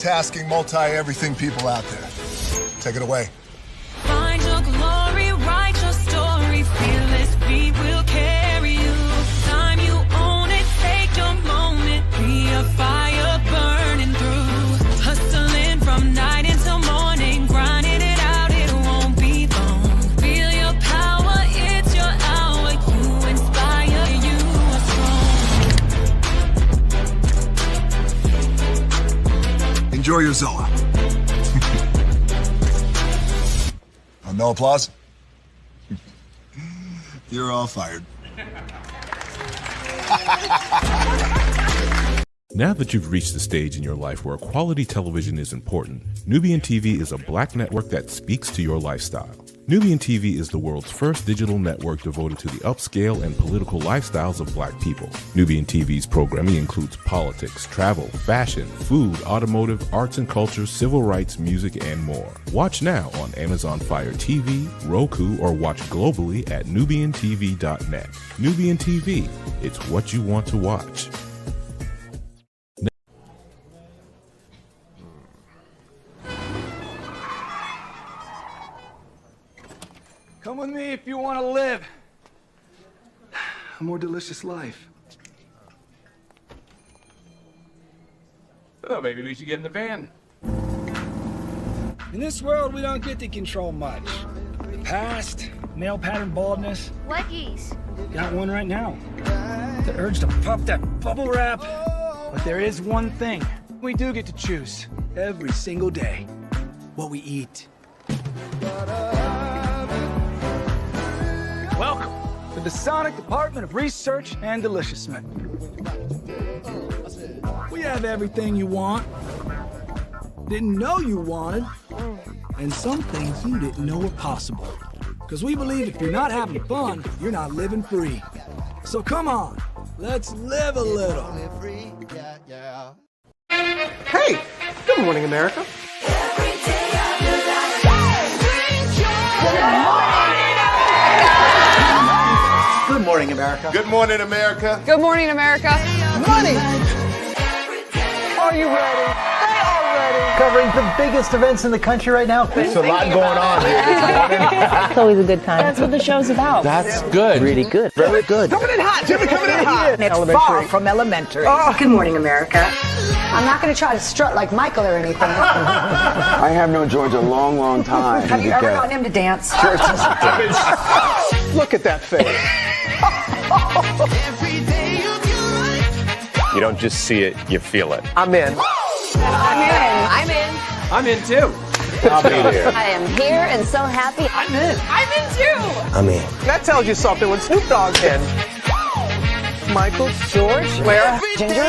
Tasking multi-everything people out there. Take it away. Find your glory, write your story, fearless, we will carry you. Time you own it, take your moment, be a fire burning through. Hustling from night until morning, grinding it out, it won't be long. Feel your power, it's your hour, you inspire, you are strong. Enjoy your Zoa. No applause? You're all fired. Now that you've reached the stage in your life where quality television is important, Nubian TV is a black network that speaks to your lifestyle. Nubian TV is the world's first digital network devoted to the upscale and political lifestyles of black people. Nubian TV's programming includes politics, travel, fashion, food, automotive, arts and culture, civil rights, music, and more. Watch now on Amazon Fire TV, Roku, or watch globally at nubiantv.net. Nubian TV, it's what you want to watch. Come with me if you want to live a more delicious life. Oh, maybe we should get in the van. In this world, we don't get to control much. The past, male pattern baldness. What geese? Got one right now. The urge to pop that bubble wrap. But there is one thing we do get to choose every single day: what we eat. Welcome to the Sonic Department of Research and Deliciousment. We have everything you want, didn't know you wanted, and some things you didn't know were possible. Because we believe if you're not having fun, you're not living free. So come on, let's live a little. Hey, good morning, America. Good morning, America. Good morning, America. Good morning, America. Money! Are you ready? They are ready. Covering the biggest events in the country right now. There's a lot going on here. It's always a good time. That's what the show's about. That's good. Really good. Very good. Coming in hot, Jimmy, coming in hot. It's far from elementary. Good morning, America. I'm not going to try to strut like Michael or anything. I have known George a long, long time. Have you ever gotten him to dance? Look at that face. You don't just see it, you feel it. I'm in. I'm in. I'm in too. I'll be there. I am here and so happy. I'm in. I'm in too. I'm in. That tells you something when Snoop Dogg's in. Michael, George, where? Ginger.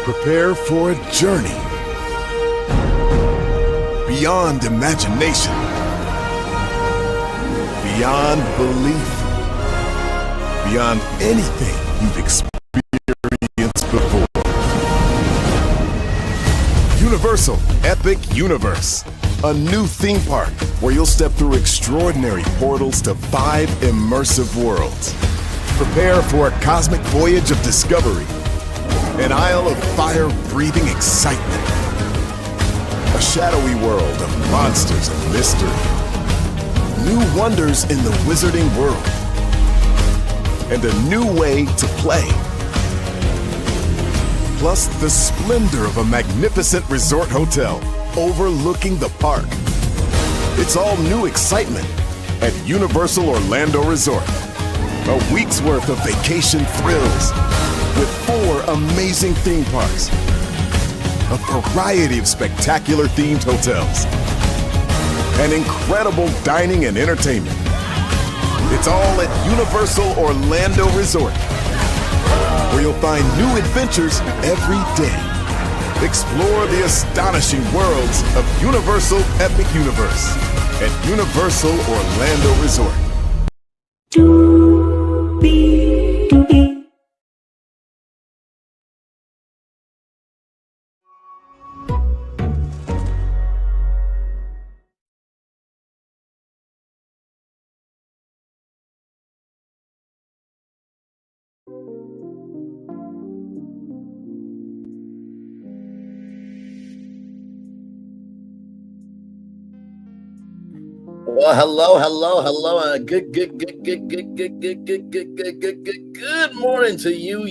Prepare for a journey beyond imagination, beyond belief, beyond anything you've experienced before. Universal Epic Universe, a new theme park where you'll step through extraordinary portals to 5 immersive worlds. Prepare for a cosmic voyage of discovery, an isle of fire-breathing excitement, a shadowy world of monsters and mystery, new wonders in the wizarding world, and a new way to play. Plus the splendor of a magnificent resort hotel overlooking the park. It's all new excitement at Universal Orlando Resort. A week's worth of vacation thrills with 4 amazing theme parks, a variety of spectacular themed hotels, and incredible dining and entertainment. It's all at Universal Orlando Resort, where you'll find new adventures every day. Explore the astonishing worlds of Universal Epic Universe at Universal Orlando Resort. Well, hello, and good morning to you,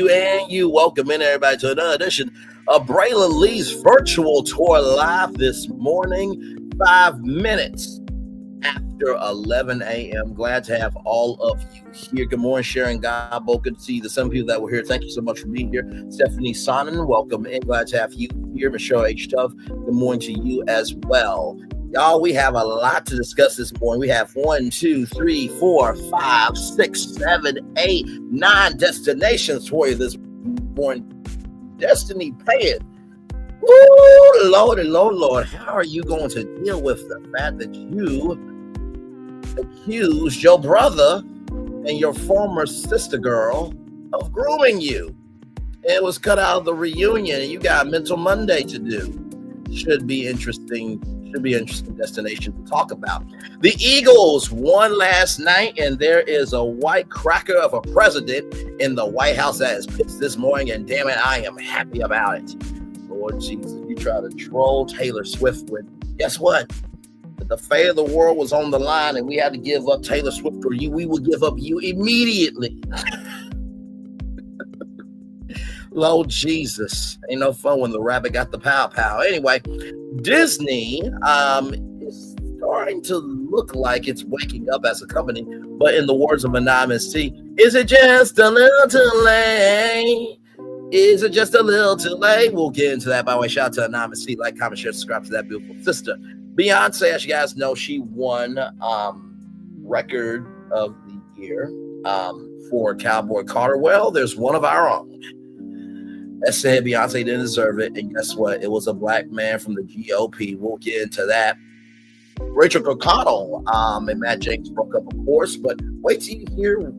and you. Welcome in, everybody, to another edition of Braylon Lee's virtual tour live this morning, 5 minutes after 11 a.m. Glad to have all of you here. Good morning, Sharon Gabo. Good to see the some people that were here. Thank you so much for being here. Stephanie Sonnen, welcome in. Glad to have you here. Michelle H. Tuff, good morning to you as well. Y'all, we have a lot to discuss this morning. We have 1, 2, 3, 4, 5, 6, 7, 8, 9 destinations for you this morning. Destiny paying. Woo, Lord, how are you going to deal with the fact that you accused your brother and your former sister girl of grooming you? It was cut out of the reunion, and you got Mental Monday to do. Should be interesting destination to talk about. The Eagles won last night, and there is a white cracker of a president in the White House that is pitched this morning, and damn it, I am happy about it. Lord Jesus, you try to troll Taylor Swift with, guess what? The fate of the world was on the line, and we had to give up Taylor Swift, or we will give up you immediately. Lord Jesus, ain't no fun when the rabbit got the pow. Anyway, Disney is starting to look like it's waking up as a company, but in the words of Anonymous T, is it just a little too late? Is it just a little too late? We'll get into that. By the way, shout out to Anonymous T. Like, comment, share, subscribe to that beautiful sister. Beyonce, as you guys know, she won record of the year for Cowboy Carter. Well, there's one of our own that said Beyonce didn't deserve it, and guess what? It was a black man from the GOP. We'll get into that. Rachel Kirkconnell and Matt James broke up, of course, but wait till you hear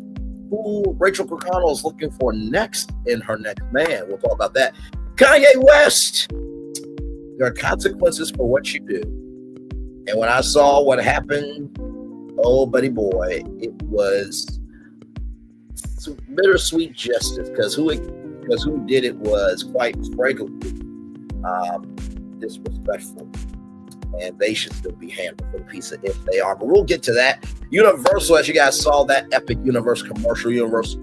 who Rachel Kirkconnell is looking for next in her next man. We'll talk about that. Kanye West. There are consequences for what you do. And when I saw what happened, oh, buddy boy, it was bittersweet justice, because who did it was quite frankly disrespectful, and they should still be handled for the piece of if they are. But we'll get to that. Universal, as you guys saw that epic Universal commercial, Universal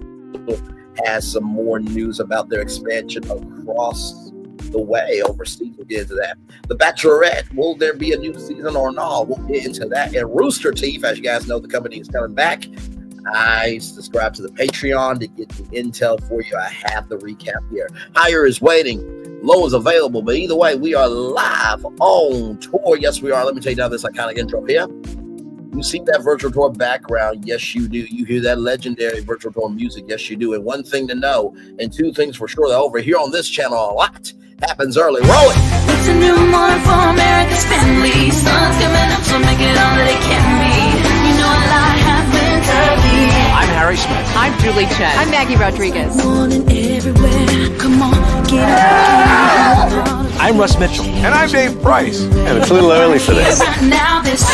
has some more news about their expansion across the way overseas. We'll get into that. The Bachelorette, will there be a new season or not? We'll get into that. And Rooster Teeth, as you guys know, the company is coming back. I subscribe to the Patreon to get the intel for you. I have the recap here. Higher is waiting. Low is available. But either way, we are live on tour. Yes, we are. Let me take down this iconic intro here. You see that virtual tour background? Yes, you do. You hear that legendary virtual tour music? Yes, you do. And one thing to know, and two things for sure, that over here on this channel, a lot happens early. Roll it. It's a new morning for America's family. Sun's coming up, so make it all that it can be. You know a lot happens early. I'm Harry Smith. I'm Julie Chen. I'm Maggie Rodriguez. Morning everywhere. Come on, get up. I'm Russ Mitchell. And I'm Dave Price. And it's a little early for this. Now this it's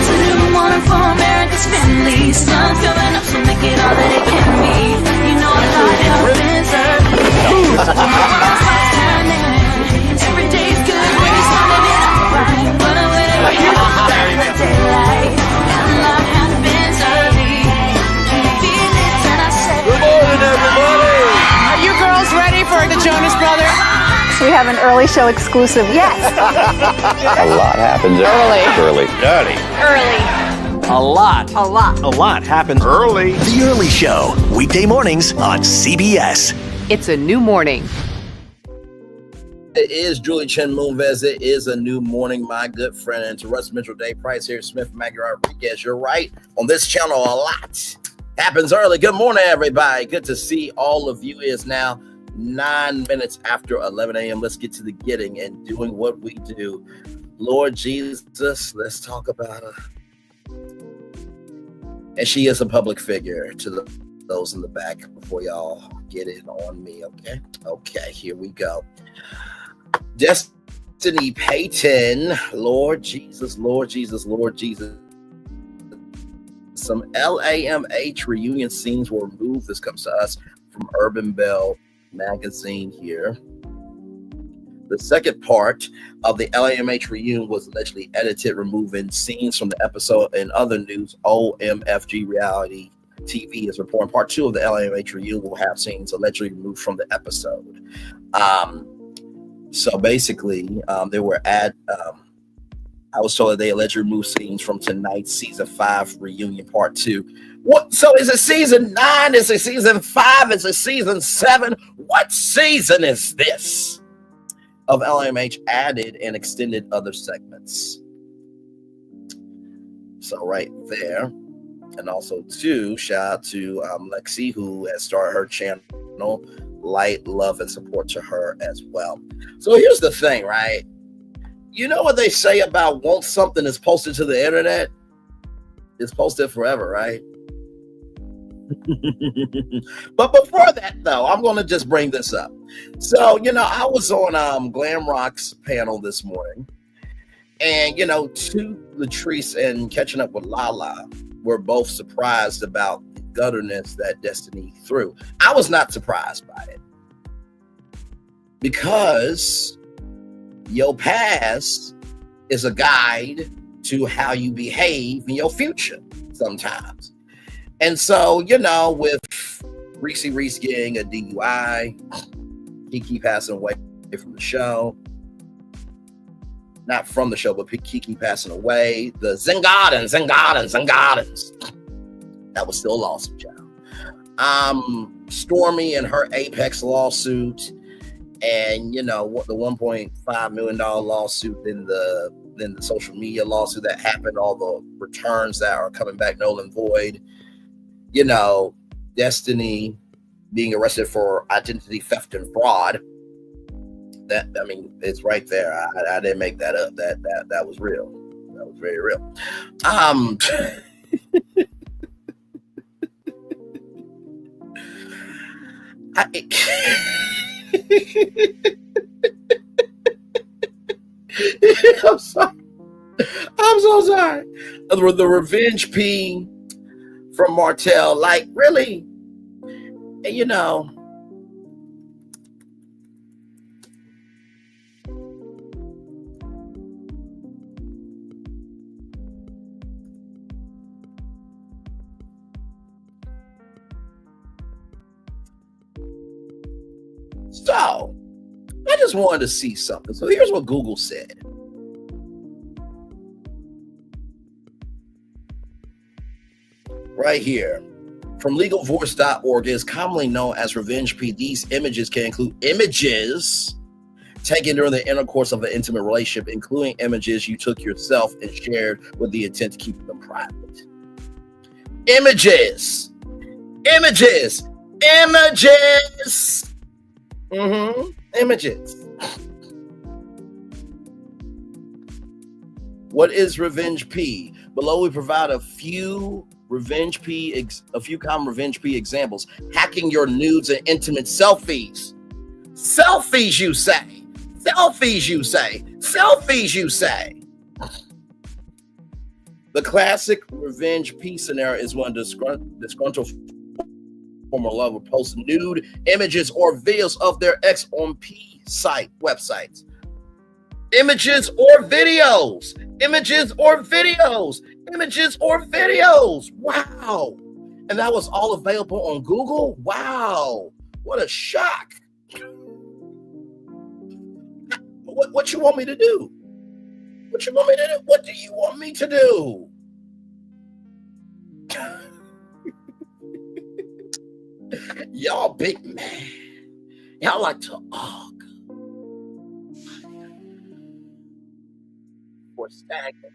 a new morning for America's family. Sun's coming up, so make it all that it can be. You know a lot happens early. Every day's good when you're starting it off right. But whenever you start the daylight, a lot happens early. Can you feel it? And I say, Good morning, everybody. Are you girls ready for the Jonas Brothers? We have an early show exclusive. Yes. A lot happens early. A lot happens early. The Early Show, weekday mornings on CBS. It's a new morning. It is Julie Chen Moonves. It is a new morning, my good friend. And to Russ Mitchell, Dave Price here, Smith, Maggie Rodriguez. You're right. On this channel, a lot happens early. Good morning, everybody. Good to see all of you. It is now 9 minutes after 11 a.m. Let's get to the getting and doing what we do. Lord Jesus, let's talk about her. And she is a public figure to those in the back before y'all get in on me, okay? Okay, here we go. Destiny Payton, Lord Jesus. Some LAMH reunion scenes were removed. This comes to us from Urban Bell magazine here. The second part of the LAMH reunion was allegedly edited, removing scenes from the episode. And other news, OMFG Reality TV is reporting part 2 of the LAMH reunion will have scenes allegedly removed from the episode. So basically, there were I was told that they allegedly removed scenes from tonight's season 5 reunion part 2. What? So is it season 9? Is it season 5? Is it season 7? What season is this of LMH added and extended other segments? So right there. And also too, shout out to Lexi, who has started her channel. Light, love, and support to her as well. So here's the thing, right? You know what they say about once something is posted to the internet, it's posted forever, right? But before that, though, I'm going to just bring this up. So, I was on Glam Rock's panel this morning, and, Latrice and Catching Up with Lala were both surprised about the gutterness that Destiny threw. I was not surprised by it because your past is a guide to how you behave in your future sometimes. And so, with Reese getting a DUI, Kiki passing away from the show, not from the show, but Kiki passing away, the Zingardens, that was still a lawsuit, child. Stormy and her Apex lawsuit, and the $1.5 million lawsuit, then the social media lawsuit that happened, all the returns that are coming back null and void. Destiny being arrested for identity theft and fraud. It's right there. I didn't make that up. That was real. That was very real. I'm sorry. I'm so sorry. The revenge P from Martell, like, really, So, I just wanted to see something. So here's what Google said. Right here. From legalvoice.org, is commonly known as revenge P. These images can include images taken during the intercourse of an intimate relationship, including images you took yourself and shared with the intent to keep them private. Images. Images. What is revenge P? Below we provide a few common revenge P examples. Hacking your nudes and intimate selfies. Selfies, you say. The classic revenge P scenario is when disgruntled former lover posts nude images or videos of their ex on P websites. Images or videos. Wow. And that was all available on Google? Wow. What a shock. What you want me to do? What do you want me to do? Y'all big man. Y'all like to argue. For stagnant.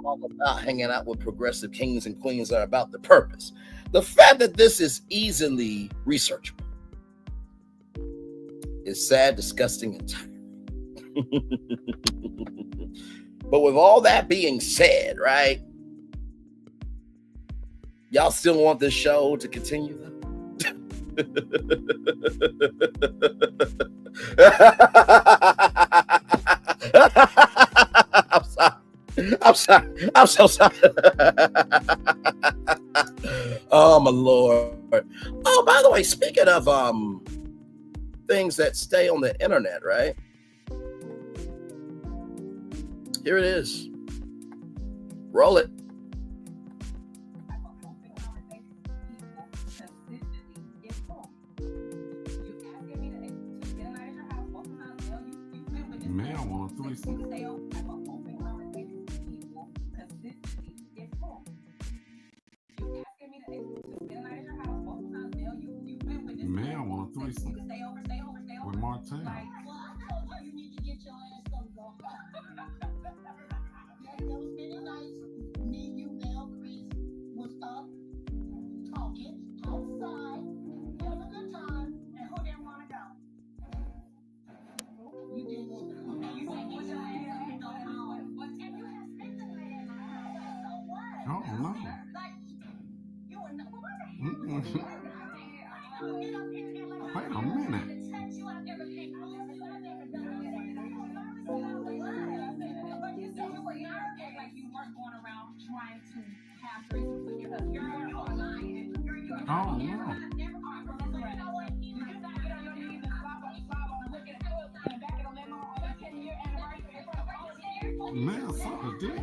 All about hanging out with progressive kings and queens that are about the purpose. The fact that this is easily researchable is sad, disgusting, and tiring. But with all that being said, right? Y'all still want this show to continue? I'm so sorry. Oh my Lord. Oh, by the way, speaking of things that stay on the internet, right? Here it is. Roll it. Man, I want a threesome. Man, I want a threesome with Martin. Oh no. Wait a minute. Oh no. Man, suck a dick.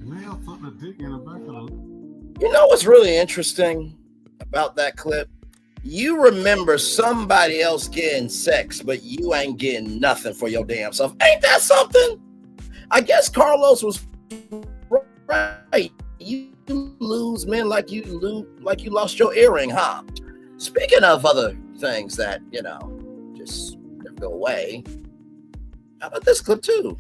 Man, suck a dick in the back of the... You know what's really interesting about that clip? You remember somebody else getting sex, but you ain't getting nothing for your damn self. Ain't that something? I guess Carlos was right. You lose men like you lost your earring, huh? Speaking of other things that, you know, just never go away, how about this clip too?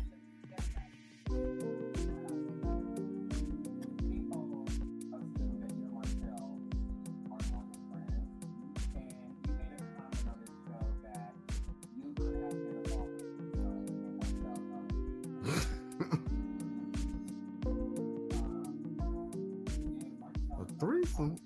A threesome?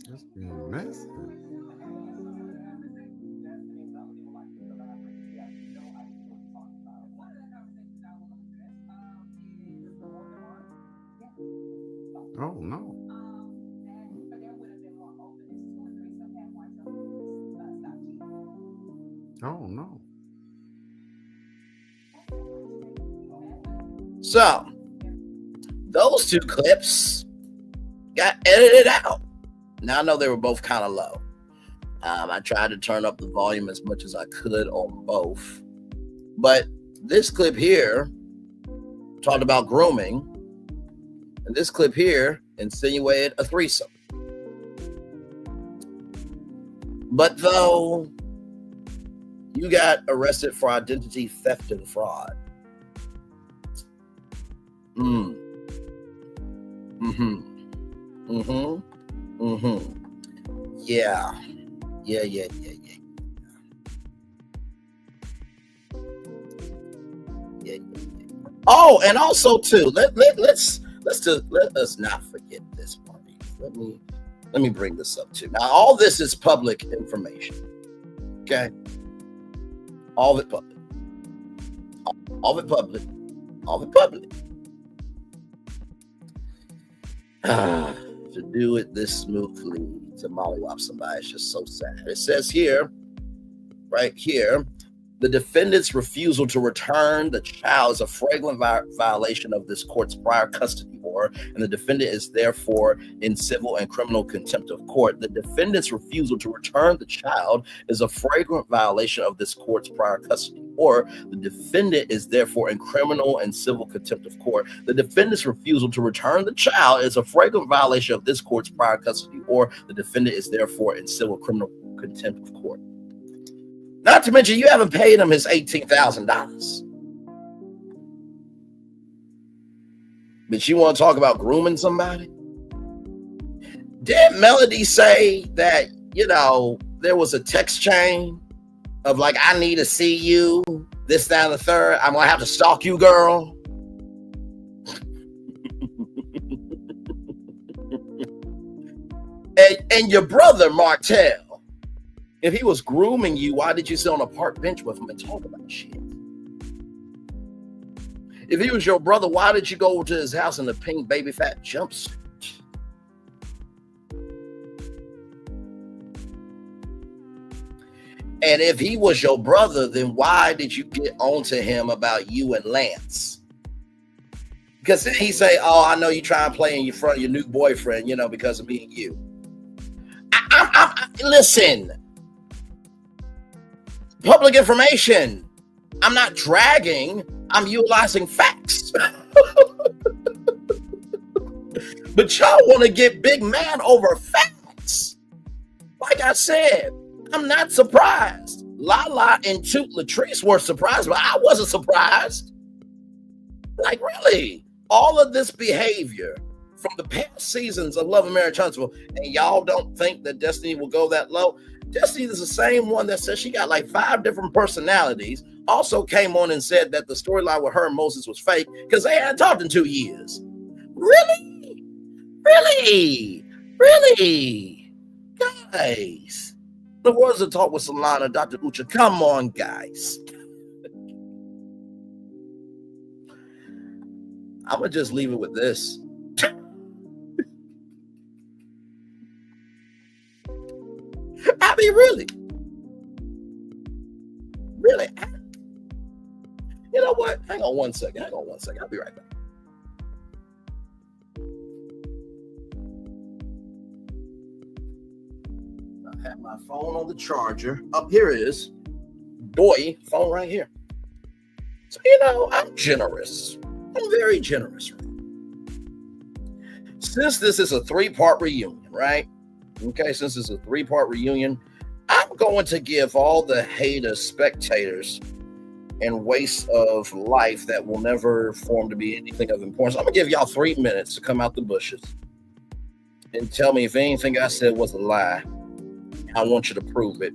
That's being messy. Oh no. Oh no. So, those two clips got edited out. Now, I know they were both kind of low. I tried to turn up the volume as much as I could on both. But this clip here talked about grooming. And this clip here insinuated a threesome. But though you got arrested for identity theft and fraud. Yeah. Oh, and also too, let's not forget this part. Let me bring this up too. Now, all this is public information. Okay? All of it public. All of it public. All of it public. To do it this smoothly, to mollywop somebody, it's just so sad. It says here, right here, the defendant's refusal to return the child is a flagrant violation of this court's prior custody order, and the defendant is therefore in civil and criminal contempt of court. The defendant's refusal to return the child is a flagrant violation of this court's prior custody order. The defendant is therefore in criminal and civil contempt of court. The defendant's refusal to return the child is a flagrant violation of this court's prior custody order. The defendant is therefore in civil criminal contempt of court. Not to mention, you haven't paid him his $18,000. But you want to talk about grooming somebody? Did Melody say that, you know, there was a text chain of like, I need to see you, this, that, and the third. I'm going to have to stalk you, girl. And your brother, Martell, if he was grooming you, why did you sit on a park bench with him and talk about shit? If he was your brother, why did you go over to his house in a pink baby fat jumpsuit? And if he was your brother, then why did you get onto him about you and Lance? Because then he say, oh, I know you try and play in front of your new boyfriend, you know, because of me and you. Listen, public information. I'm not dragging. I'm utilizing facts. But y'all want to get big man over facts. Like I said, I'm not surprised. Lala and Toot Latrice were surprised, but I wasn't surprised. Like, really? All of this behavior from the past seasons of Love and Marriage Huntsville, and y'all don't think that Destiny will go that low? Destiny is the same one that says she got like 5 different personalities. Also came on and said that the storyline with her and Moses was fake because they hadn't talked in 2 years. Really? Really? Really? Guys. The words of talk with Solana, Dr. Ucha. Come on, guys. I'm going to just leave it with this. I mean, really? Really? You know what? Hang on one second. I'll be right back. I have my phone on the charger. Up here it is. Boy, phone right here. So, you know, I'm generous. I'm very generous. Since this is a 3-part reunion, right? Okay, since it's a 3-part reunion, I'm going to give all the haters, spectators, and waste of life that will never form to be anything of importance. I'm going to give y'all 3 minutes to come out the bushes and tell me if anything I said was a lie. I want you to prove it.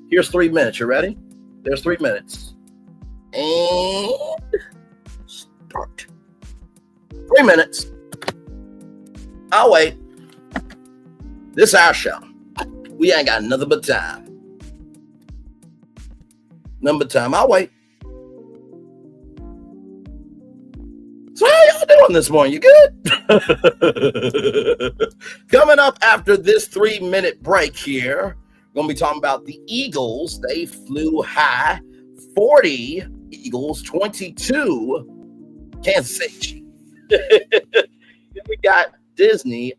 Here's 3 minutes. You ready? There's 3 minutes. And start. 3 minutes. I'll wait. This is our show. We ain't got nothing but time. Nothing but time. I'll wait. So how y'all doing this morning? You good? Coming up after this 3-minute break here, we're going to be talking about the Eagles. They flew high. 40 Eagles, 22 Kansas City. We got Disney.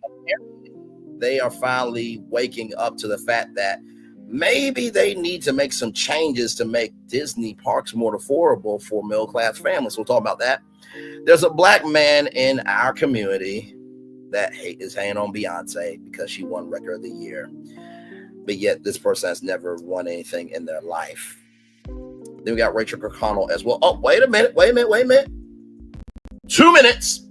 They are finally waking up to the fact that maybe they need to make some changes to make Disney parks more affordable for middle-class families. We'll talk about that. There's a black man in our community that is hanging on Beyonce because she won Record of the Year. But yet this person has never won anything in their life. Then we got Rachel Kirkconnell as well. Oh, wait a minute. 2 minutes.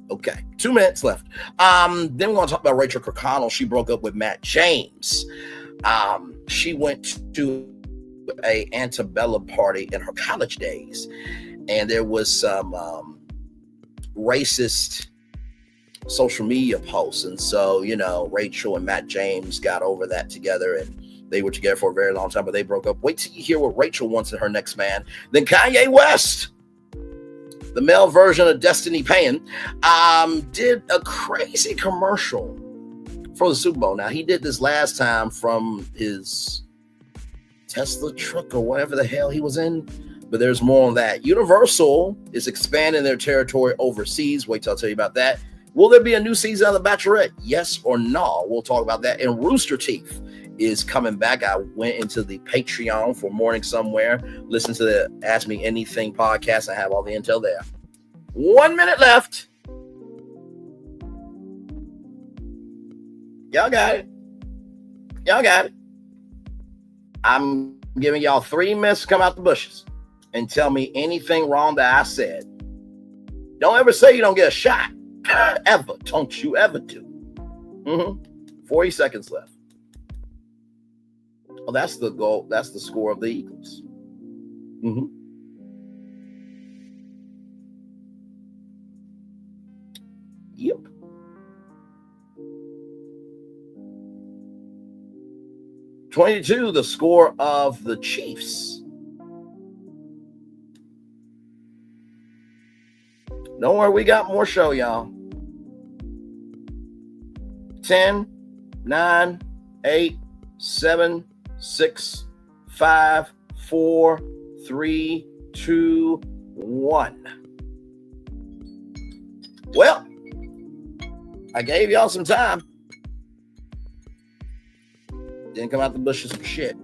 Okay, 2 minutes left. Then we're going to talk about Rachel Kirkconnell. She broke up with Matt James. She went to a antebellum party in her college days, and there was some racist social media posts. And so, you know, Rachel and Matt James got over that together, and they were together for a very long time, but they broke up. Wait till you hear what Rachel wants in her next man. Then Kanye West, the male version of Destiny Payne, did a crazy commercial for the Super Bowl. Now, he did this last time from his Tesla truck or whatever the hell he was in, but there's more on that. Universal is expanding their territory overseas. Wait till I tell you about that. Will there be a new season of The Bachelorette? Yes or no? We'll talk about that. And Rooster Teeth is coming back. I went into the Patreon for Morning Somewhere, listen to the Ask Me Anything podcast. I have all the intel there. 1 minute left. Y'all got it. I'm giving y'all 3 minutes to come out the bushes and tell me anything wrong that I said. Don't ever say you don't get a shot. Ever. Don't you ever do. 40 seconds left. Well, that's the goal. That's the score of the Eagles. Yep. 22, the score of the Chiefs. Don't worry, we got more show, y'all. 10, 9, 8, 7, 6, 5, 4, 3, 2, 1. Well, I gave y'all some time. Didn't come out the bushes for shit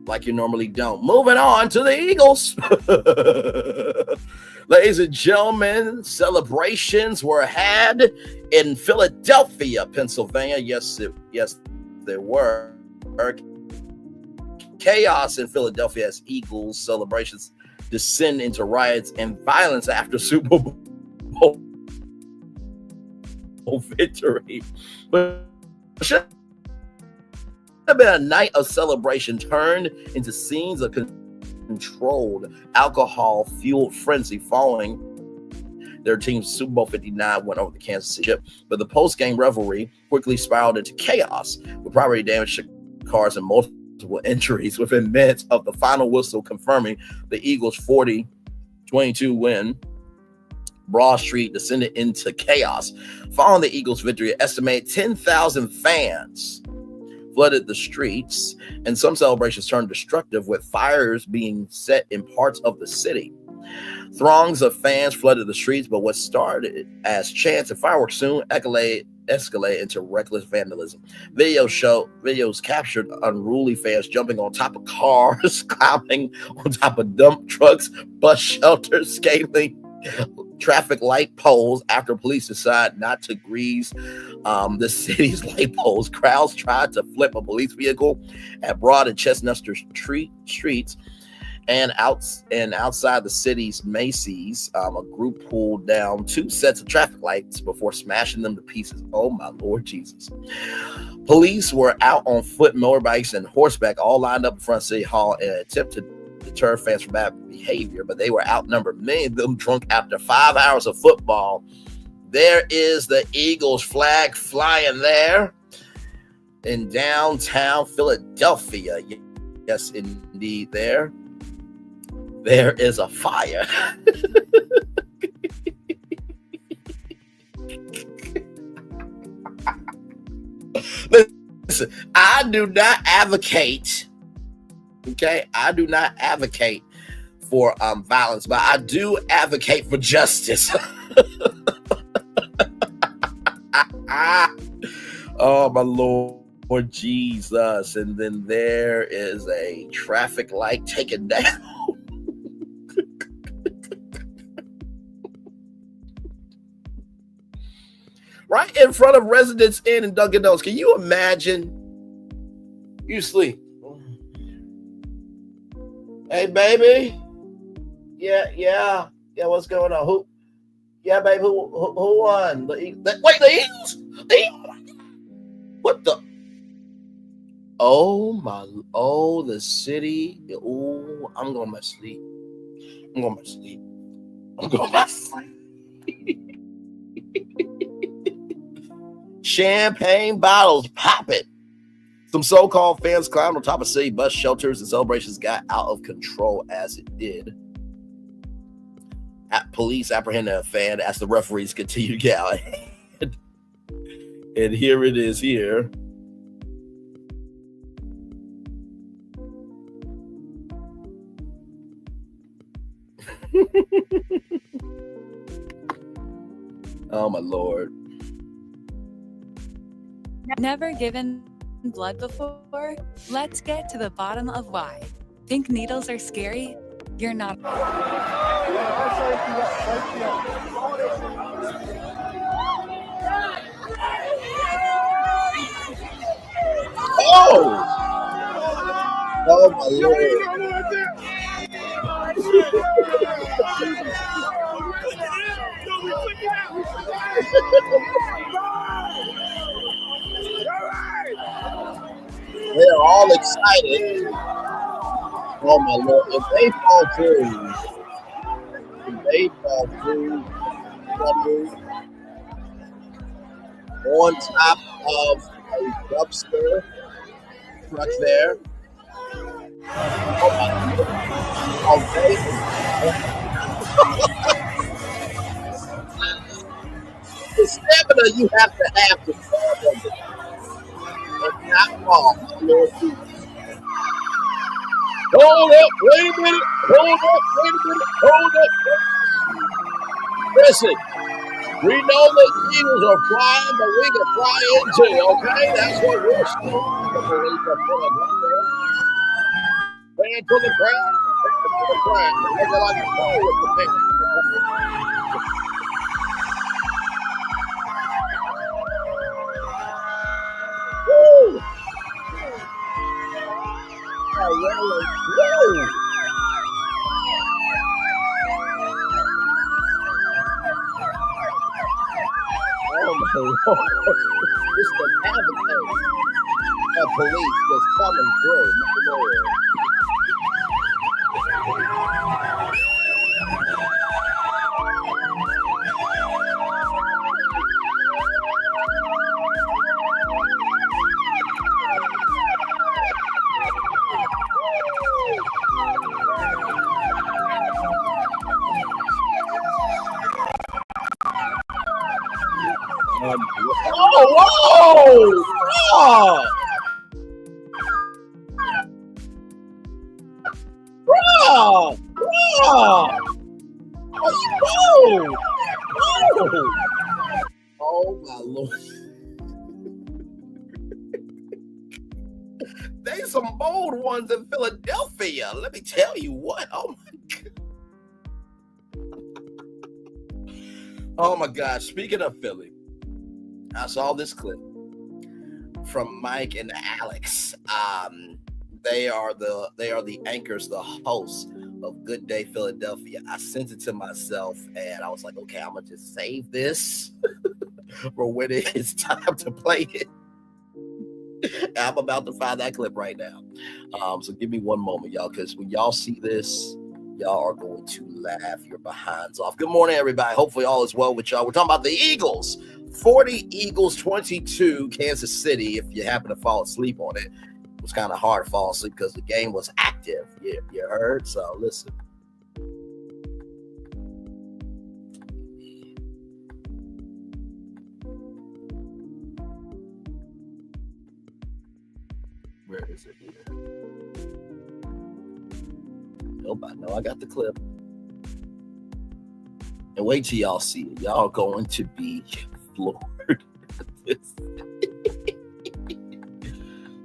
like you normally don't. Moving on to the Eagles. Ladies and gentlemen, celebrations were had in Philadelphia, Pennsylvania. Yes, there were. Chaos in Philadelphia as Eagles celebrations descend into riots and violence after Super Bowl victory. But should have been a night of celebration turned into scenes of controlled alcohol-fueled frenzy following their team's Super Bowl 59 win over the Kansas City Chiefs. But the post-game revelry quickly spiraled into chaos with property damage to cars and multiple injuries within minutes of the final whistle confirming the Eagles' 40-22 win. Broad Street descended into chaos. Following the Eagles' victory, an estimated 10,000 fans flooded the streets, and some celebrations turned destructive with fires being set in parts of the city. Throngs of fans flooded the streets, but what started as chants and fireworks soon escalate into reckless vandalism. Videos captured unruly fans jumping on top of cars, climbing on top of dump trucks, bus shelters, scaling traffic light poles after police decide not to grease the city's light poles. Crowds tried to flip a police vehicle at Broad and Chestnut streets. And outside the city's Macy's, a group pulled down 2 sets of traffic lights before smashing them to pieces. Oh, my Lord Jesus. Police were out on foot, motorbikes, and horseback, all lined up in front of City Hall in an attempt to deter fans from bad behavior, but they were outnumbered, many of them drunk after 5 hours of football. There is the Eagles flag flying there in downtown Philadelphia. Yes, indeed, there is a fire. Listen, I do not advocate, okay? I do not advocate for violence, but I do advocate for justice. Oh, my Lord Jesus. And then there is a traffic light taken down. Right in front of Residence Inn and Dunkin' Donuts. Can you imagine? You sleep. Hey, baby. Yeah. What's going on? Who? Yeah, baby. Who won? The Eagles? What the? The city. Oh, I'm going to sleep. Champagne bottles popping. Some so-called fans climbed on top of city bus shelters, and celebrations got out of control as it did. Police apprehended a fan as the referees continued to get out. And here it is here. Oh, my Lord. Never given blood before? Let's get to the bottom of why. Think needles are scary? You're not. Oh my Lord. They're all excited. Oh my Lord. If they fall through on top of a dumpster, trucks there. Okay. The stamina you have to stand on it. And not fall. Lord Jesus. Hold up, wait a minute. Hold up, wait a minute. Hold up. Listen, we know the Eagles are flying, but we can fly into, okay? That's what we're saying. Stand to the ground. Stand to the ground. They're like a ball with the thing. Woo! Whoa! Oh my Lord. It's the cavalcade of police that's coming through, my Lord. Whoa! Oh! Bro! Oh my Lord. There's some bold ones in Philadelphia. Let me tell you what. Oh my God. Oh my gosh. Speaking of Philly, I saw this clip from Mike and Alex. They are the anchors, the hosts of Good Day Philadelphia. I sent it to myself and I was like, okay, I'm gonna just save this for when it's time to play it. I'm about to find that clip right now. So give me one moment, y'all, because when y'all see this, y'all are going to laugh your behinds off. Good morning, everybody. Hopefully all is well with y'all. We're talking about the Eagles. 40 Eagles, 22 Kansas City. If you happen to fall asleep on it, it was kind of hard to fall asleep because the game was active. Yeah, you heard? So listen. Where is it here? Nope, I know I got the clip. And wait till y'all see it. Y'all are going to be floored.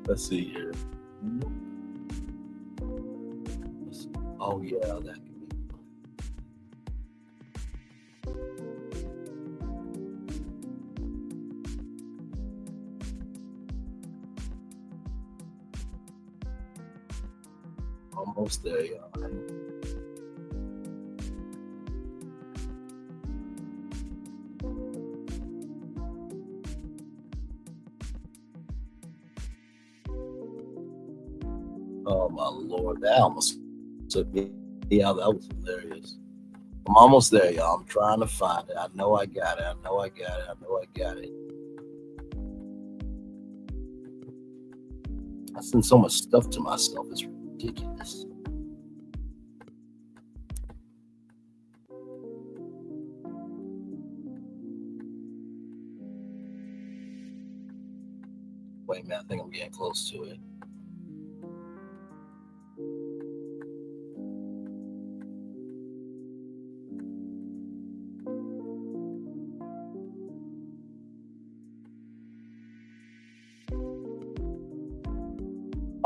Let's see here. Oh yeah, that can be. Almost there, y'all. Oh my Lord, that almost took me out. That was hilarious. I'm almost there, y'all. I'm trying to find it. I know I got it. I know I got it. I know I got it. I send so much stuff to myself. It's ridiculous. Wait a minute, I think I'm getting close to it.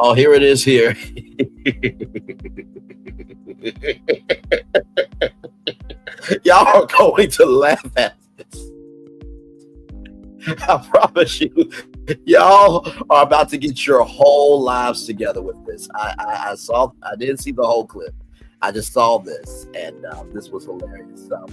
Oh, here it is here. Y'all are going to laugh at this. I promise you. Y'all are about to get your whole lives together with this. I didn't see the whole clip. I just saw this, and this was hilarious. So,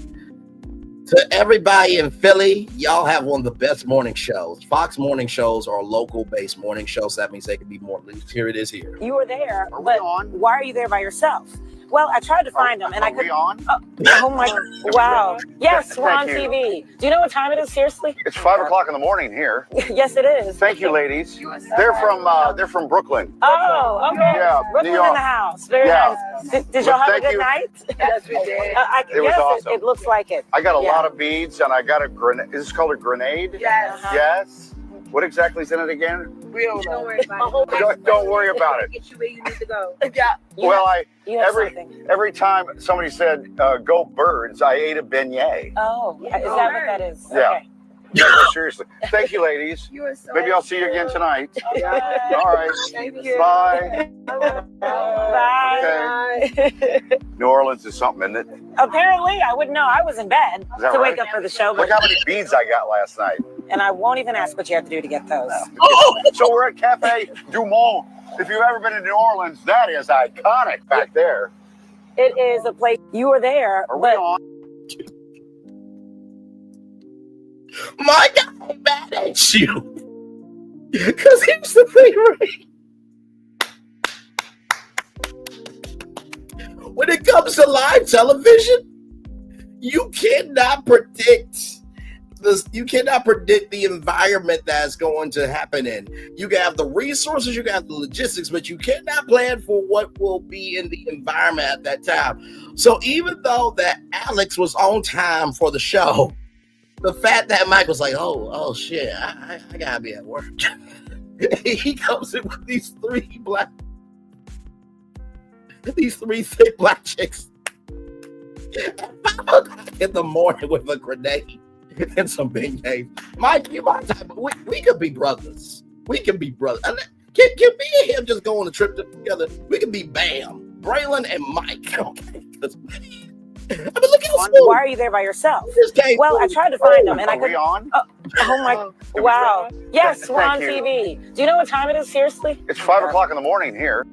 to everybody in Philly, y'all have one of the best morning shows. Fox morning shows are local-based morning shows. That means they can be more released. Here it is here. You were there, but why are you there by yourself? Well, I tried to find them, and I couldn't. on? Oh my! Wow. Yes, we're on TV. Do you know what time it is? Seriously? It's 5 o'clock in the morning here. Yes, it is. Thank you, ladies. They're from Brooklyn. Oh, okay. Yeah, Brooklyn New York. in the house. Very Yeah. nice. Did y'all have a Thank good you. night? Yes, we did. It was awesome. It looks like it. I got a Yeah. lot of beads, and I got a grenade. Is this called a grenade? Yes. Yes. What exactly is in it again? We don't worry about it. Don't worry about it. Get you where you need to go. Yeah. Well, You have something. every time somebody said "Go Birds," I ate a beignet. Oh, is that what that is? Yeah. Okay. Yeah, no, seriously. Thank you, ladies. You are so Maybe I'll see you again tonight. Okay. All right. Thank you. Bye. Bye. New Orleans is something, isn't it? Apparently, I wouldn't know. I was in bed Is that to right? wake up for the show, Look how many beads I got last night. and I won't even ask what you have to do to get those. So we're at Cafe Du Monde. If you've ever been to New Orleans, that is iconic back there. It is a place you were there, Are we but on? My God, I'm mad at you. Because here's the thing, right? When it comes to live television, you cannot predict this. You cannot predict the environment that's going to happen in. You can have the resources, you can have the logistics, but you cannot plan for what will be in the environment at that time. So even though that Alex was on time for the show, the fact that Mike was like, oh shit, I gotta be at work. He comes in with these three thick black chicks at 5 o'clock in the morning with a grenade and some beignets. Mike, you my type. We could be brothers. We can be brothers. Can me and him just go on a trip together? We can be Bam, Braylon, and Mike. Okay, because I mean, look how smooth. why are you there by yourself? Well, I tried to find them, and I Are we couldn't. on? Oh my! Wow. Yes, we're on Thank you. TV. Do you know what time it is? Seriously? It's 5 o'clock in the morning here.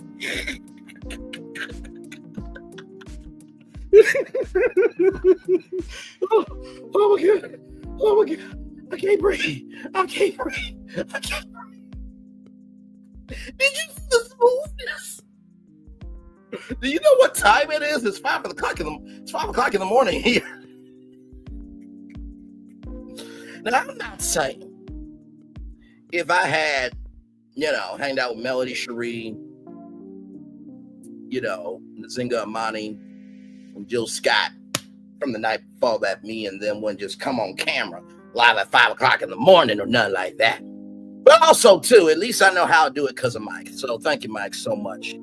Oh my God. Oh my God. I can't breathe. I can't breathe. I can't breathe. Did you see the smoothness? Do you know what time it is? It's 5 o'clock in the morning here. Now, I'm not saying if I had, hanged out with Melody Cherie, Nzinga Amani, and Jill Scott from the night before that me and them wouldn't just come on camera live at 5 o'clock in the morning or nothing like that. But also, too, at least I know how to do it because of Mike. So thank you, Mike, so much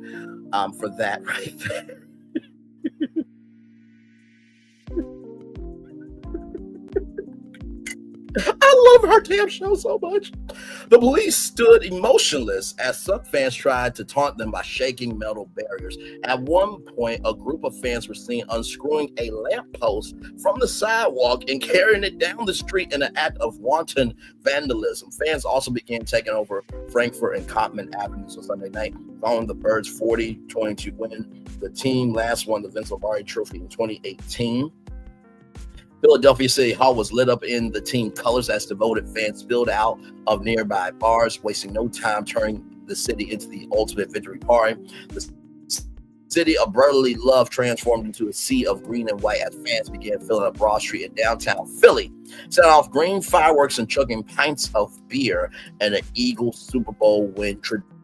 for that right there. I love her damn show so much. The police stood emotionless as some fans tried to taunt them by shaking metal barriers. At one point, a group of fans were seen unscrewing a lamppost from the sidewalk and carrying it down the street in an act of wanton vandalism. Fans also began taking over Frankfurt and Cottman Avenues on Sunday night, following the Birds' 40-22 win. The team last won the Vince Lombardi Trophy in 2018. Philadelphia City Hall was lit up in the team colors as devoted fans spilled out of nearby bars, wasting no time turning the city into the ultimate victory party. The city of brotherly love transformed into a sea of green and white as fans began filling up Broad Street in downtown Philly, set off green fireworks and chugging pints of beer and an Eagles Super Bowl win tradition.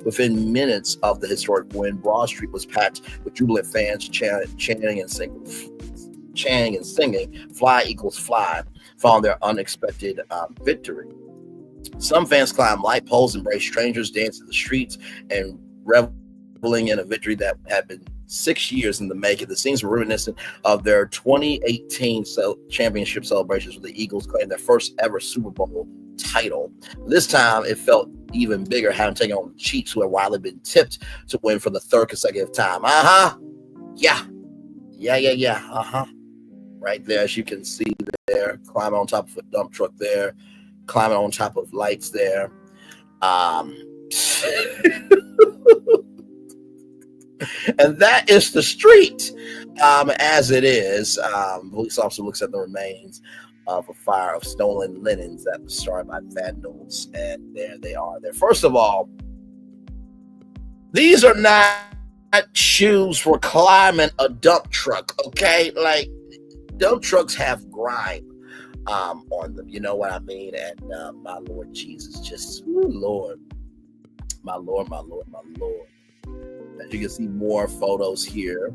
Within minutes of the historic win, Broad Street was packed with jubilant fans chanting and singing "Fly Equals Fly" following their unexpected victory. Some fans climbed light poles, embraced strangers, danced in the streets, and reveling in a victory that had been 6 years in the making. The scenes were reminiscent of their 2018 championship celebrations, where the Eagles claimed their first ever Super Bowl title. This time, it felt even bigger, having taken on the Chiefs, who had widely been tipped to win for the third consecutive time. Yeah. Right there, as you can see there, climbing on top of a dump truck there, climbing on top of lights there. And that is the street as it is. Police officer looks at the remains of a fire of stolen linens that was started by vandals, and there they are there. First of all, these are not shoes for climbing a dump truck, okay? Like, dump trucks have grime on them, you know what I mean? And my Lord Jesus, just, Lord, my Lord, my Lord, my Lord. As you can see more photos here.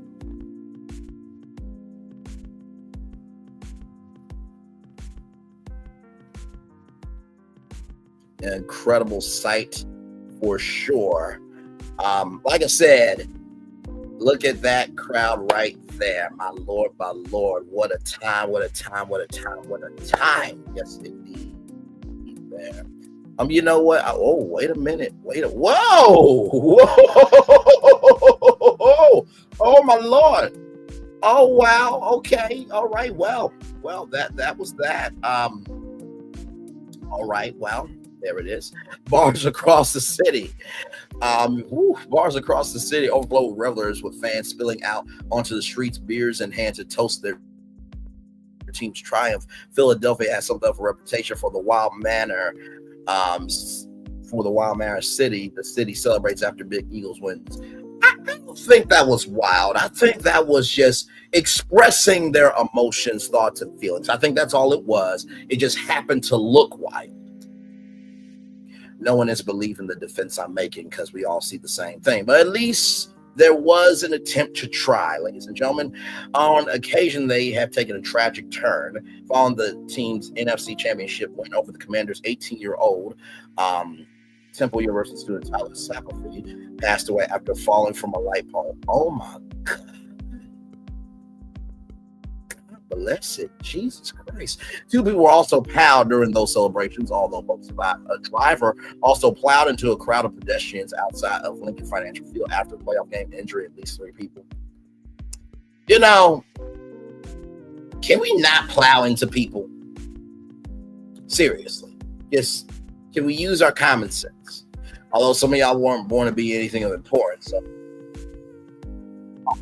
An incredible sight for sure. Like I said, look at that crowd right there. My Lord, what a time, what a time, what a time, what a time. Yes, indeed. There. You know what? Oh, wait a minute. Whoa! Oh, my Lord. Oh, wow. Okay. All right. Well, that was that. All right. Well, there it is. Bars across the city. Bars across the city overflow with revelers, with fans spilling out onto the streets, beers in hand to toast their team's triumph. Philadelphia has something of a reputation for the wild manner. For the wild manner city, the city celebrates after big Eagles wins. I don't think that was wild. I think that was just expressing their emotions, thoughts, and feelings. I think that's all it was. It just happened to look wild. No one is believing the defense I'm making because we all see the same thing. But at least there was an attempt to try, ladies and gentlemen. On occasion, they have taken a tragic turn following the team's NFC championship win over the Commanders' 18-year-old Temple University student Tyler Sacklefield passed away after falling from a light pole. Oh my God. Blessed Jesus Christ. 2 people were also plowed during those celebrations, although both survived. A driver also plowed into a crowd of pedestrians outside of Lincoln Financial Field after the playoff game, injuring at least 3 people. You know, can we not plow into people? Seriously. Just, can we use our common sense? Although some of y'all weren't born to be anything of importance, so.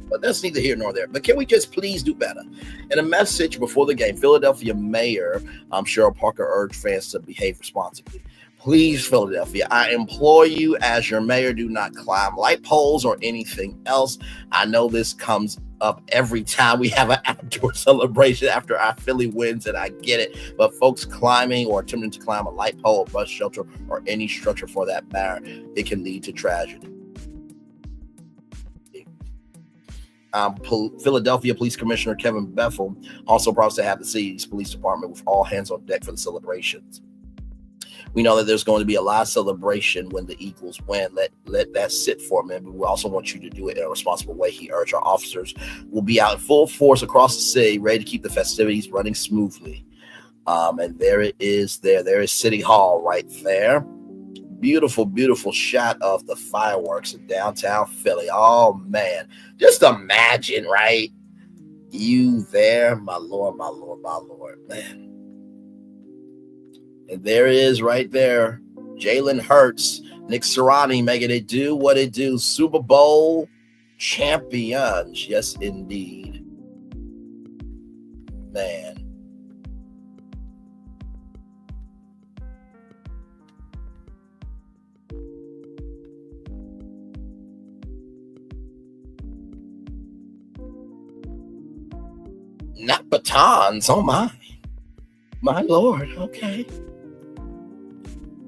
But that's neither here nor there. But can we just please do better? In a message before the game, Philadelphia Mayor Cheryl Parker urged fans to behave responsibly. Please, Philadelphia, I implore you as your mayor, do not climb light poles or anything else. I know this comes up every time we have an outdoor celebration after our Philly wins, and I get it. But folks climbing or attempting to climb a light pole, a bus shelter, or any structure for that matter, it can lead to tragedy. Philadelphia Police Commissioner Kevin Bethel also promised to have the city's police department with all hands on deck for the celebrations. We know that there's going to be a lot of celebration when the Eagles win. Let that sit for a minute, but we also want you to do it in a responsible way. He urged our officers will be out in full force across the city, ready to keep the festivities running smoothly. And there it is. There is City Hall right there. Beautiful, beautiful shot of the fireworks in downtown Philly. Oh, man. Just imagine, right? You there, my Lord, my Lord, my Lord, man. And there it is right there. Jalen Hurts, Nick Sirianni making it do what it do. Super Bowl champions. Yes, indeed. Man. Not batons. Oh, my Lord. Okay.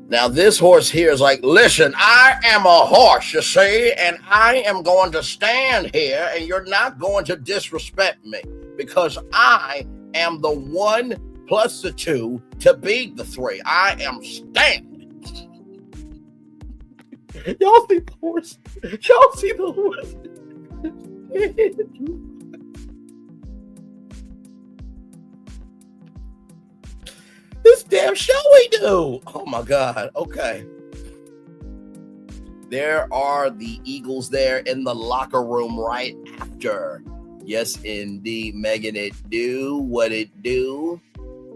Now, this horse here is like, listen, I am a horse, you see, and I am going to stand here, and you're not going to disrespect me because I am the 1 plus the 2 to beat the 3. I am standing. Y'all see the horse? Y'all see the horse? This damn show we do. Oh my God. Okay. There are the Eagles there in the locker room right after. Yes, indeed. Making it do what it do.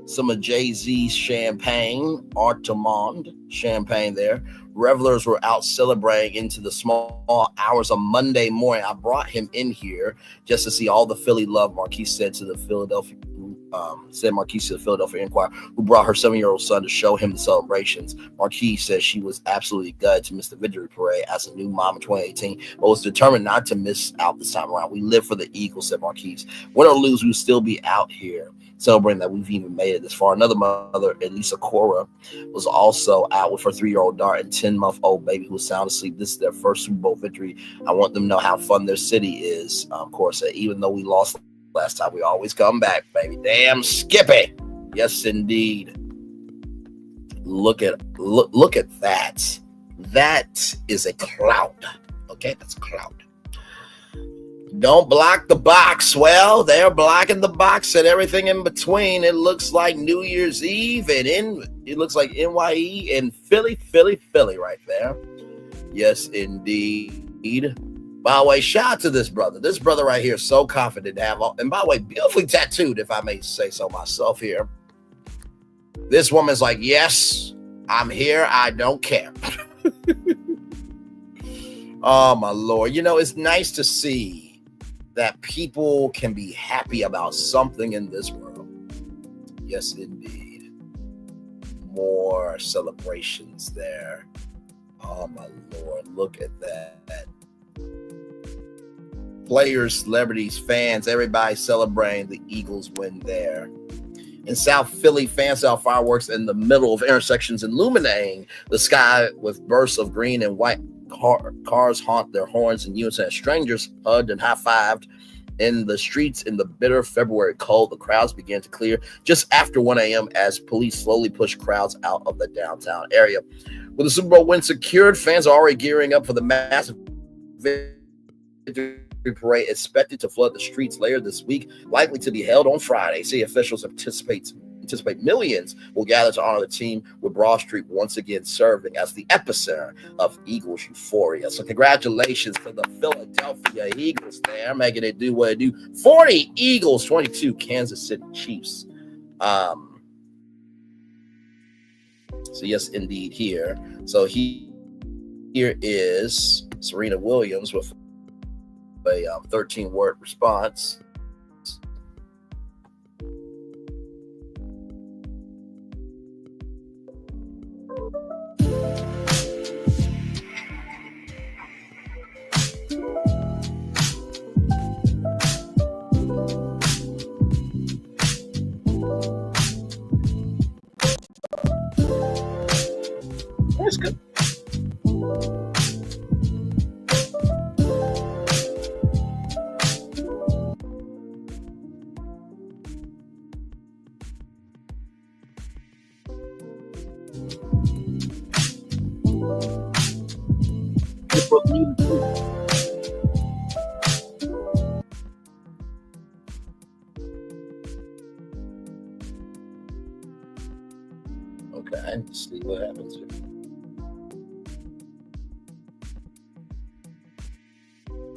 Some of Jay-Z's champagne, Artemond champagne there. Revelers were out celebrating into the small hours of Monday morning. I brought him in here just to see all the Philly love, Marquise said to the Philadelphia said Marquise to the Philadelphia Inquirer, who brought her 7-year-old son to show him the celebrations. Marquise says she was absolutely gutted to miss the victory parade as a new mom in 2018, but was determined not to miss out this time around. We live for the Eagles, said Marquise. Win or lose, we'll still be out here celebrating that we've even made it this far. Another mother, Elisa Cora, was also out with her 3-year-old daughter and 10-month-old baby who was sound asleep. This is their first Super Bowl victory. I want them to know how fun their city is. Cora said, even though we lost last time, we always come back, baby. Damn Skippy. Yes, indeed. Look at that. That is a cloud. Okay, that's a cloud. Don't block the box. Well, they're blocking the box and everything in between. It looks like New Year's Eve and it looks like NYE and Philly right there. Yes, indeed. By the way, shout out to this brother. This brother right here is so confident to have, and by the way, beautifully tattooed, if I may say so myself here. This woman's like, yes, I'm here. I don't care. Oh, my Lord. You know, it's nice to see that people can be happy about something in this world. Yes, indeed. More celebrations there. Oh, my Lord. Look at that. Players, celebrities, fans, everybody celebrating the Eagles win there. In South Philly, fans saw fireworks in the middle of intersections illuminating the sky with bursts of green and white. Cars honked their horns in unison. Strangers hugged and high-fived in the streets in the bitter February cold. The crowds began to clear just after 1 a.m. as police slowly pushed crowds out of the downtown area. With the Super Bowl win secured, fans are already gearing up for the massive victory parade expected to flood the streets later this week, likely to be held on Friday. City officials anticipate millions will gather to honor the team, with Broad Street once again serving as the epicenter of Eagles euphoria. So congratulations to the Philadelphia Eagles there, making it do what it do. 40 Eagles, 22 Kansas City Chiefs. So yes, indeed here. So here is Serena Williams with a 13-word response. That's good. Okay, let's see what happens here.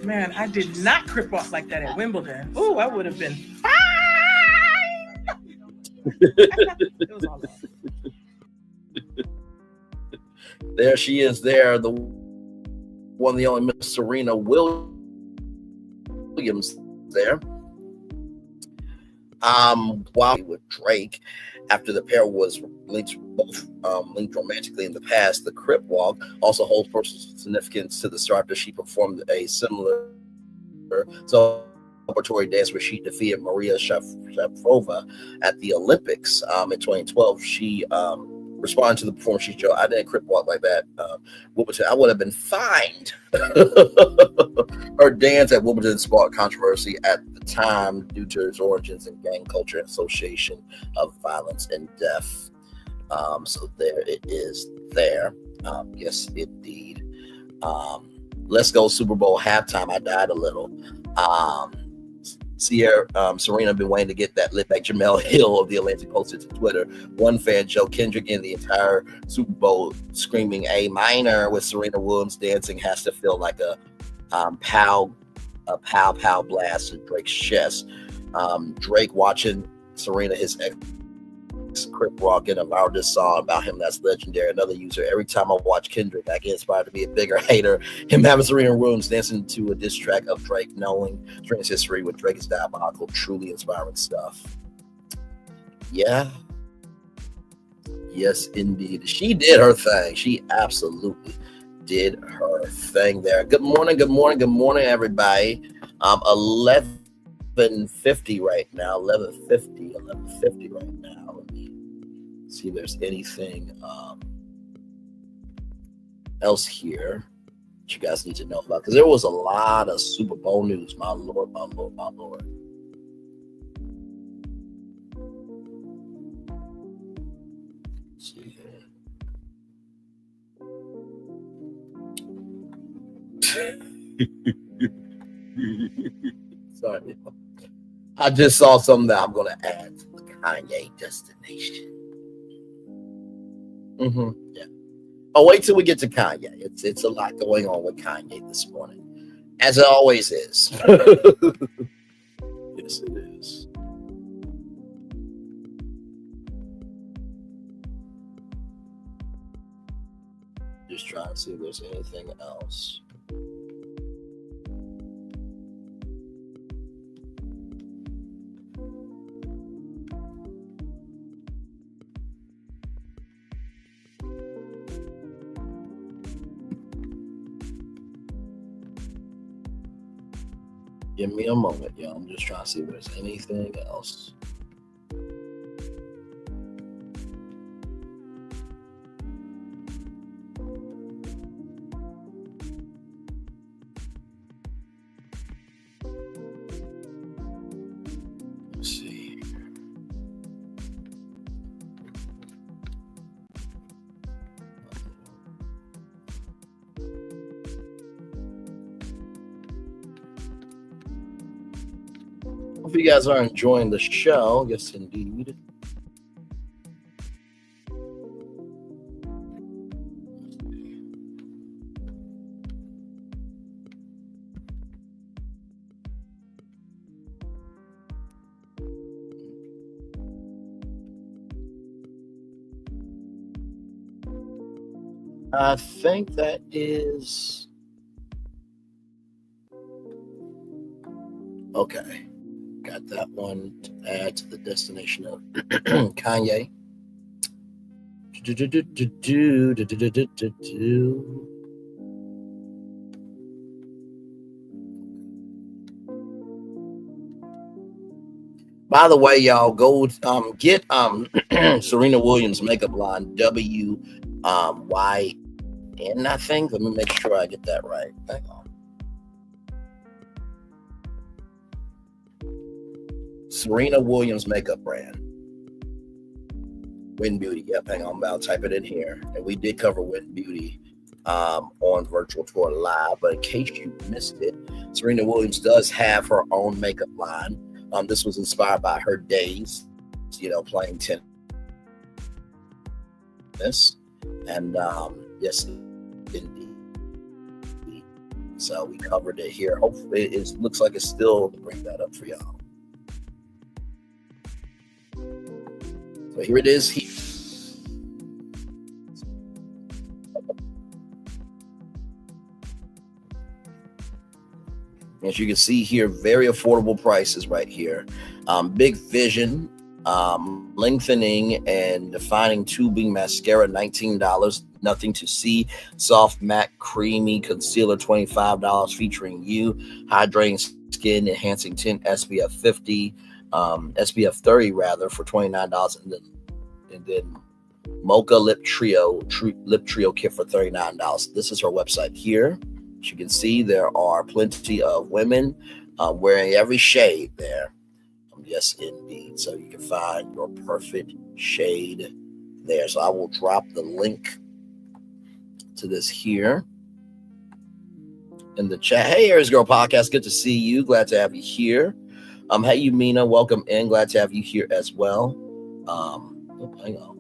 Man, I did not crip walk like that at Wimbledon. Ooh, I would have been fine. It was all that. There she is there, the one, the only Miss Serena Williams there. While with Drake, after the pair was linked romantically in the past, the Crip Walk also holds personal significance to the star after she performed a similar celebratory dance where she defeated Maria Sharapova at the Olympics in 2012. She responded to the performance. She showed, I didn't Crip Walk like that. I would have been fined. Her dance at Wimbledon sparked controversy at the time due to its origins in gang culture and association of violence and death. So there it is there. Yes, indeed. Let's go Super Bowl halftime. I died a little. Serena been waiting to get that lit back. Jamel Hill of The Atlantic posted to Twitter. One fan, Joe Kendrick, in the entire Super Bowl screaming A minor with Serena Williams dancing has to feel like a pow blast in Drake's chest. Drake watching Serena, his ex Crip Rock, and allowed this song about him that's legendary. Another user, every time I watch Kendrick, I get inspired to be a bigger hater. Him having Serena Williams dancing to a diss track of Drake, knowing Serena's history with Drake is diabolical, truly inspiring stuff. Yeah. Yes, indeed. She did her thing. She absolutely did her thing there. Good morning, everybody. 11:50 right now. 11:50 right now. Let me see if there's anything else here that you guys need to know about, because there was a lot of Super Bowl news. My Lord. Let's see here. Sorry. I just saw something that I'm going to add to the Kanye destination. Yeah. Oh, wait till we get to Kanye. It's a lot going on with Kanye this morning, as it always is. Yes, it is. Just trying to see if there's anything else. Give me a moment, y'all. I'm just trying to see if there's anything else. Let's see. Hope you guys are enjoying the show. Yes, indeed. I think that is okay. Got that one to add to the destination of Kanye. By the way, y'all, go get Serena Williams' makeup line, WYN, I think. Let me make sure I get that right. Hang on. Serena Williams makeup brand. Win Beauty. Yep, hang on. I'll type it in here. And we did cover Win Beauty on Virtual Tour Live. But in case you missed it, Serena Williams does have her own makeup line. This was inspired by her days, playing tennis. And yes, indeed. So we covered it here. Hopefully, it looks like it's still bring that up for y'all. So here it is. As you can see here, very affordable prices right here. Big Vision, lengthening and defining tubing mascara, $19. Nothing to See, soft matte creamy concealer, $25, featuring you. Hydrating skin enhancing tint, SPF 50, SPF 30 rather, for $29, and then Mocha Lip Trio kit for $39. This is her website here. As you can see, there are plenty of women wearing every shade there. Yes, indeed. So you can find your perfect shade there. So I will drop the link to this here in the chat. Hey, Aries Girl Podcast. Good to see you. Glad to have you here. Hey, you, Mina. Welcome in. Glad to have you here as well. Hang on.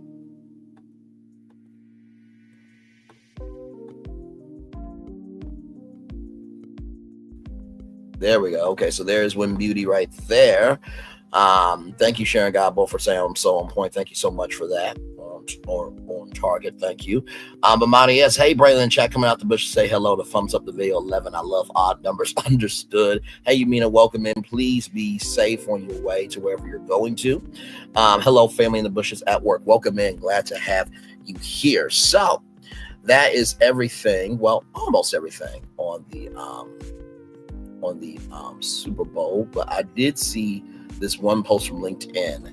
There we go. Okay, so there's Win Beauty right there. Thank you, Sharon Godbo, for saying I'm so on point. Thank you so much for that. on target. Thank you. Amani S. Hey, Braylon, chat coming out the bush to say hello. To thumbs up the video 11. I love odd numbers. Understood. Hey, Yumina, welcome in. Please be safe on your way to wherever you're going to. Hello, family in the bushes at work. Welcome in. Glad to have you here. So that is everything. Well, almost everything on the Super Bowl. But I did see this one post from LinkedIn,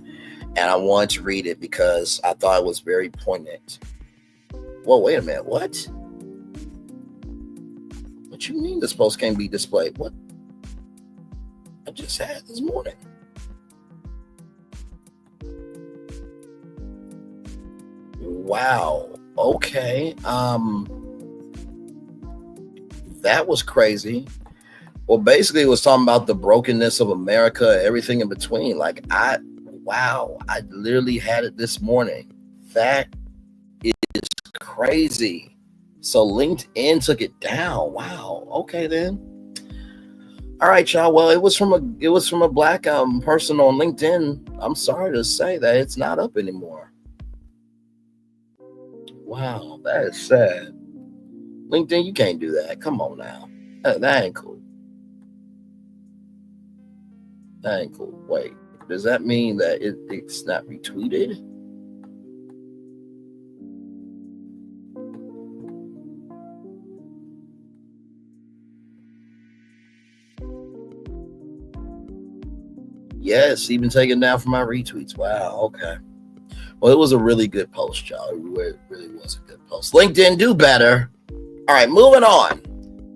and I wanted to read it because I thought it was very poignant. Whoa, wait a minute. What? What you mean this post can't be displayed? What? I just had this morning. Wow. Okay. That was crazy. Well, basically it was talking about the brokenness of America, everything in between. Like, I literally had it this morning. That is crazy. So LinkedIn took it down. Wow. Okay then. All right, y'all. Well, it was from a black person on LinkedIn. I'm sorry to say that it's not up anymore. Wow, that is sad. LinkedIn, you can't do that. Come on now. That ain't cool. That ain't cool. Wait, does that mean that it's not retweeted? Yes, even taken down from my retweets. Wow, okay. Well, it was a really good post, y'all. It really was a good post. LinkedIn, do better. All right, moving on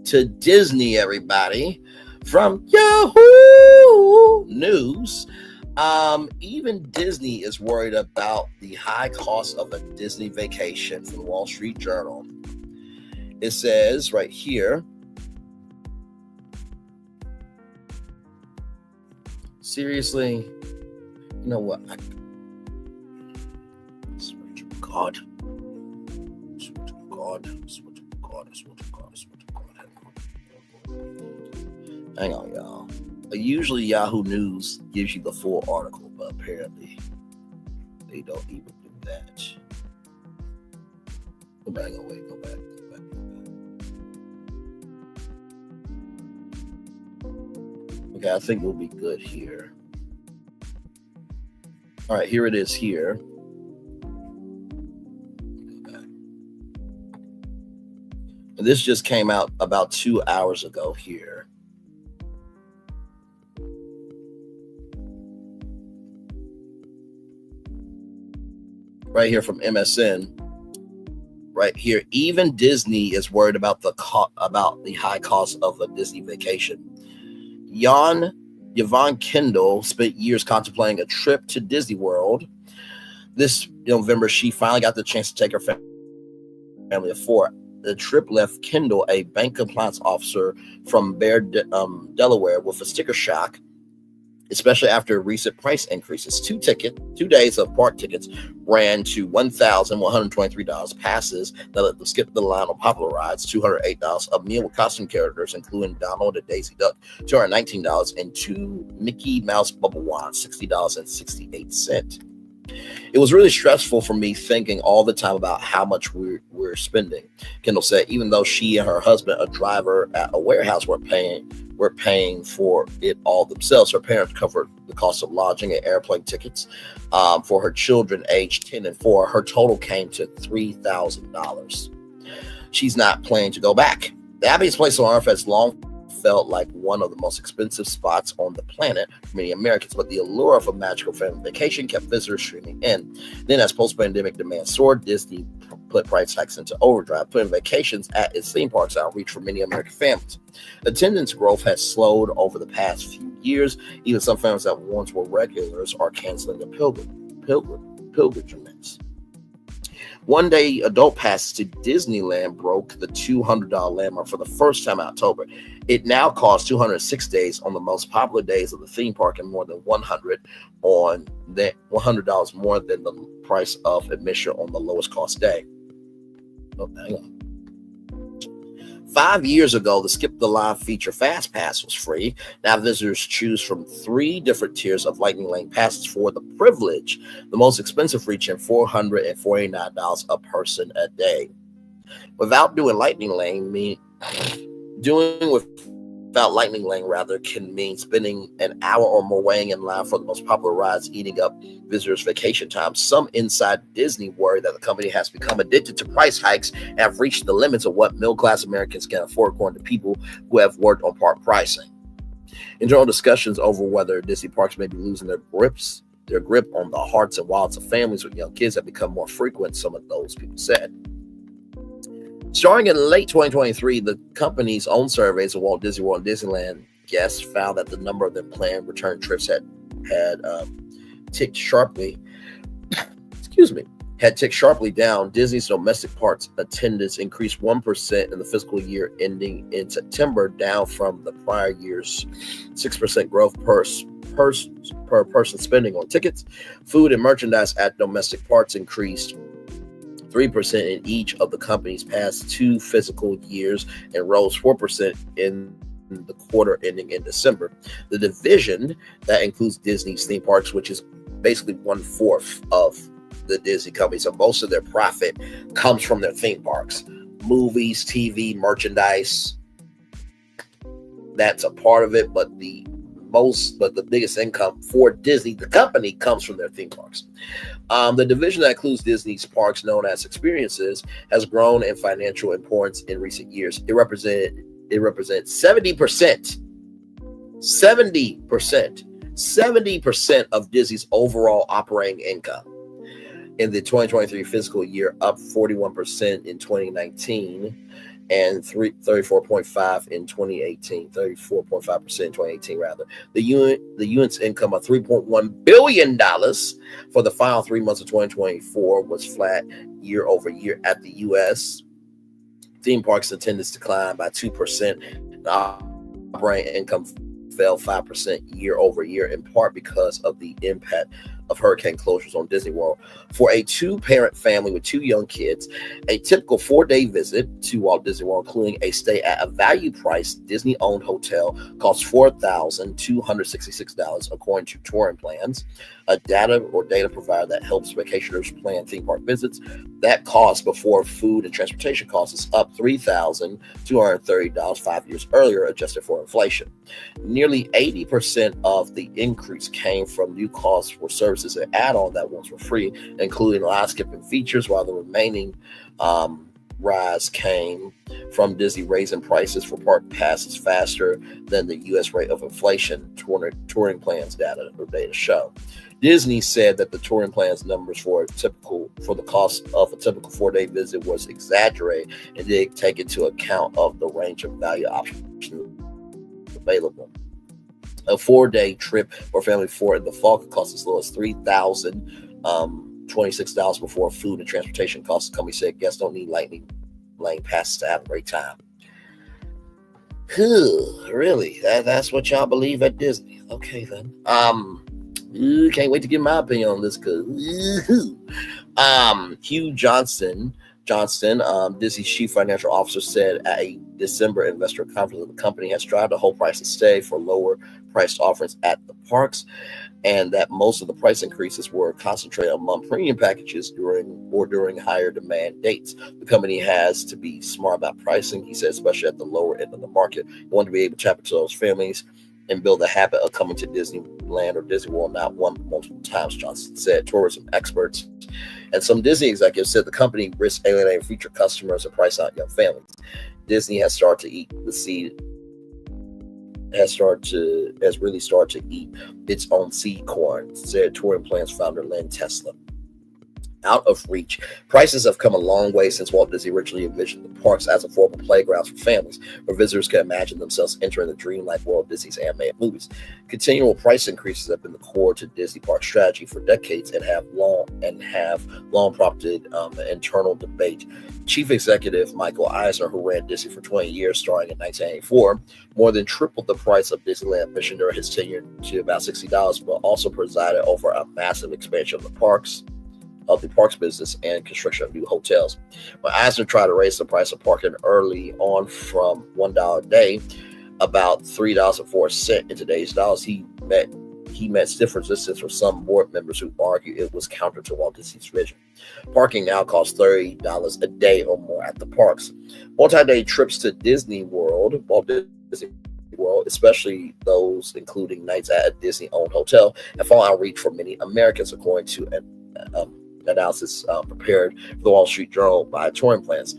to Disney, everybody. From Yahoo News, even Disney is worried about the high cost of a Disney vacation from Wall Street Journal. It says right here, seriously, you know what? God. Hang on, y'all. Usually Yahoo News gives you the full article, but apparently they don't even do that. Go back. Okay, I think we'll be good here. All right, here it is here. And this just came out about 2 hours ago here. Right here from MSN. Right here, even Disney is worried about the high cost of a Disney vacation. Yvonne Kendall spent years contemplating a trip to Disney World. This November, she finally got the chance to take her family of four. The trip left Kendall, a bank compliance officer from Delaware, with a sticker shock, especially after recent price increases. 2 days of park tickets ran to $1,123. Passes that let them skip the line on popular rides, $208. A meal with costume characters, including Donald and Daisy Duck, $219. And 2 Mickey Mouse bubble wands, $60.68. It was really stressful for me thinking all the time about how much we're spending. Kendall said, even though she and her husband, a driver at a warehouse, were paying for it all themselves. Her parents covered the cost of lodging and airplane tickets for her children aged 10 and 4. Her total came to $3,000. She's not planning to go back. The happiest place on earth has long felt like one of the most expensive spots on the planet for many Americans, but the allure of a magical family vacation kept visitors streaming in. Then, as post-pandemic demand soared, Disney put price hikes into overdrive, putting vacations at its theme parks out of reach for many American families. Attendance growth has slowed over the past few years. Even some families that once were regulars are canceling their pilgrimages. One-day adult passes to Disneyland broke the $200 landmark for the first time in October. It now costs $206 on the most popular days of the theme park, and more than $100 more than the price of admission on the lowest cost day. Oh, hang on. 5 years ago, the Skip the Line feature Fast Pass was free. Now visitors choose from 3 different tiers of Lightning Lane passes for the privilege, the most expensive reaching $449 a person a day. Without doing Lightning Lane, without Lightning Lane can mean spending an hour or more waiting in line for the most popular rides, eating up visitors' vacation time. Some inside Disney worry that the company has become addicted to price hikes and have reached the limits of what middle-class Americans can afford, according to people who have worked on park pricing. Internal discussions over whether Disney parks may be losing their grip on the hearts and wallets of families with young kids have become more frequent, some of those people said. Starting in late 2023, the company's own surveys of Walt Disney World and Disneyland guests found that the number of them planned return trips had ticked sharply. Had ticked sharply down. Disney's domestic parks attendance increased 1% in the fiscal year ending in September, down from the prior year's 6% growth per person spending on tickets. Food and merchandise at domestic parks increased 3% in each of the company's past 2 fiscal years and rose 4% in the quarter ending in December. The division that includes Disney's theme parks, which is basically 1/4 of the Disney company, so most of their profit comes from their theme parks. Movies, TV, merchandise, that's a part of it, but the biggest income for Disney, the company, comes from their theme parks. The division that includes Disney's parks, known as Experiences, has grown in financial importance in recent years. It represents 70% of Disney's overall operating income in the 2023 fiscal year, up 41% in 2019 and 34.5% in 2018, 34.5% in 2018 rather. The unit's income of $3.1 billion for the final 3 months of 2024 was flat year over year at the U.S. Theme parks attendance declined by 2%. The operating income fell 5% year over year, in part because of the impact of hurricane closures on Disney World. For a 2-parent family with 2 young kids, a typical 4-day visit to Walt Disney World, including a stay at a value-priced Disney-owned hotel, costs $4,266, according to Touring Plans, a data provider that helps vacationers plan theme park visits. That cost before food and transportation costs is up $3,230 5 years earlier, adjusted for inflation. Nearly 80% of the increase came from new costs for services and add-on that once were free, including line-skipping features, while the remaining rise came from Disney raising prices for park passes faster than the U.S. rate of inflation, Touring Plans data show. Disney said that the Touring Plans numbers for the cost of a typical 4-day visit was exaggerated and did take into account of the range of value options available. A 4-day trip for family 4 in the fall could cost as low as $3,026 before food and transportation costs. The company said guests don't need Lightning Lane passes to have a great time. Really? That's what y'all believe at Disney? Okay then. Can't wait to get my opinion on this. Hugh Johnston, Disney's chief financial officer, said at a December investor conference that the company has tried to hold prices steady for lower priced offerings at the parks, and that most of the price increases were concentrated among premium packages during higher demand dates. The company has to be smart about pricing, he said, especially at the lower end of the market. We want to be able to tap into those families and build a habit of coming to Disneyland or Disney World not one but multiple times, Johnson said. Tourism experts and some Disney executives said the company risks alienating future customers and price out young families. Disney has started to eat the seed, has really started to eat its own seed corn, said Touring Plans founder Len Tesla. Out of reach. Prices have come a long way since Walt Disney originally envisioned the parks as affordable playgrounds for families, where visitors can imagine themselves entering the dreamlike world of Disney's animated movies. Continual price increases have been the core to Disney park strategy for decades and have long prompted internal debate. Chief Executive Michael Eisner, who ran Disney for 20 years, starting in 1984, more than tripled the price of Disneyland admission during his tenure to about $60, but also presided over a massive expansion of the parks of the parks business and construction of new hotels. When Eisner tried to raise the price of parking early on from $1 a day, about $3.04 in today's dollars, he met stiff resistance from some board members who argue it was counter to Walt Disney's vision. Parking now costs $30 a day or more at the parks. Multi-day trips to Disney World, Walt Disney World, especially those including nights at a Disney-owned hotel, have fallen out of reach for many Americans, according to an analysis prepared for the Wall Street Journal by Touring Plans.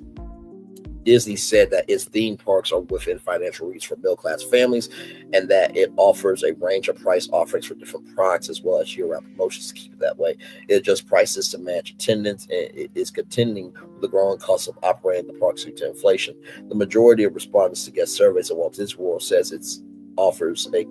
Disney said that its theme parks are within financial reach for middle-class families and that it offers a range of price offerings for different products as well as year-round promotions to keep it that way. It adjusts prices to match attendance, and it is contending with the growing cost of operating the parks due to inflation. The majority of respondents to guest surveys at Walt Disney World says it offers a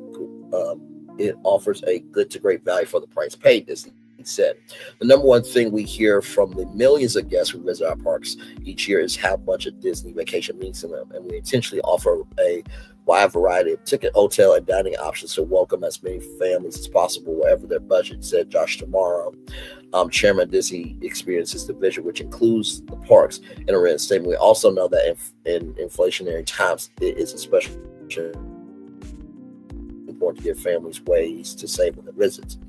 good to great value for the price paid, Disney said. The number one thing we hear from the millions of guests who visit our parks each year is how much a Disney vacation means to them, and we intentionally offer a wide variety of ticket, hotel, and dining options to welcome as many families as possible wherever their budget, said Josh Tomorrow, chairman of Disney Experiences Division, which includes the parks. In a written statement, we also know that in inflationary times, it is especially important to give families ways to save on their visits.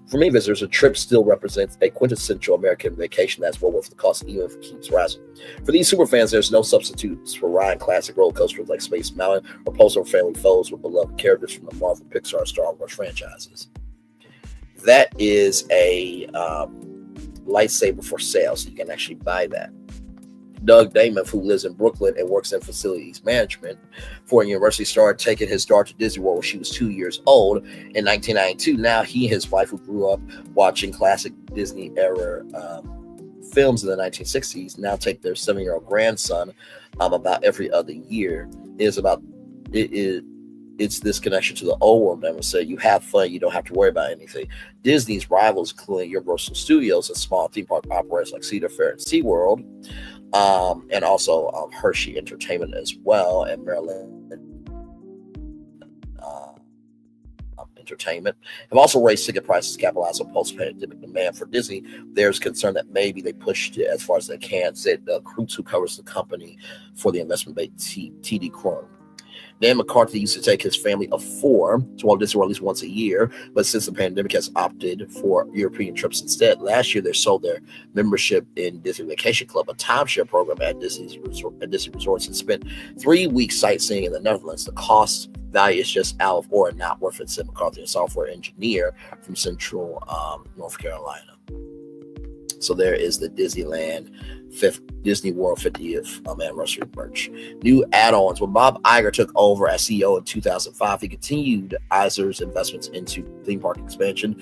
For many visitors, a trip still represents a quintessential American vacation that's well worth the cost, even if it keeps rising. For these super fans, there's no substitutes for riding classic roller coasters like Space Mountain or posting family photos with beloved characters from the Marvel, Pixar, Star Wars franchises. That is a lightsaber for sale, so you can actually buy that. Doug Damon, who lives in Brooklyn and works in facilities management for a university, started taking his daughter to Disney World when she was 2 years old in 1992. Now he and his wife, who grew up watching classic Disney era films in the 1960s, now take their 7-year-old grandson about every other year. It's this connection to the old world. Never said you have fun, you don't have to worry about anything. Disney's rivals, including Universal Studios and small theme park operators like Cedar Fair and SeaWorld, and also Hershey Entertainment as well, and Maryland Entertainment, have also raised ticket prices to capitalize on post-pandemic demand for Disney. There's concern that maybe they pushed it as far as they can, said Krutz, who covers the company for the investment bank TD Cowen. Dan McCarthy used to take his family of 4 to Walt Disney World at least once a year, but since the pandemic has opted for European trips instead. Last year, they sold their membership in Disney Vacation Club, a timeshare program at Disney Resorts, and spent 3 weeks sightseeing in the Netherlands. The cost value is just out of or not worth it, said McCarthy, a software engineer from Central North Carolina. So there is the Disney World 50th anniversary merch. New add-ons. When Bob Iger took over as CEO in 2005, he continued Eisner's investments into theme park expansion.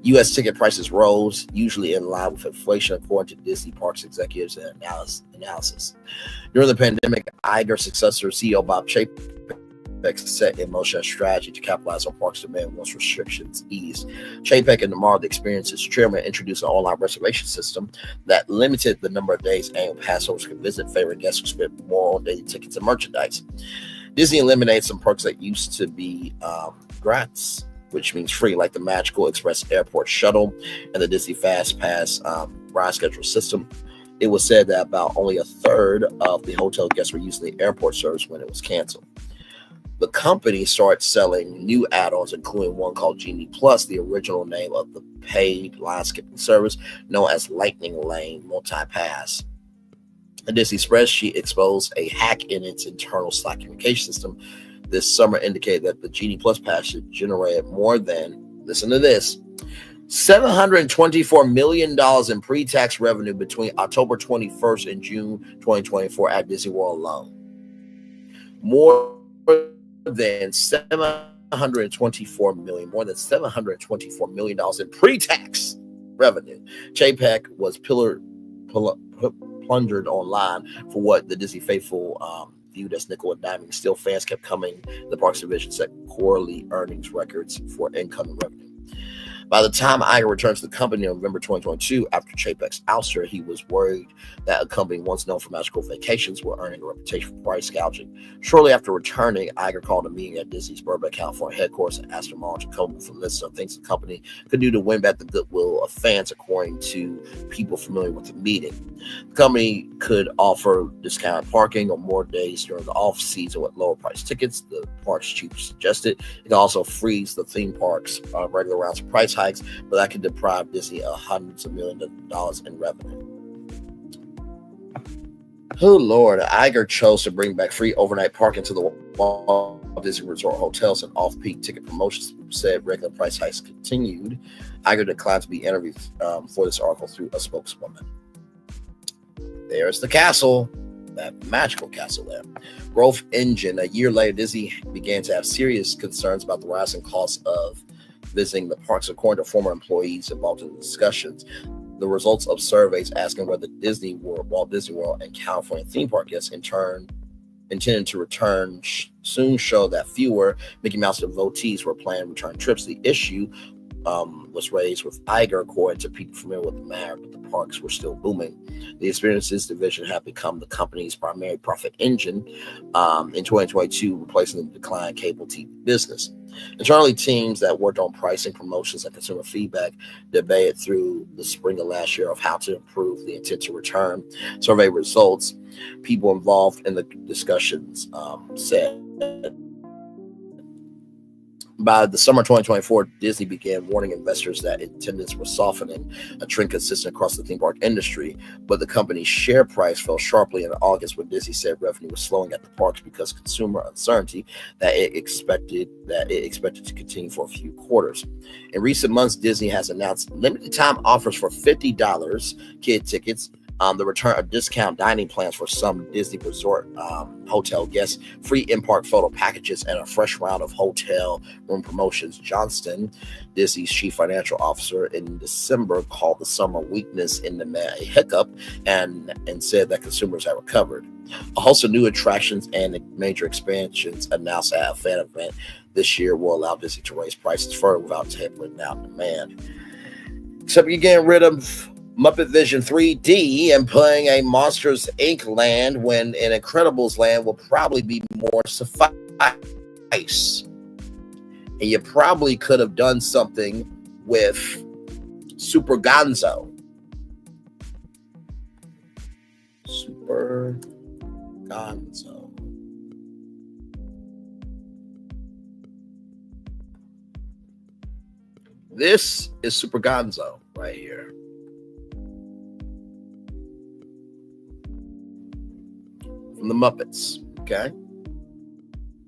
U.S. ticket prices rose, usually in line with inflation, according to Disney Parks executives and analysis. During the pandemic, Iger's successor, CEO Bob Chapek, set in motion a strategy to capitalize on parks demand once restrictions eased. Chapek and Lamar, the Experiences chairman, introduced an online reservation system that limited the number of days annual pass holders could visit, favoring guests who spent more on daily tickets and merchandise. Disney eliminated some perks that used to be gratis, which means free, like the Magical Express Airport Shuttle and the Disney Fast Pass ride schedule system. It was said that about only a third of the hotel guests were using the airport service when it was canceled. The company started selling new add-ons, including one called Genie Plus, the original name of the paid line-skipping service known as Lightning Lane Multi-Pass. A Disney spreadsheet exposed a hack in its internal Slack communication system this summer, indicated that the Genie Plus pass should generate more than, listen to this, $724 million in pre-tax revenue between October 21st and June 2024 at Disney World alone. More than $724 million in pre-tax revenue. Chapek was plundered online for what the Disney faithful viewed as nickel and diming. Still, fans kept coming. The Parks Division set quarterly earnings records for incoming revenue. By the time Iger returned to the company in November 2022, after Chapek's ouster, he was worried that a company once known for magical vacations were earning a reputation for price gouging. Shortly after returning, Iger called a meeting at Disney's Burbank, California headquarters and asked Lamar to come with a list of things the company could do to win back the goodwill of fans, according to people familiar with the meeting. The company could offer discounted parking on more days during the off-season with lower price tickets, the park's chief suggested. It could also freeze the theme park's regular rounds of price hikes, but that could deprive Disney of hundreds of millions of dollars in revenue. Oh, Lord. Iger chose to bring back free overnight parking to the Walt Disney Resort hotels and off-peak ticket promotions. Said regular price hikes continued. Iger declined to be interviewed for this article through a spokeswoman. There's the castle, that magical castle there. Growth engine. A year later, Disney began to have serious concerns about the rising costs of visiting the parks, according to former employees involved in the discussions. The results of surveys asking whether Walt Disney World and California theme park guests intended to return soon show that fewer Mickey Mouse devotees were planning return trips. The issue was raised with Iger, according to people familiar with the matter, but the parks were still booming. The experiences division had become the company's primary profit engine in 2022, replacing the declined cable TV business. Internally, teams that worked on pricing, promotions, and consumer feedback debated through the spring of last year of how to improve the intent to return. Survey results, people involved in the discussions said by the summer 2024, Disney began warning investors that attendance was softening, a trend consistent across the theme park industry. But the company's share price fell sharply in August when Disney said revenue was slowing at the parks because consumer uncertainty that it expected to continue for a few quarters. In recent months, Disney has announced limited time offers for $50 kid tickets, the return of discount dining plans for some Disney resort hotel guests, free in-park photo packages, and a fresh round of hotel room promotions. Johnston, Disney's chief financial officer, in December called the summer weakness in the a hiccup and said that consumers have recovered. A host of new attractions and major expansions announced at a fan event this year will allow Disney to raise prices further without tapering down demand. Except you're getting rid of Muppet Vision 3D and playing a Monsters Inc. land when an Incredibles land will probably be more suffice. And you probably could have done something with Super Gonzo. Super Gonzo. This is Super Gonzo right here. From the Muppets, okay?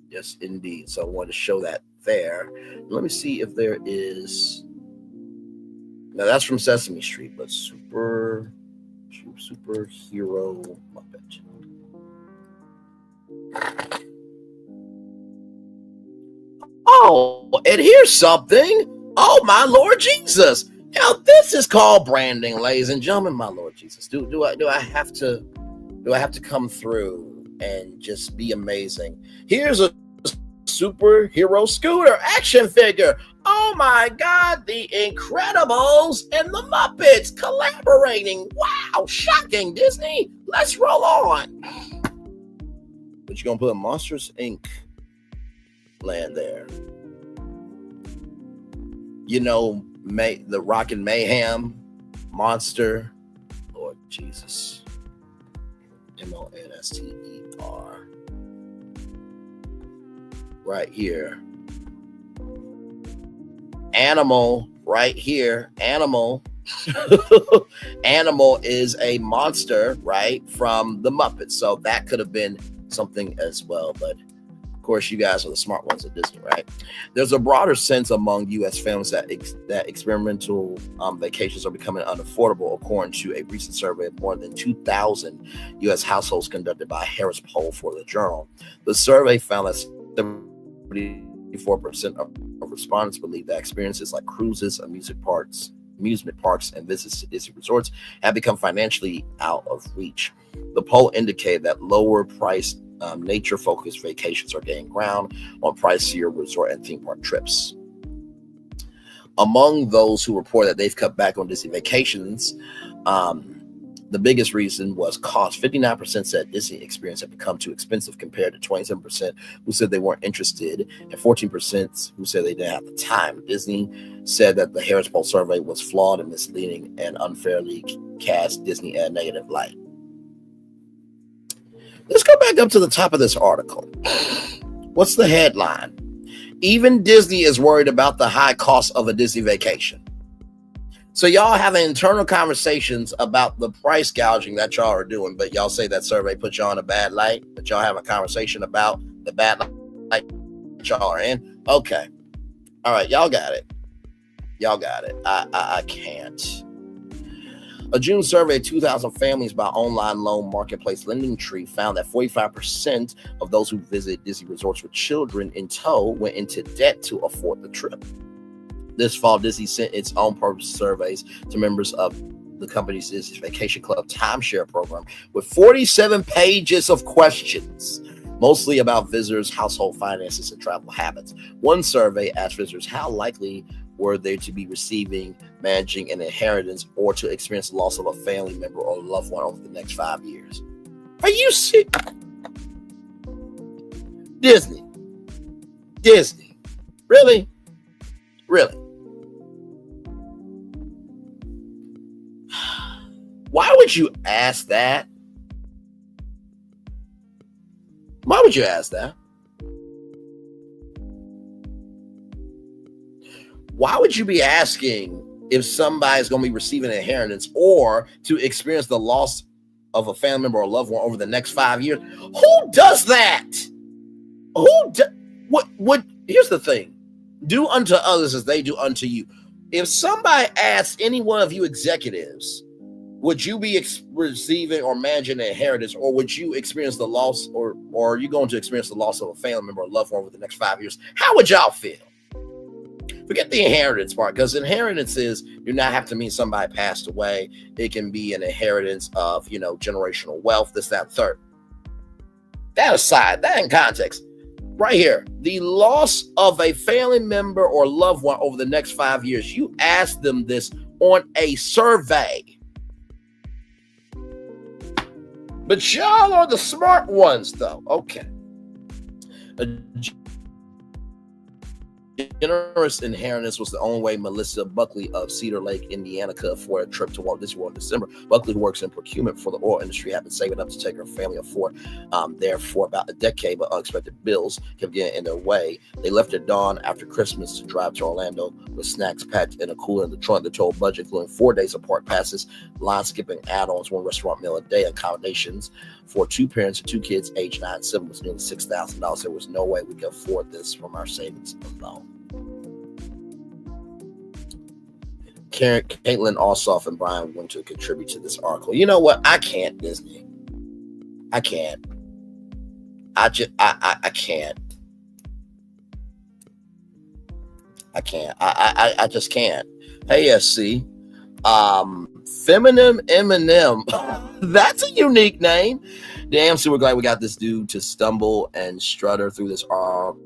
Yes, indeed. So I want to show that there. Let me see if there is. Now that's from Sesame Street, but superhero Muppet. Oh, and here's something. Oh, my Lord Jesus! Now this is called branding, ladies and gentlemen. My Lord Jesus, do I have to come through and just be amazing? Here's a superhero Scooter action figure. Oh my God, the Incredibles and the Muppets collaborating. Wow, shocking, Disney. Let's roll on. But you're gonna put a Monsters Inc. land there. You know, the Rockin' Mayhem monster. Lord Jesus. Monster. Right here. Animal right here. Animal. Animal is a monster, right, from the Muppets. So that could have been something as well. But of course, you guys are the smart ones at Disney, right? There's a broader sense among U.S. families that experimental vacations are becoming unaffordable, according to a recent survey of more than 2,000 U.S. households conducted by Harris Poll for the Journal. The survey found that 74% of respondents believe that experiences like cruises, amusement parks, and visits to Disney resorts have become financially out of reach. The poll indicated that lower priced nature-focused vacations are gaining ground on pricier resort and theme park trips. Among those who report that they've cut back on Disney vacations, the biggest reason was cost. 59% said Disney experience had become too expensive compared to 27% who said they weren't interested and 14% who said they didn't have the time. Disney said that the Harris Poll survey was flawed and misleading and unfairly cast Disney in a negative light. Let's go back up to the top of this article. What's the headline? Even Disney is worried about the high cost of a Disney vacation. So y'all having internal conversations about the price gouging that y'all are doing, but y'all say that survey put y'all in a bad light, but y'all have a conversation about the bad light that y'all are in. Okay. All right. Y'all got it. Y'all got it. I can't. A June survey of 2,000 families by online loan marketplace LendingTree found that 45% of those who visit Disney resorts with children in tow went into debt to afford the trip. This fall, Disney sent its own purpose surveys to members of the company's Disney Vacation Club timeshare program with 47 pages of questions, mostly about visitors' household finances and travel habits. One survey asked visitors how likely were they to be receiving, managing an inheritance, or to experience the loss of a family member or loved one over the next 5 years. Are you serious? Disney. Really? Why would you ask that? Why would you ask that? Why would you be asking if somebody's going to be receiving an inheritance or to experience the loss of a family member or loved one over the next 5 years? Who does that? Here's the thing. Do unto others as they do unto you. If somebody asks any one of you executives, would you be receiving or managing an inheritance, or would you experience the loss, or are you going to experience the loss of a family member or loved one over the next 5 years? How would y'all feel? Forget the inheritance part, because inheritances do not have to mean somebody passed away. It can be an inheritance of, generational wealth, this, that, and third. That aside, that in context, right here, the loss of a family member or loved one over the next 5 years, you ask them this on a survey. But y'all are the smart ones, though. Okay. A generous inheritance was the only way Melissa Buckley of Cedar Lake, Indiana, could afford a trip to Walt Disney World in December. Buckley, who works in procurement for the oil industry, had been saving up to take her family there for about a decade, but unexpected bills kept getting in their way. They left at dawn after Christmas to drive to Orlando with snacks packed in a cooler in the trunk. The total budget, including 4 days of park passes, line skipping add-ons, one restaurant meal a day, accommodations for 2 parents and 2 kids aged 9 and 7 was nearly $6,000. There was no way we could afford this from our savings alone. Caitlin Ossoff and Brian Winter contribute to this article. You know what? I can't, Disney. I can't. I can't. I just can't. Hey, SC. Feminine Eminem. That's a unique name. Damn, super glad we got this dude to stumble and strutter through this article.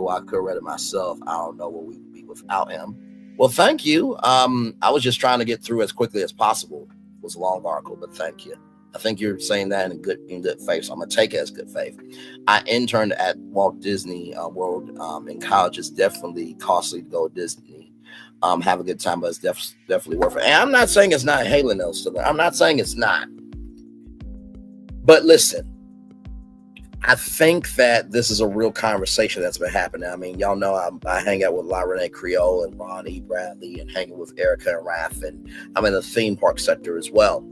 I could have read it myself. I don't know what we would be without him. Well, thank you. I was just trying to get through as quickly as possible. It was a long article, but thank you. I think you're saying that in good faith, so I'm gonna take it as good faith. I interned at Walt Disney World in college. It's definitely costly to go to Disney. Have a good time, but it's definitely worth it. And I'm not saying it's not hailing else to them. I'm not saying it's not. But listen, I think that this is a real conversation that's been happening. I mean, y'all know I hang out with La Renee Creole and Ronnie Bradley and hanging with Erica and Raph, and I'm in the theme park sector as well.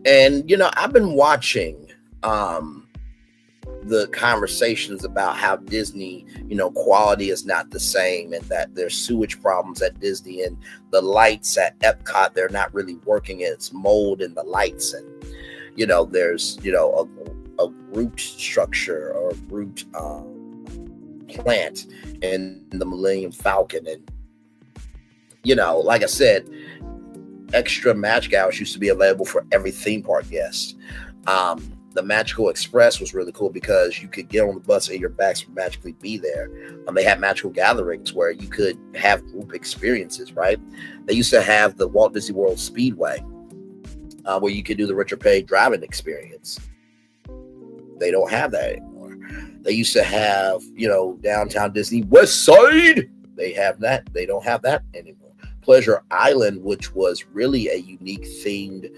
And, I've been watching the conversations about how Disney, quality is not the same, and that there's sewage problems at Disney, and the lights at Epcot, they're not really working. It's mold in the lights, and, there's, a root structure or root plant in the Millennium Falcon. And, like I said, extra magic hours used to be available for every theme park guest. The Magical Express was really cool because you could get on the bus and your bags would magically be there. They had magical gatherings where you could have group experiences, right? They used to have the Walt Disney World Speedway where you could do the Richard Page driving experience. They don't have that anymore. They used to have, Downtown Disney West Side. They have that. They don't have that anymore. Pleasure Island, which was really a unique themed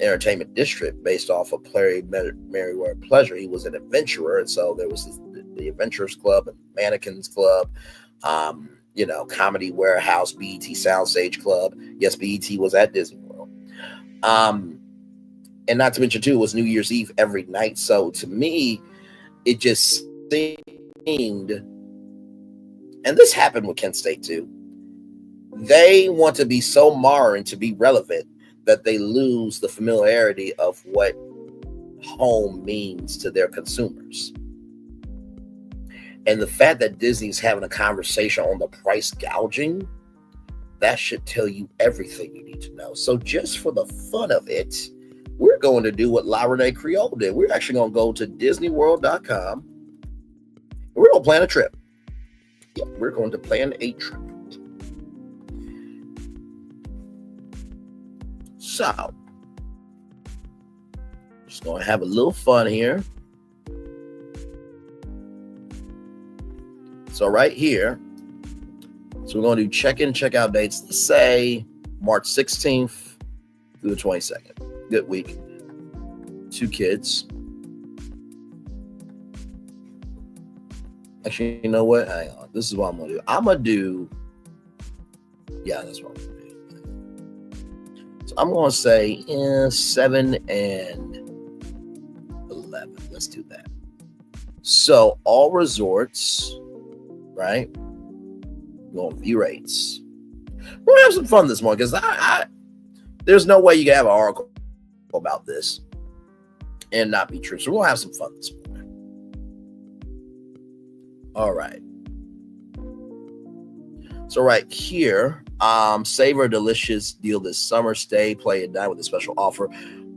entertainment district based off of Merriweather Pleasure. He was an adventurer, and so there was the Adventurers Club and Mannequins Club, Comedy Warehouse, BET Soundstage Club. Yes, BET was at Disney World. And not to mention, too, it was New Year's Eve every night. So to me, it just seemed, and this happened with Kent State, too. They want to be so modern to be relevant that they lose the familiarity of what home means to their consumers. And the fact that Disney's having a conversation on the price gouging, that should tell you everything you need to know. So just for the fun of it, we're going to do what La Renee Creole did. We're actually going to go to DisneyWorld.com. We're going to plan a trip. Yeah, we're going to plan a trip. So, just going to have a little fun here. So right here, so we're going to do check-in, check-out dates. Let's say March 16th through the 22nd. Good week. 2 kids. Actually, you know what? Hang on. This is what I'm going to do. I'm going to do, that's what I'm going to do. So I'm going to say 7 and 11. Let's do that. So all resorts, right? We're going to view rates. We're going to have some fun this morning because there's no way you can have an article about this and not be true. So we're going to have some fun this morning. All right. So right here, savor a delicious deal this summer. Stay, play, and dine with a special offer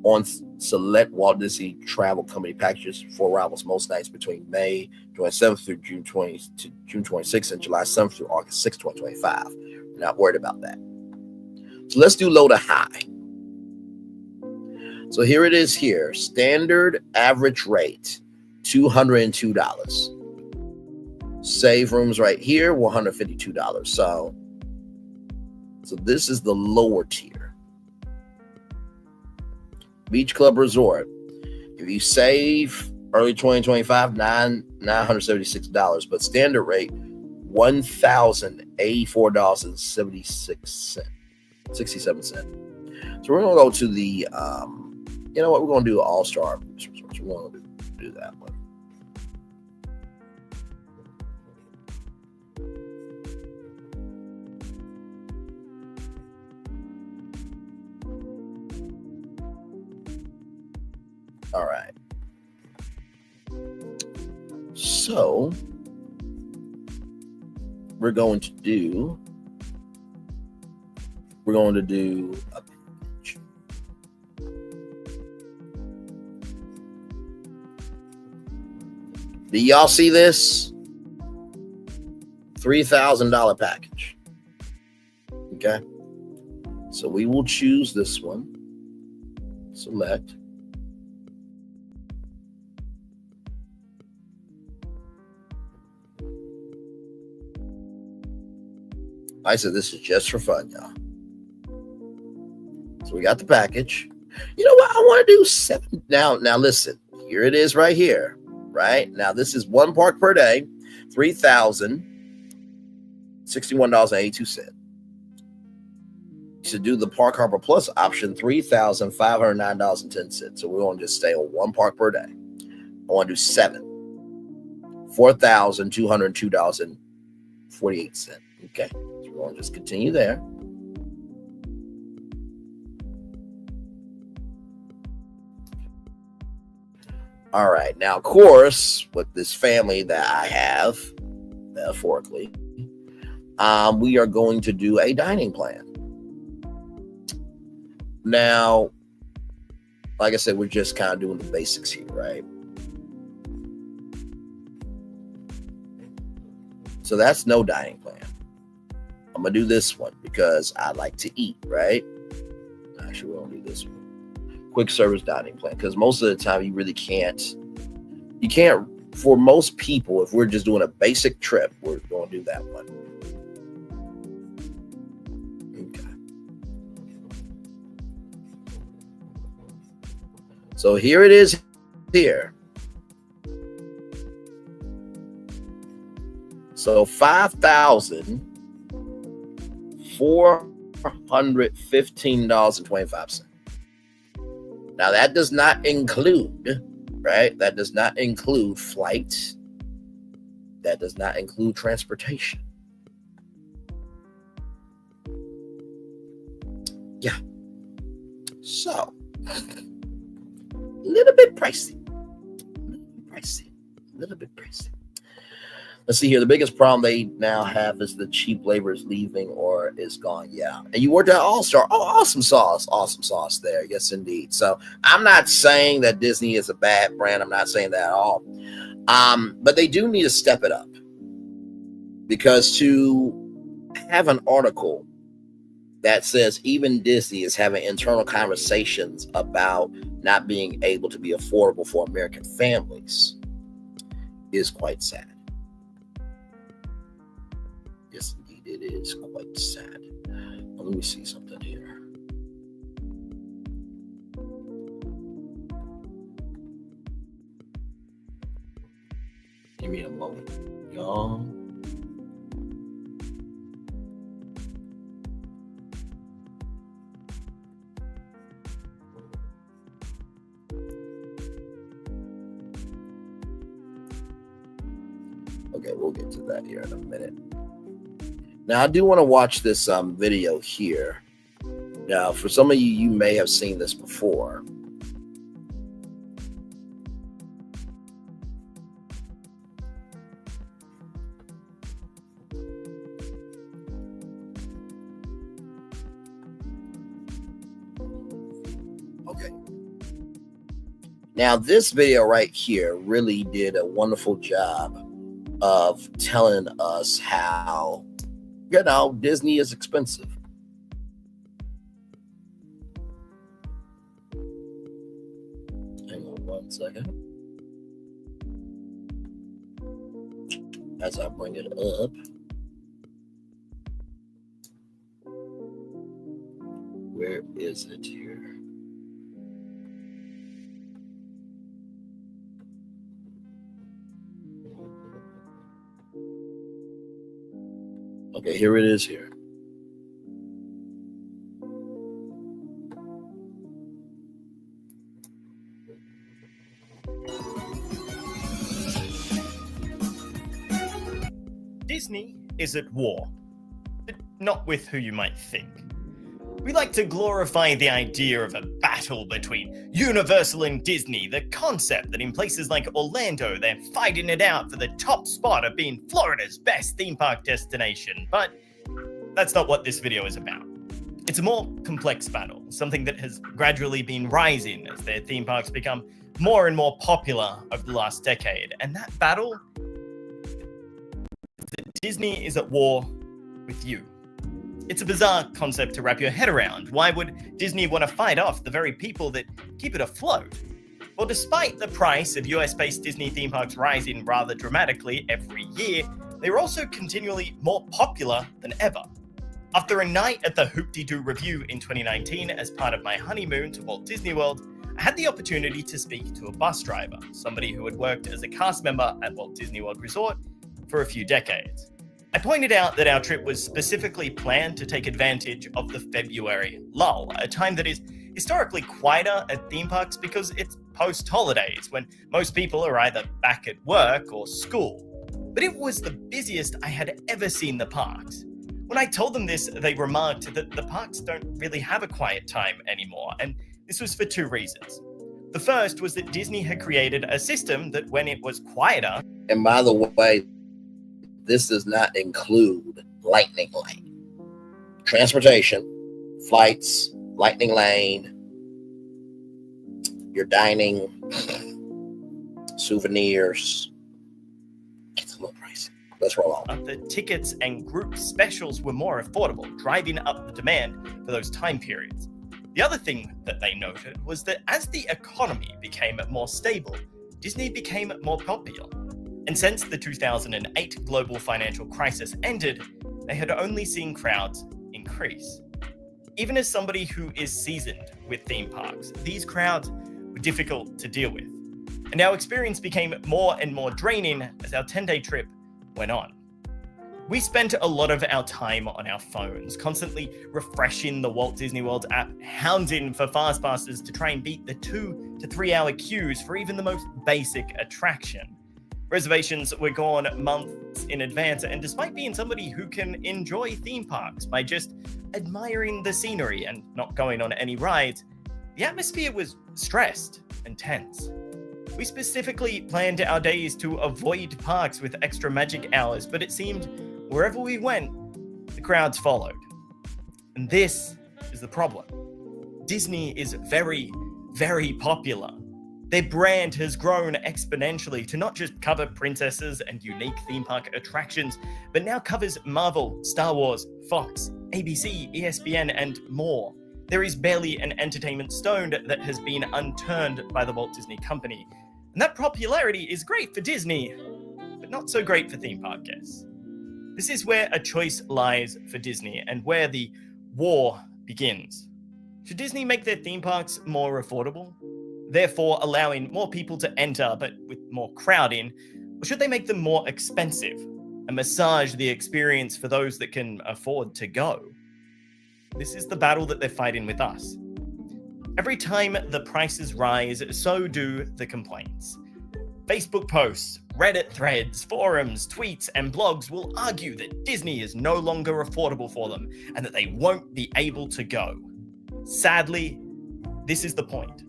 on select Walt Disney Travel Company packages for arrivals most nights between May 27th through June 26th and July 7th through August 6th, 2025. We're not worried about that. So let's do low to high. So here it is here. Standard average rate, $202. Save rooms right here, $152. So this is the lower tier. Beach Club Resort. If you save early 2025, $976, but standard rate, $1,084.67. So we're gonna go to the you know what, we're gonna do All-Star Resorts. We're gonna do that one. All right. So we're going to do a package. Do y'all see this? $3,000 package. Okay. So we will choose this one. Select. I said this is just for fun, y'all. So we got the package. You know what? I want to do 7. Now listen. Here it is right here. Right? Now this is 1 park per day. $3,061.82. To do the Park Hopper Plus option, $3,509.10. So we're going to just stay on 1 park per day. I want to do 7. $4,202.48. Okay. So we're going to just continue there. All right. Now, of course, with this family that I have, metaphorically, we are going to do a dining plan. Now, like I said, we're just kind of doing the basics here, right? So that's no dining plan. I'm going to do this one because I like to eat, right? Actually, we won't do this one. Quick service dining plan, because most of the time you really can't. You can't, for most people, if we're just doing a basic trip, we're going to do that one. Okay. So here it is here. So $5,415.25. Now that does not include, right? That does not include flights. That does not include transportation. Yeah. So a little bit pricey. A little bit pricey. Let's see here. The biggest problem they now have is the cheap labor is leaving or is gone. Yeah. And you worked at All-Star. Oh, awesome sauce. Awesome sauce there. Yes, indeed. So I'm not saying that Disney is a bad brand. I'm not saying that at all. But they do need to step it up. Because to have an article that says even Disney is having internal conversations about not being able to be affordable for American families is quite sad. Yes, indeed, it is quite sad. Let me see something here. Give me a moment, y'all. Okay, we'll get to that here in a minute. Now, I do want to watch this video here. Now, for some of you, you may have seen this before. Okay. Now, this video right here really did a wonderful job of telling us how, you know, Disney is expensive. Hang on one second. As I bring it up. Where is it here? Okay, here it is here. Disney is at war, but not with who you might think. We like to glorify the idea of a battle between Universal and Disney, the concept that in places like Orlando, they're fighting it out for the top spot of being Florida's best theme park destination. But that's not what this video is about. It's a more complex battle, something that has gradually been rising as their theme parks become more and more popular over the last decade. And that battle is that Disney is at war with you. It's a bizarre concept to wrap your head around. Why would Disney want to fight off the very people that keep it afloat? Well, despite the price of US-based Disney theme parks rising rather dramatically every year, they were also continually more popular than ever. After a night at the Hoop-de-Doo Review in 2019 as part of my honeymoon to Walt Disney World, I had the opportunity to speak to a bus driver, somebody who had worked as a cast member at Walt Disney World Resort for a few decades. I pointed out that our trip was specifically planned to take advantage of the February lull, a time that is historically quieter at theme parks because it's post-holidays when most people are either back at work or school. But it was the busiest I had ever seen the parks. When I told them this, they remarked that the parks don't really have a quiet time anymore, and this was for two reasons. The first was that Disney had created a system that when it was quieter... And by the way, this does not include Lightning Lane. Transportation, flights, Lightning Lane, your dining, souvenirs. It's a little pricey. Let's roll on. The tickets and group specials were more affordable, driving up the demand for those time periods. The other thing that they noted was that as the economy became more stable, Disney became more popular. And since the 2008 global financial crisis ended, they had only seen crowds increase. Even as somebody who is seasoned with theme parks, these crowds were difficult to deal with. And our experience became more and more draining as our 10-day trip went on. We spent a lot of our time on our phones, constantly refreshing the Walt Disney World app, hounding for fast passes to try and beat the 2 to 3 hour queues for even the most basic attraction. Reservations were gone months in advance, and despite being somebody who can enjoy theme parks by just admiring the scenery and not going on any rides, the atmosphere was stressed and tense. We specifically planned our days to avoid parks with extra magic hours, but it seemed wherever we went, the crowds followed. And this is the problem. Disney is very, very popular. Their brand has grown exponentially to not just cover princesses and unique theme park attractions, but now covers Marvel, Star Wars, Fox, ABC, ESPN, and more. There is barely an entertainment stone that has been unturned by the Walt Disney Company. And that popularity is great for Disney, but not so great for theme park guests. This is where a choice lies for Disney and where the war begins. Should Disney make their theme parks more affordable, therefore allowing more people to enter but with more crowding, or should they make them more expensive and massage the experience for those that can afford to go? This is the battle that they're fighting with us. Every time the prices rise, so do the complaints. Facebook posts, Reddit threads, forums, tweets, and blogs will argue that Disney is no longer affordable for them and that they won't be able to go. Sadly, this is the point.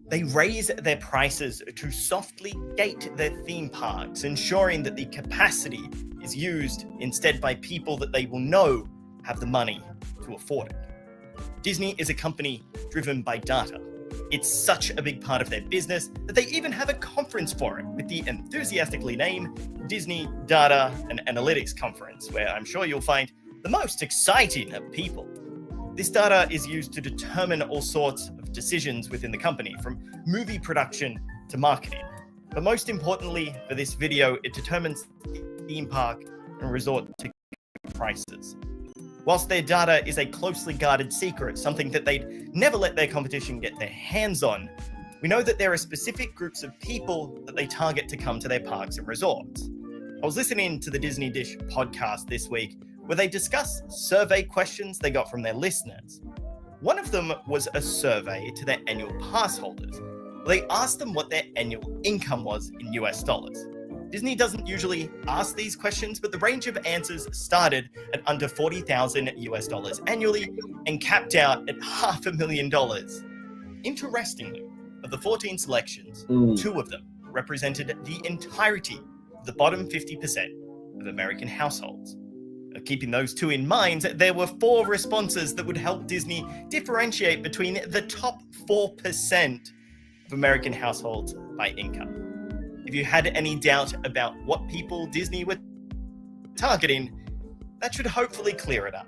They raise their prices to softly gate their theme parks, ensuring that the capacity is used instead by people that they will know have the money to afford it. Disney is a company driven by data. It's such a big part of their business that they even have a conference for it with the enthusiastically named Disney Data and Analytics Conference, where I'm sure you'll find the most exciting of people. This data is used to determine all sorts of decisions within the company, from movie production to marketing. But most importantly for this video, it determines theme park and resort ticket prices. Whilst their data is a closely guarded secret, something that they'd never let their competition get their hands on, we know that there are specific groups of people that they target to come to their parks and resorts. I was listening to the Disney Dish podcast this week, where they discuss survey questions they got from their listeners. One of them was a survey to their annual pass holders. They asked them what their annual income was in US dollars. Disney doesn't usually ask these questions, but the range of answers started at under $40,000 US dollars annually and capped out at $500,000. Interestingly, of the 14 selections, 2 of them represented the entirety of the bottom 50% of American households. Keeping those 2 in mind, there were 4 responses that would help Disney differentiate between the top 4% of American households by income. If you had any doubt about what people Disney were targeting, that should hopefully clear it up.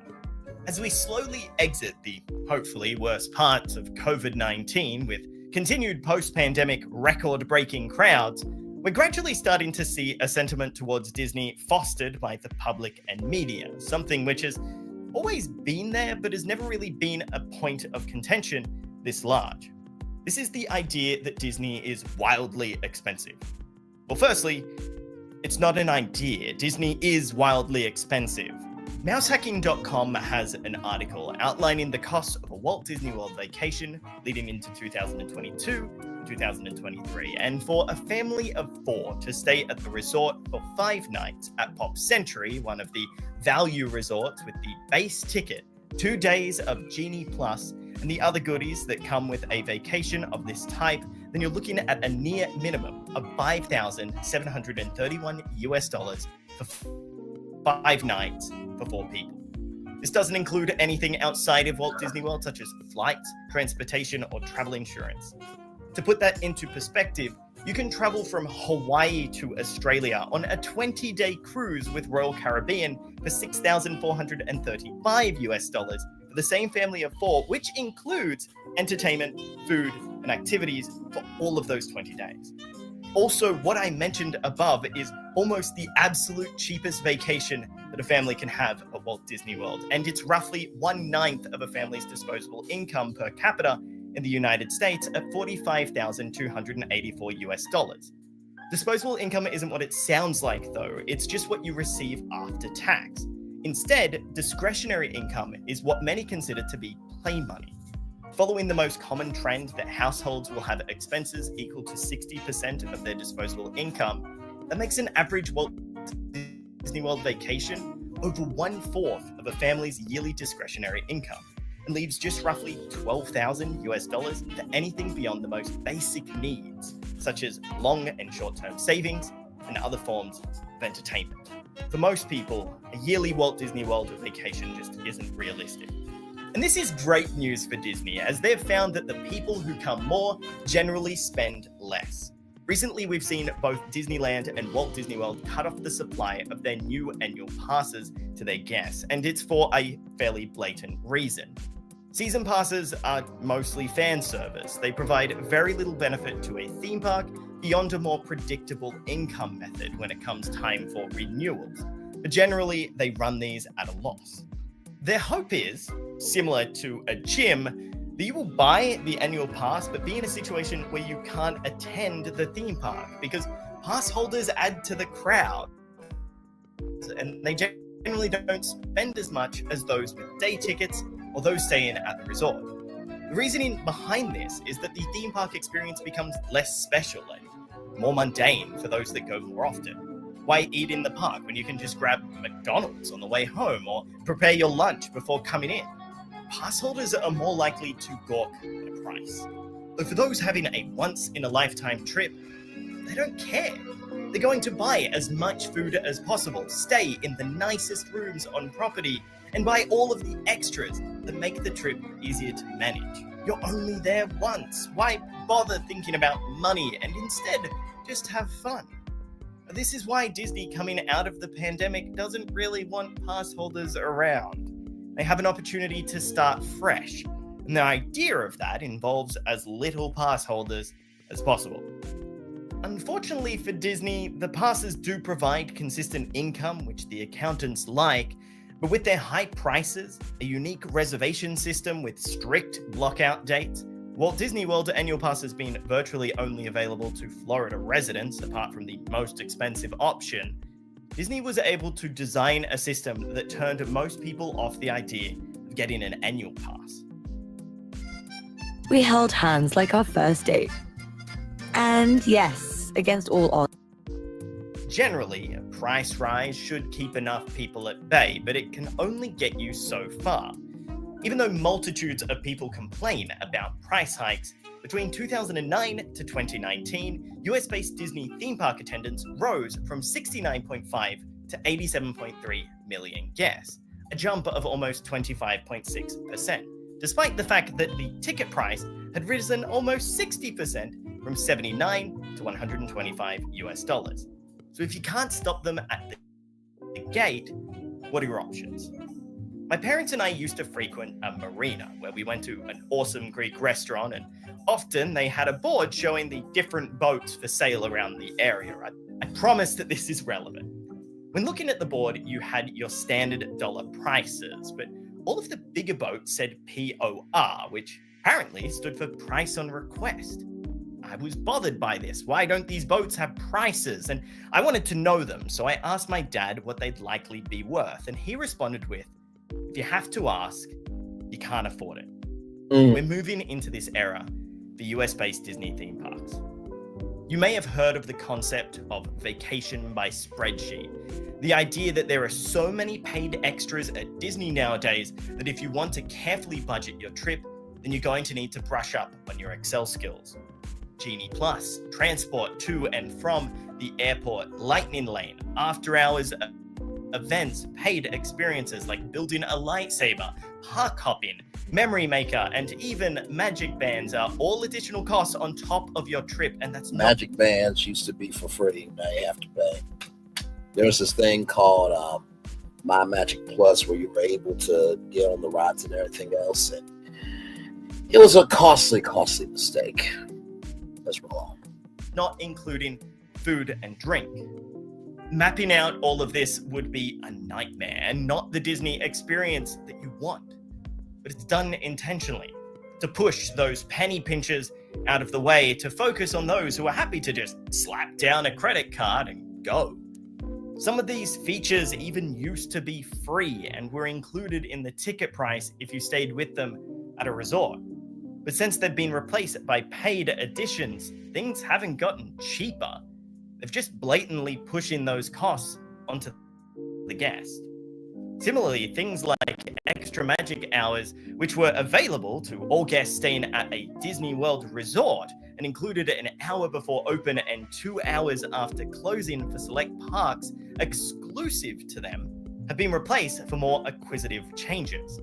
As we slowly exit the hopefully worst parts of COVID-19 with continued post-pandemic record-breaking crowds, we're gradually starting to see a sentiment towards Disney fostered by the public and media, something which has always been there but has never really been a point of contention this large. This is the idea that Disney is wildly expensive. Well, firstly, it's not an idea. Disney is wildly expensive. Mousehacking.com has an article outlining the cost of a Walt Disney World vacation leading into 2022 and 2023. And for a family of 4 to stay at the resort for 5 nights at Pop Century, one of the value resorts with the base ticket, 2 days of Genie Plus, and the other goodies that come with a vacation of this type, then you're looking at a near minimum of $5,731 US dollars for 5 nights for 4 people. This doesn't include anything outside of Walt Disney World, such as flights, transportation, or travel insurance. To put that into perspective, you can travel from Hawaii to Australia on a 20-day cruise with Royal Caribbean for $6,435 for the same family of 4, which includes entertainment, food, and activities for all of those 20 days. Also, what I mentioned above is almost the absolute cheapest vacation that a family can have at Walt Disney World, and it's roughly 1/9 of a family's disposable income per capita in the United States at $45,284. Disposable income isn't what it sounds like, though. It's just what you receive after tax. Instead, discretionary income is what many consider to be play money. Following the most common trend that households will have expenses equal to 60% of their disposable income, that makes an average Walt Disney World vacation over 1/4 of a family's yearly discretionary income, and leaves just roughly $12,000 for anything beyond the most basic needs, such as long and short-term savings and other forms of entertainment. For most people, a yearly Walt Disney World vacation just isn't realistic. And this is great news for Disney, as they've found that the people who come more generally spend less. Recently, we've seen both Disneyland and Walt Disney World cut off the supply of their new annual passes to their guests, and it's for a fairly blatant reason. Season passes are mostly fan service. They provide very little benefit to a theme park beyond a more predictable income method when it comes time for renewals. But generally, they run these at a loss. Their hope is, similar to a gym, that you will buy the annual pass but be in a situation where you can't attend the theme park because pass holders add to the crowd and they generally don't spend as much as those with day tickets or those staying at the resort. The reasoning behind this is that the theme park experience becomes less special and more mundane for those that go more often. Why eat in the park when you can just grab McDonald's on the way home or prepare your lunch before coming in? Pass holders are more likely to gawk at a price. But for those having a once-in-a-lifetime trip, they don't care. They're going to buy as much food as possible, stay in the nicest rooms on property, and buy all of the extras that make the trip easier to manage. You're only there once. Why bother thinking about money and instead just have fun? This is why Disney, coming out of the pandemic, doesn't really want pass holders around. They have an opportunity to start fresh, and the idea of that involves as little pass holders as possible. Unfortunately for Disney, the passes do provide consistent income, which the accountants like, but with their high prices, a unique reservation system with strict blockout dates, Walt Disney World annual pass has been virtually only available to Florida residents, apart from the most expensive option. Disney was able to design a system that turned most people off the idea of getting an annual pass. We held hands like our first date. And yes, against all odds. Generally, a price rise should keep enough people at bay, but it can only get you so far. Even though multitudes of people complain about price hikes, between 2009 to 2019, US-based Disney theme park attendance rose from 69.5 to 87.3 million guests, a jump of almost 25.6%, despite the fact that the ticket price had risen almost 60% from $79 to $125. So if you can't stop them at the gate, what are your options? My parents and I used to frequent a marina where we went to an awesome Greek restaurant, and often they had a board showing the different boats for sale around the area. I promise that this is relevant. When looking at the board, you had your standard dollar prices, but all of the bigger boats said POR, which apparently stood for price on request. I was bothered by this. Why don't these boats have prices? And I wanted to know them, so I asked my dad what they'd likely be worth, and he responded with, "If you have to ask, you can't afford it." We're moving into this era for US-based Disney theme parks. You may have heard of the concept of vacation by spreadsheet. The idea that there are so many paid extras at Disney nowadays that if you want to carefully budget your trip, then you're going to need to brush up on your Excel skills. Genie Plus, transport to and from the airport, Lightning Lane, after hours events, paid experiences like building a lightsaber, park hopping, Memory Maker, and even Magic Bands are all additional costs on top of your trip, and that's not... Magic Bands used to be for free. Now you have to pay. There was this thing called My Magic Plus where you were able to get on the rides and everything else, and it was a costly mistake. That's wrong. Not including food and drink. Mapping out all of this would be a nightmare and not the Disney experience that you want. But it's done intentionally to push those penny pinchers out of the way to focus on those who are happy to just slap down a credit card and go. Some of these features even used to be free and were included in the ticket price if you stayed with them at a resort. But since they've been replaced by paid additions, things haven't gotten cheaper. They've just blatantly pushing those costs onto the guest. Similarly, things like extra magic hours, which were available to all guests staying at a Disney World resort and included an hour before open and 2 hours after closing for select parks exclusive to them, have been replaced for more acquisitive changes.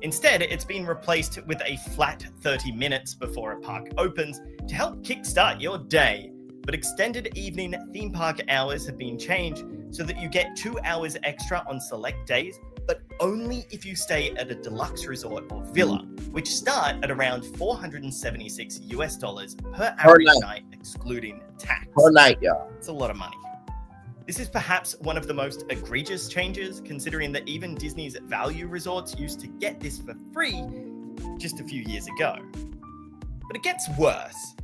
Instead, it's been replaced with a flat 30 minutes before a park opens to help kickstart your day. But extended evening theme park hours have been changed so that you get 2 hours extra on select days, but only if you stay at a deluxe resort or villa, which start at around $476 per average night, excluding tax. Per night, y'all. It's a lot of money. This is perhaps one of the most egregious changes, considering that even Disney's value resorts used to get this for free just a few years ago. But it gets worse.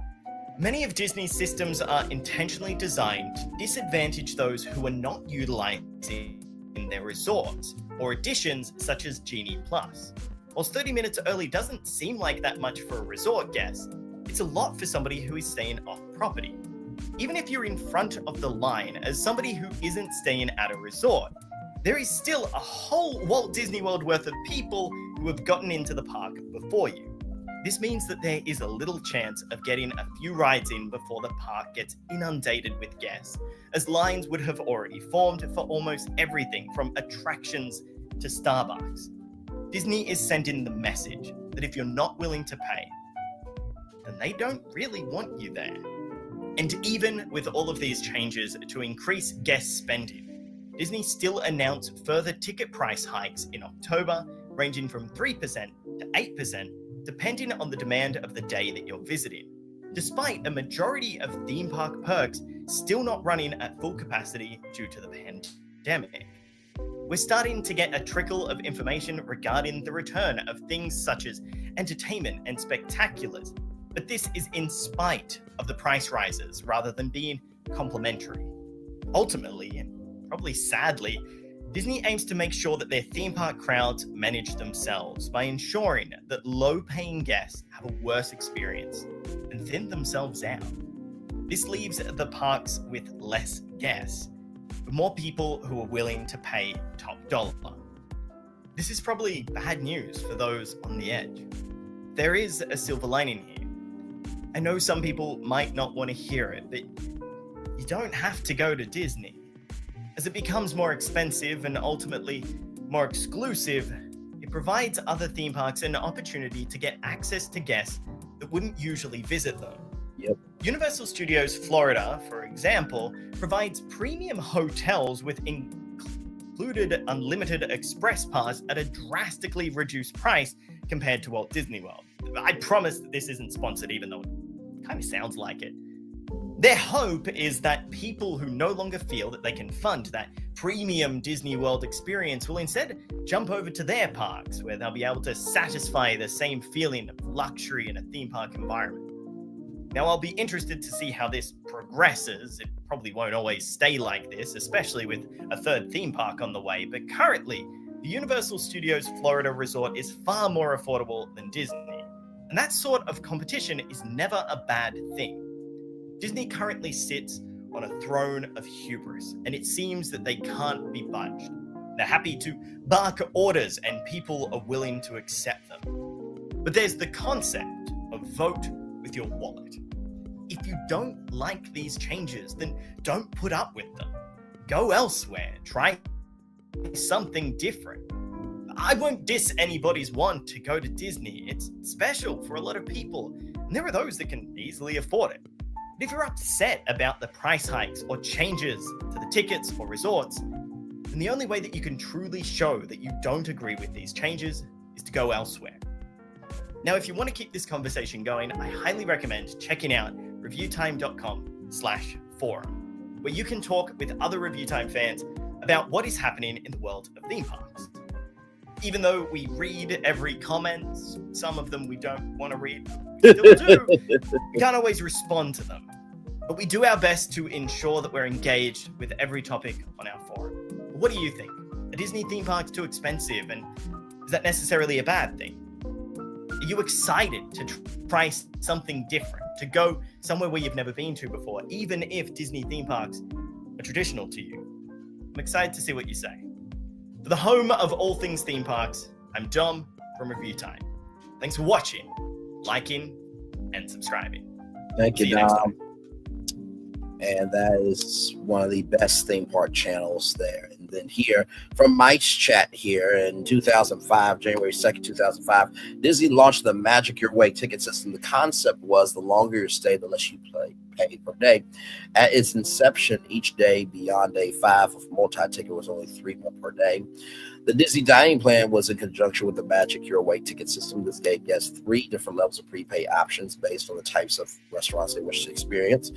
Many of Disney's systems are intentionally designed to disadvantage those who are not utilizing in their resorts, or additions such as Genie Plus. Whilst 30 minutes early doesn't seem like that much for a resort guest, it's a lot for somebody who is staying off property. Even if you're in front of the line as somebody who isn't staying at a resort, there is still a whole Walt Disney World worth of people who have gotten into the park before you. This means that there is a little chance of getting a few rides in before the park gets inundated with guests, as lines would have already formed for almost everything from attractions to Starbucks. Disney is sending the message that if you're not willing to pay, then they don't really want you there. And even with all of these changes to increase guest spending, Disney still announced further ticket price hikes in October, ranging from 3% to 8%, depending on the demand of the day that you're visiting, despite a majority of theme park perks still not running at full capacity due to the pandemic. We're starting to get a trickle of information regarding the return of things such as entertainment and spectaculars, but this is in spite of the price rises rather than being complimentary. Ultimately, and probably sadly, Disney aims to make sure that their theme park crowds manage themselves by ensuring that low-paying guests have a worse experience and thin themselves out. This leaves the parks with less guests, but more people who are willing to pay top dollar. This is probably bad news for those on the edge. There is a silver lining here. I know some people might not want to hear it, but you don't have to go to Disney. As it becomes more expensive and ultimately more exclusive, it provides other theme parks an opportunity to get access to guests that wouldn't usually visit them. Yep. Universal Studios Florida, for example, provides premium hotels with included unlimited express pass at a drastically reduced price compared to Walt Disney World. I promise that this isn't sponsored, even though it kind of sounds like it. Their hope is that people who no longer feel that they can fund that premium Disney World experience will instead jump over to their parks, where they'll be able to satisfy the same feeling of luxury in a theme park environment. Now, I'll be interested to see how this progresses. It probably won't always stay like this, especially with a third theme park on the way, but currently, the Universal Studios Florida resort is far more affordable than Disney. And that sort of competition is never a bad thing. Disney currently sits on a throne of hubris, and it seems that they can't be budged. They're happy to bark orders, and people are willing to accept them. But there's the concept of vote with your wallet. If you don't like these changes, then don't put up with them. Go elsewhere, try something different. I won't diss anybody's want to go to Disney. It's special for a lot of people, and there are those that can easily afford it. But if you're upset about the price hikes or changes to the tickets or resorts, then the only way that you can truly show that you don't agree with these changes is to go elsewhere. Now, if you want to keep this conversation going, I highly recommend checking out reviewtime.com/forum, where you can talk with other Review Time fans about what is happening in the world of theme parks. Even though we read every comment, some of them we don't want to read, we still do. We can't always respond to them. But we do our best to ensure that we're engaged with every topic on our forum. What do you think? Are Disney theme parks too expensive? And is that necessarily a bad thing? Are you excited to try something different, to go somewhere where you've never been to before, even if Disney theme parks are traditional to you? I'm excited to see what you say. For the home of all things theme parks, I'm Dom from Review Time. Thanks for watching, liking, and subscribing. Thank you, See you next Dom. time. And that is one of the best theme park channels there. And then here from Mike's chat here in 2005, January 2nd, 2005, Disney launched the Magic Your Way ticket system. The concept was the longer your stay, the less you pay per day. At its inception, each day beyond day 5 of multi-ticket was only $3 more per day. The Disney dining plan was in conjunction with the Magic Your Way ticket system. This gave guests 3 different levels of prepaid options based on the types of restaurants they wish to experience.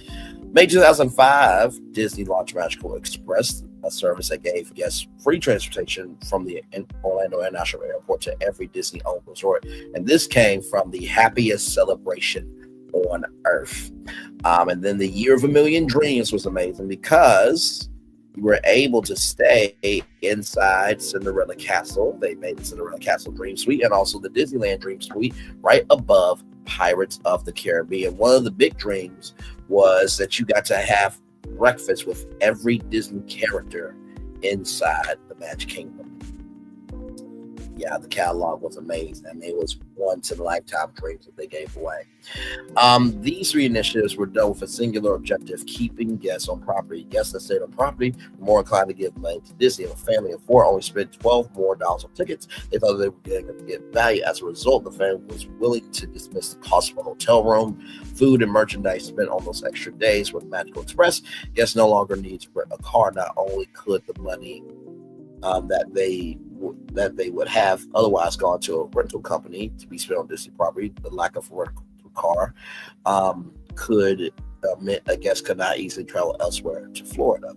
May 2005, Disney launched Magical Express, a service that gave guests free transportation from the Orlando International Airport to every Disney-owned resort. And this came from the happiest celebration on earth. And then the Year of a Million Dreams was amazing because you were able to stay inside Cinderella Castle. They made the Cinderella Castle Dream Suite and also the Disneyland Dream Suite right above Pirates of the Caribbean. One of the big dreams was that you got to have breakfast with every Disney character inside the Magic Kingdom. Yeah, the catalog was amazing. I mean, it was once-in-a-lifetime dreams that they gave away. These 3 initiatives were done with a singular objective: keeping guests on property. Guests that stayed on property were more inclined to give money to Disney. If a family of 4 only spent $12 more on tickets, they thought they were going to get value. As a result, the family was willing to dismiss the cost of a hotel room, food, and merchandise spent on those extra days with Magical Express. Guests no longer need to rent a car. Not only could the money that they would have otherwise gone to a rental company to be spent on Disney property, the lack of a rental car could meant a guest could not easily travel elsewhere to Florida.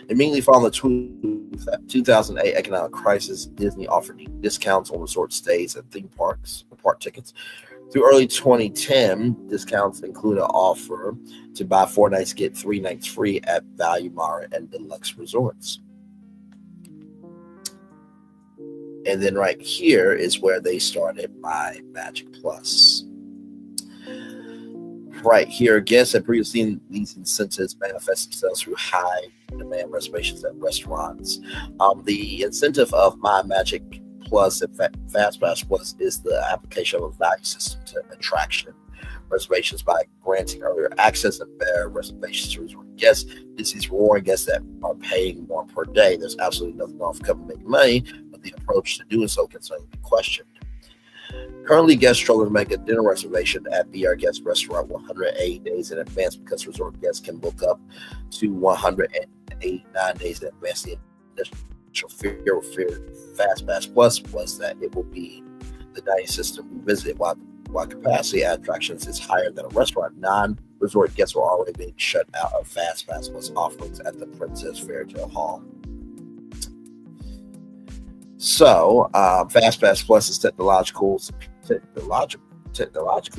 Immediately following the 2008 economic crisis, Disney offered discounts on resort stays at theme parks, park tickets. Through early 2010, discounts include an offer to buy 4 nights, get 3 nights free at Value Mara and Deluxe resorts. And then right here is where they started My Magic Plus. Right here, guests have previously seen these incentives manifest themselves through high demand reservations at restaurants. The incentive of My Magic Plus and FastPass Plus is the application of a value system to attraction reservations by granting earlier access and better reservations to resort guests. Disney's rewarding guests that are paying more per day. There's absolutely nothing wrong with coming making money, but the approach to doing so can certainly be questioned. Currently, guests struggle to make a dinner reservation at Be Our Guest restaurant 180 days in advance because resort guests can book up to 189 days in advance. The initial fear with FastPass Plus was that it will be the dining system revisited while capacity at attractions is higher than a restaurant. Non-resort guests were already being shut out of FastPass Plus offerings at the Princess Fairytale Hall. So, FastPass Plus is technologically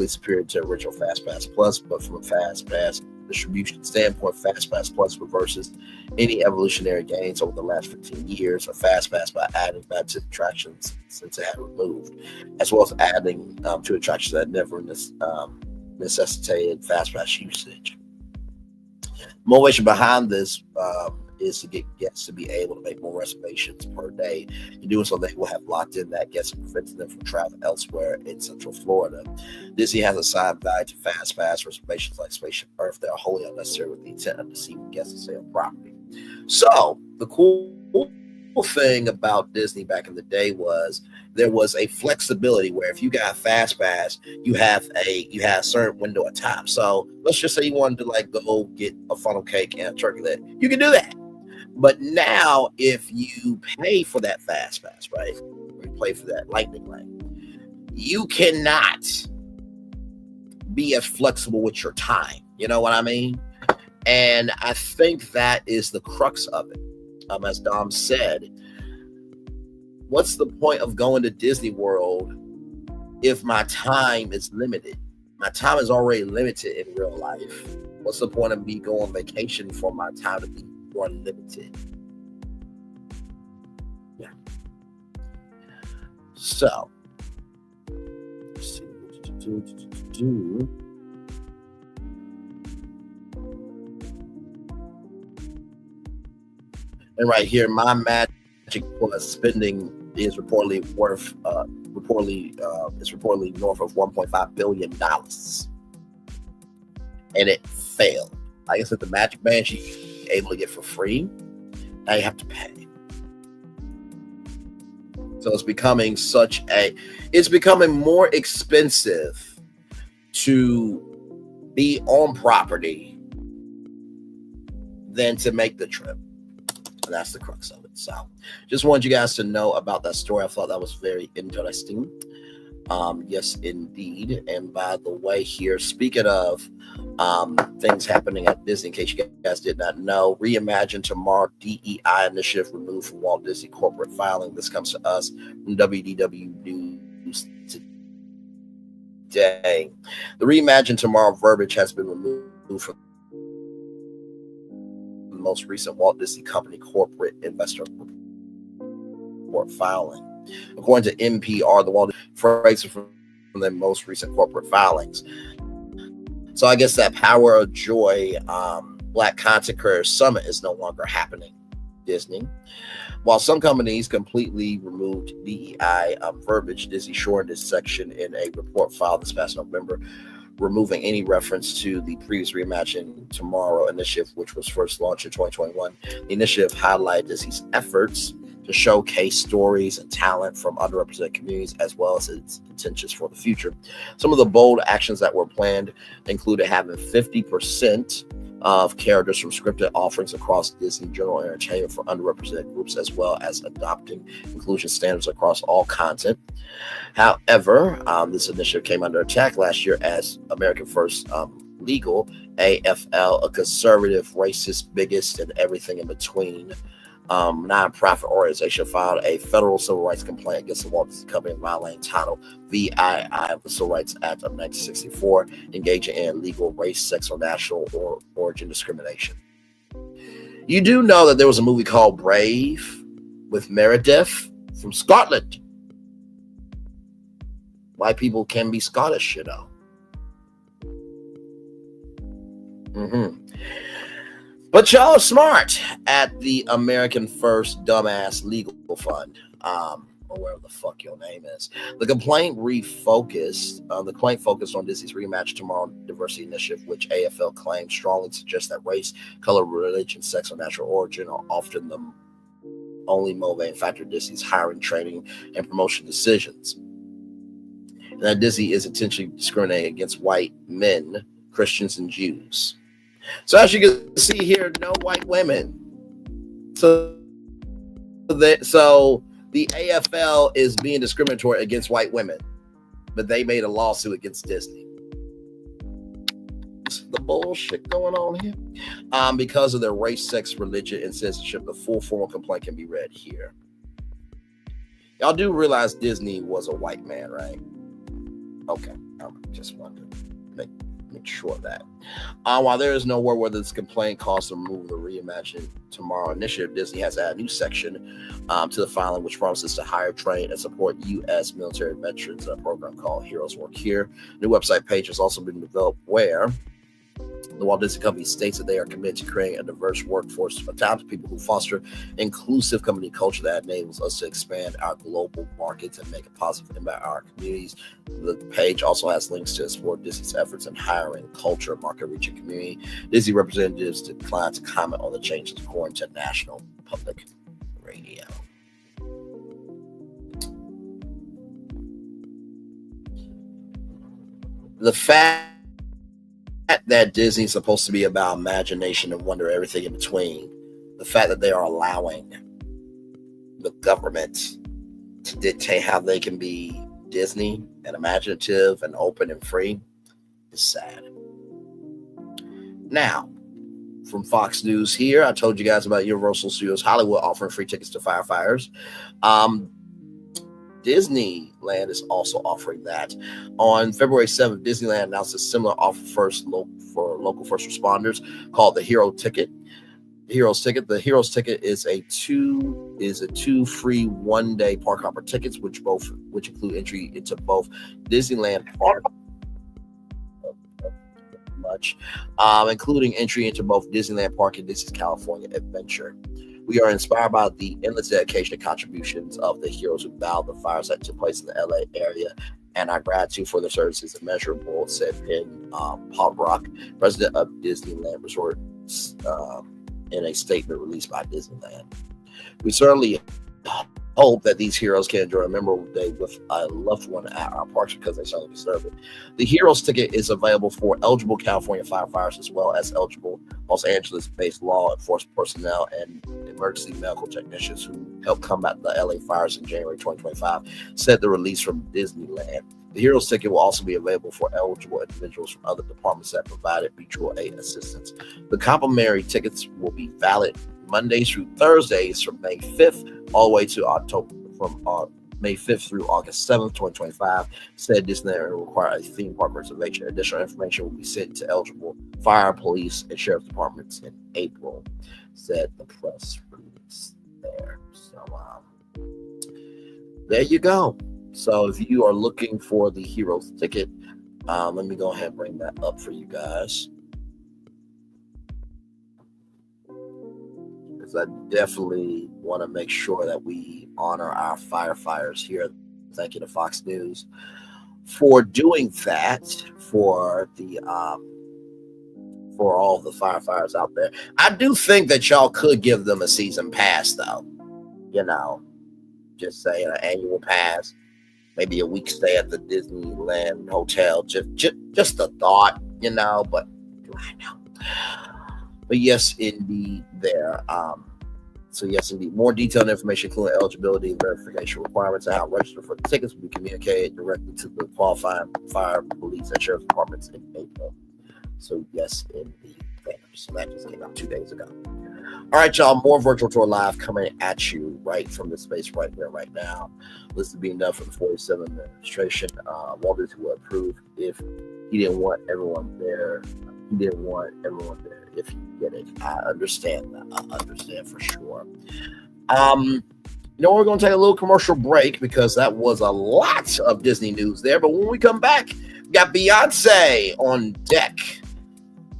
superior to original FastPass Plus, but from a FastPass distribution standpoint, FastPass Plus reverses any evolutionary gains over the last 15 years of FastPass by adding back to attractions since it had removed, as well as adding to attractions that never necessitated FastPass usage. Motivation behind this is to get guests to be able to make more reservations per day. In doing so, they will have locked in that guests and preventing them from traveling elsewhere in Central Florida. Disney has assigned value to FastPass reservations like Spaceship Earth that are wholly unnecessary with the intent of deceiving guests to stay on property. So the cool thing about Disney back in the day was there was a flexibility where if you got a fast pass, you have a certain window of time. So let's just say you wanted to like go get a funnel cake and a turkey leg, you can do that. But now if you pay for that fast pass, right, or you pay for that lightning lane, you cannot be as flexible with your time. You know what I mean? And I think that is the crux of it. As Dom said, what's the point of going to Disney World if my time is limited? My time is already limited in real life. What's the point of me going on vacation for my time to be more limited? Yeah. So, let's see what to do. And right here, my Magic Plus spending is reportedly north of $1.5 billion, and it failed. Like I said, the Magic Band you able to get for free. Now you have to pay. So it's becoming more expensive to be on property than to make the trip. And that's the crux of it. So just wanted you guys to know about that story. I thought that was very interesting. Yes, indeed. And by the way, here, speaking of things happening at Disney, in case you guys did not know, Reimagine Tomorrow DEI initiative removed from Walt Disney corporate filing. This comes to us from WDW News today. The Reimagine Tomorrow verbiage has been removed from most recent Walt Disney Company corporate investor report filing. According to NPR, the Walt Disney phrase from their most recent corporate filings. So I guess that Power of Joy Black Content Creators Summit is no longer happening. Disney. While some companies completely removed DEI verbiage, Disney shortened this section in a report filed this past November, removing any reference to the previous Reimagine Tomorrow initiative, which was first launched in 2021. The initiative highlighted Disney's efforts to showcase stories and talent from underrepresented communities, as well as its intentions for the future. Some of the bold actions that were planned included having 50% of characters from scripted offerings across Disney General Entertainment for underrepresented groups, as well as adopting inclusion standards across all content. However, this initiative came under attack last year as American First Legal, AFL, a conservative, racist, biggest, and everything in between nonprofit organization, filed a federal civil rights complaint against the Walt Disney Company violating Title VII of the Civil Rights Act of 1964, engaging in illegal race, sex, or national or origin discrimination. You do know that there was a movie called Brave with Meredith from Scotland. White people can be Scottish, you know. But y'all are smart at the American First Dumbass Legal Fund, or whatever the fuck your name is. The complaint focused on Disney's Reimagine Tomorrow Diversity Initiative, which AFL claims strongly suggests that race, color, religion, sex, or natural origin are often the only motivating factor in Disney's hiring, training, and promotion decisions. And that Disney is intentionally discriminating against white men, Christians, and Jews. So as you can see here, no white women. So the AFL is being discriminatory against white women, but they made a lawsuit against Disney. This is the bullshit going on here. Because of their race, sex, religion, and censorship, the full formal complaint can be read here. Y'all do realize Disney was a white man, right? Okay, I just wanted to make sure of that. While there is no word whether this complaint caused the removal of the Reimagine Tomorrow initiative, Disney has added a new section to the filing, which promises to hire, train, and support U.S. military veterans in a program called Heroes Work Here. A new website page has also been developed where the Walt Disney Company states that they are committed to creating a diverse workforce of talented people who foster inclusive company culture that enables us to expand our global markets and make a positive impact on our communities. The page also has links to support Disney's efforts in hiring, culture, market reach, and community. Disney representatives declined to comment on the changes according to National Public Radio. the fact that Disney's supposed to be about imagination and wonder, everything in between, the fact that they are allowing the government to dictate how they can be Disney and imaginative and open and free is sad. Now, from Fox News here, I told you guys about Universal Studios Hollywood offering free tickets to firefighters. Disneyland is also offering that. On February 7th, Disneyland announced a similar offer for local first responders called the Hero Ticket. The Heroes Ticket is a two free one-day park hopper tickets, which include entry into both Disneyland Park, including entry into both Disneyland Park and Disney's California Adventure. We are inspired by the endless dedication and contributions of the heroes who battled the fires that took place in the LA area, and our gratitude for their services is immeasurable, said Penn Palbrock, president of Disneyland Resort, in a statement released by Disneyland. We certainly hope that these heroes can enjoy a memorable day with a loved one at our parks, because they certainly deserve it. The Heroes Ticket is available for eligible California firefighters as well as eligible Los Angeles-based law enforcement personnel and emergency medical technicians who helped combat the LA fires in January 2025, said the release from Disneyland. The Heroes Ticket will also be available for eligible individuals from other departments that provided mutual aid assistance. The complimentary tickets will be valid Mondays through Thursdays from May 5th all the way to May 5th through August 7th, 2025, said Disneyland will require a theme park reservation. Additional information will be sent to eligible fire, police, and sheriff's departments in April, said the press release there. So there you go. So if you are looking for the Heroes Ticket, let me go ahead and bring that up for you guys. I definitely want to make sure that we honor our firefighters here. Thank you to Fox News for doing that for all the firefighters out there. I do think that y'all could give them a season pass, though. You know, just say an annual pass, maybe a week stay at the Disneyland hotel. Just a thought, you know. But I know. But yes, indeed, there. So yes, indeed, more detailed information, including eligibility and verification requirements and how to register for the tickets, will be communicated directly to the qualifying fire, police, and sheriff's departments in April. So yes, indeed, there. So that just came out 2 days ago. All right, y'all, more Virtual Tour Live coming at you right from the space right here, right now. List is being done for the 47th administration. Walt Disney will approve if he didn't want everyone there. He didn't want everyone there. If you get it, I understand that. I understand for sure. You know, we're going to take a little commercial break because that was a lot of Disney news there. But when we come back, we got Beyonce on deck.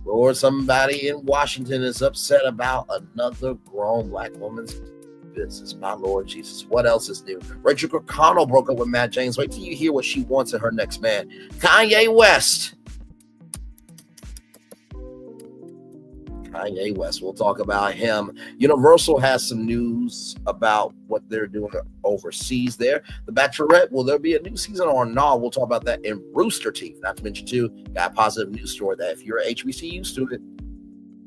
Or somebody in Washington is upset about another grown black woman's business. My Lord Jesus. What else is new? Rachel Kirkconnell broke up with Matt James. Wait till you hear what she wants in her next man. Kanye West. We'll talk about him. Universal has some news about what they're doing overseas there. The Bachelorette, will there be a new season or not? We'll talk about that in Rooster Teeth. Not to mention, too, got a positive news story that if you're an HBCU student,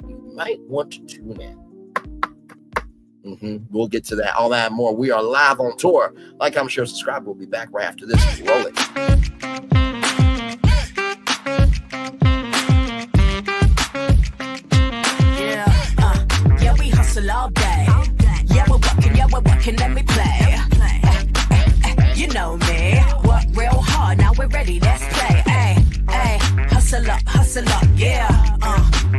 you might want to tune in. We'll get to that, all that and more. We are live on tour. Like, comment, share, subscribe. We'll be back right after this. Roll it. All day. Yeah, we're working, let me play. You know me, work real hard, now we're ready, let's play. Hustle up, yeah.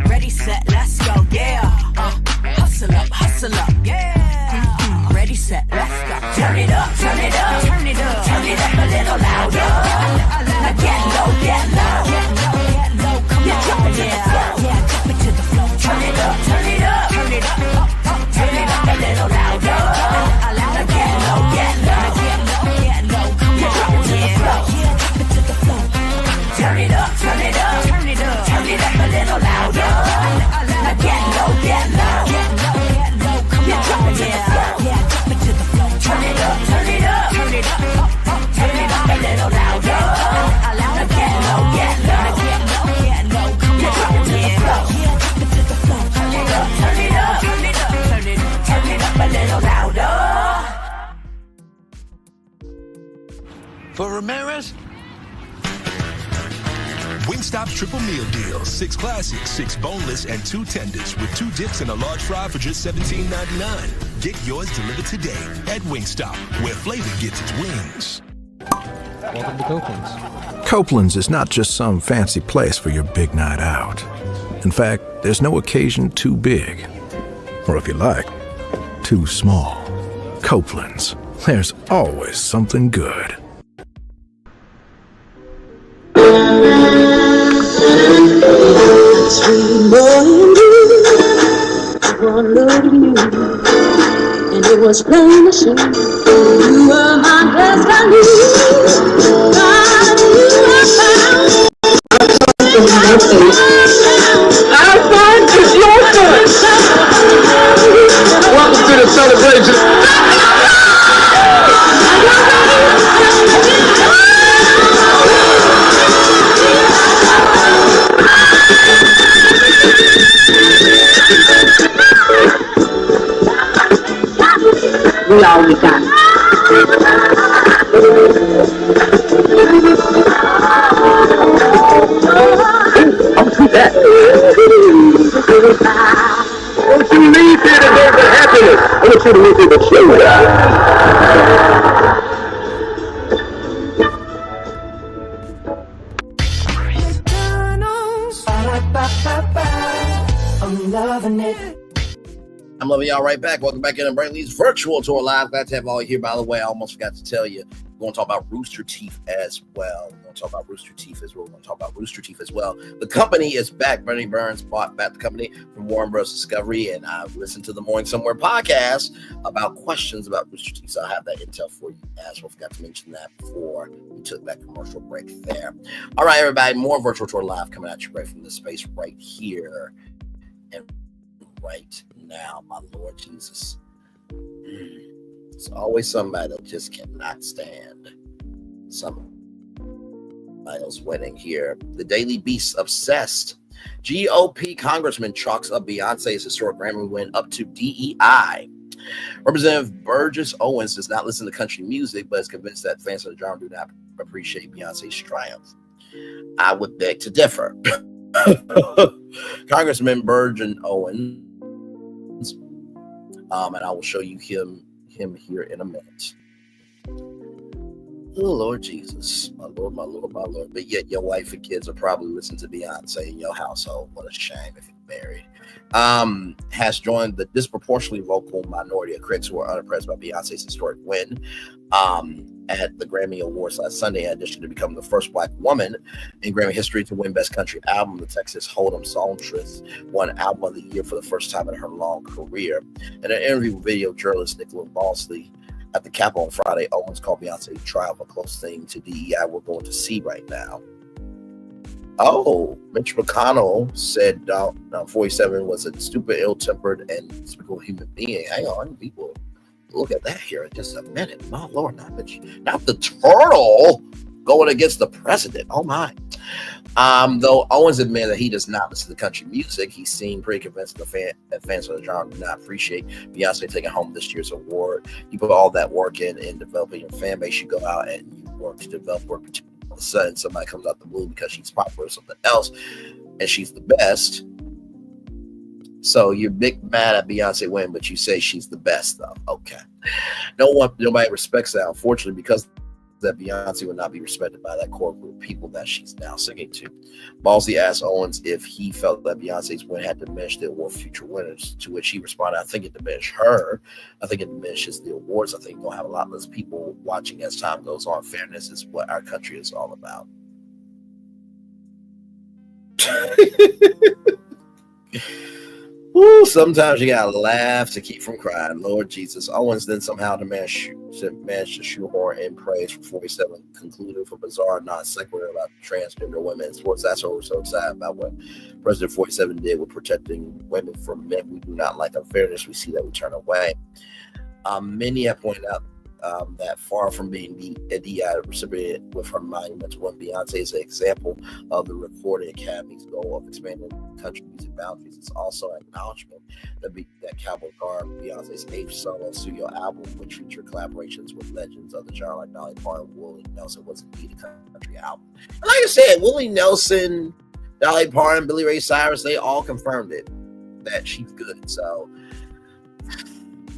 Ready, set, let's go, yeah. Hustle up, yeah. Ready, set, let's go. Turn it up, turn it up, turn it up, turn it up a little louder. Now get low, come on, drop it to the floor. Yeah, drop it to the floor. Turn it up, turn it up, turn it up. Turn it up a little louder. Now get low, come on, drop it to the floor. Yeah, drop it to the floor. Turn it up, turn it up, turn it up, turn it up a little louder. Now get low, come on, drop it to the floor. Yeah, drop it to the floor. Turn it up, turn it up, turn it up, turn it For Ramirez? Wingstop's triple meal deal. 6 classics, 6 boneless, and 2 tenders with 2 dips and a large fry for just $17.99. Get yours delivered today at Wingstop, where flavor gets its wings. Welcome to Copeland's. Copeland's is not just some fancy place for your big night out. In fact, there's no occasion too big. Or if you like, too small. Copeland's. There's always something good. Sweet morning dew, one look at you, and it was plain to see you were my destiny. God, you were found. Our fun is your fun. Welcome to the celebration. We always got it. I'll see that. Don't you leave here to go for happiness. I want you to leave here to show. I'm loving it. I'm loving y'all right back. Welcome back in to Brand Lee's virtual tour live. Glad to have all here. By the way, I almost forgot to tell you, we're going to talk about Rooster Teeth as well. The company is back. Bernie Burns bought back the company from Warner Bros. Discovery, and I listened to the Morning Somewhere podcast about questions about Rooster Teeth. So I have that intel for you as well. Forgot to mention that before we took that commercial break there. All right, everybody, more virtual tour live coming at you right from this space right here and right now, my Lord Jesus. It's always somebody that just cannot stand somebody else winning here. The Daily Beast obsessed. GOP congressman chalks up Beyonce's historic Grammy win up to DEI. Representative Burgess Owens does not listen to country music, but is convinced that fans of the genre do not appreciate Beyonce's triumph. I would beg to differ. Congressman Burgess Owens, and I will show you him here in a minute. Oh, Lord Jesus. My Lord, my Lord, my Lord. But yet your wife and kids are probably listening to Beyonce in your household. What a shame if you're married. Has joined the disproportionately vocal minority of critics who are unimpressed by Beyonce's historic win at the Grammy Awards last Sunday, in addition to becoming the first Black woman in Grammy history to win Best Country Album. The Texas Hold'em songstress won Album of the Year for the first time in her long career. In an interview with video journalist Nicola Balsley at the Capitol on Friday, Owens called Beyonce's triumph a close thing to DEI we're going to see right now. Oh, Mitch McConnell said 47 was a stupid, ill-tempered, and despicable human being. Hang on, people. Look at that here in just a minute. My Lord, not the turtle going against the president. Oh my. Though Owens admitted that he does not listen to country music, he seemed pretty convinced that fans of the genre do not appreciate Beyonce taking home this year's award. You put all that work in developing your fan base. You go out and you work to develop work. All of a sudden, somebody comes out the blue because she's popular or something else, and she's the best. So you're big mad at Beyonce win, but you say she's the best, though. Okay. Nobody respects that, unfortunately, because that Beyonce would not be respected by that core group of people that she's now singing to. Balsley asked Owens if he felt that Beyonce's win had diminished the award for future winners, to which he responded, I think it diminished her. I think it diminishes the awards. I think we'll have a lot less people watching as time goes on. Fairness is what our country is all about. Woo, sometimes you gotta laugh to keep from crying. Lord Jesus. Owens then somehow managed to shoehorn in praise for 47, concluded for bizarre non sequitur about transgender women in sports. That's what we're so excited about what President 47 did with protecting women from men we do not like. Unfairness, we see that we turn away. Many have pointed out that far from being the recipient with her monumental one, Beyonce is an example of the Recording Academy's goal of expanding country music boundaries. It's also an acknowledgement that Cowboy Car, Beyonce's 8th solo studio album, which featured collaborations with legends of the genre like Dolly Parton and Willie Nelson, was indeed a country album. And like I said, Willie Nelson, Dolly Parton, Billy Ray Cyrus, they all confirmed it, that she's good. So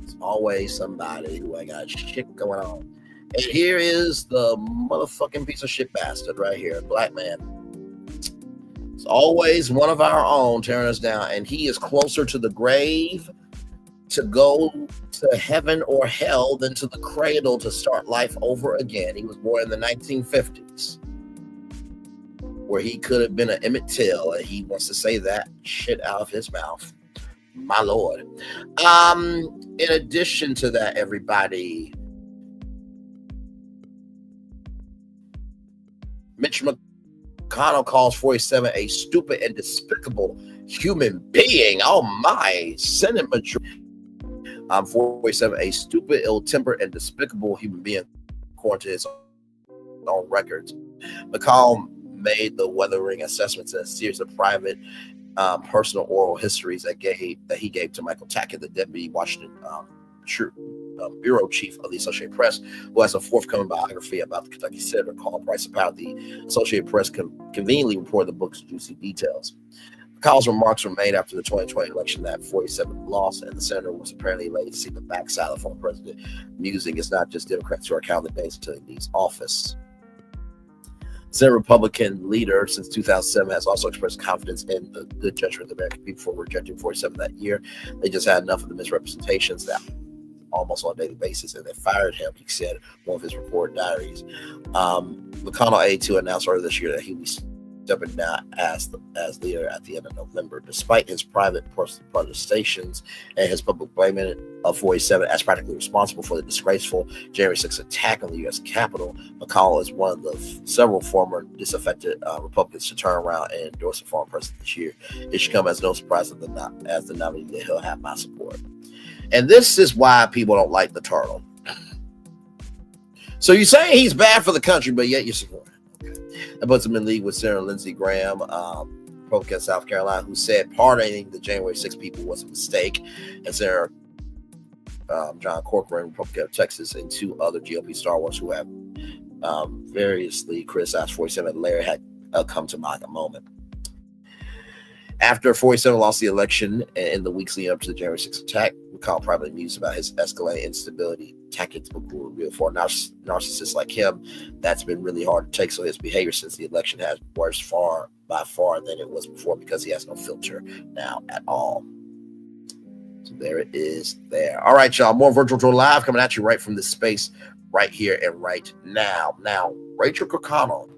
it's always somebody who ain't got shit going on. And here is the motherfucking piece of shit bastard right here, black man. It's always one of our own tearing us down, and he is closer to the grave to go to heaven or hell than to the cradle to start life over again. He was born in the 1950s, where he could have been an Emmett Till, and he wants to say that shit out of his mouth. My Lord. In addition to that, everybody, Mitch McConnell calls 47 a stupid and despicable human being. Oh my, Senate majority. 47 a stupid, ill-tempered, and despicable human being, according to his own records. McConnell made the weathering assessments in a series of private, personal oral histories that he gave to Michael Tackett, the deputy Washington bureau chief of the Associated Press, who has a forthcoming biography about the Kentucky senator called Price of Power. The Associated Press conveniently reported the book's juicy details. McConnell's remarks were made after the 2020 election that 47 lost, and the senator was apparently laid to see the backside of the former president, musing it's not just Democrats who are counting the days until he leaves office. Senate Republican leader since 2007 has also expressed confidence in the good judgment of the American people for rejecting 47 that year. They just had enough of the misrepresentations that almost on a daily basis, and they fired him, he said in one of his report diaries. McConnell A2 announced earlier this year that he was stepping down as leader at the end of November, despite his private protestations and his public blaming of 47 as practically responsible for the disgraceful January 6th attack on the U.S. Capitol. McConnell is one of the several former disaffected Republicans to turn around and endorse the former president this year. It should come as no surprise as the nominee that he'll have my support. And this is why people don't like the turtle. So you're saying he's bad for the country, but yet you support him. That puts him in league with Senator Lindsey Graham, Republican of South Carolina, who said pardoning the January 6 people was a mistake, and Senator John Corcoran, Republican of Texas, and two other GOP stalwarts who have variously criticized 47 Larry had come to mock a moment. After 47 lost the election in the weeks leading up to the January 6th attack, McConnell privately mused about his escalating instability tactics will reveal for narcissists like him. That's been really hard to take. So his behavior since the election has worse by far than it was before, because he has no filter now at all. So there it is there. All right, y'all. More Virtual Tour Live coming at you right from this space right here and right now. Now, Rachel Kirkconnell,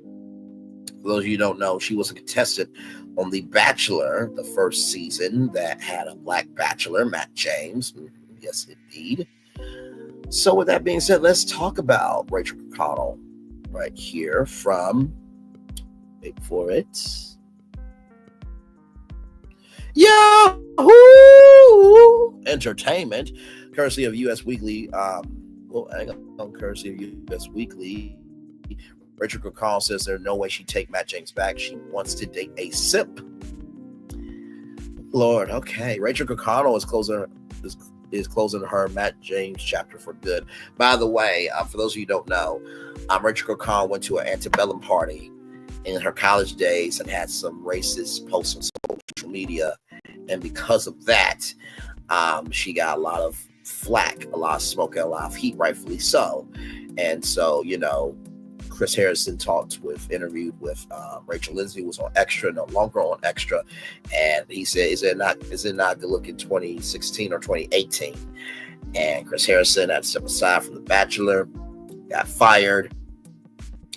for those of you who don't know, she was a contestant on The Bachelor, the first season that had a black bachelor, Matt James. Yes, indeed. So with that being said, let's talk about Rachel Kirkconnell right here from, wait for it, Yahoo Entertainment, courtesy of U.S. Weekly. Courtesy of U.S. Weekly. Rachel Kirkconnell says there's no way she'd take Matt James back. She wants to date a simp. Lord, okay. Rachel Kirkconnell is closing her Matt James chapter for good. By the way, for those of you who don't know, Rachel Kirkconnell went to an antebellum party in her college days and had some racist posts on social media. And because of that, she got a lot of flack, a lot of smoke, and a lot of heat, rightfully so. And so, Chris Harrison interviewed with Rachel Lindsay, who was on Extra, no longer on Extra, and he said, is it not good look in 2016 or 2018? And Chris Harrison had to step aside from The Bachelor, got fired.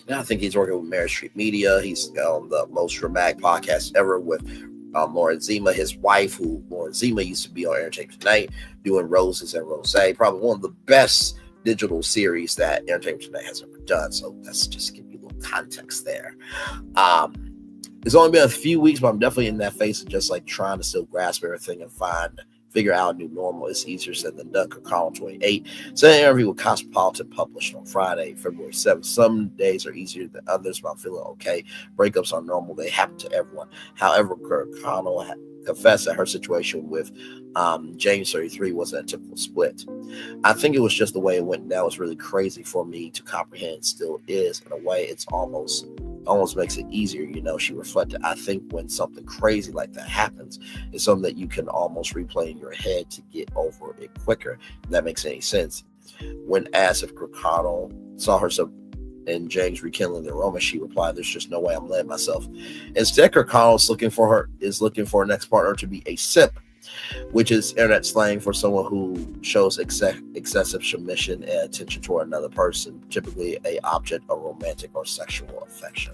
Now I think he's working with Marriage Street Media. He's on the most dramatic podcast ever with Lauren Zima, his wife, who Lauren Zima used to be on Entertainment Tonight, doing Roses and Rosé, probably one of the best digital series that Entertainment Tonight has ever done. So that's just give you a little context there. It's only been a few weeks, but I'm definitely in that phase of just like trying to still grasp everything and figure out a new normal. It's easier said than done. Kirkconnell 28 said in an interview with Cosmopolitan published on Friday, February 7th. Some days are easier than others, but I'm feeling okay. Breakups are normal. They happen to everyone. However, Kirkconnell confessed that her situation with James 33 wasn't a typical split. I think it was just the way it went down was really crazy for me to comprehend. Still is. In a way, it's almost makes it easier, you know, she reflected. I think when something crazy like that happens, it's something that you can almost replay in your head to get over it quicker, if that makes any sense. When asked if Kirkconnell saw herself and James rekindling their romance, she replied, "There's just no way I'm letting myself." Instead, Kirkconnell is looking for her next partner to be a simp, which is internet slang for someone who shows excessive submission and attention toward another person, typically an object of romantic or sexual affection.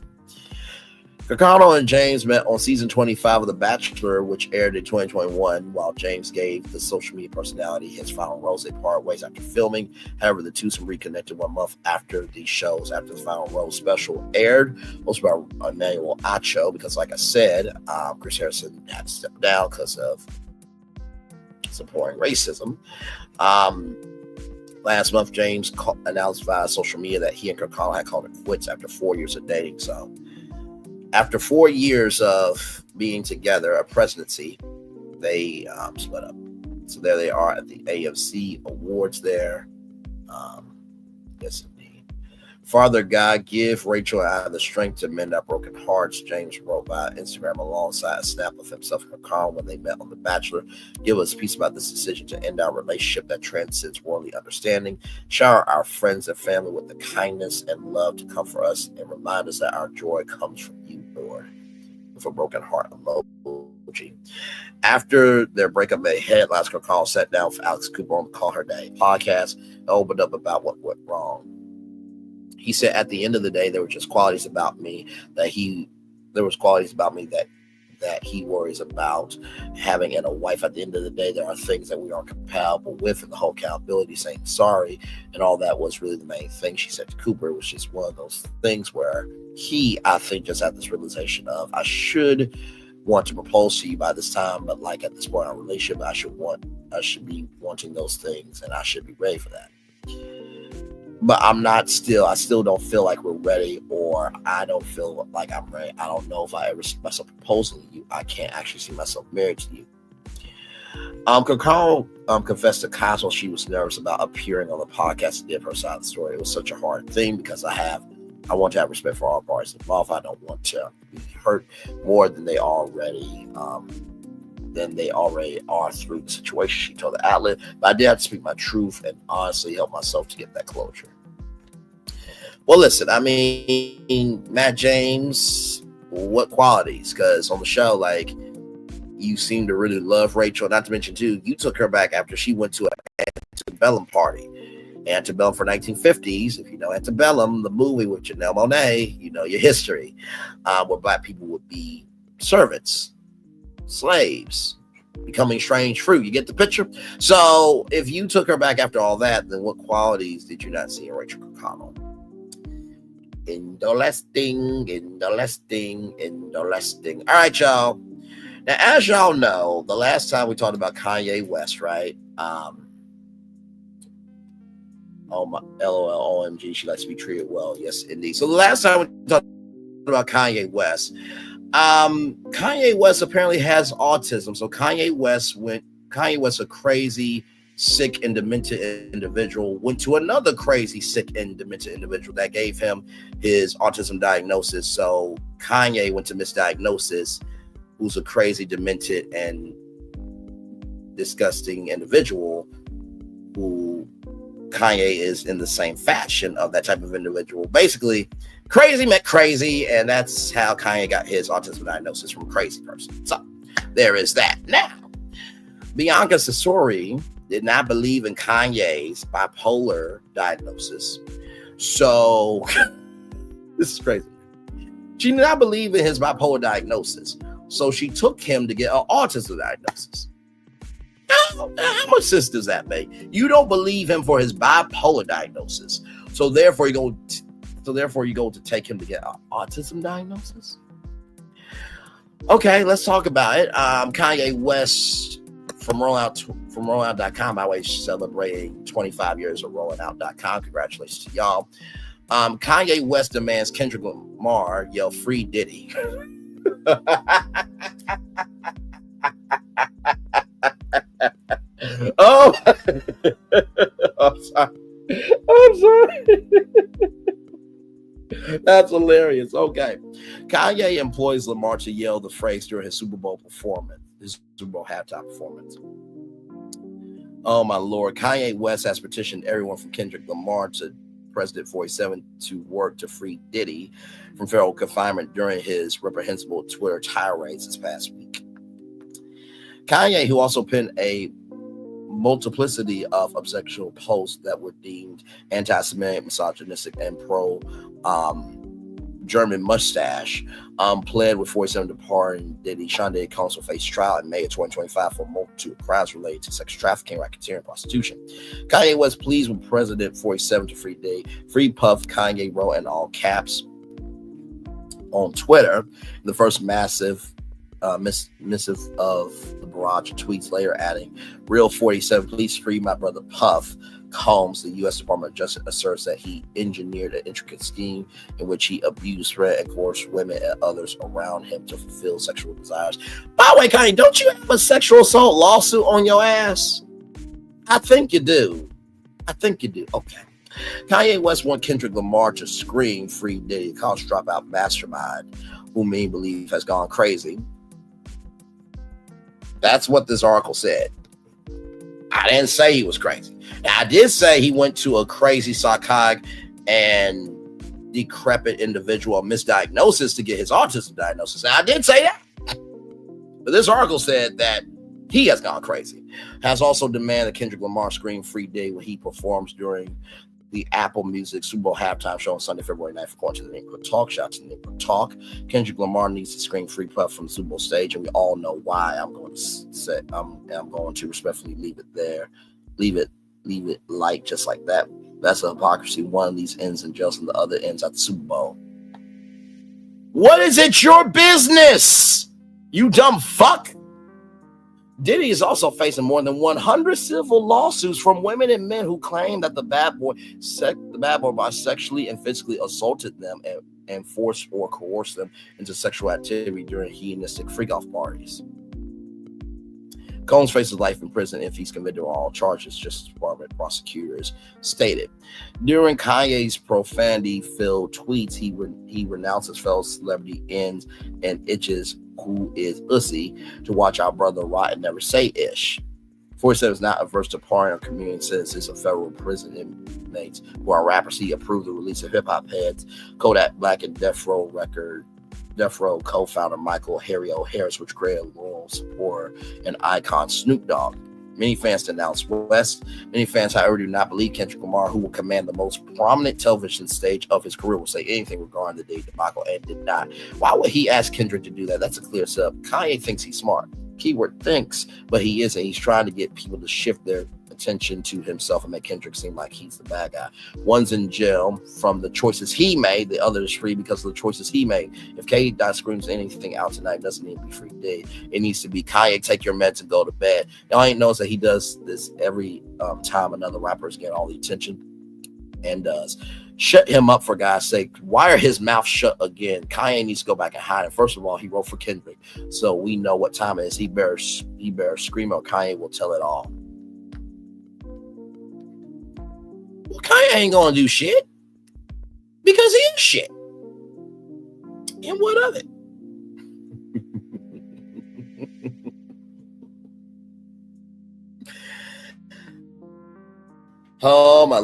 Kirkconnell and James met on season 25 of The Bachelor, which aired in 2021. While James gave the social media personality his final rose, they parted ways after filming. However, the twosome reconnected 1 month after the final rose special aired, hosted by Emmanuel Acho, because like I said, Chris Harrison had to step down because of supporting racism. Last month, James announced via social media that he and Kirkconnell had called it quits after 4 years of dating. So after 4 years of being together, a presidency, they split up. So there they are at the AFC Awards there. Yes, indeed. Father God, give Rachel and I the strength to mend our broken hearts, James wrote via Instagram alongside a snap of himself and Kirkconnell when they met on The Bachelor. Give us peace about this decision to end our relationship that transcends worldly understanding. Shower our friends and family with the kindness and love to comfort us and remind us that our joy comes from you, Lord. With a broken heart emoji. After their breakup made headlines, Kirkconnell sat down with Alex Cooper on the Call Her Day podcast and opened up about what went wrong. He said, at the end of the day, there were just qualities about me that he worries about having in a wife. At the end of the day, there are things that we aren't compatible with, and the whole accountability, saying sorry and all that was really the main thing. She said to Cooper, it was just one of those things where I think, just had this realization of, I should want to propose to you by this time, but like at this point in our relationship, I should be wanting those things, and I should be ready for that. But I still don't feel like we're ready, or I don't feel like I'm ready. I don't know if I ever see myself proposing to you. I can't actually see myself married to you. Kirkconnell confessed to Cosmo she was nervous about appearing on the podcast to give her side of the story. It was such a hard thing because I want to have respect for all parties involved. I don't want to be hurt more than they already are through the situation, she told the outlet. But I did have to speak my truth and honestly help myself to get that closure. Well, listen, I mean, Matt James, what qualities? Because on the show, like, you seem to really love Rachel. Not to mention, too, you took her back after she went to an antebellum party. Antebellum for 1950s. If you know Antebellum, the movie with Janelle Monáe, you know your history, where Black people would be servants, slaves, becoming strange fruit. You get the picture? So if you took her back after all that, then what qualities did you not see in Rachel Kirkconnell? Interesting. All right, y'all. Now, as y'all know, the last time we talked about Kanye West, right? Oh my, LOL, OMG, she likes to be treated well. Yes, indeed. So the last time we talked about Kanye West, Kanye West apparently has autism. So Kanye West, a crazy, sick and demented individual, went to another crazy, sick and demented individual that gave him his autism diagnosis. So Kanye went to misdiagnosis, who's a crazy, demented, and disgusting individual, who Kanye is in the same fashion of that type of individual. Basically, crazy met crazy, and that's how Kanye got his autism diagnosis, from a crazy person. So there is that. Now, Bianca Cesori did not believe in Kanye's bipolar diagnosis. So this is crazy. She did not believe in his bipolar diagnosis. So she took him to get an autism diagnosis. How much sense does that make? You don't believe him for his bipolar diagnosis. So therefore you go to take him to get an autism diagnosis? Okay, let's talk about it. Kanye West from rollout.com, by the way, celebrating 25 years of rollingout.com. Congratulations to y'all. Kanye West demands Kendrick Lamar yell free Diddy. Oh, I'm sorry. That's hilarious. Okay. Kanye employs Lamar to yell the phrase during his Super Bowl halftime performance. Oh, my Lord. Kanye West has petitioned everyone from Kendrick Lamar to President 47 to work to free Diddy from federal confinement during his reprehensible Twitter tirades this past week. Kanye, who also penned a multiplicity of objectionable posts that were deemed anti-Semitic, misogynistic, and pro-German mustache, pled with 47 to pardon Diddy. Sean Diddy also faced trial in May of 2025 for a multitude of crimes related to sex trafficking, racketeering, and prostitution. Kanye was pleased with President 47 to free Diddy. Free Puff, Kanye wrote in all caps on Twitter, the first massive missive of the barrage of tweets, later adding, "Real 47, please free my brother Puff." Combs, the U.S. Department of Justice, asserts that he engineered an intricate scheme in which he abused, threatened, and coerced women and others around him to fulfill sexual desires. By the way, Kanye, don't you have a sexual assault lawsuit on your ass? I think you do. Okay. Kanye West wants Kendrick Lamar to scream free Diddy, college dropout mastermind who many believe has gone crazy. That's what this article said. I didn't say he was crazy. Now, I did say he went to a crazy psychotic and decrepit individual, misdiagnosis, to get his autism diagnosis. Now, I did say that. But this article said that he has gone crazy. Has also demanded Kendrick Lamar scream free Diddy when he performs during the Apple Music Super Bowl halftime show on Sunday, February 9th, according to the Neighborhood Talk. Shout out to the Neighborhood Talk. Kendrick Lamar needs to scream free Puff from the Super Bowl stage, and we all know why. I'm going to respectfully leave it there. Leave it light just like that. That's a hypocrisy. One of these ends in jail and the other ends at the Super Bowl. What is it your business, you dumb fuck? Diddy is also facing more than 100 civil lawsuits from women and men who claim that the bad boy bisexually and physically assaulted them and forced or coerced them into sexual activity during hedonistic freak-off parties. Combs faces life in prison if he's convicted of all charges, Justice Department prosecutors stated. During Kanye's profanity-filled tweets, he renounces fellow celebrity ends and itches who is ussy to watch our brother rot and never say ish. 47 is not averse to pardoning or communing sentences of federal prison inmates who are rappers. He approved the release of hip-hop heads Kodak Black and Death Row co-founder Michael Harry O'Harris, which created a loyal supporter and icon Snoop Dogg. Many fans denounced West. Many fans, however, do not believe Kendrick Lamar, who will command the most prominent television stage of his career, will say anything regarding the Diddy debacle, and did not. Why would he ask Kendrick to do that? That's a clear setup. Kanye thinks he's smart. Keyword thinks, but he isn't. He's trying to get people to shift their attention to himself and make Kendrick seem like he's the bad guy. One's in jail from the choices he made. The other is free because of the choices he made. If Kanye screams anything out tonight, it doesn't need to be free Diddy. It needs to be Kanye, take your meds and go to bed. Y'all ain't knows that he does this every time another rapper is getting all the attention and does. Shut him up, for God's sake. Wire his mouth shut again. Kanye needs to go back and hide it. First of all, he wrote for Kendrick, so we know what time it is. He better scream or Kanye will tell it all. Well, Kanye ain't gonna do shit because he is shit. And what of it? Oh my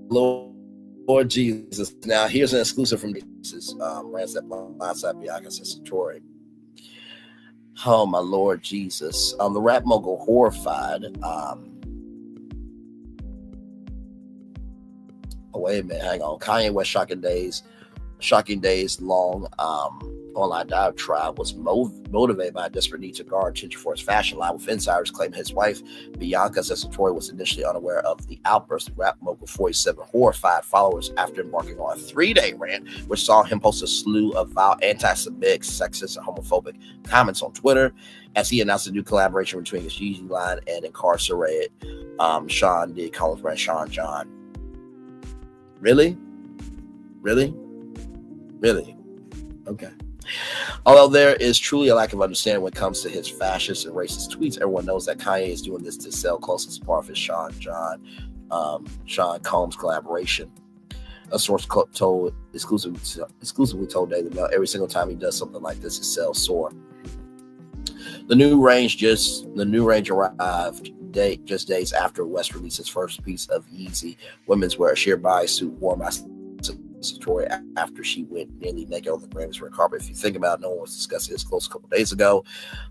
Lord Jesus. Now here's an exclusive from this Ransack Bianca Satori. Oh my Lord Jesus. The rap mogul horrified. Wait a minute, hang on. Kanye West shocking days long online diatribe was motivated by a desperate need to garner attention for his fashion line, with insiders claiming his wife, Bianca Cesatore, was initially unaware of the outburst. The rap mogul 47 horrified followers after embarking on a 3-day rant, which saw him post a slew of vile anti-Semitic, sexist, and homophobic comments on Twitter as he announced a new collaboration between his Yeezy line and incarcerated Sean D. Combs brand Sean John. Really? Okay. Although there is truly a lack of understanding when it comes to his fascist and racist tweets, everyone knows that Kanye is doing this to sell clothes as part of his Sean Combs collaboration. A source told exclusively told Daily Mail every single time he does something like this, his sales soar. The new range arrived just days after West released his first piece of Yeezy women's wear, a sheer bodysuit worn by Satori after she went nearly naked on the Grammys red carpet. If you think about it, no one was discussing his clothes a couple days ago.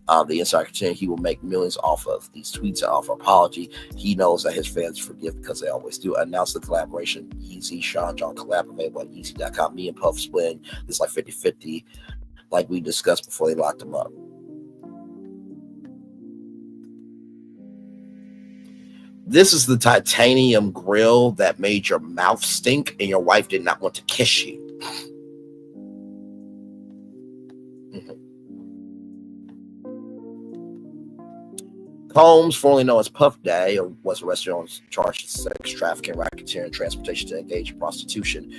The insider continued he will make millions off of these tweets and offer apology. He knows that his fans forgive because they always do. Announced the collaboration Yeezy Sean John collab available at Yeezy.com. Me and Puff splitting this like 50-50, like we discussed before they locked him up. This is the titanium grill that made your mouth stink and your wife did not want to kiss you. Combs, formerly known as Puff Daddy, was arrested on charges of sex trafficking, racketeering, and transportation to engage in prostitution.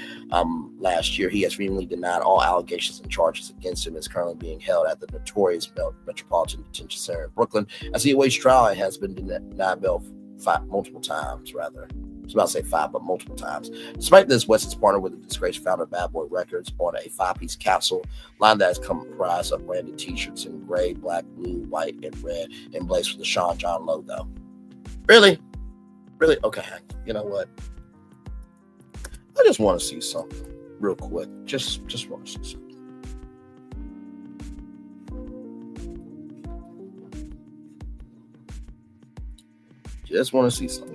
Last year, he has vehemently denied all allegations and charges against him. Is currently being held at the notorious Metropolitan Detention Center in Brooklyn as he awaits trial and has been denied bail multiple times. I was about to say 5, but multiple times. Despite this, West has partnered with the disgraced founder of Bad Boy Records on a 5-piece capsule line that is comprised of branded t-shirts in gray, black, blue, white, and red, emblazed with the Sean John logo. Really? Okay, you know what? I just want to see something real quick. Just want to see something. Just want to see something.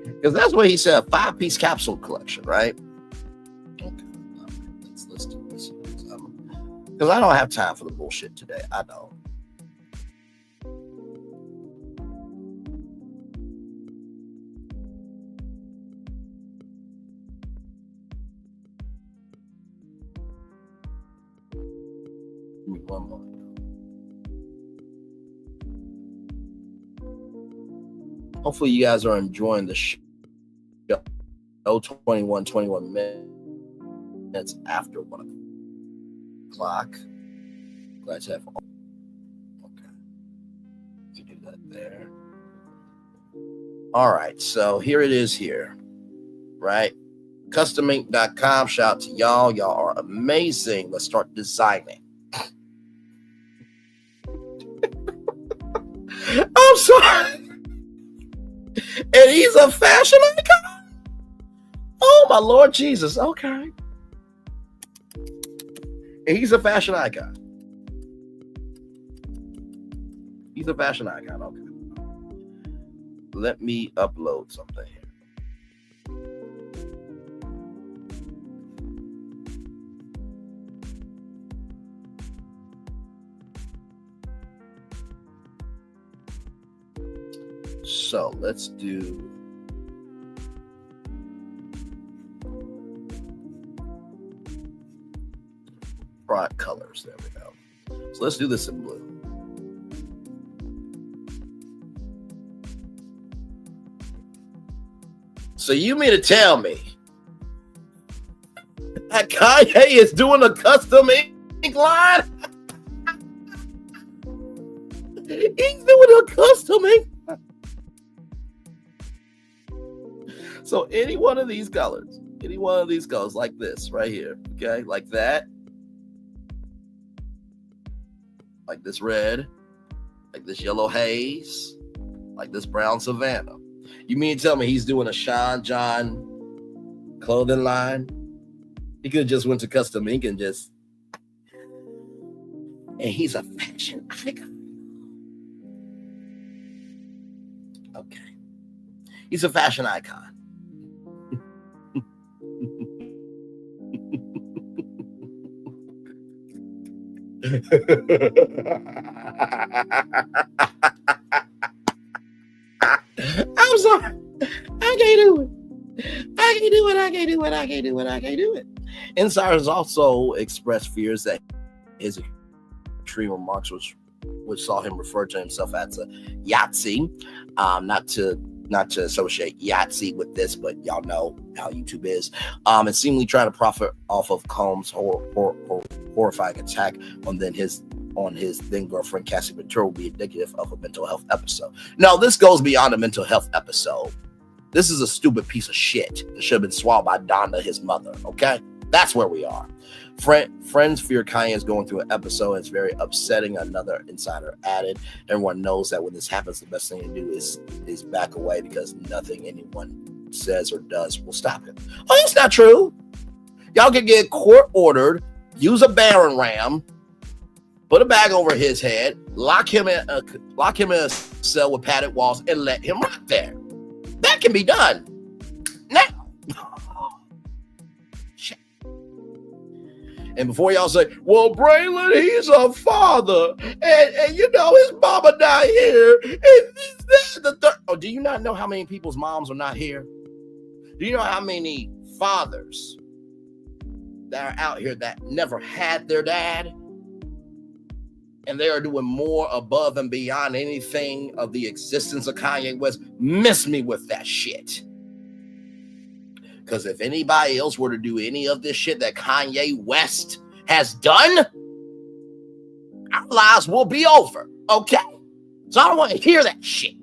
Because that's what he said, a 5-piece capsule collection, right? Okay. Let's do this. Because I don't have time for the bullshit today. I don't. Give me one more. Hopefully you guys are enjoying the show. 21 minutes after 1 o'clock. Glad to have. Okay. You do that there. All right. So here it is here. Right? CustomInk.com. Shout out to y'all. Y'all are amazing. Let's start designing. I'm sorry. And he's a fashion icon? Oh, my Lord Jesus. Okay. And he's a fashion icon. He's a fashion icon. Okay. Let me upload something here. So let's do bright colors. There we go. So let's do this in blue. So you mean to tell me that Kanye is doing a custom ink line? He's doing a custom ink. So any one of these colors like this right here, okay, like that, like this red, like this yellow haze, like this brown Savannah. You mean to tell me he's doing a Sean John clothing line? He could have just went to Custom Ink and he's a fashion icon. He's a fashion icon. I'm sorry. I can't do it. Insiders also expressed fears that his extreme remarks, which saw him refer to himself as a Yahtzee, not to associate Yahtzee with this, but y'all know how YouTube is, and seemingly trying to profit off of Combs' horrifying attack on his then girlfriend Cassie Ventura will be indicative of a mental health episode. No, this goes beyond a mental health episode. This is a stupid piece of shit that should have been swallowed by Donna, his mother. Okay, that's where we are. Friends fear Kanye is going through an episode. It's very upsetting. Another insider added, everyone knows that when this happens, the best thing to do is back away because nothing anyone says or does will stop him. Oh, that's not true. Y'all can get court ordered, use a battering ram, put a bag over his head, lock him in a cell with padded walls, and let him rot there. That can be done now. Shit. And before y'all say, well, Braylon, he's a father, and you know his mama not here. Oh, do you not know how many people's moms are not here? Do you know how many fathers that are out here that never had their dad? And they are doing more above and beyond anything of the existence of Kanye West. Miss me with that shit. Because if anybody else were to do any of this shit that Kanye West has done, our lives will be over. Okay? So I don't want to hear that shit.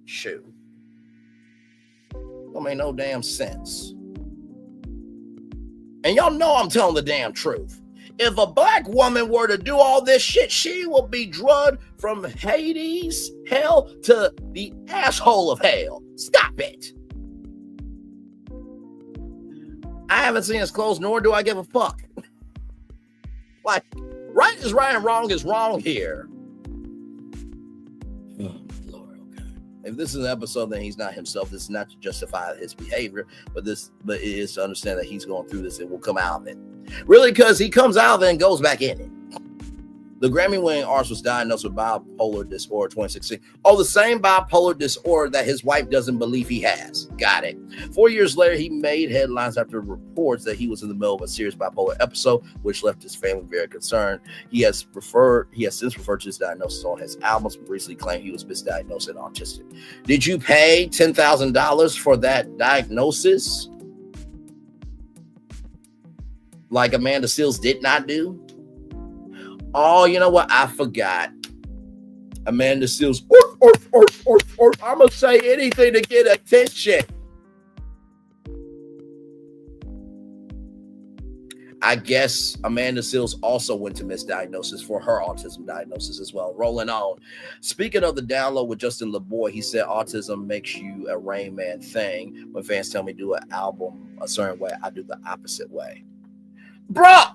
Shoot. Don't make no damn sense. And y'all know I'm telling the damn truth. If a black woman were to do all this shit, she will be drugged from Hades, hell, to the asshole of hell. Stop it. I haven't seen his clothes, nor do I give a fuck. Like, right is right and wrong is wrong here. Oh, Lord, okay. If this is an episode, then he's not himself. This is not to justify his behavior, but it is to understand that he's going through this and will come out of it. Really, because he comes out of it and goes back in it. The Grammy-winning artist was diagnosed with bipolar disorder 2016. Oh, the same bipolar disorder that his wife doesn't believe he has. Got it. 4 years later, he made headlines after reports that he was in the middle of a serious bipolar episode, which left his family very concerned. He has since referred to his diagnosis on his albums, but recently claimed he was misdiagnosed and autistic. Did you pay $10,000 for that diagnosis? Like Amanda Seales did not do? Oh, you know what? I forgot. Amanda Seales. I'm going to say anything to get attention. I guess Amanda Seales also went to misdiagnosis for her autism diagnosis as well. Rolling on. Speaking of the download with Justin LeBoy, he said autism makes you a Rain Man thing. When fans tell me do an album a certain way, I do the opposite way. Bruh!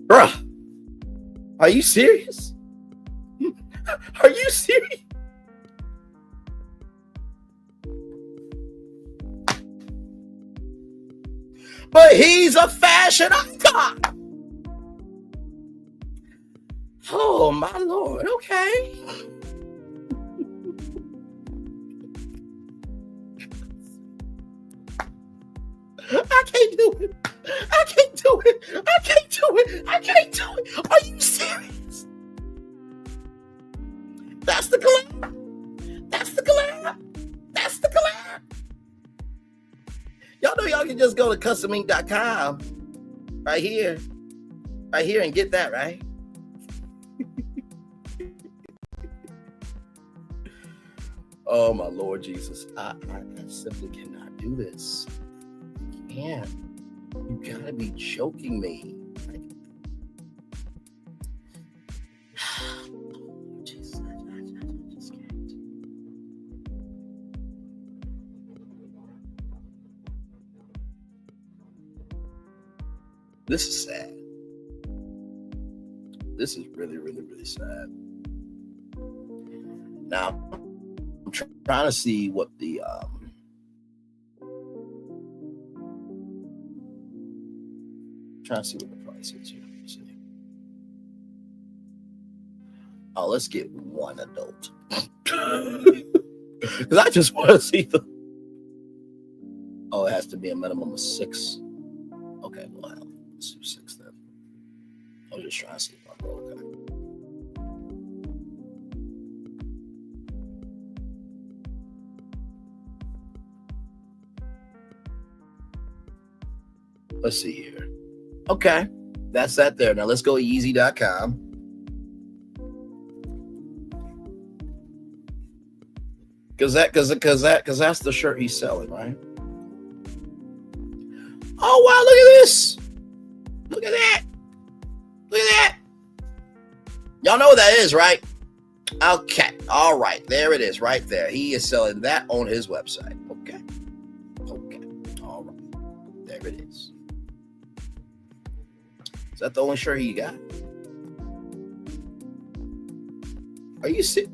Bruh, are you serious? Are you serious? But he's a fashion icon. Oh my Lord, okay. I can't do it. I can't do it. I can't do it. I can't do it. Are you serious? That's the collab. That's the collab. That's the collab. Y'all know y'all can just go to customink.com right here and get that, right? Oh my Lord Jesus. I simply cannot do this. I can't. You gotta be joking me. This is sad. This is really, really, really sad. Now, I'm trying to see what the price is here. Let's see. Oh, let's get one adult. Because I just want to see the. Oh, it has to be a minimum of 6. Okay, well, let's do 6 then. I was just trying to see if I go. Okay. Let's see here. Okay, that's that there. Now let's go to Yeezy.com. Cause that's the shirt he's selling, right? Oh wow, look at this. Look at that. Look at that. Y'all know what that is, right? Okay. All right. There it is right there. He is selling that on his website. Okay. Okay. All right. There it is. Is that the only shirt he got? Are you sick?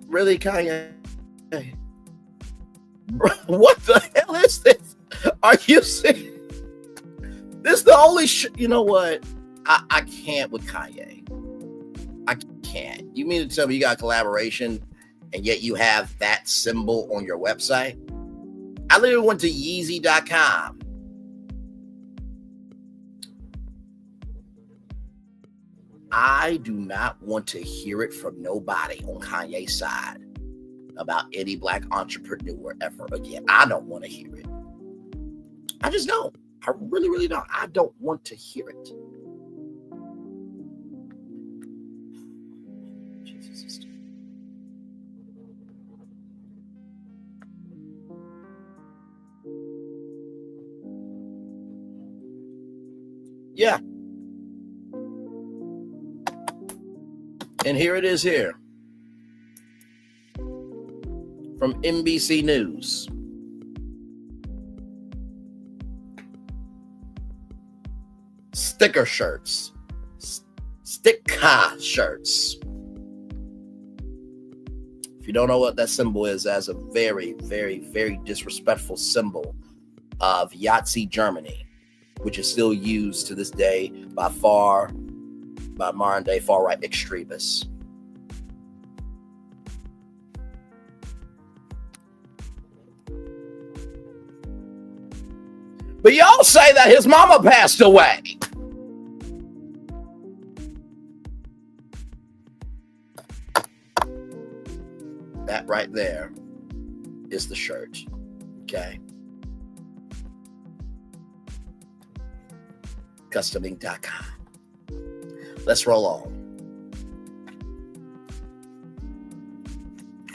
Really, Kanye? What the hell is this? Are you sick? This is the only you know what? I can't with Kanye. I can't. You mean to tell me you got a collaboration and yet you have that symbol on your website? I literally went to Yeezy.com. I do not want to hear it from nobody on Kanye's side about any black entrepreneur ever again. I don't want to hear it. I just don't. I really, really don't. I don't want to hear it. Jesus. Yeah. And here it is here. From NBC News. Sticker shirts. Sticker shirts. If you don't know what that symbol is, that's a very, very, very disrespectful symbol of Nazi Germany, which is still used to this day by modern day far right extremists. But y'all say that his mama passed away. That right there is the shirt. Okay. Customing.com. Let's roll on.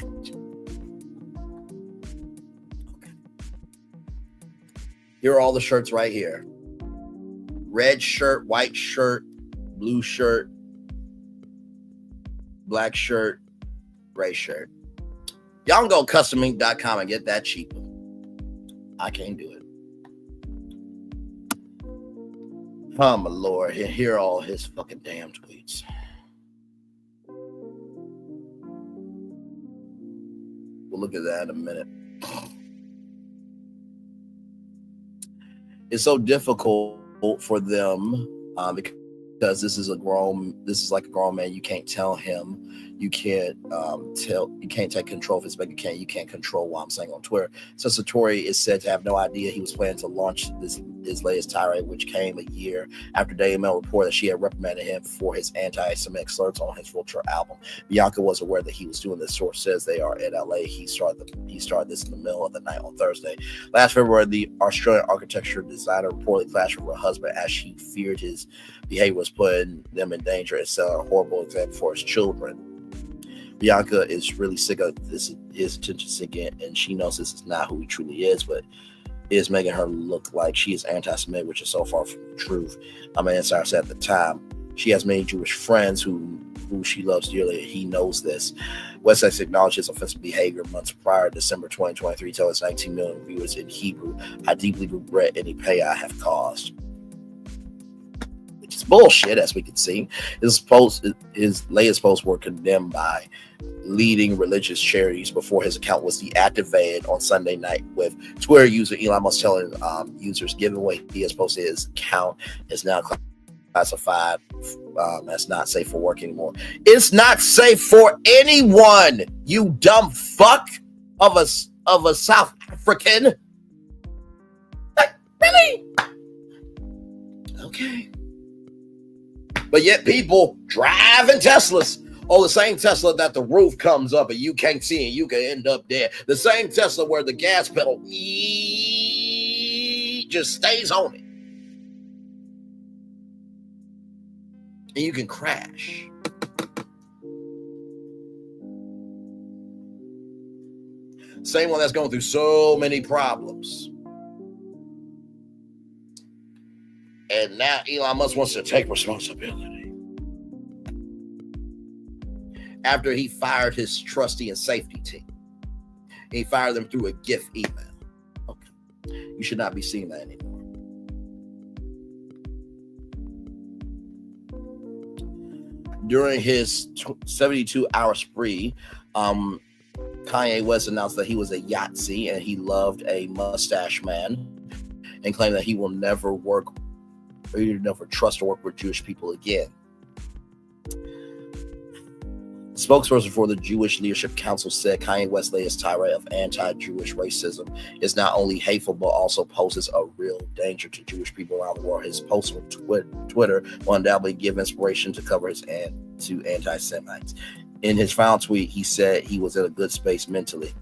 Okay. Here are all the shirts right here. Red shirt, white shirt, blue shirt, black shirt, gray shirt. Y'all can go customing.com and get that cheaper. I can't do it. Oh, my Lord. Here are all his fucking damn tweets. We'll look at that in a minute. It's so difficult for them because this is like a grown man. You can't tell him. You can't take control of his bank account. You can't control what I'm saying on Twitter. So Satori is said to have no idea he was planning to launch his latest tirade, which came a year after Daily Mail reported that she had reprimanded him for his anti-Semitic slurs on his Vulture album. Bianca was aware that he was doing this. Source says they are in LA. He started this in the middle of the night on Thursday. Last February, the Australian architecture designer reportedly clashed with her husband as she feared his behavior was putting them in danger and setting a horrible example for his children. Bianca is really sick of his attention seeking, and she knows this is not who he truly is, but is making her look like she is anti-Semitic, which is so far from the truth. Insider said at the time, she has many Jewish friends who she loves dearly. He knows this. Westside acknowledged his offensive behavior months prior, December 2023, telling his 19 million viewers in Hebrew, "I deeply regret any pain I have caused." is bullshit, as we can see. His latest posts were condemned by leading religious charities before his account was deactivated on Sunday night, with Twitter user Elon Musk telling users, given what he has posted, his account is now classified as not safe for work anymore. It's not safe for anyone, you dumb fuck of a South African. Like, really? Okay. But yet people driving Teslas. Oh, the same Tesla that the roof comes up and you can't see and you can end up there. The same Tesla where the gas pedal just stays on it. And you can crash. Same one that's going through so many problems. And now Elon Musk wants to take responsibility. After he fired his trusty and safety team. He fired them through a gift email. Okay. You should not be seeing that anymore. During his 72-hour spree, Kanye West announced that he was a Yahtzee and he loved a mustache man, and claimed that he will never trust or work with Jewish people again. Spokesperson for the Jewish Leadership Council said Kanye West's latest tirade of anti-Jewish racism is not only hateful, but also poses a real danger to Jewish people around the world. His post on Twitter will undoubtedly give inspiration to cover his to anti-Semites. In his final tweet, he said he was in a good space mentally.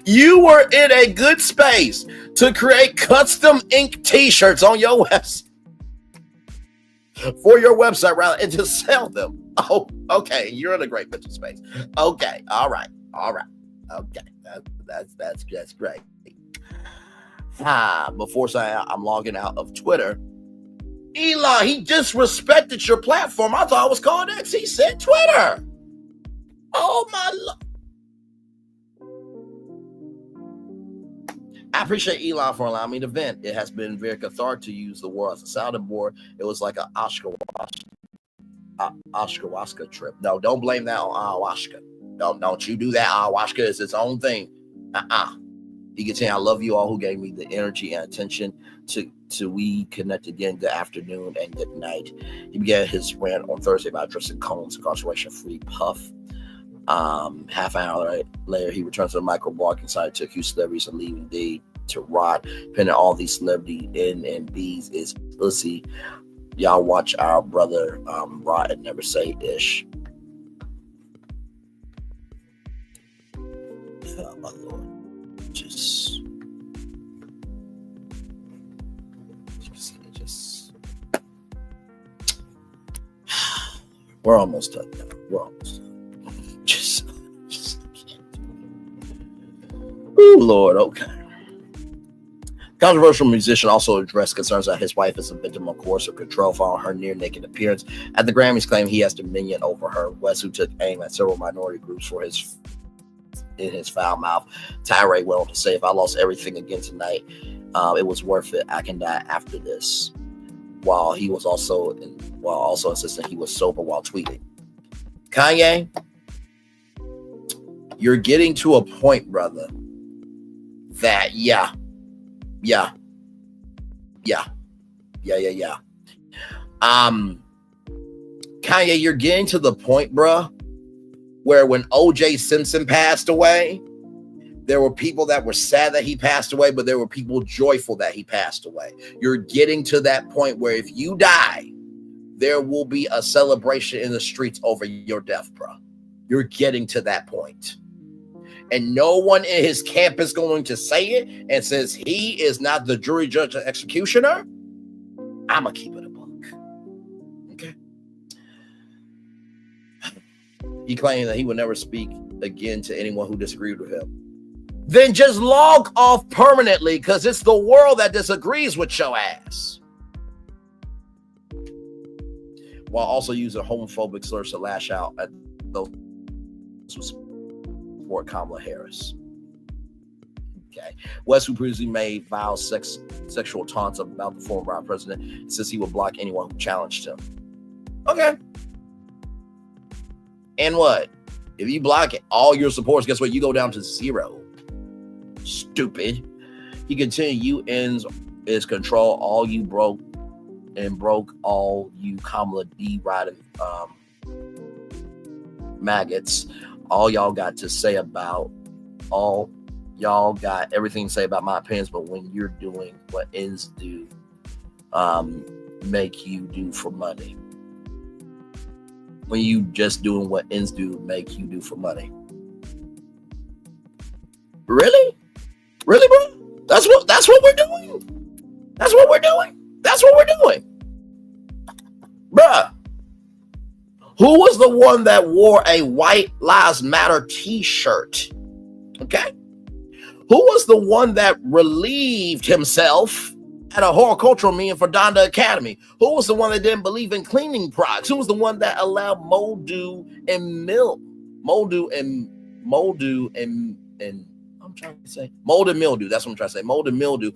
You were in a good space to create custom ink t-shirts on your website. For your website, rather, and to sell them. Oh, okay. You're in a great mental space. Okay. All right. Okay. That's great. Before saying I'm logging out of Twitter, Elon, he disrespected your platform. I thought it was called X. He said Twitter. Oh my Lord. I appreciate Elon for allowing me to vent. It has been very cathartic to use the word as a sounding board. It was like an ayahuasca trip. No, don't blame that on ayahuasca. Don't you do that. Ayahuasca is its own thing. He can say, I love you all who gave me the energy and attention to we connect again. Good afternoon and good night. He began his rant on Thursday by addressing Cohen's incarceration-free Puff. Half an hour later, he returned to the micro block inside to accuse celebrities of leaving D to rot. Depending all these celebrity N and B's is pussy. Y'all watch our brother rot and never say ish. Oh my Lord. Just we're almost done now. We're almost done. Just oh Lord, okay. Controversial musician also addressed concerns that his wife is a victim of coercive control following her near-naked appearance at the Grammys, claiming he has dominion over her. West, who took aim at several minority groups in his foul mouth tirade, went on to say, "If I lost everything again tonight, it was worth it. I can die after this." While also insisting he was sober while tweeting. Kanye, you're getting to a point, brother, that Kanye, you're getting to the point, bruh, where when O.J. Simpson passed away, there were people that were sad that he passed away, but there were people joyful that he passed away. You're getting to that point where if you die, there will be a celebration in the streets over your death, bro. You're getting to that point. And no one in his camp is going to say it. And since he is not the jury, judge, or executioner, I'm going to keep it a buck. Okay? He claimed that he would never speak again to anyone who disagreed with him. Then just log off permanently, because it's the world that disagrees with your ass. While also using homophobic slurs to lash out at those who support Kamala Harris. Okay. Okay. West, who previously made vile sexual taunts about the former president, says he will block anyone who challenged him. Okay. And what? If you block all your supporters, guess what? You go down to 0. Stupid. He continued, you ends is control all you broke all you Kamala D riding maggots. All y'all got everything to say about my opinions, but when you're doing what ends do make you do for money. When you just doing what ends do make you do for money. Really? Really, bro? That's what we're doing. That's what we're doing. Bruh. Who was the one that wore a White Lives Matter t-shirt? Okay. Who was the one that relieved himself at a horticultural meeting for Donda Academy? Who was the one that didn't believe in cleaning products? Who was the one that allowed mildew and mold and mildew? That's what I'm trying to say. Mold and mildew.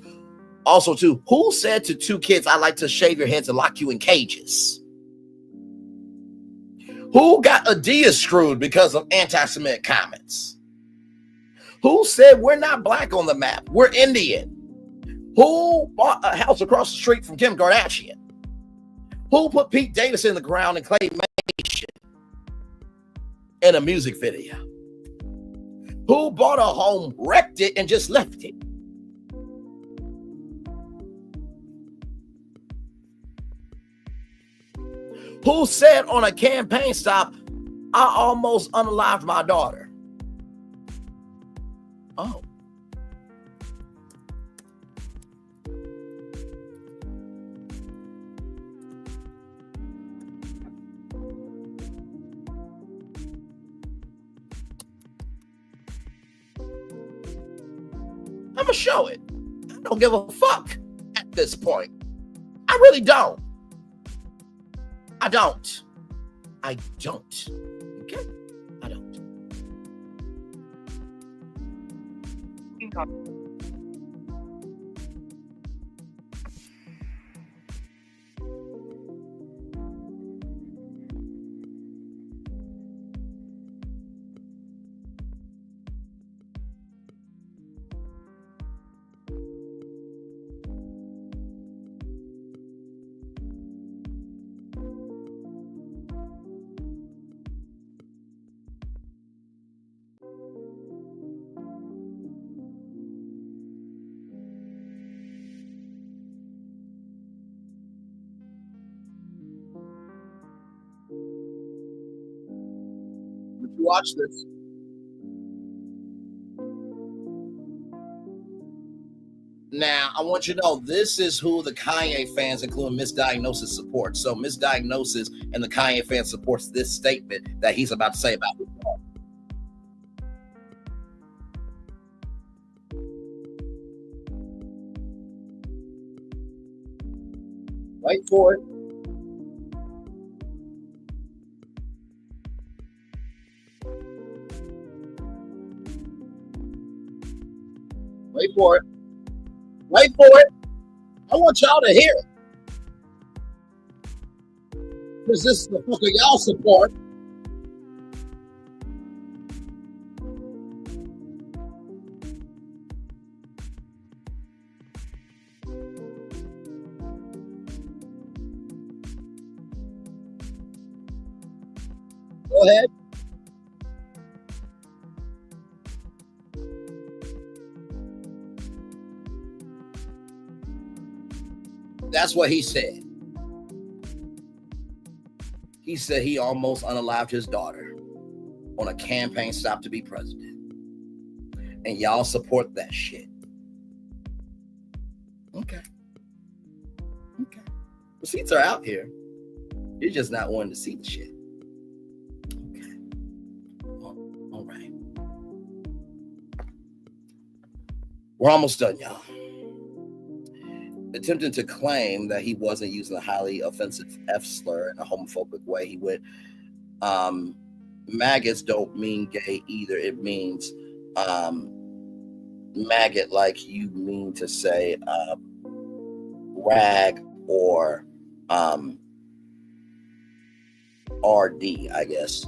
Also, too, who said to 2 kids, "I like to shave your heads and lock you in cages"? Who got Adidas screwed because of anti-Semitic comments? Who said we're not black on the map? We're Indian. Who bought a house across the street from Kim Kardashian? Who put Pete Davidson in the ground and claymation in a music video? Who bought a home, wrecked it, and just left it? Who said on a campaign stop, "I almost unalived my daughter"? Oh. I'm gonna show it. I don't give a fuck at this point. I really don't. I don't. Okay? I don't. Watch this. Now, I want you to know this is who the Kanye fans, including Misdiagnosis, support. So Misdiagnosis and the Kanye fans supports this statement that he's about to say about his dog. Wait for it. Wait for it. Wait for it. I want y'all to hear it. Because this is the fucker y'all support. Go ahead. That's what he said. He said he almost unalived his daughter on a campaign stop to be president. And y'all support that shit. Okay. Receipts are out here. You're just not wanting to see the shit. Okay. All right. We're almost done, y'all. Attempting to claim that he wasn't using a highly offensive F slur in a homophobic way. He went, maggots don't mean gay either. It means maggot like you mean to say rag or RD, I guess.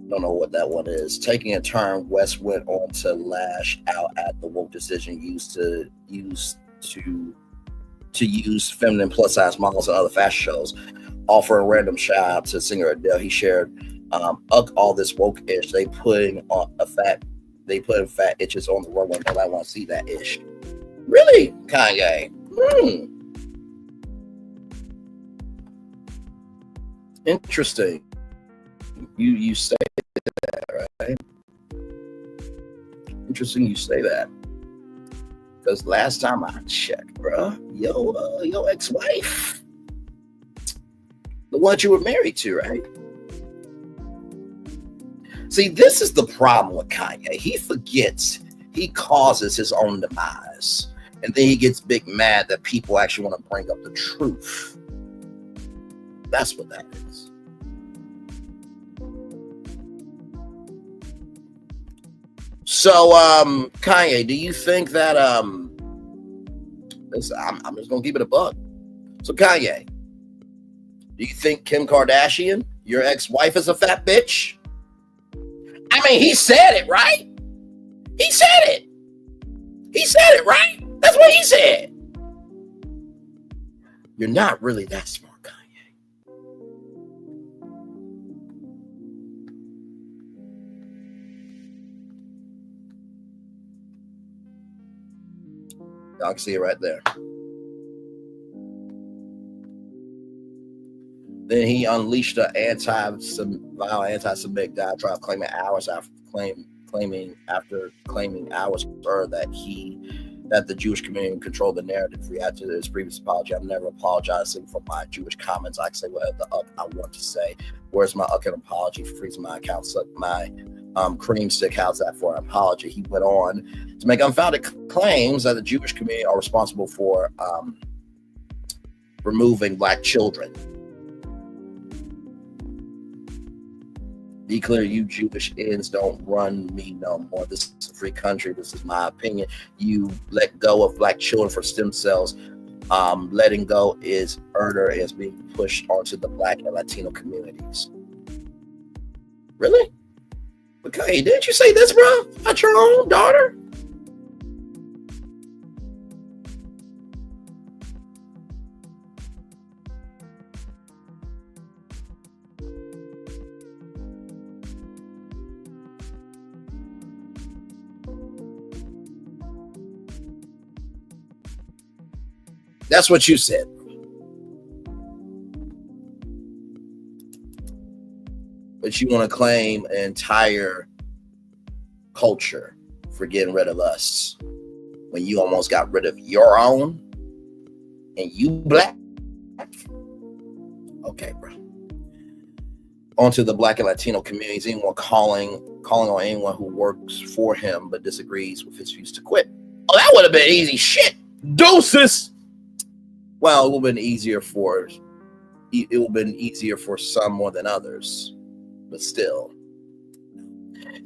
Don't know what that one is. Taking a turn, West went on to lash out at the woke decision used to use feminine plus size models and other fashion shows. Offer a random shout out to singer Adele. He shared, all this woke ish. They put fat itches on the runway. Nobody want to see that ish. Really, Kanye? Interesting. You say that, right? Interesting you say that. Because last time I checked, bro, your ex-wife, the one you were married to, right? See, this is the problem with Kanye. He forgets he causes his own demise. And then he gets big mad that people actually want to bring up the truth. That's what that is. So, Kanye, do you think that, listen, I'm just going to keep it a buck. So, Kanye, do you think Kim Kardashian, your ex-wife, is a fat bitch? I mean, he said it, right? He said it. He said it, right? That's what he said. You're not really that smart, Kanye. Y'all can see it right there. Then he unleashed an anti-Semitic diatribe, claiming hours that the Jewish community controlled the narrative. Reacted to his previous apology. I'm never apologizing for my Jewish comments. I can say whatever the I want to say. Where's my apology for freezing my account? Suck my cream stick. How's that for an apology? He went on to make unfounded claims that the Jewish community are responsible for removing black children. Be clear, you Jewish ends don't run me no more. This is a free country. This is my opinion. You let go of black children for stem cells. Letting go is murder, is being pushed onto the black and Latino communities. Really? Okay, didn't you say this, bro? About your own daughter? That's what you said. But you want to claim an entire culture for getting rid of us when you almost got rid of your own and you black. Okay, bro. On to the black and Latino communities. Anyone calling on anyone who works for him but disagrees with his views to quit. Oh, that would have been easy shit. Deuces. Well, it would have been easier for some more than others, but still.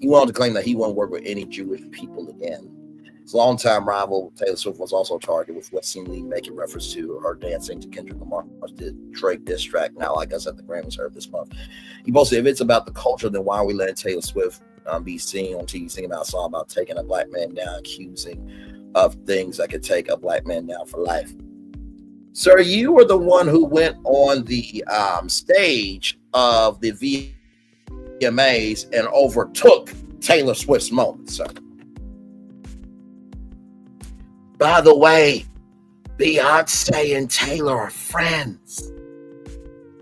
He wanted to claim that he won't work with any Jewish people again. His longtime rival Taylor Swift was also targeted with what seemingly making reference to her dancing to Kendrick Lamar's Drake diss track. Now, like I said, the Grammys heard this month. He posted, if it's about the culture, then why are we letting Taylor Swift be seen on TV singing about a song about taking a black man down, accusing of things that could take a black man down for life? Sir, you were the one who went on the stage of the VMAs and overtook Taylor Swift's moment, sir. By the way, Beyonce and Taylor are friends.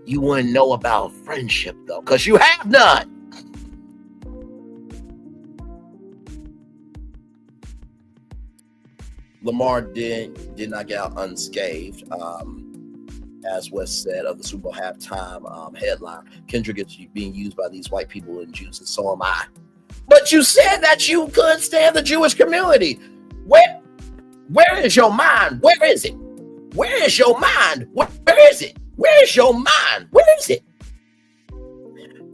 You wouldn't know about friendship, though, because you have none. Lamar did not get out unscathed, as was said of the Super Bowl halftime headline. Kendrick is being used by these white people and Jews, and so am I. But you said that you could stand the Jewish community. Where is your mind? Where is it? Where is your mind? Where is it? Where is your mind? Where is it?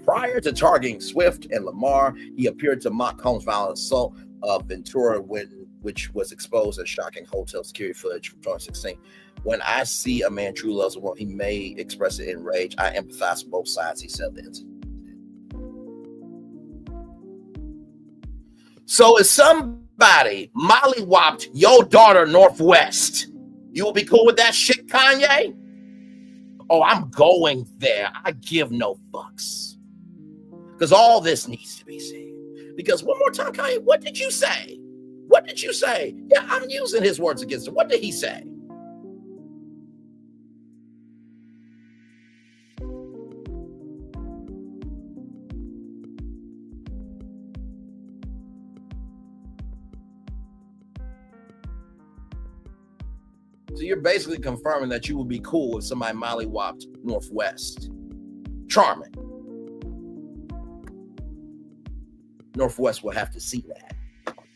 Prior to targeting Swift and Lamar, he appeared to mock Combs' violent assault of Ventura when which was exposed as shocking hotel security footage from 2016. When I see a man truly loves a woman, he may express it in rage. I empathize with both sides, he said. The incident. So if somebody mollywopped your daughter Northwest, you will be cool with that shit, Kanye? Oh, I'm going there. I give no fucks. Because all this needs to be seen. Because one more time, Kanye, what did you say? What did you say? Yeah, I'm using his words against him. What did he say? So you're basically confirming that you would be cool if somebody mollywopped Northwest. Charming. Northwest will have to see that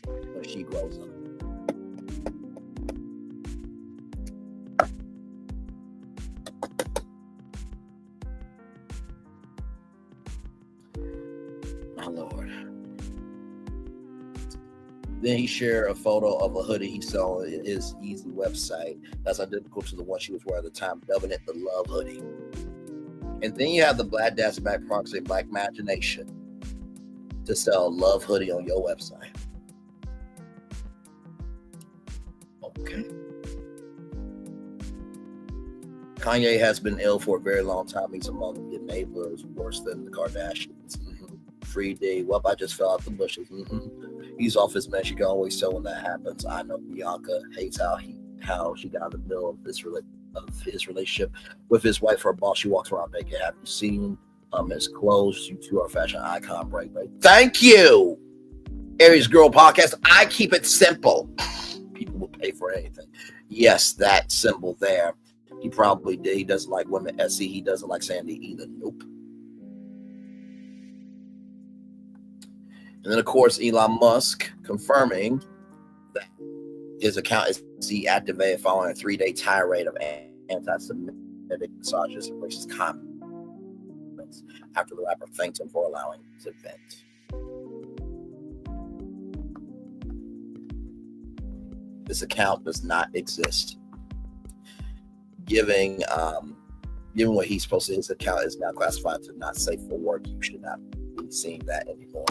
when she grows up. My Lord. Then he shared a photo of a hoodie he saw on his Easy website that's identical to the one she was wearing at the time, dubbing it the Love Hoodie. And then you have the Black Dad's Back Proxy Black Imagination to sell a Love Hoodie on your website. Okay. Kanye has been ill for a very long time. He's among the enablers worse than the Kardashians. Free D. Well, I just fell out the bushes. He's off his mess. You can always tell when that happens. I know Bianca hates how she got in the middle of his relationship with his wife, her boss. She walks around naked. Have you seen his clothes? You two are fashion icon. Break. Thank you, Aries Girl Podcast. I keep it simple. People will pay for anything. Yes, that symbol there. He probably did. He doesn't like women. SC. He doesn't like Sandy either. Nope. And then, of course, Elon Musk confirming that his account is deactivated following a 3-day tirade of anti-Semitic, misogynist, and racist comments after the rapper thanked him for allowing his event. This account does not exist. Given what he's posted, his account is now classified to not safe for work. You should not be seeing that anymore.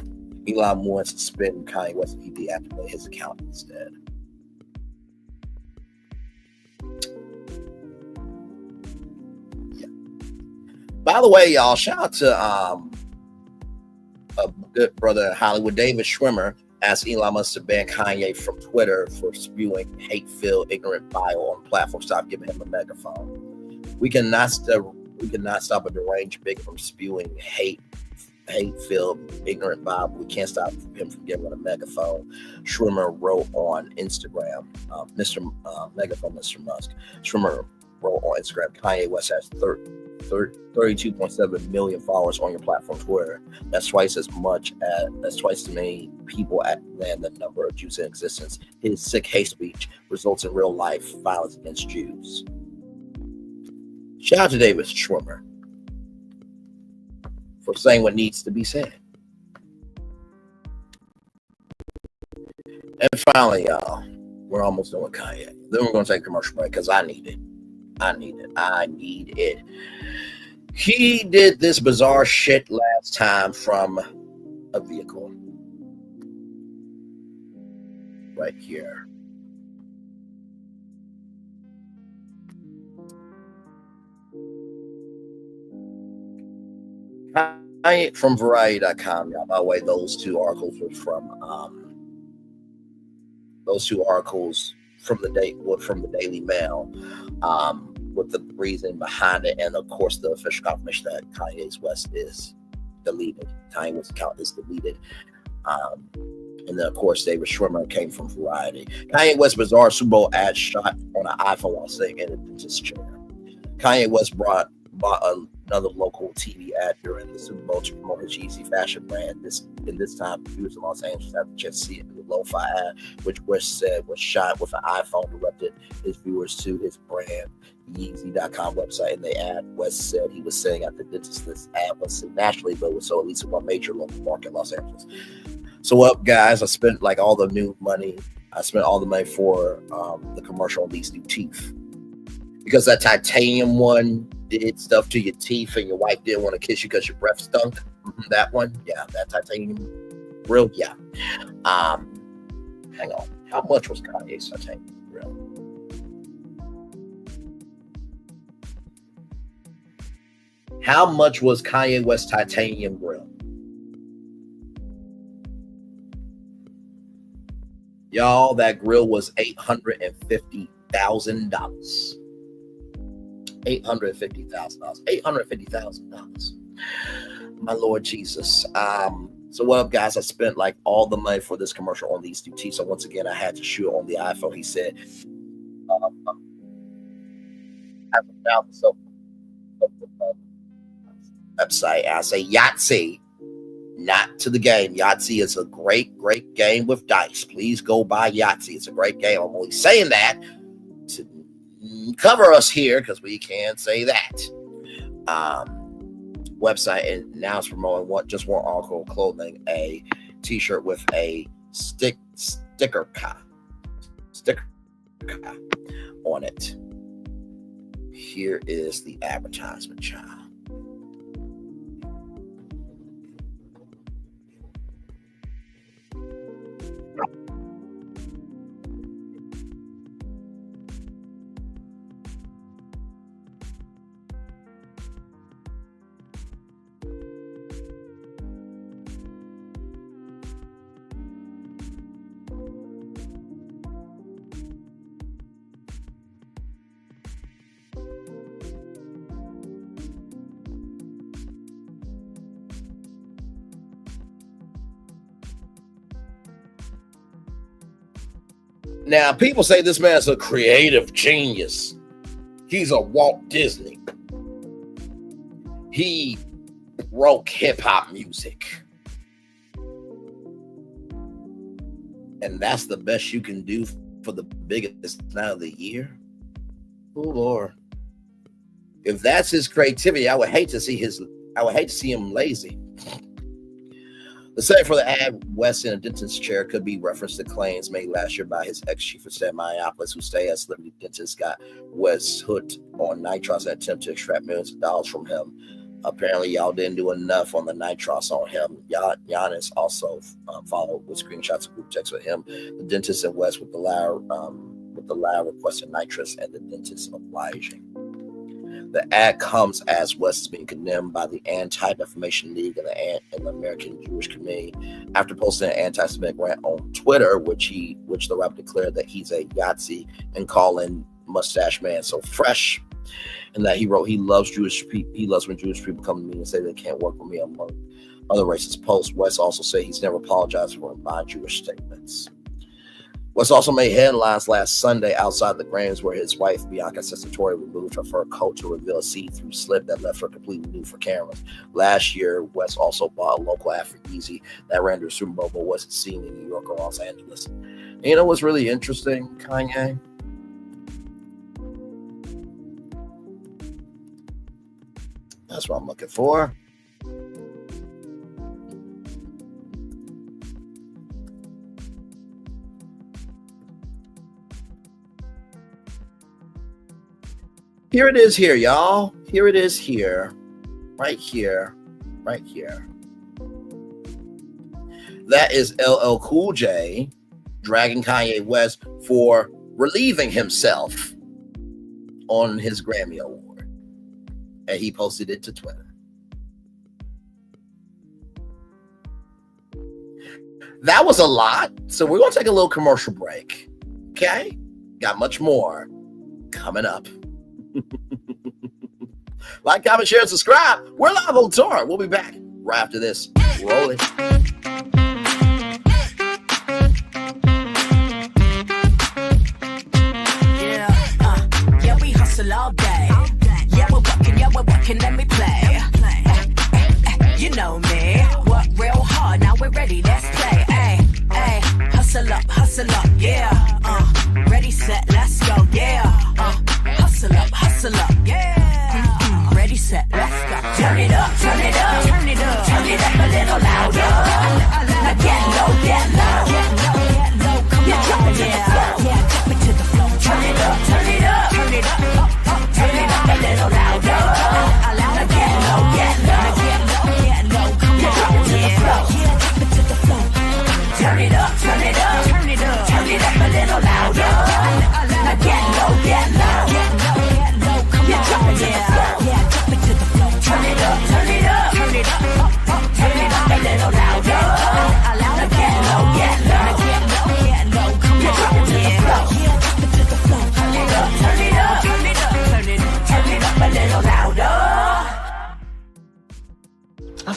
Elon wants to spin Kanye West and he deactivated his account instead. Yeah. By the way, y'all, shout out to a good brother in Hollywood, David Schwimmer, asked Elon Musk to ban Kanye from Twitter for spewing hate-filled, ignorant bio on the platform. Stop giving him a megaphone. We cannot stop a deranged bigot from spewing hate-filled, ignorant vibe. We can't stop him from giving a megaphone. Schwimmer wrote on Instagram, Megaphone Mr. Musk. Schwimmer wrote on Instagram, Kanye West has 32.7 million followers on your platform, Twitter. That's twice as many people than the number of Jews in existence. His sick hate speech results in real life violence against Jews. Shout out to David Schwimmer for saying what needs to be said. And finally, y'all, we're almost done with Kanye. Then we're going to take a commercial break because I need it. He did this bizarre shit last time from a vehicle. Right here. From Variety.com, y'all. By the way, those two articles were from the Daily Mail, with the reason behind it, and of course the official confirmation that Kanye West is deleted. Kanye West's account is deleted. And then of course David Schwimmer came from Variety. Kanye West's bizarre Super Bowl ad shot on an iPhone while sitting in a dentist's chair. Kanye West bought another local TV ad during the Super Bowl to promote his Yeezy fashion brand. This time, viewers in Los Angeles had the chance to see it in the lo-fi ad, which West said was shot with an iPhone, directed his viewers to his brand Yeezy.com website. In the ad, West said he was sitting at the dentist. This ad was seen nationally, but was sold at least in one major local market, Los Angeles. So up, guys, I spent like all the new money I spent all the money for the commercial on these new teeth. Because that titanium one did stuff to your teeth and your wife didn't want to kiss you because your breath stunk. That one, yeah, that titanium grill, yeah. Hang on. How much was Kanye's titanium grill? How much was Kanye West's titanium grill? Y'all, that grill was $850,000. $850,000. $850,000. My Lord Jesus. So what up, guys? I spent like all the money for this commercial on these new teeth. So once again, I had to shoot on the iPhone. He said, website. I say Yahtzee, not to the game. Yahtzee is a great, great game with dice. Please go buy Yahtzee. It's a great game. I'm only saying that to cover us here because we can't say that. Website, and now it's promoting just one article of clothing, a t-shirt with a sticker on it. Here is the advertisement, child. Now, people say this man's a creative genius. He's a Walt Disney. He wrote hip-hop music. And that's the best you can do for the biggest night of the year? Oh, Lord. If that's his creativity, I would hate to see him lazy. The setting for the ad, West in a dentist's chair, could be referenced to claims made last year by his ex-chief of staff, Minneapolis, who stayed at celebrity dentist, got West hooked on nitros and attempt to extract millions of dollars from him. Apparently, y'all didn't do enough on the nitros on him. Giannis also followed with screenshots of group texts with him, the dentist, and West with the lab requesting nitrous and the dentist obliging. The ad comes as West is being condemned by the Anti-Defamation League and the American Jewish Committee after posting an anti-Semitic rant on Twitter, which the rapper declared that he's a Yahtzee and calling Mustache Man so fresh, and that he wrote he loves Jewish people. He loves when Jewish people come to me and say they can't work with me, among other racist posts. West also said he's never apologized for my Jewish statements. West also made headlines last Sunday outside the Grammys, where his wife, Bianca Cestatory, removed her fur coat to reveal a see-through slip that left her completely nude for cameras. Last year, West also bought a local ad for Yeezy that ran to the Super Bowl, but wasn't seen in New York or Los Angeles. And you know what's really interesting, Kanye? That's what I'm looking for. Here it is here, y'all. Here it is here. Right here. Right here. That is LL Cool J dragging Kanye West for relieving himself on his Grammy Award. And he posted it to Twitter. That was a lot. So we're going to take a little commercial break. Okay? Got much more coming up. Like, comment, share, and subscribe. We're live on tour. We'll be back right after this. Roll it. Yeah, we hustle all day. Yeah, we're working, let me play. You know me. Work real hard, now we're ready, let's play. Hustle up, yeah. Ready, set, let's go, yeah. Hustle up, yeah. Ready, set, let's go. Turn it up, turn it up, turn it up, turn it up a little louder.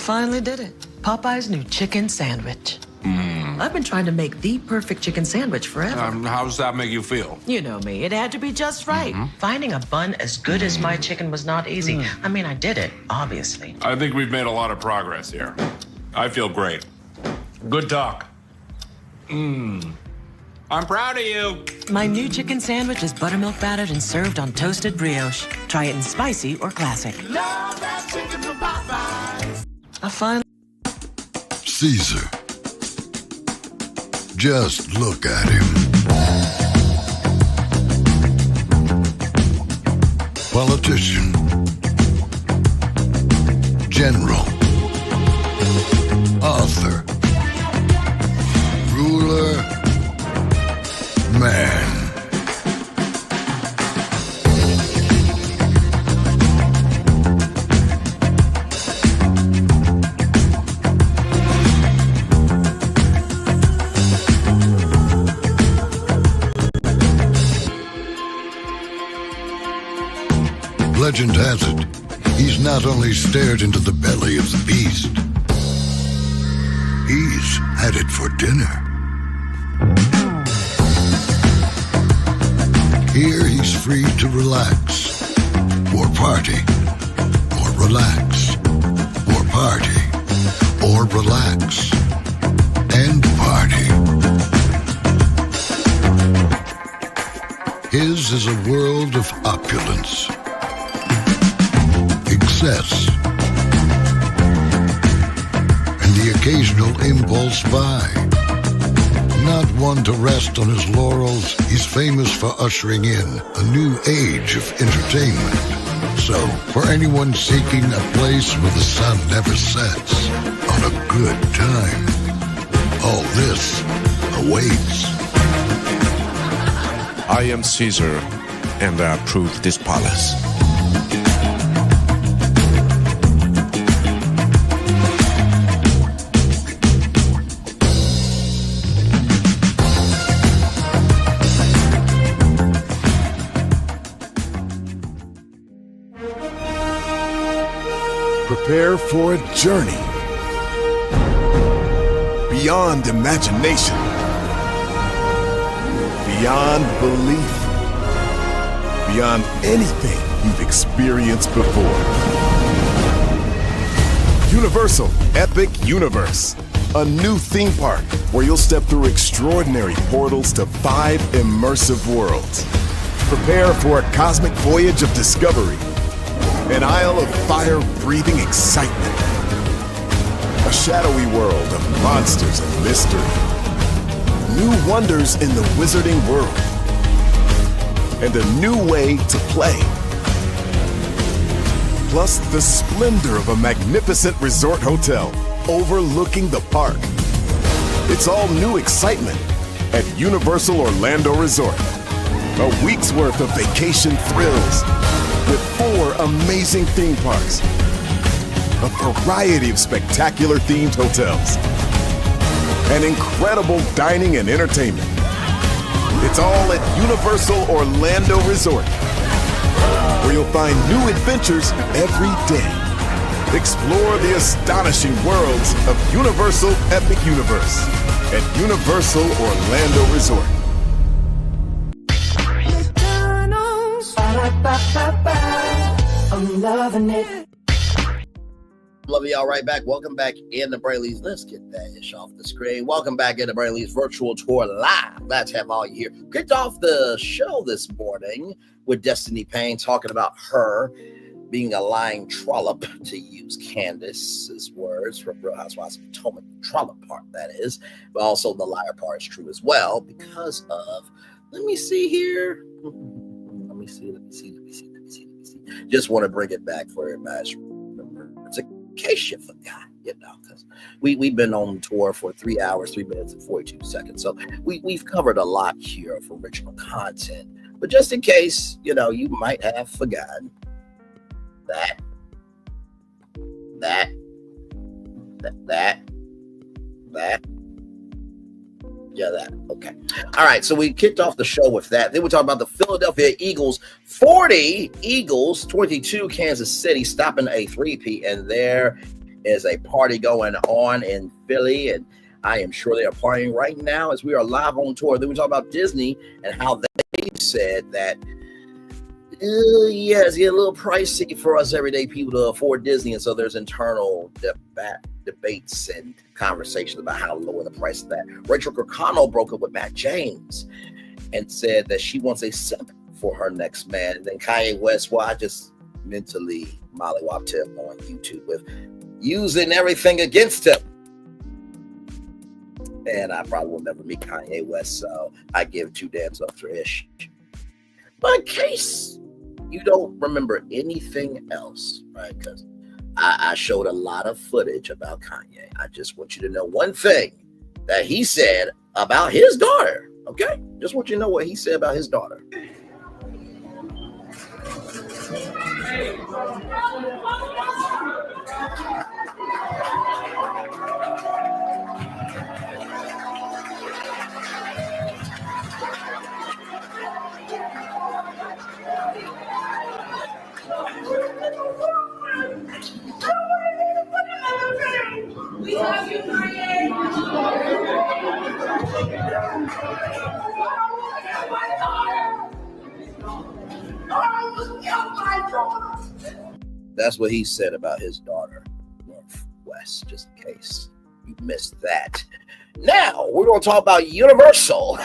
finally did it. Popeye's new chicken sandwich. I've been trying to make the perfect chicken sandwich forever. How does that make you feel? You know me. It had to be just right. Finding a bun as good as my chicken was not easy. I mean, I did it, obviously. I think we've made a lot of progress here. I feel great. Good talk. I'm proud of you. My new chicken sandwich is buttermilk battered and served on toasted brioche. Try it in spicy or classic. Love that chicken from Popeyes. I finally... Caesar. Just look at him. Politician. General. Author. Ruler. Man. Legend has it, he's not only stared into the belly of the beast, he's had it for dinner. Here he's free to relax, or party, or relax, or party, or relax, and party. His is a world of opulence, excess, and the occasional impulse buy. Not one to rest on his laurels, he's famous for ushering in a new age of entertainment. So, for anyone seeking a place where the sun never sets on a good time, all this awaits. I am Caesar, and I approve this palace. Prepare for a journey beyond imagination, beyond belief, beyond anything you've experienced before. Universal Epic Universe, a new theme park where you'll step through extraordinary portals to 5 immersive worlds. Prepare for a cosmic voyage of discovery, an isle of fire-breathing excitement, a shadowy world of monsters and mystery, new wonders in the wizarding world, and a new way to play. Plus the splendor of a magnificent resort hotel overlooking the park. It's all new excitement at Universal Orlando Resort. A week's worth of vacation thrills with 4 amazing theme parks, a variety of spectacular themed hotels, and incredible dining and entertainment. It's all at Universal Orlando Resort, where you'll find new adventures every day. Explore the astonishing worlds of Universal Epic Universe at Universal Orlando Resort. I'm loving it. Love y'all right back. Welcome back in the Brayley's. Let's get that ish off the screen. Welcome back in the Brayley's virtual tour live. Glad to have all you here. Kicked off the show this morning with Destiny Payne talking about her being a lying trollop, to use Candace's words from Real Housewives of Potomac. Trollop part, that is. But also the liar part is true as well because of, let me see here. Let me see. Just want to bring it back for everybody. Remember, it's in case you forgot, because we've been on tour for 3 hours, 3 minutes, and 42 seconds. So we've covered a lot here of original content. But just in case, you might have forgotten that. Yeah, that. Okay. All right. So we kicked off the show with that. Then we talked about the Philadelphia Eagles, 40 Eagles, 22 Kansas City, stopping a three-peat. And there is a party going on in Philly, and I am sure they are partying right now as we are live on tour. Then we talk about Disney and how they said that, it's getting a little pricey for us everyday people to afford Disney, and so there's internal debates and conversations about how to lower the price of that. Rachel Kirkconnell broke up with Matt James and said that she wants a simp for her next man. And then Kanye West, well, I just mentally mollywopped him on YouTube with using everything against him. And I probably will never meet Kanye West, so I give two damns up for ish. But in case you don't remember anything else, right? Because I showed a lot of footage about Kanye. I just want you to know one thing that he said about his daughter, okay? Just want you to know what he said about his daughter. We love you, Kanye. That's what he said about his daughter, Northwest, just in case you missed that. Now, we're going to talk about Universal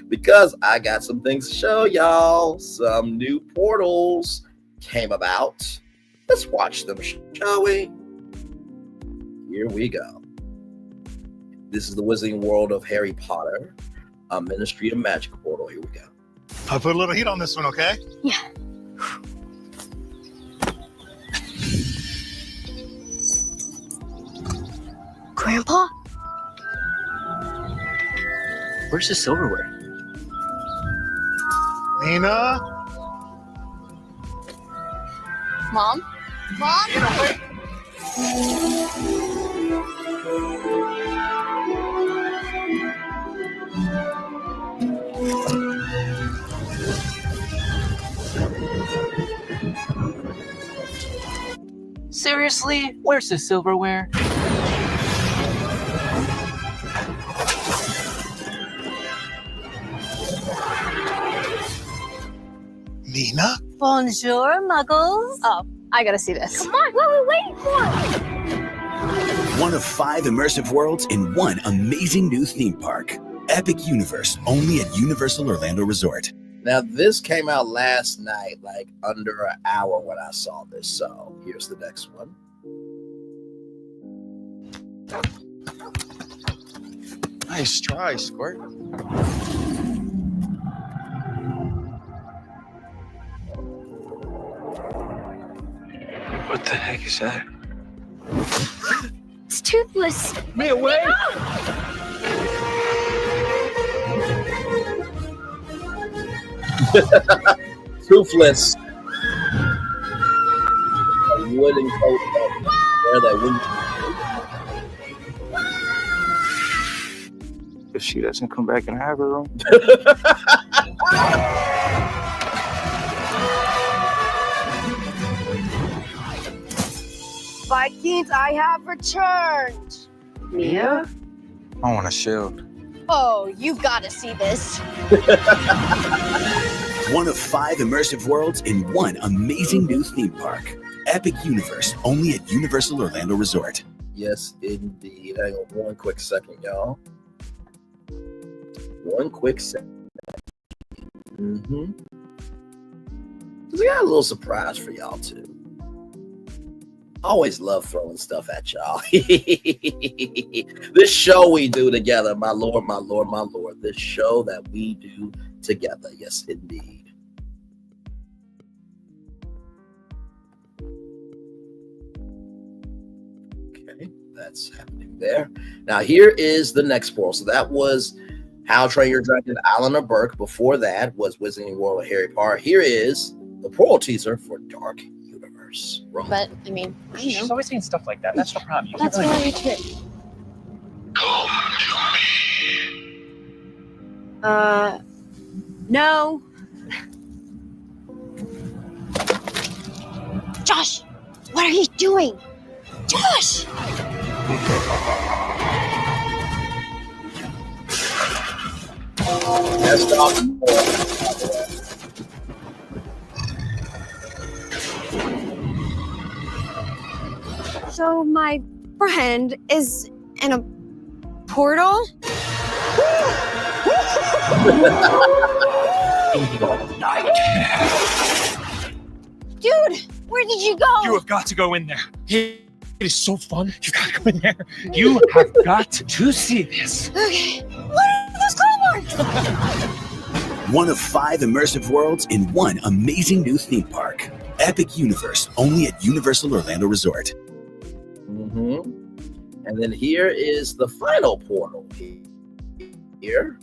because I got some things to show y'all. Some new portals came about. Let's watch them, shall we? Here we go. This is the Wizarding World of Harry Potter, a Ministry of Magic portal. Here we go. I'll put a little heat on this one, okay? Yeah. Grandpa? Where's the silverware? Nina? Mom? Mom? Seriously? Where's the silverware? Nina? Bonjour, muggles. Oh, I gotta see this. Come on, what are we waiting for? One of 5 immersive worlds in one amazing new theme park. Epic Universe, only at Universal Orlando Resort. Now, this came out last night, like under an hour when I saw this. So here's the next one. Nice try, Squirt. What the heck is that? It's toothless. Me away! Toothless. A wooden coat. Where that wooden. If she doesn't come back and have her room. Vikings, I have returned. Mia? I want a shield. Oh, you gotta see this. One of 5 immersive worlds in one amazing new theme park. Epic Universe, only at Universal Orlando Resort. Yes, indeed. Hang on one quick second, y'all. One quick second. I got a little surprise for y'all, too. I always love throwing stuff at y'all. This show we do together, my Lord, my Lord, my Lord. This show that we do together. Yes, indeed. Okay, that's happening there. Now, here is the next portal. So that was How to Train Your Dragon, Eleanor Burke. Before that was Wizarding World of Harry Potter. Here is the portal teaser for Dark Universe. But, I mean, She's always saying stuff like that. That's the problem. You That's can't why really... I tripped. No. Josh, What are you doing? Josh! That's not. So my friend is in a portal? Dude, where did you go? You have got to go in there. It is so fun. You've got to go in there. You have got to see this. Okay. What are those claw marks? One of 5 immersive worlds in one amazing new theme park. Epic Universe, only at Universal Orlando Resort. And then here is the final portal. Here.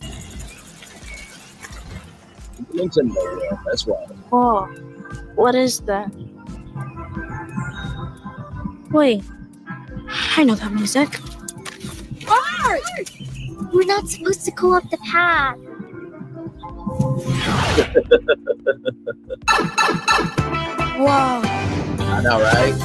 Into nowhere. That's right. Whoa. What is that? Wait. I know that music. Art! We're not supposed to go up the path. Whoa. I know, right?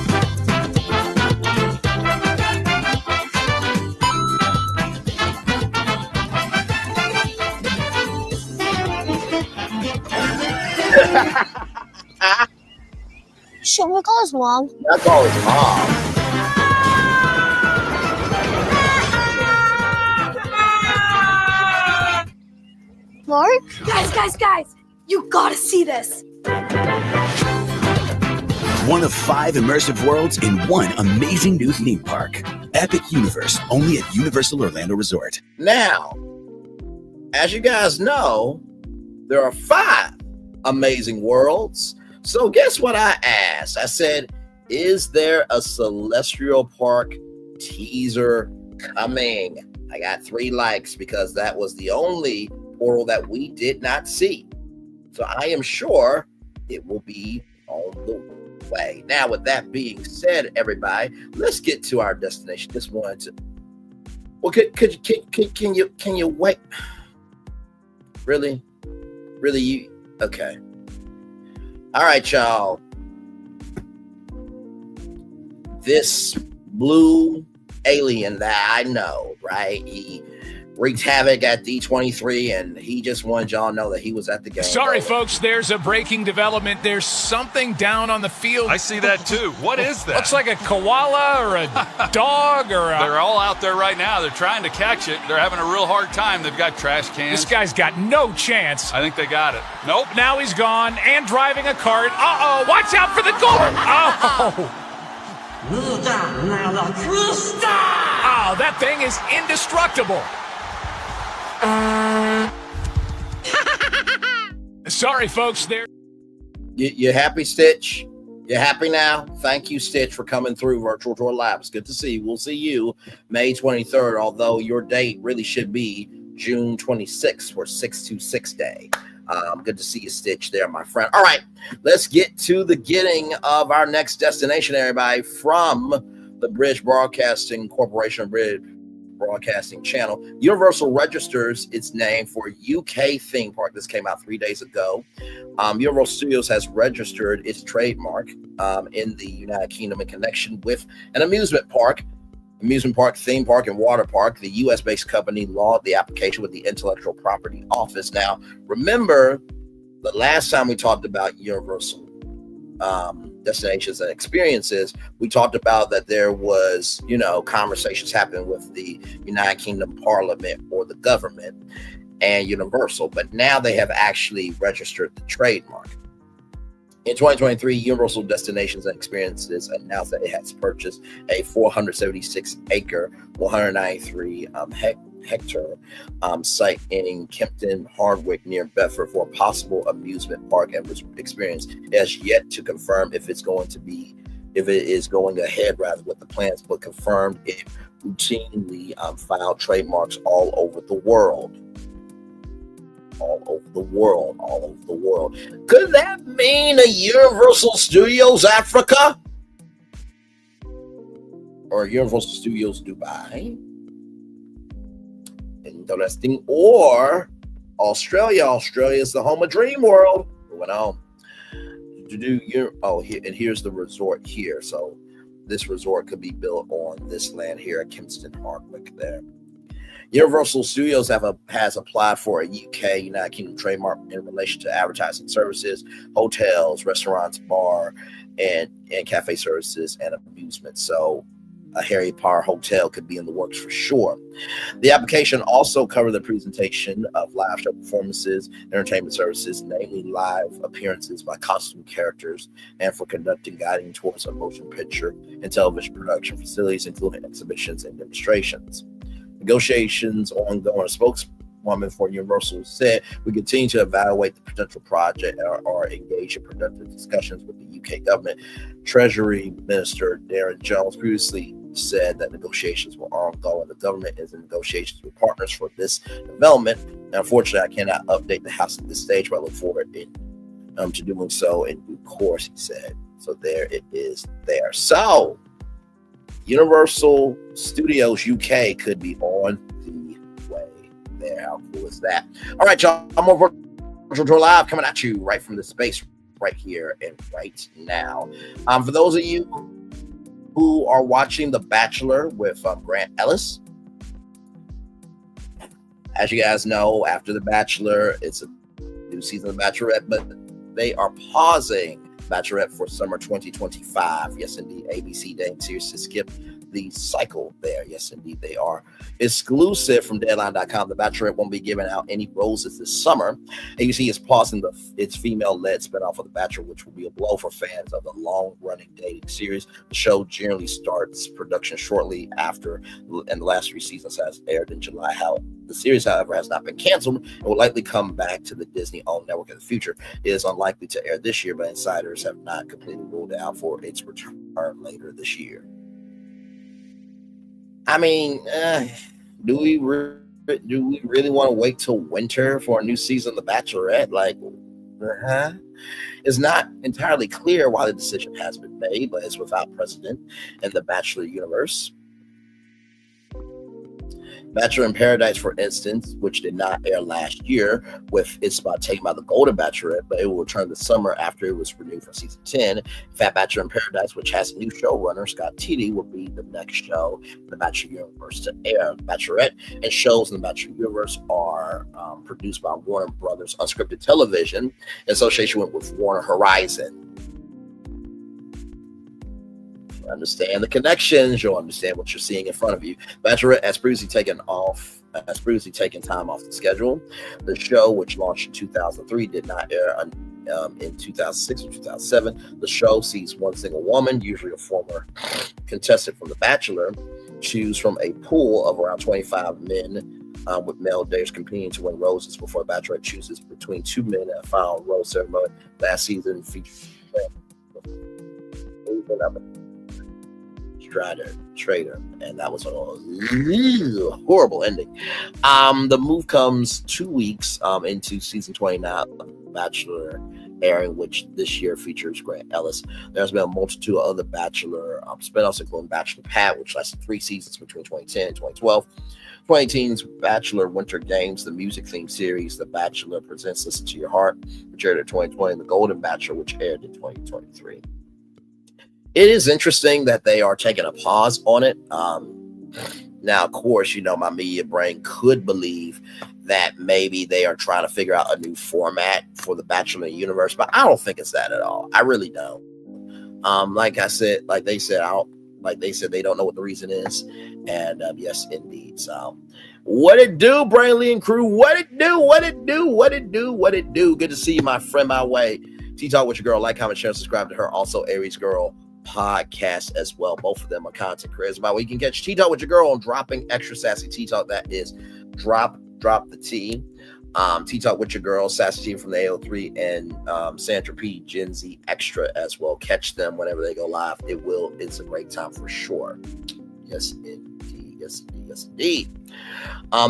Should we call his mom? That's all his mom. Mark? Guys, you gotta see this. One of 5 immersive worlds in one amazing new theme park. Epic Universe, only at Universal Orlando Resort. Now, as you guys know, there are 5 amazing worlds. So guess what I asked? I said, is there a Celestial Park teaser coming? I got 3 likes because that was the only portal that we did not see. So I am sure it will be on the way. Now, with that being said, everybody, let's get to our destination. Just wanted to. Well, can you wait? Really, you? Okay. All right, y'all. This blue alien that I know, right? He wreaked havoc at D23, and he just wanted y'all to know that he was at the game. Sorry, folks, there's a breaking development. There's something down on the field. I see that too. What is that? Looks like a koala or a dog or a... They're all out there right now. They're trying to catch it. They're having a real hard time. They've got trash cans. This guy's got no chance. I think they got it. Nope. Now he's gone and driving a cart. Uh-oh, watch out for the goal. Oh. Oh, that thing is indestructible. Sorry, folks. There. You happy, Stitch? You happy now? Thank you, Stitch, for coming through Virtual Tour Live. It's good to see you. We'll see you May 23rd, although your date really should be June 26th for 626 Day. Good to see you, Stitch, there, my friend. All right, let's get to the getting of our next destination, everybody, from the Bridge Broadcasting Corporation, Bridge Broadcasting Channel. Universal registers its name for UK theme park. This came out 3 days ago. Universal Studios has registered its trademark in the United Kingdom in connection with an amusement park, theme park, and water park. The US-based company logged the application with the Intellectual Property Office. Now, remember the last time we talked about Universal destinations and experiences, we talked about that there was, conversations happening with the United Kingdom Parliament or the government and Universal, but now they have actually registered the trademark. In 2023, Universal Destinations and Experiences announced that it has purchased a 476-acre, 193-hectare site in Kempton, Hardwick, near Bedford for a possible amusement park and experience. It has yet to confirm if it is going ahead with the plans, but confirmed it routinely filed trademarks all over the world. Could that mean a Universal Studios Africa? Or Universal Studios Dubai? Interesting. Or Australia. Australia is the home of Dream World. Moving on. here's the resort here. So this resort could be built on this land here at Kingston Hardwick there. Universal Studios has applied for a UK United Kingdom trademark in relation to advertising services, hotels, restaurants, bar, and cafe services and amusement. So a Harry Potter hotel could be in the works for sure. The application also covered the presentation of live show performances, entertainment services, namely live appearances by costume characters, and for conducting guiding tours of motion picture and television production facilities, including exhibitions and demonstrations. Negotiations ongoing. A spokeswoman for Universal said, "We continue to evaluate the potential project or engage in productive discussions with the UK government." Treasury Minister Darren Jones previously said that negotiations were ongoing. The government is in negotiations with partners for this development. Now, unfortunately, I cannot update the House at this stage, but I look forward to doing so in due course, he said. So there it is there. So Universal Studios UK could be on the way there. How cool is that? All right, y'all. I'm over Virtual Tour Live coming at you right from the space right here and right now. For those of you who are watching The Bachelor with Grant Ellis, as you guys know, after The Bachelor, it's a new season of Bachelorette, but they are pausing Bachelorette for summer 2025. Yes, indeed. ABC Dame series to skip the cycle there. Yes, indeed, they are. Exclusive from Deadline.com, The Bachelorette won't be giving out any roses this summer. ABC is pausing its female-led spinoff of The Bachelor, which will be a blow for fans of the long-running dating series. The show generally starts production shortly after, and the last 3 seasons has aired in July. The series, however, has not been canceled and will likely come back to the Disney-owned network in the future. It is unlikely to air this year, but insiders have not completely ruled out for its return later this year. I mean, do we really want to wait till winter for a new season of The Bachelorette? It's not entirely clear why the decision has been made, but it's without precedent in the Bachelor universe. Bachelor in Paradise, for instance, which did not air last year, with its spot taken by the Golden Bachelorette, but it will return this summer after it was renewed for season 10. In fact, Bachelor in Paradise, which has a new showrunner, Scott Teedy, will be the next show in the Bachelor universe to air. Bachelorette and shows in the Bachelor universe are produced by Warner Brothers Unscripted Television in association with Warner Horizon. Understand the connections, you'll understand what you're seeing in front of you. Bachelorette has previously taken time off the schedule. The show, which launched in 2003, did not air in 2006 or 2007. The show sees one single woman, usually a former contestant from The Bachelor, choose from a pool of around 25 men, with male daters competing to win roses before The Bachelorette chooses between 2 men in a final rose ceremony. Last season featured Trader, and that was a horrible ending. The move comes 2 weeks into season 29 of Bachelor airing, which this year features Grant Ellis. There's been a multitude of other Bachelor spinoffs, including Bachelor Pad, which lasted 3 seasons between 2010 and 2012. 2018's Bachelor Winter Games, the music-themed series The Bachelor Presents Listen to Your Heart, which aired in 2020, and The Golden Bachelor, which aired in 2023. It is interesting that they are taking a pause on it. Now, of course, my media brain could believe that maybe they are trying to figure out a new format for the Bachelor universe, but I don't think it's that at all. I really don't. Like they said, they don't know what the reason is. And yes, indeed. So what it do, Brainley and crew? What it do? Good to see you, my friend, my way. T-Talk with your girl. Like, comment, share, subscribe to her. Also, Aries Girl podcast as well. Both of them are content creators. By the way, you can catch T-Talk with your girl on Dropping Extra Sassy T-Talk. That is drop the T. T-Talk with your girl, Sassy Team from the AO3, and Sandra P, Gen Z Extra as well. Catch them whenever they go live. It's a great time for sure. Yes, indeed. Yes, indeed.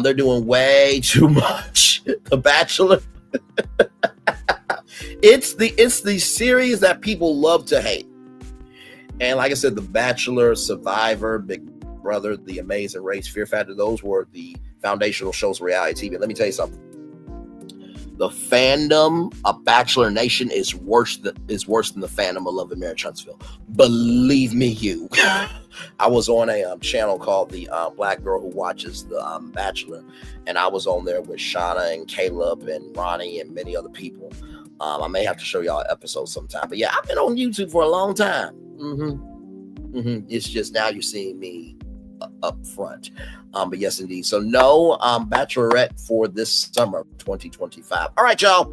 They're doing way too much. The Bachelor. It's the series that people love to hate. And like I said, The Bachelor, Survivor, Big Brother, The Amazing Race, Fear Factor, those were the foundational shows of reality TV. Let me tell you something. the fandom of Bachelor Nation is worse than the fandom of Love and Marriage Huntsville. Believe me, you. I was on a channel called the Black Girl Who Watches the Bachelor, and I was on there with Shauna and Caleb and Ronnie and many other people. I may have to show y'all episodes sometime, but yeah, I've been on YouTube for a long time. It's just now you're seeing me up front. But yes, indeed. So no Bachelorette for this summer 2025. All right, y'all.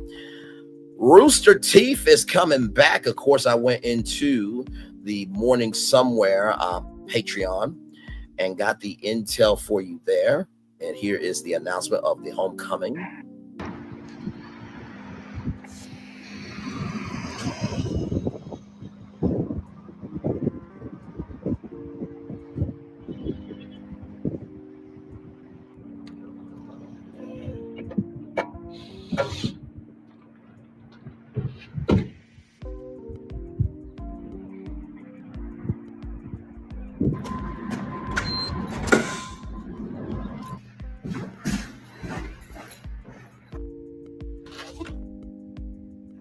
Rooster Teeth is coming back. Of course, I went into the Morning Somewhere Patreon and got the intel for you there. And here is the announcement of the homecoming.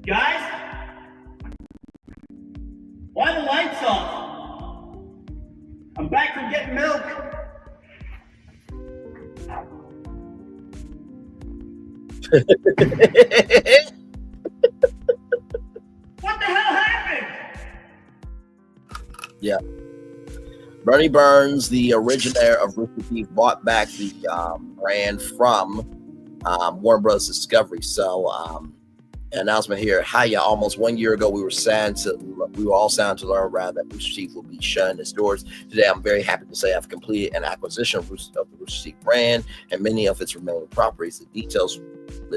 Guys? Why the lights off? I'm back from getting milk. What the hell happened? Yeah. Bernie Burns, the originator of Rooster Teeth, bought back the brand from Warner Bros. Discovery. So, an announcement here. Hiya, almost 1 year ago, we were all signed to learn rather that Rooster Teeth will be shutting its doors. Today, I'm very happy to say I've completed an acquisition of the Rooster Teeth brand and many of its remaining properties. The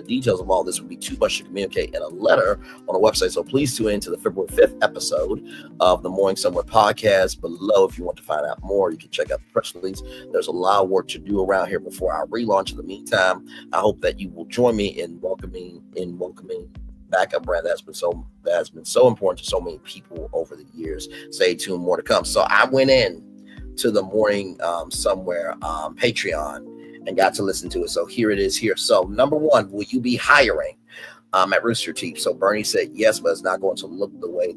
details of all this would be too much to communicate in a letter on a website. So please tune in to the February 5th episode of the Morning Somewhere podcast below. If you want to find out more, you can check out the press release. There's a lot of work to do around here before our relaunch. In the meantime, I hope that you will join me in welcoming back a brand that's been so important to so many people over the years. Stay tuned, more to come. So I went in to the Morning Somewhere Patreon and got to listen to it. So here it is here. So number one, will you be hiring at Rooster Teeth? So Bernie said yes, but it's not going to look like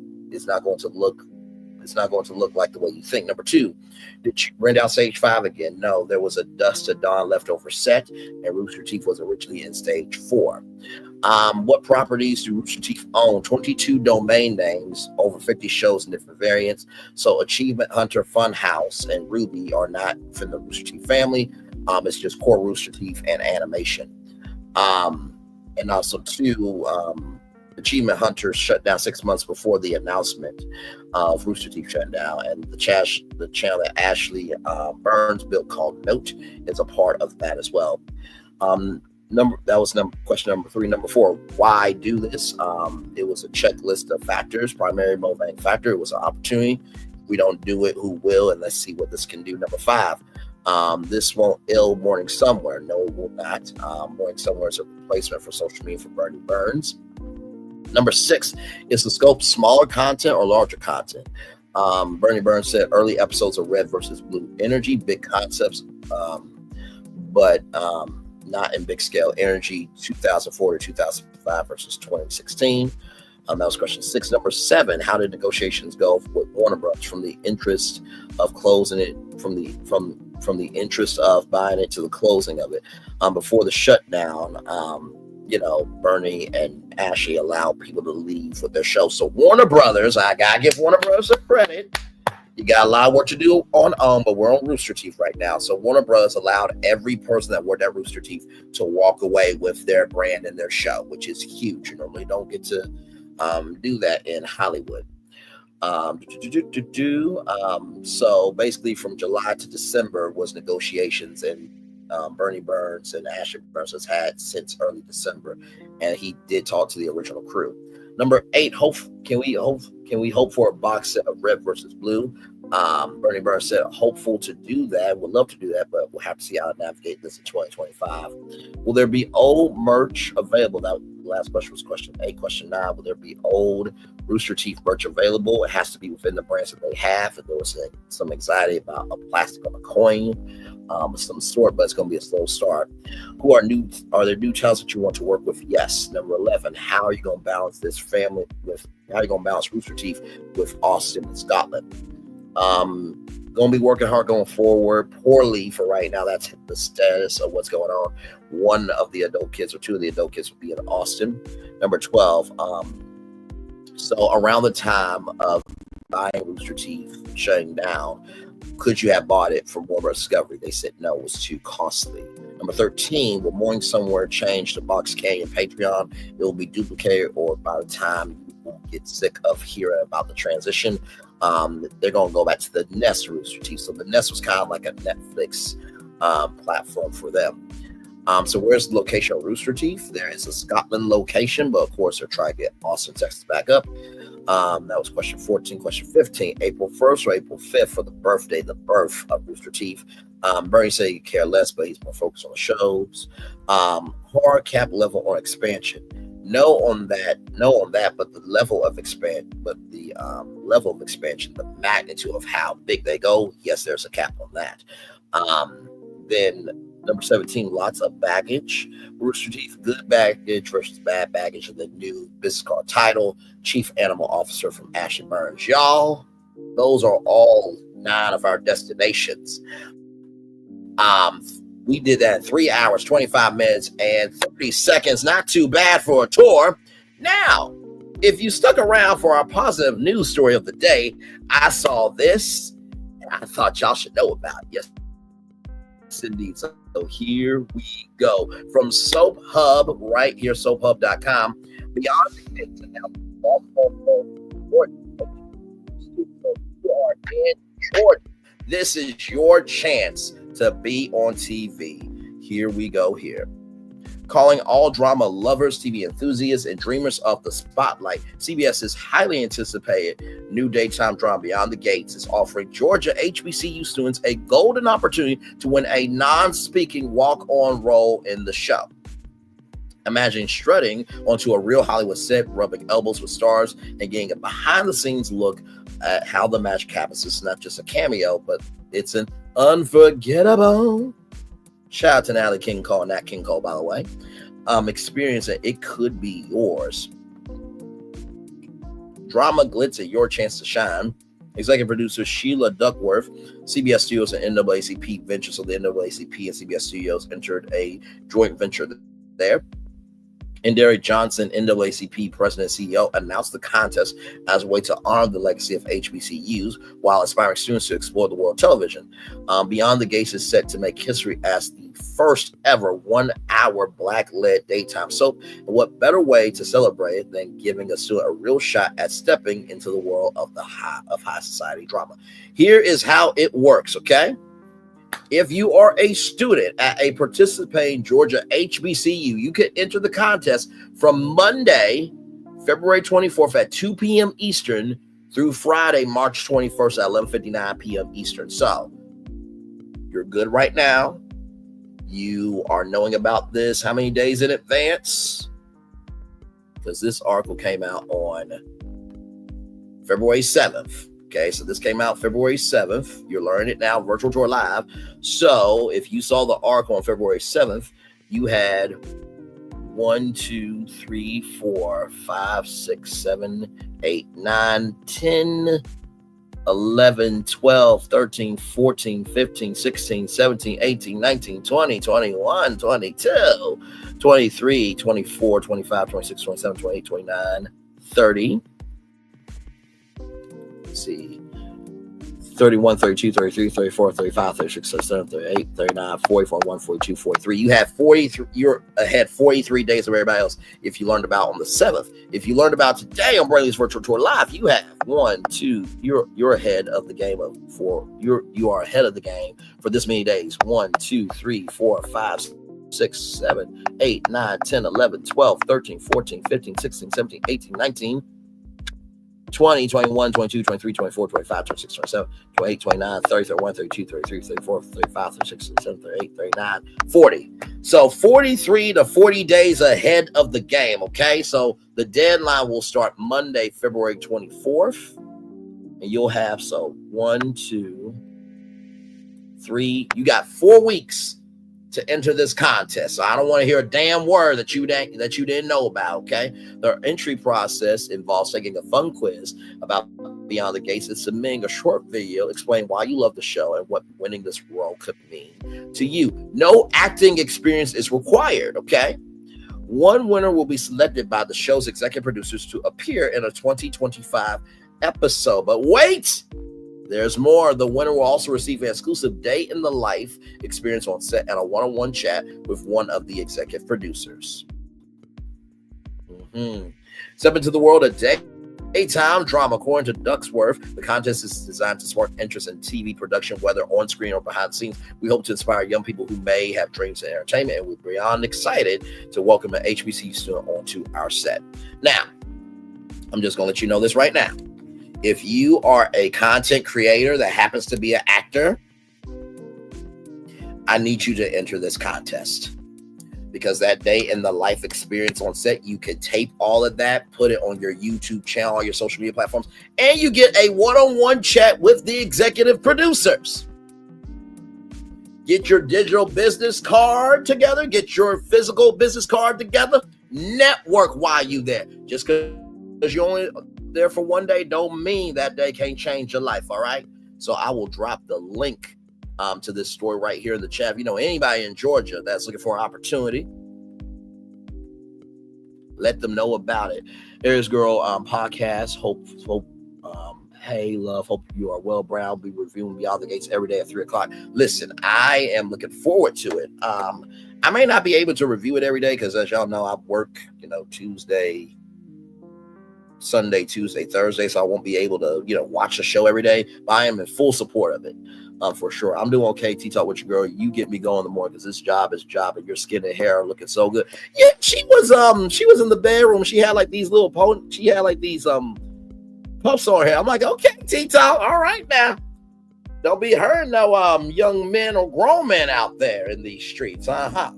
the way you think. Number two, did you rent out Stage 5 again? No, there was a Dust to Dawn leftover set, and Rooster Teeth was originally in Stage 4. What properties do Rooster Teeth own? 22 domain names, over 50 shows in different variants. So Achievement Hunter, Funhouse, and Ruby are not from the Rooster Teeth family. It's just core Rooster Teeth and animation. And also two, Achievement Hunter shut down 6 months before the announcement of Rooster Teeth shutting down, and the channel that Ashley Burns built called Note is a part of that as well. Question number 3. Number 4, why do this? It was a checklist of factors, primary motivating factor. It was an opportunity. If we don't do it, who will? And let's see what this can do. Number 5, this won't ill Morning Somewhere. No, it will not. Morning Somewhere is a replacement for social media for Bernie Burns. Number 6, is the scope smaller content or larger content? Bernie Burns said early episodes of Red versus Blue Energy, big concepts, but not in big scale. Energy 2004 to 2005 versus 2016. That was question 6. Number 7, how did negotiations go with Warner Bros. From the interest of closing it, from the interest of buying it to the closing of it. Before the shutdown, Bernie and Ashley allowed people to leave with their show. So Warner Brothers, I gotta give Warner Brothers some credit. You got a lot of work to do but we're on Rooster Teeth right now. So Warner Brothers allowed every person that worked at Rooster Teeth to walk away with their brand and their show, which is huge. You normally don't get to do that in Hollywood. So basically from July to December was negotiations, and Bernie Burns and Ashley Burns has had since early December, and he did talk to the original crew. Number 8, can we hope for a box set of Red versus Blue? Bernie Burns said hopeful to do that, would love to do that, but we'll have to see how to navigate this in 2025. Will there be old merch available? That last question was question 8. Question 9, will there be old Rooster Teeth merch available? It has to be within the brands that they have. And there was some anxiety about a plastic on a coin. of some sort, but it's going to be a slow start. Are there new talents that you want to work with? Yes. Number 11, how are you going to balance this family how are you going to balance Rooster Teeth with Austin and Scotland? Going to be working hard going forward. Poorly for right now. That's the status of what's going on. One of the adult kids or two of the adult kids will be in Austin. Number 12, so around the time of buying Rooster Teeth shutting down, could you have bought it from Warner Discovery? They said no, it was too costly. Number 13, will Morning Somewhere change to Box Kayne and Patreon? It will be duplicated, or by the time you get sick of hearing about the transition, they're going to go back to the Nest Rooster Teeth. So the Nest was kind of like a Netflix platform for them. So where's the location of Rooster Teeth? There is a Scotland location, but of course they're trying to get Austin, Texas back up. That was question 14. Question 15, April 1st or April 5th for the birth of Rooster Teeth. Bernie said he care less, but he's more focused on the shows. Hard cap level or expansion. No on that, but the level of expansion, the magnitude of how big they go, yes, there's a cap on that. Then number 17, lots of baggage. Rooster Teeth, good baggage versus bad baggage of the new business card title. Chief Animal Officer from Ashton Burns. Y'all, those are all 9 of our destinations. We did that in 3 hours, 25 minutes, and 30 seconds. Not too bad for a tour. Now, if you stuck around for our positive news story of the day, I saw this, and I thought y'all should know about it. Yes, indeed. So here we go. From Soap Hub, right here, soaphub.com. Beyonce is announced you are in Georgia. This is your chance to be on TV. Here we go here. Calling all drama lovers, TV enthusiasts, and dreamers of the spotlight, CBS's highly anticipated new daytime drama Beyond the Gates is offering Georgia HBCU students a golden opportunity to win a non-speaking walk-on role in the show. Imagine strutting onto a real Hollywood set, rubbing elbows with stars, and getting a behind-the-scenes look at how the magic happens. It's not just a cameo, but it's an unforgettable. Shout out to Natalie King Cole, Nat King Cole, by the way. Experience it. It could be yours. Drama glitz at your chance to shine. Executive producer Sheila Duckworth, CBS Studios and NAACP Ventures. So the NAACP and CBS Studios entered a joint venture there. And Derek Johnson, NAACP President and CEO, announced the contest as a way to honor the legacy of HBCUs while inspiring students to explore the world of television. Beyond the Gates is set to make history as the first ever 1-hour Black-led daytime soap. And what better way to celebrate it than giving a student a real shot at stepping into the world of high society drama? Here is how it works, okay? If you are a student at a participating Georgia HBCU, you can enter the contest from Monday, February 24th at 2 p.m. Eastern through Friday, March 21st at 11:59 p.m. Eastern. So you're good right now. You are knowing about this how many days in advance? Because this article came out on February 7th. Okay, so this came out February 7th. You're learning it now, Virtual Tour Live. So if you saw the article on February 7th, you had 1, 2, 3, 4, 5, 6, 7, 8, 9, 10, 11, 12, 13, 14, 15, 16, 17, 18, 19, 20, 21, 22, 23, 24, 25, 26, 27, 28, 29, 30. See, 31, 32, 33, 34, 35, 36, 37, 38, 39, 40, 41, 42, 43. You have 43. You're ahead 43 days of everybody else. If you learned about on the 7th, if you learned about today on Brayley's Virtual Tour Live, you have 1, 2. You're ahead of the game of 4. You are ahead of the game for this many days. 1, 2, 3, 4, 5, 6, 7, 8, 9, 10, 11, 12, 13, 14, 15, 16, 17, 18, 19. 20, 21, 22, 23, 24, 25, 26, 27, 28, 29, 30, 31, 32, 33, 34, 35, 36, 37, 38, 39, 40. So 43 to 40 days ahead of the game, okay? So the deadline will start Monday, February 24th. And you'll have, 1, 2, You got 4 weeks to enter this contest. So I don't want to hear a damn word that you didn't know about, okay? The entry process involves taking a fun quiz about Beyond the Gates and submitting a short video explaining why you love the show and what winning this role could mean to you. No acting experience is required, okay? One winner will be selected by the show's executive producers to appear in a 2025 episode. But wait! There's more. The winner will also receive an exclusive day in the life experience on set and a one-on-one chat with one of the executive producers. Step into the world of daytime drama. According to Ducksworth, the contest is designed to spark interest in TV production, whether on screen or behind the scenes. We hope to inspire young people who may have dreams in entertainment, and we're beyond excited to welcome an HBCU student onto our set. Now, I'm just going to let you know this right now. If you are a content creator that happens to be an actor, I need you to enter this contest, because that day in the life experience on set, you can tape all of that, put it on your YouTube channel, all your social media platforms, and you get a one-on-one chat with the executive producers. Get your digital business card together, get your physical business card together, network while you there. Just because you're only there for one day don't mean that day can't change your life, all right? So I will drop the link to this story right here in the chat. If you know anybody in Georgia that's looking for an opportunity, let them know about it. There's Girl podcast. Hope hey, love, hope you are well, Brown. I'll be reviewing Beyond the Gates every day at 3:00. Listen, I am looking forward to it. I may not be able to review it every day because, as y'all know, I work, Tuesday, Sunday, Tuesday, Thursday, so I won't be able to, watch the show every day, but I am in full support of it, for sure. I'm doing okay. T-Talk with your girl. You get me going in the morning because this job is job, and your skin and hair are looking so good. Yeah, she was in the bedroom. She had like these little puffs on her. I'm like, okay, T-Talk, all right now. Don't be hurting no young men or grown men out there in these streets. Y'all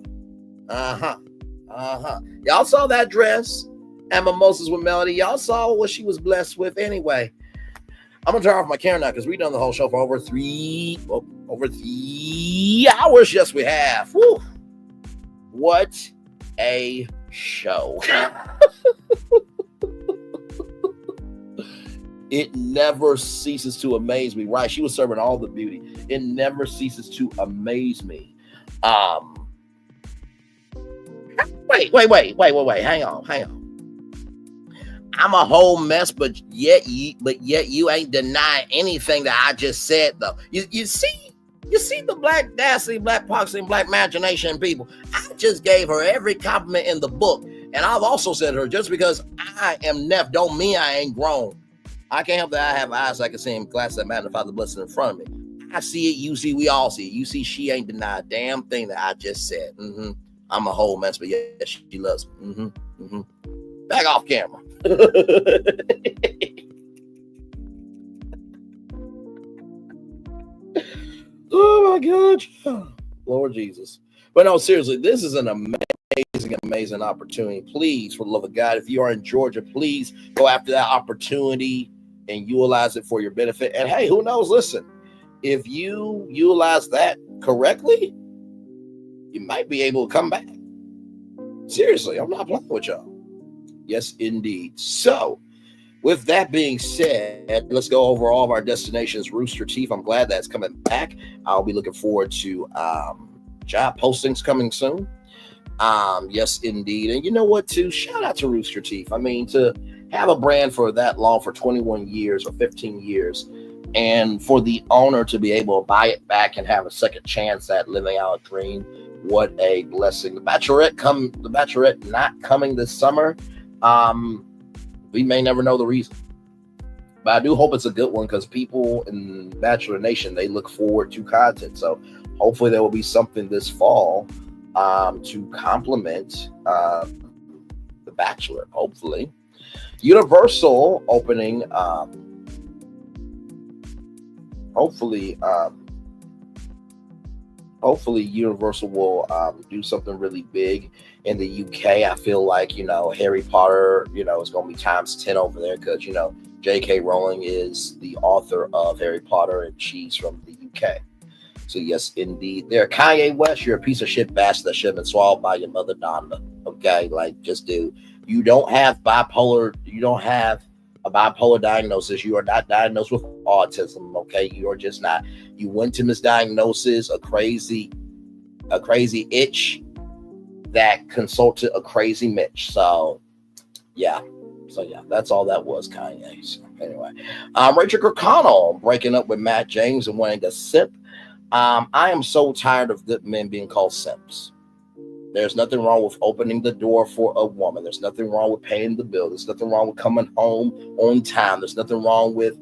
saw that dress and Mimosas with Melody. Y'all saw what she was blessed with anyway. I'm gonna turn off my camera now because we've done the whole show for over 3 hours. Yes, we have. Woo. What a show. It never ceases to amaze me. Right, she was serving all the beauty. It never ceases to amaze me. Wait. Hang on. I'm a whole mess, but yet you ain't denying anything that I just said, though. You see the black dastardly, black poxy, and black imagination people. I just gave her every compliment in the book, and I've also said to her, just because I am Neff don't mean I ain't grown. I can't help that I have eyes I can see in glasses that magnify the blessing in front of me. I see it, you see, we all see it. You see, she ain't denied a damn thing that I just said. I'm a whole mess, but yeah, she loves me. Back off camera. Oh my God, Lord Jesus. But no, seriously, this is an amazing opportunity. Please, for the love of God, if you are in Georgia, please go after that opportunity and utilize it for your benefit. And hey, who knows? Listen, if you utilize that correctly, you might be able to come back. Seriously, I'm not playing with y'all. Yes, indeed. So, with that being said, let's go over all of our destinations. Rooster Teeth, I'm glad that's coming back. I'll be looking forward to job postings coming soon. Yes, indeed. And you know what, too? Shout out to Rooster Teeth. I mean, to have a brand for that long, for 21 years or 15 years, and for the owner to be able to buy it back and have a second chance at living out a dream, what a blessing. The Bachelorette not coming this summer. We may never know the reason, but I do hope it's a good one because people in Bachelor Nation, they look forward to content. So hopefully there will be something this fall to complement The Bachelor. Hopefully, Universal opening. Hopefully Universal will do something really big in the UK. I feel like, Harry Potter, is going to be times 10 over there because, J.K. Rowling is the author of Harry Potter and she's from the UK. So yes, indeed. There, Kanye West, you're a piece of shit bastard that should have been swallowed by your mother Donda. Okay, like just do. You don't have bipolar. You don't have a bipolar diagnosis. You are not diagnosed with autism. Okay, you are just not. You went to misdiagnosis a crazy itch that consulted a crazy Mitch. So yeah, that's all that was, Kanye. So, anyway, Rachel Kirkconnell breaking up with Matt James and wanting to simp. I am so tired of good men being called simps. There's nothing wrong with opening the door for a woman. There's nothing wrong with paying the bill. There's nothing wrong with coming home on time. There's nothing wrong with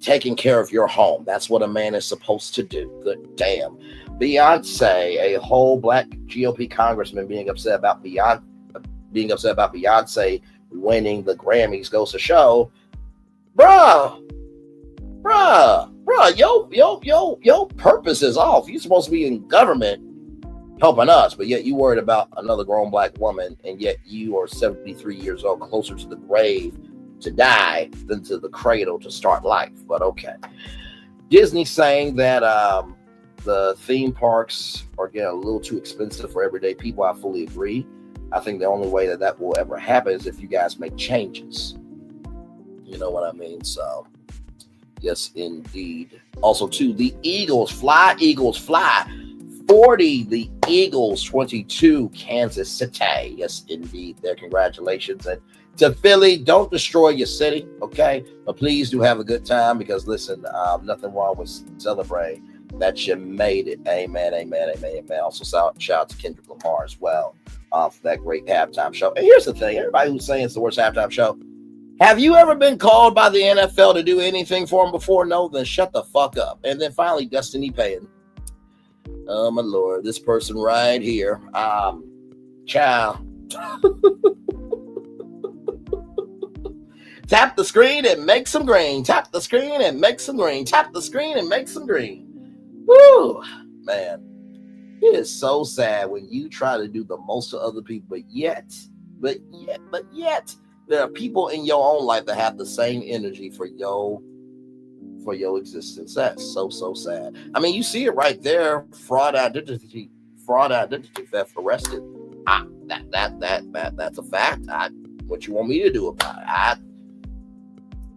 taking care of your home. That's what a man is supposed to do. Good damn. Beyonce, a whole black GOP congressman being upset about Beyonce winning the Grammys goes to show, bruh, your purpose is off. You're supposed to be in government helping us, but yet you worried about another grown black woman, and yet you are 73 years old, closer to the grave to die than to the cradle to start life. But okay. Disney saying that the theme parks are getting a little too expensive for everyday people. I fully agree. I think the only way that will ever happen is if you guys make changes. You know what I mean? So, yes, indeed. Also, too, the Eagles fly. 40, the Eagles, 22, Kansas City. Yes, indeed. Their congratulations. And to Philly, don't destroy your city, okay? But please do have a good time because, listen, nothing wrong with celebrating that you made it. Amen, amen, amen, amen. Also, shout out to Kendrick Lamar as well for that great halftime show. And here's the thing. Everybody who's saying it's the worst halftime show, have you ever been called by the NFL to do anything for them before? No, then shut the fuck up. And then finally, Destiny Payton. Oh, my Lord. This person right here. Child. Tap the screen and make some green. Tap the screen and make some green. Tap the screen and make some green. Woo, man. It is so sad when you try to do the most of other people, but yet, there are people in your own life that have the same energy for your existence. That's so sad. I mean, you see it right there. Fraud identity theft arrested. That's a fact. What you want me to do about it?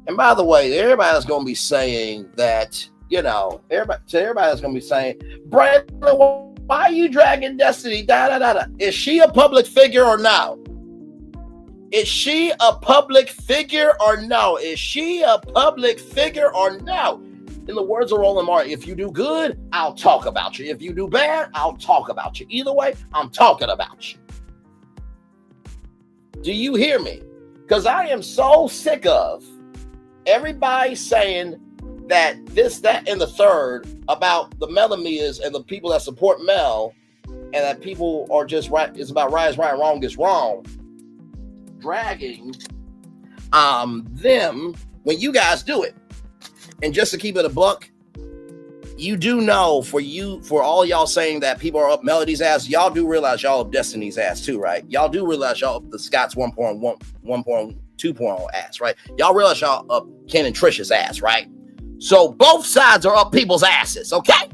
And by the way, everybody that's going to be saying that, everybody that's going to be saying, Brandon, why are you dragging Destiny? Is she a public figure or no? Is she a public figure or no? Is she a public figure or no? In the words of Roland Martin, if you do good, I'll talk about you. If you do bad, I'll talk about you. Either way, I'm talking about you. Do you hear me? Because I am so sick of everybody saying that this, that, and the third about the Melamias and the people that support Mel, and that people are just right. It's about right is right, wrong is wrong. Dragging them when you guys do it. And just to keep it a buck, you do know for all y'all saying that people are up Melody's ass, y'all do realize y'all up Destiny's ass too, right? Y'all do realize y'all up the Scott's 1.2.0 ass, right? Y'all realize y'all up Ken and Trisha's ass, right? So both sides are up people's asses, okay?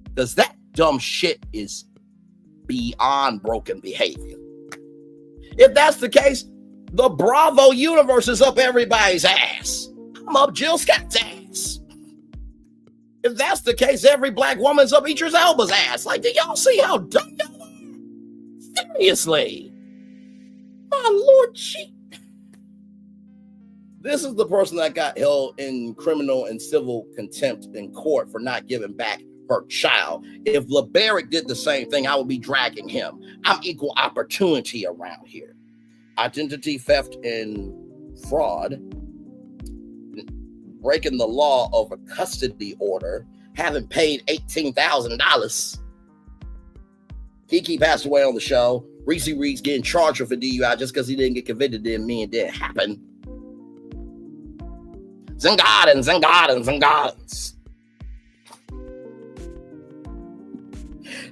Because that dumb shit is beyond broken behavior. If that's the case, the Bravo universe is up everybody's ass. I'm up Jill Scott's ass. If that's the case, every black woman's up Idris Elba's ass. Like, do y'all see how dumb y'all are? Seriously. My Lord, this is the person that got held in criminal and civil contempt in court for not giving back her child. If LeBaric did the same thing, I would be dragging him. I'm equal opportunity around here. Identity theft and fraud, breaking the law of a custody order, having paid $18,000. Kiki passed away on the show. Reese Reed's getting charged with a DUI just because he didn't get convicted didn't mean it didn't happen. Zingardens.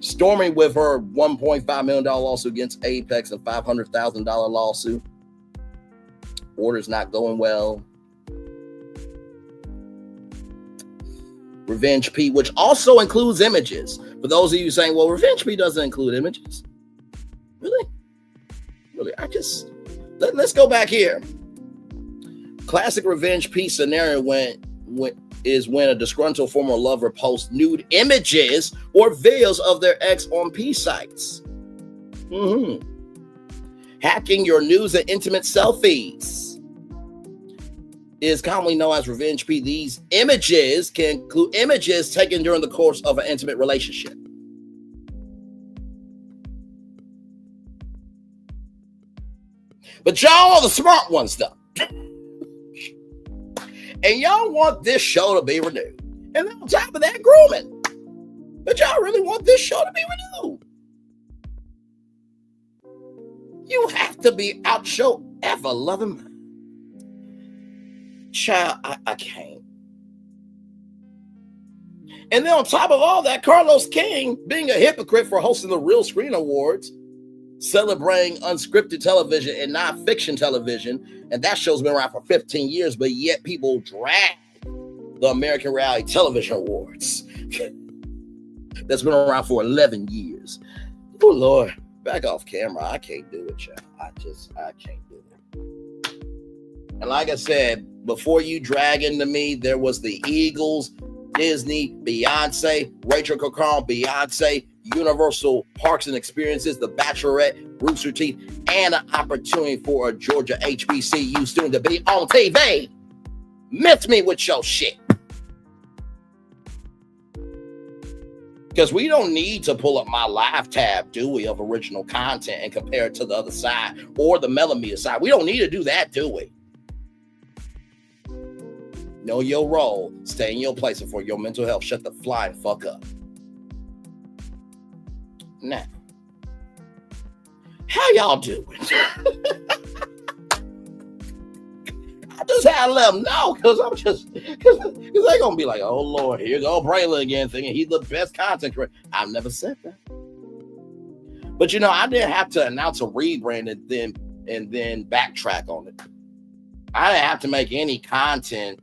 Stormy with her $1.5 million lawsuit against Apex and $500,000 lawsuit. Order's not going well. Revenge P, which also includes images. For those of you saying, well, Revenge P doesn't include images. Really? Let's go back here. Classic Revenge P scenario is when a disgruntled former lover posts nude images or videos of their ex on P sites. Hacking your news and intimate selfies is commonly known as Revenge P. These images can include images taken during the course of an intimate relationship. But y'all are the smart ones, though. And y'all want this show to be renewed. And then on top of that, grooming. But y'all really want this show to be renewed. You have to be out your ever loving. Child, I can't. And then on top of all that, Carlos Kayne being a hypocrite for hosting the Real Screen Awards, celebrating unscripted television and non-fiction television, and that show's been around for 15 years, but yet people drag the American Reality Television Awards that's been around for 11 years. Oh, Lord, back off camera. I can't do it, child. I can't do it. And like I said, before you drag into me, there was the Eagles, Disney, Beyonce, Rachel Kirkconnell, Beyonce, Universal Parks and Experiences, the Bachelorette, Rooster Teeth, and an opportunity for a Georgia HBCU student to be on TV. Miss me with your shit. Because we don't need to pull up my live tab, do we, of original content and compare it to the other side or the millimeter side. We don't need to do that, do we? Know your role. Stay in your place and for your mental health. Shut the flying fuck up. Now, how y'all doing? I just had to let them know because they're gonna be like, oh Lord, here go Braylon again, thinking he's the best content creator. I've never said that. But you know, I didn't have to announce a rebrand and then backtrack on it. I didn't have to make any content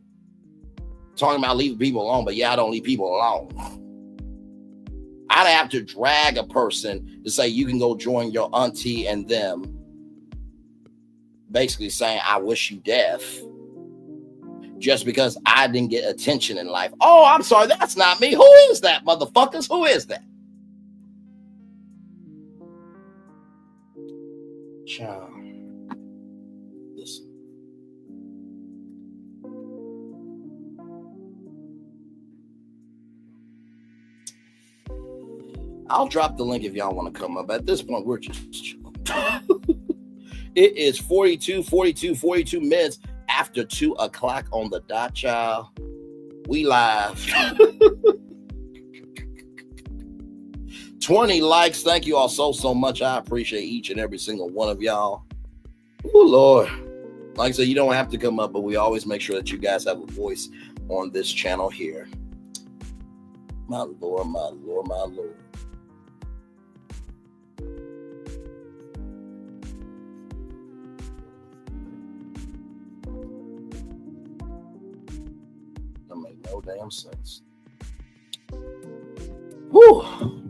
talking about leaving people alone, but yeah, I don't leave people alone. I didn't have to drag a person to say you can go join your auntie and them, basically saying I wish you death just because I didn't get attention in life. Oh, I'm sorry, that's not me. Who is that, motherfuckers? Who is that? Child, listen. I'll drop the link if y'all want to come up. At this point, we're just chilling. It is 42 minutes after 2 o'clock on the dot, child. We live. 20 likes. Thank you all so much. I appreciate each and every single one of y'all. Oh, Lord. Like I said, you don't have to come up, but we always make sure that you guys have a voice on this channel here. My Lord, my Lord, my Lord. That make no damn sense. Whew.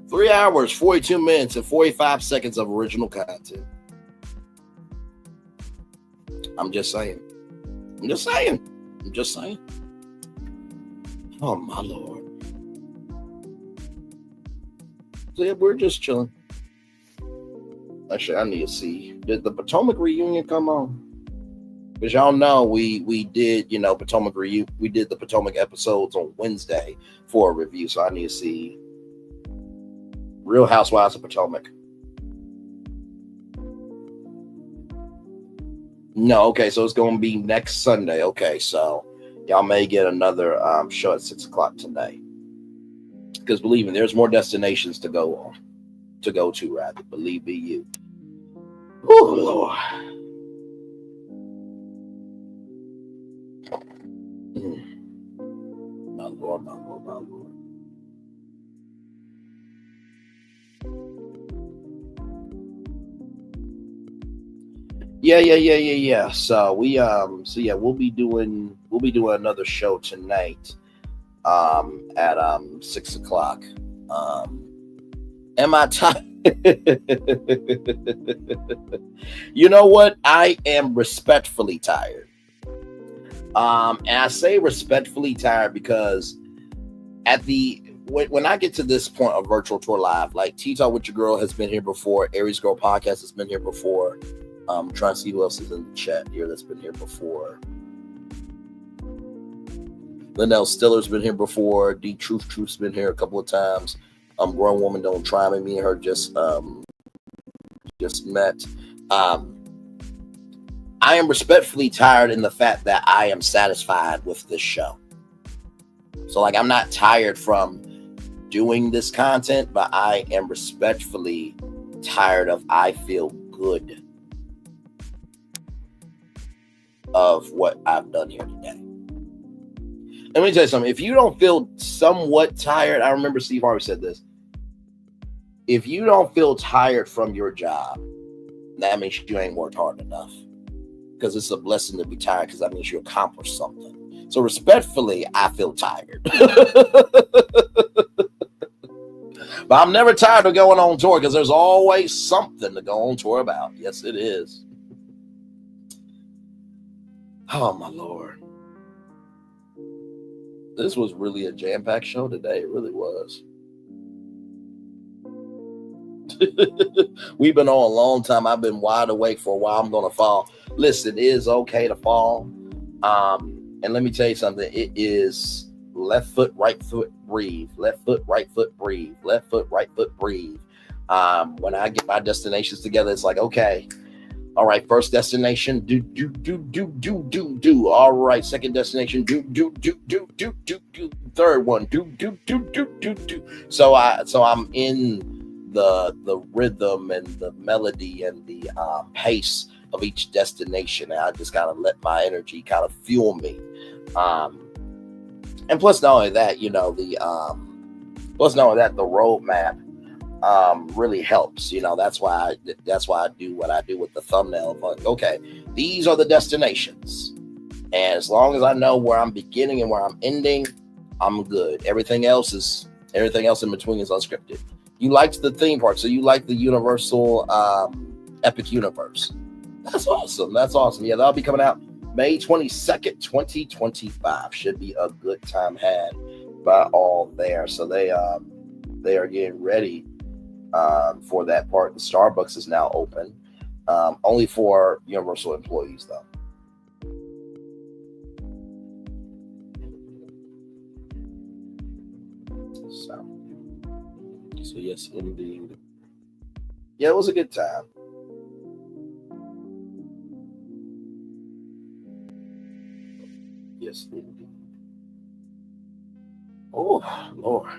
3 hours, 42 minutes, and 45 seconds of original content. I'm just saying. Oh, my Lord. So, yeah, we're just chilling. Actually, I need to see. Did the Potomac reunion come on? Because y'all know we did, Potomac reunion. We did the Potomac episodes on Wednesday for a review. So I need to see Real Housewives of Potomac. No, okay, so it's going to be next Sunday. Okay, so y'all may get another show at 6 o'clock tonight. Because believe me, there's more destinations to go to, rather. Believe me, you. Oh, Lord. My Lord, my Lord, my Lord. Yeah. So we'll be doing another show tonight at 6 o'clock. Am I tired? You know what? I am respectfully tired. And I say respectfully tired because when I get to this point of Virtual Tour Live, like Tea Talk with Your Girl has been here before, Aries Girl Podcast has been here before. Trying to see who else is in the chat here that's been here before. Linnell Stiller's been here before. D Truth's been here a couple of times. Grown Woman Don't Try Me. Me and her just met. I am respectfully tired in the fact that I am satisfied with this show. So like I'm not tired from doing this content, but I am respectfully tired of I feel good of what I've done here today. Let me tell you something. If you don't feel somewhat tired, I remember Steve Harvey said this. If you don't feel tired from your job, that means you ain't worked hard enough. Because it's a blessing to be tired, because that means you accomplished something. So respectfully, I feel tired. But I'm never tired of going on tour, because there's always something to go on tour about. Yes, it is. Oh, my Lord. This was really a jam-packed show today. It really was. We've been on a long time. I've been wide awake for a while. I'm going to fall. Listen, it is okay to fall. And let me tell you something. It is left foot, right foot, breathe. Left foot, right foot, breathe. Left foot, right foot, breathe. When I get my destinations together, it's like, okay. All right, first destination, do. All right, second destination, do. Third one, do. So I'm in the rhythm and the melody and the pace of each destination. And I just gotta let my energy kind of fuel me. And plus, not only that, the roadmap really helps. That's why I do what I do with the thumbnail. Like, okay, these are the destinations, and as long as I know where I'm beginning and where I'm ending, I'm good. Everything else in between is unscripted. You liked the theme park, so you like the Universal Epic Universe. That's awesome. Yeah, that'll be coming out May 22nd, 2025. Should be a good time had by all there. So they are getting ready for that part. The Starbucks is now open, only for Universal employees though. So yes, indeed. Yeah, it was a good time. Yes, indeed. Oh Lord.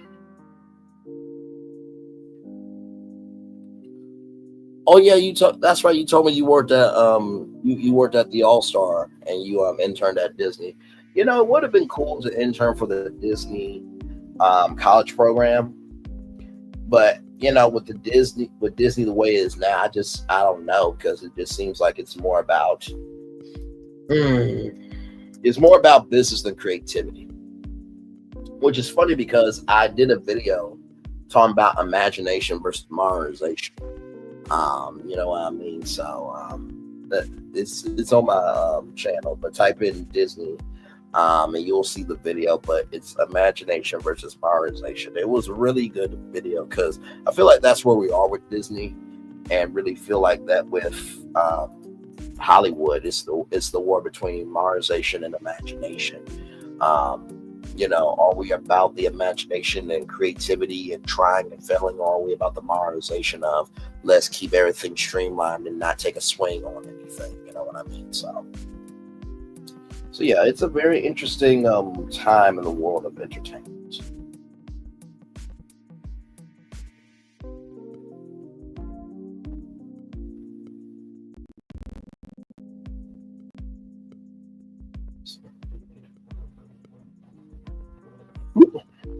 Oh yeah, that's right. You told me you worked at you worked at the All-Star and you interned at Disney. It would have been cool to intern for the Disney college program, but with Disney the way it is now, I don't know, because it just seems like it's more about business than creativity, which is funny because I did a video talking about imagination versus modernization. You know what I mean? So it's on my channel, but type in Disney and you'll see the video. But it's imagination versus modernization. It was a really good video because I feel like that's where we are with Disney, and really feel like that with Hollywood. It's the war between modernization and imagination. Are we about the imagination and creativity and trying and failing, or are we about the modernization of let's keep everything streamlined and not take a swing on anything? You know what I mean? So yeah, it's a very interesting time in the world of entertainment.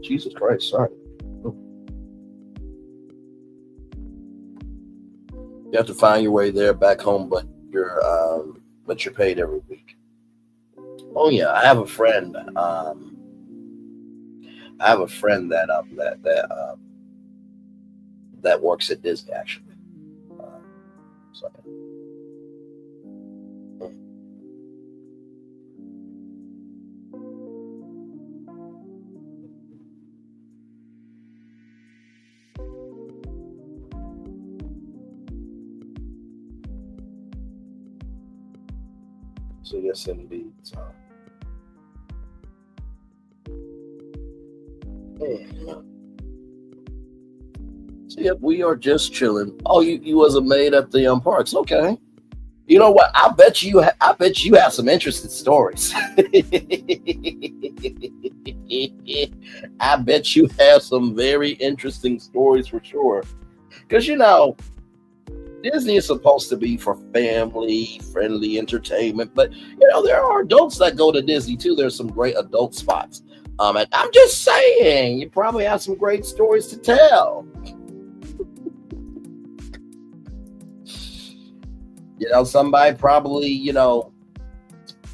Jesus Christ, sorry. You have to find your way there back home, but but you're paid every week. Oh yeah, I have a friend. That works at Disney actually. So. So yes, indeed. So. So yep, we are just chilling. Oh, you was a maid at the parks. Okay. You know what? I bet you have some interesting stories. I bet you have some very interesting stories for sure. Because Disney is supposed to be for family-friendly entertainment, but there are adults that go to Disney too. There's some great adult spots. And I'm just saying, you probably have some great stories to tell. Somebody probably,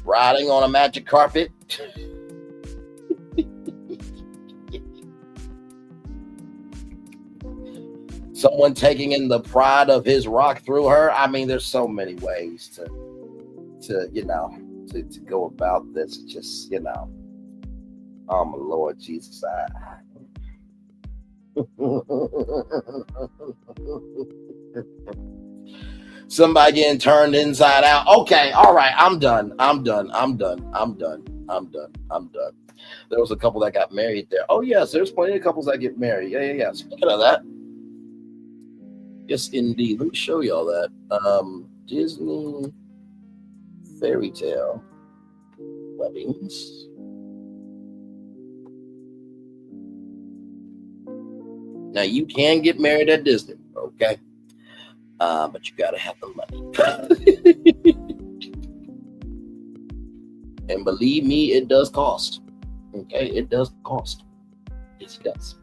riding on a magic carpet. Someone taking in the pride of his rock through her. I mean, there's so many ways to go about this. Just, oh my Lord Jesus. Somebody getting turned inside out. Okay, all right, I'm done. There was a couple that got married there. Oh yes, there's plenty of couples that get married. Yeah. Speaking of that, yes indeed. Let me show y'all that. Disney fairy tale weddings. Now you can get married at Disney, okay? But you gotta have the money. And believe me, it does cost. Okay, it does cost. Yes, it does.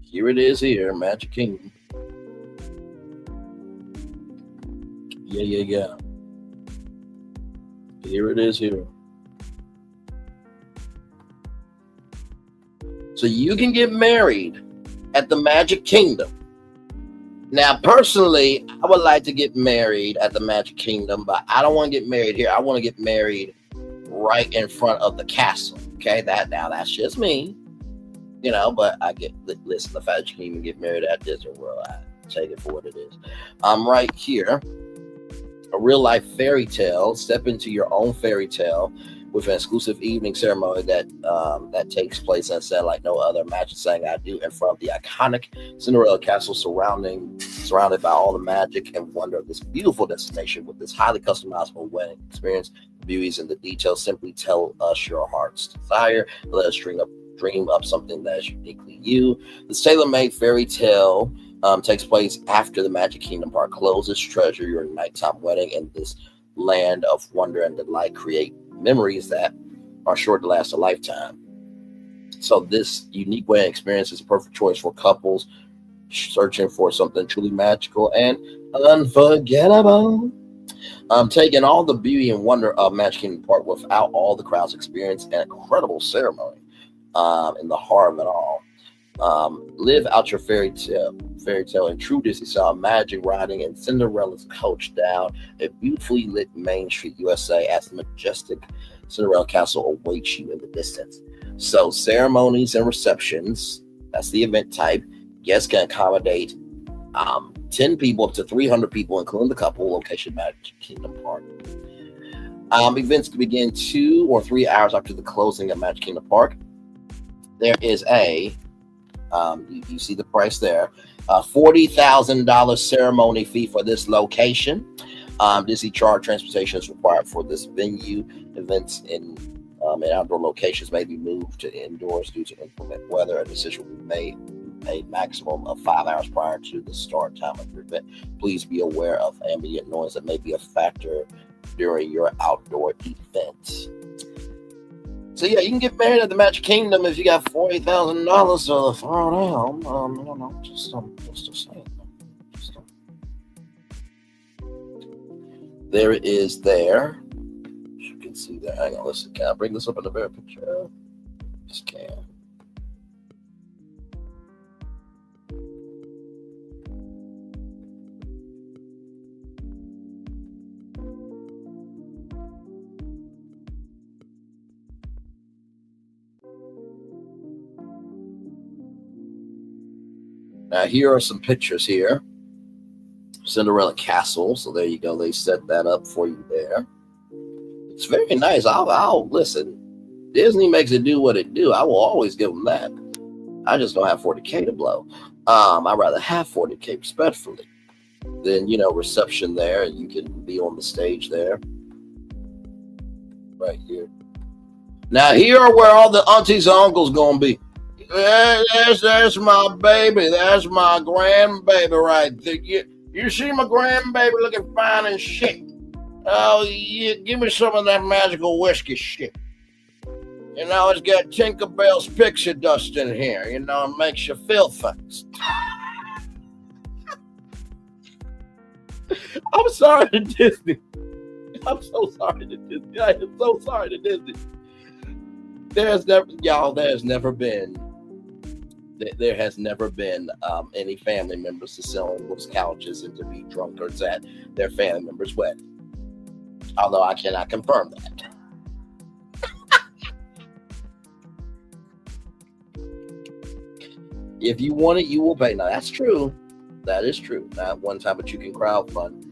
Here it is here, Magic Kingdom. Yeah. Here it is here. So you can get married at the Magic Kingdom. Now, personally, I would like to get married at the Magic Kingdom, but I don't want to get married here. I want to get married right in front of the castle. Okay, that's just me. But I listen, the fact that you can even get married at Disney World, I take it for what it is. I'm right here. A real life fairy tale. Step into your own fairy tale with an exclusive evening ceremony that takes place and like no other. Imagine saying I do in front of the iconic Cinderella castle, surrounded by all the magic and wonder of this beautiful destination with this highly customizable wedding experience. The beauties and the details simply tell us your heart's desire. Let us dream up something that is uniquely you. The tailor-made fairy tale takes place after the Magic Kingdom Park closes. Treasure your nighttime wedding in this land of wonder and delight. Create memories that are sure to last a lifetime. So this unique wedding experience is a perfect choice for couples searching for something truly magical and unforgettable. Taking all the beauty and wonder of Magic Kingdom Park without all the crowds, experience an incredible ceremony in the heart of it all. Live out your fairy tale in true Disney style, magic riding in Cinderella's coach down a beautifully lit Main Street, USA, as the majestic Cinderella castle awaits you in the distance. So ceremonies and receptions, that's the event type. Guests can accommodate 10 people up to 300 people, including the couple. Location Magic Kingdom Park. Events can begin 2 or 3 hours after the closing of Magic Kingdom Park. There is a you see the price there. $40,000 ceremony fee for this location. Disney charge transportation is required for this venue. Events in outdoor locations may be moved to indoors due to inclement weather. A decision will be made a maximum of 5 hours prior to the start time of your event. Please be aware of ambient noise that may be a factor during your outdoor event. So yeah, you can get married at the Magic Kingdom if you got $40,000 to throw down. Just saying. There it is there. You can see that. Hang on, listen. Can I bring this up in the better picture? Just can. Now here are some pictures here. Cinderella Castle. So there you go. They set that up for you there. It's very nice. I'll listen. Disney makes it do what it do. I will always give them that. I just don't have 40K to blow. I'd rather have 40K respectfully. Then, reception there. You can be on the stage there. Right here. Now here are where all the aunties and uncles gonna be. There's my baby. There's my grandbaby right there. You see my grandbaby looking fine and shit. Oh, yeah, give me some of that magical whiskey shit. It's got Tinkerbell's pixie dust in here. It makes you feel things. I'm sorry to Disney. I'm so sorry to Disney. I am so sorry to Disney. There has never been any family members to sell on those couches and to be drunkards at their family members' wedding. Although I cannot confirm that. If you want it, you will pay. Now that's true. That is true. Not one time, but you can crowdfund.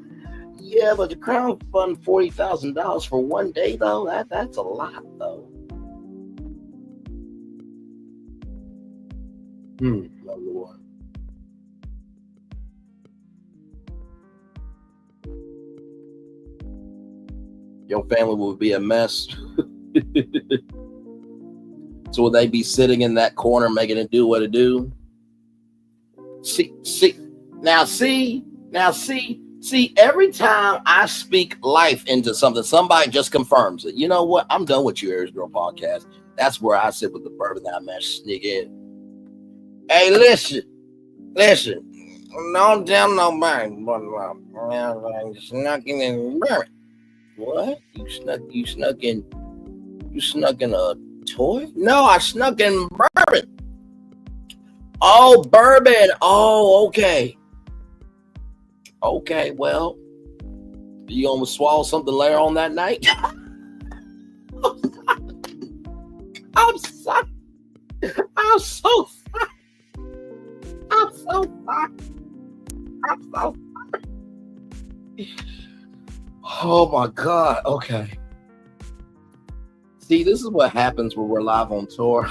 Yeah, but to crowdfund $40,000 for one day though, that's a lot though. My Lord. Your family will be a mess. So will they be sitting in that corner making it do what it do? See, every time I speak life into something, somebody just confirms it. You know what? I'm done with you, Aries Girl Podcast. That's where I sit with the bourbon that I managed to sneak in. Hey, listen. Don't tell nobody, but I snuck in bourbon. What? You snuck in a toy? No, I snuck in bourbon. Oh, bourbon. Oh, okay. Okay, well, you gonna swallow something later on that night? I'm sorry. I'm so sorry. I'm so sorry. Oh my God. Okay. See, this is what happens when we're live on tour.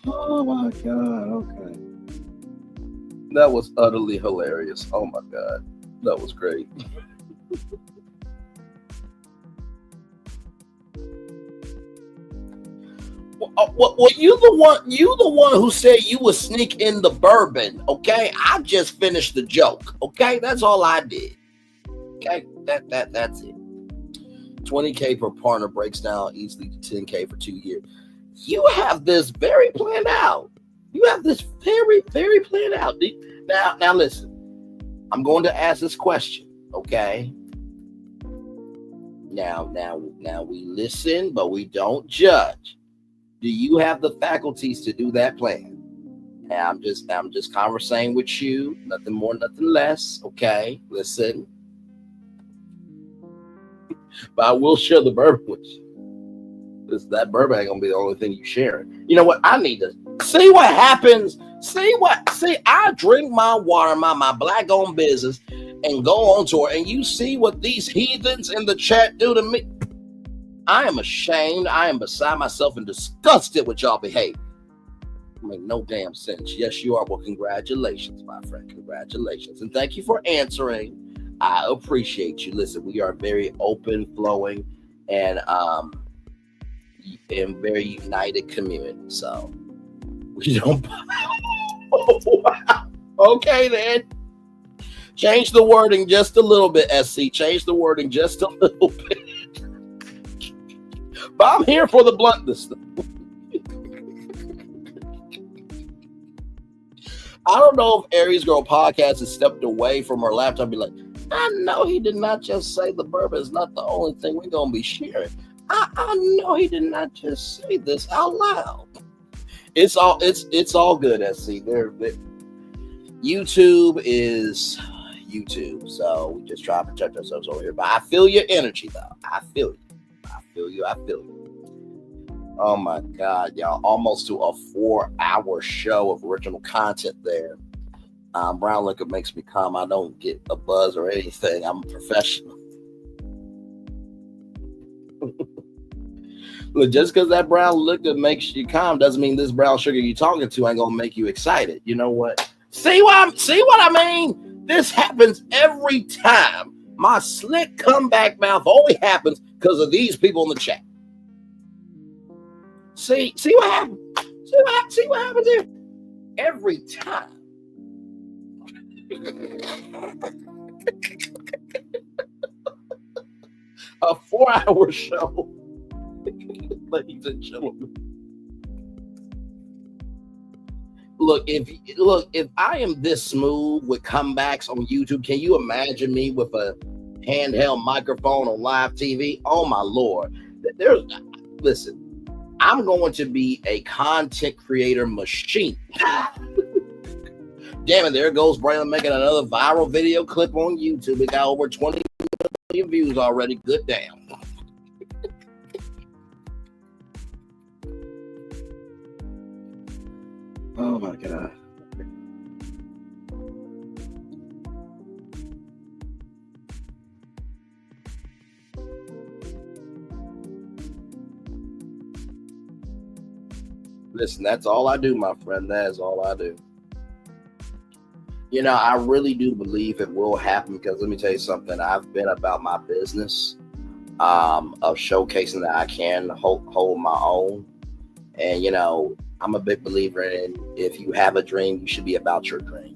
Oh my God. Okay. That was utterly hilarious. Oh my God. That was great. Well, you the one who said you would sneak in the bourbon, okay? I just finished the joke, okay? That's all I did. Okay? That's it. 20K per partner breaks down easily to 10K for 2 years. You have this very planned out. You have this very, very planned out. Now listen. I'm going to ask this question, okay? Now we listen, but we don't judge. Do you have the faculties to do that plan? And I'm just conversing with you, nothing more, nothing less. Okay, listen. But I will share the bourbon with you. That bourbon ain't gonna be the only thing you share. You know what? I need to see what happens. See, I drink my water, my black-owned business, and go on tour, and you see what these heathens in the chat do to me. I am ashamed. I am beside myself and disgusted with y'all behavior. Make no damn sense. Yes, you are. Well, congratulations, my friend. Congratulations. And thank you for answering. I appreciate you. Listen, we are very open, flowing, and very united community. So we don't. Oh, wow. Okay, then. Change the wording just a little bit, SC. Change the wording just a little bit. But I'm here for the bluntness. I don't know if Aries Girl Podcast has stepped away from her laptop and be like, I know he did not just say the bourbon is not the only thing we're going to be sharing. I know he did not just say this out loud. It's all good, SC. YouTube is YouTube, so we just try to protect ourselves over here. But I feel your energy, though. I feel you. Oh my God, y'all! Almost to a 4-hour show of original content there. Brown liquor makes me calm. I don't get a buzz or anything. I'm a professional. Look, just because that brown liquor makes you calm doesn't mean this brown sugar you're talking to ain't gonna make you excited. You know what? See what I mean? This happens every time. My slick comeback mouth only happens because of these people in the chat. See what happens? See what happens here? Every time. A 4-hour show. Ladies and gentlemen. Look, if I am this smooth with comebacks on YouTube, can you imagine me with a handheld microphone on live TV? Oh my Lord. Listen, I'm going to be a content creator machine. Damn it, there goes Braylon making another viral video clip on YouTube. It got over 20 million views already. Good damn. Oh my God. Listen, that's all I do, my friend. That is all I do. You know, I really do believe it will happen because let me tell you something. I've been about my business of showcasing that I can hold my own. And, you know, I'm a big believer in if you have a dream, you should be about your dream.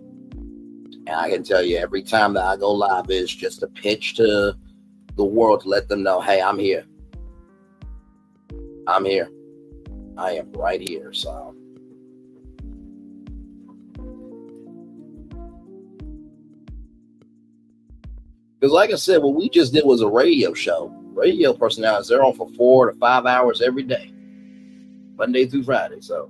And I can tell you every time that I go live is just a pitch to the world to let them know, hey, I'm here. I'm here. I am right here. So because like I said, what we just did was a radio show. Radio personalities, they're on for 4 to 5 hours every day, Monday through Friday. So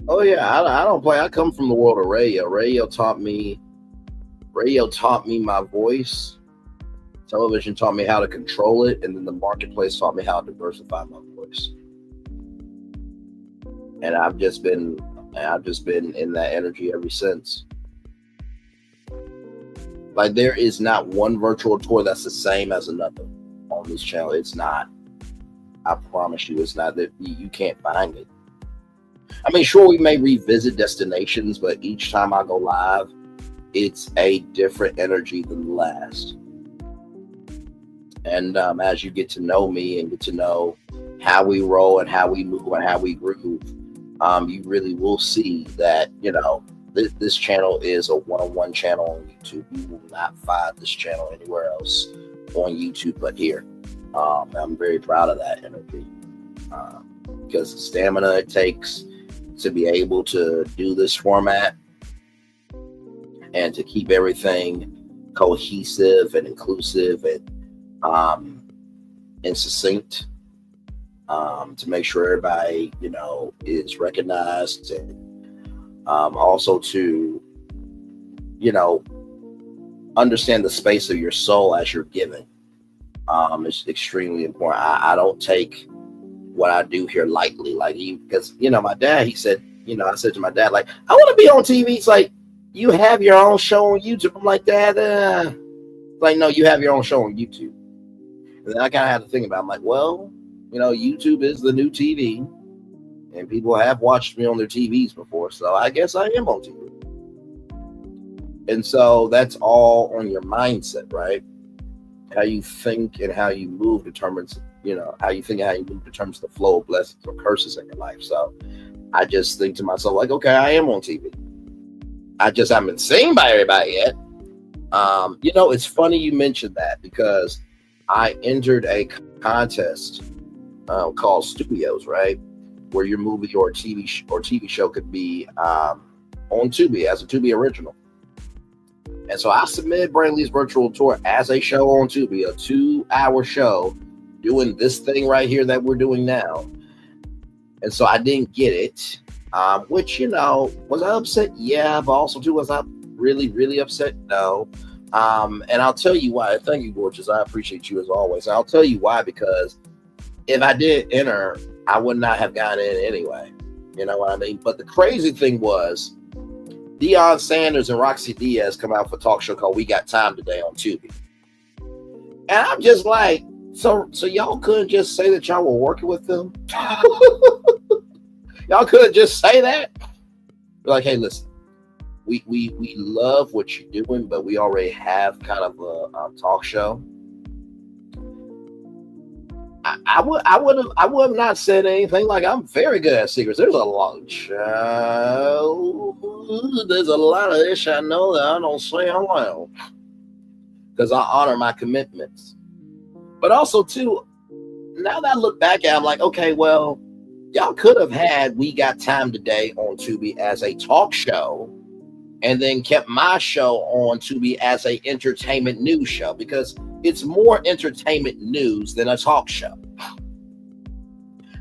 oh yeah, I don't play. I come from the world of radio. Radio taught me my voice. Television taught me how to control it, and then the marketplace taught me how to diversify my voice. And I've just been in that energy ever since. Like there is not one virtual tour that's the same as another on this channel. It's not. I promise you, it's not. That you can't find it. I mean, sure, we may revisit destinations, but each time I go live, it's a different energy than the last. And as you get to know me and get to know how we roll and how we move and how we groove, you really will see that, you know, this channel is a one-on-one channel on YouTube. You will not find this channel anywhere else on YouTube but here. I'm very proud of that energy because the stamina it takes to be able to do this format and to keep everything cohesive and inclusive and succinct, to make sure everybody, you know, is recognized, and also to, you know, understand the space of your soul as you're giving. It's extremely important. I don't take what I do here lightly, like because you know my dad, he said, you know, I said to my dad, like, I want to be on TV. He's like, you have your own show on YouTube. I'm like, Dad, like, no, you have your own show on YouTube. And then I kind of had to think about it. I'm like, well, you know, YouTube is the new TV, and people have watched me on their TVs before, so I guess I am on TV. And so that's all on your mindset, right? How you think and how you move determines, how you think and how you move determines the flow of blessings or curses in your life. So I just think to myself, like, okay, I am on TV. I just haven't been seen by everybody yet. It's funny you mentioned that because I entered a contest called Studios, right? Where your movie or TV show could be on Tubi as a Tubi original. And so I submitted Brantley's virtual tour as a show on Tubi, a 2-hour show doing this thing right here that we're doing now. And so I didn't get it, which, was I upset? Yeah, but also too, was I really, really upset? No. And I'll tell you why. Thank you, gorgeous. I appreciate you as always. I'll tell you why, because if I did enter, I would not have gotten in anyway. You know what I mean? But the crazy thing was, Deion Sanders and Roxy Diaz come out for a talk show called We Got Time Today on Tubi. And I'm just like, so y'all couldn't just say that y'all were working with them? Y'all couldn't just say that? They're like, hey, listen, we love what you're doing, but we already have kind of a talk show. I would have not said anything. Like, I'm very good at secrets. There's a lot of this I know that I don't say out loud because I honor my commitments. But also too, now that I look back at it, I'm like, okay, well, y'all could have had We Got Time Today on Tubi as a talk show and then kept my show on Tubi as a entertainment news show, because it's more entertainment news than a talk show.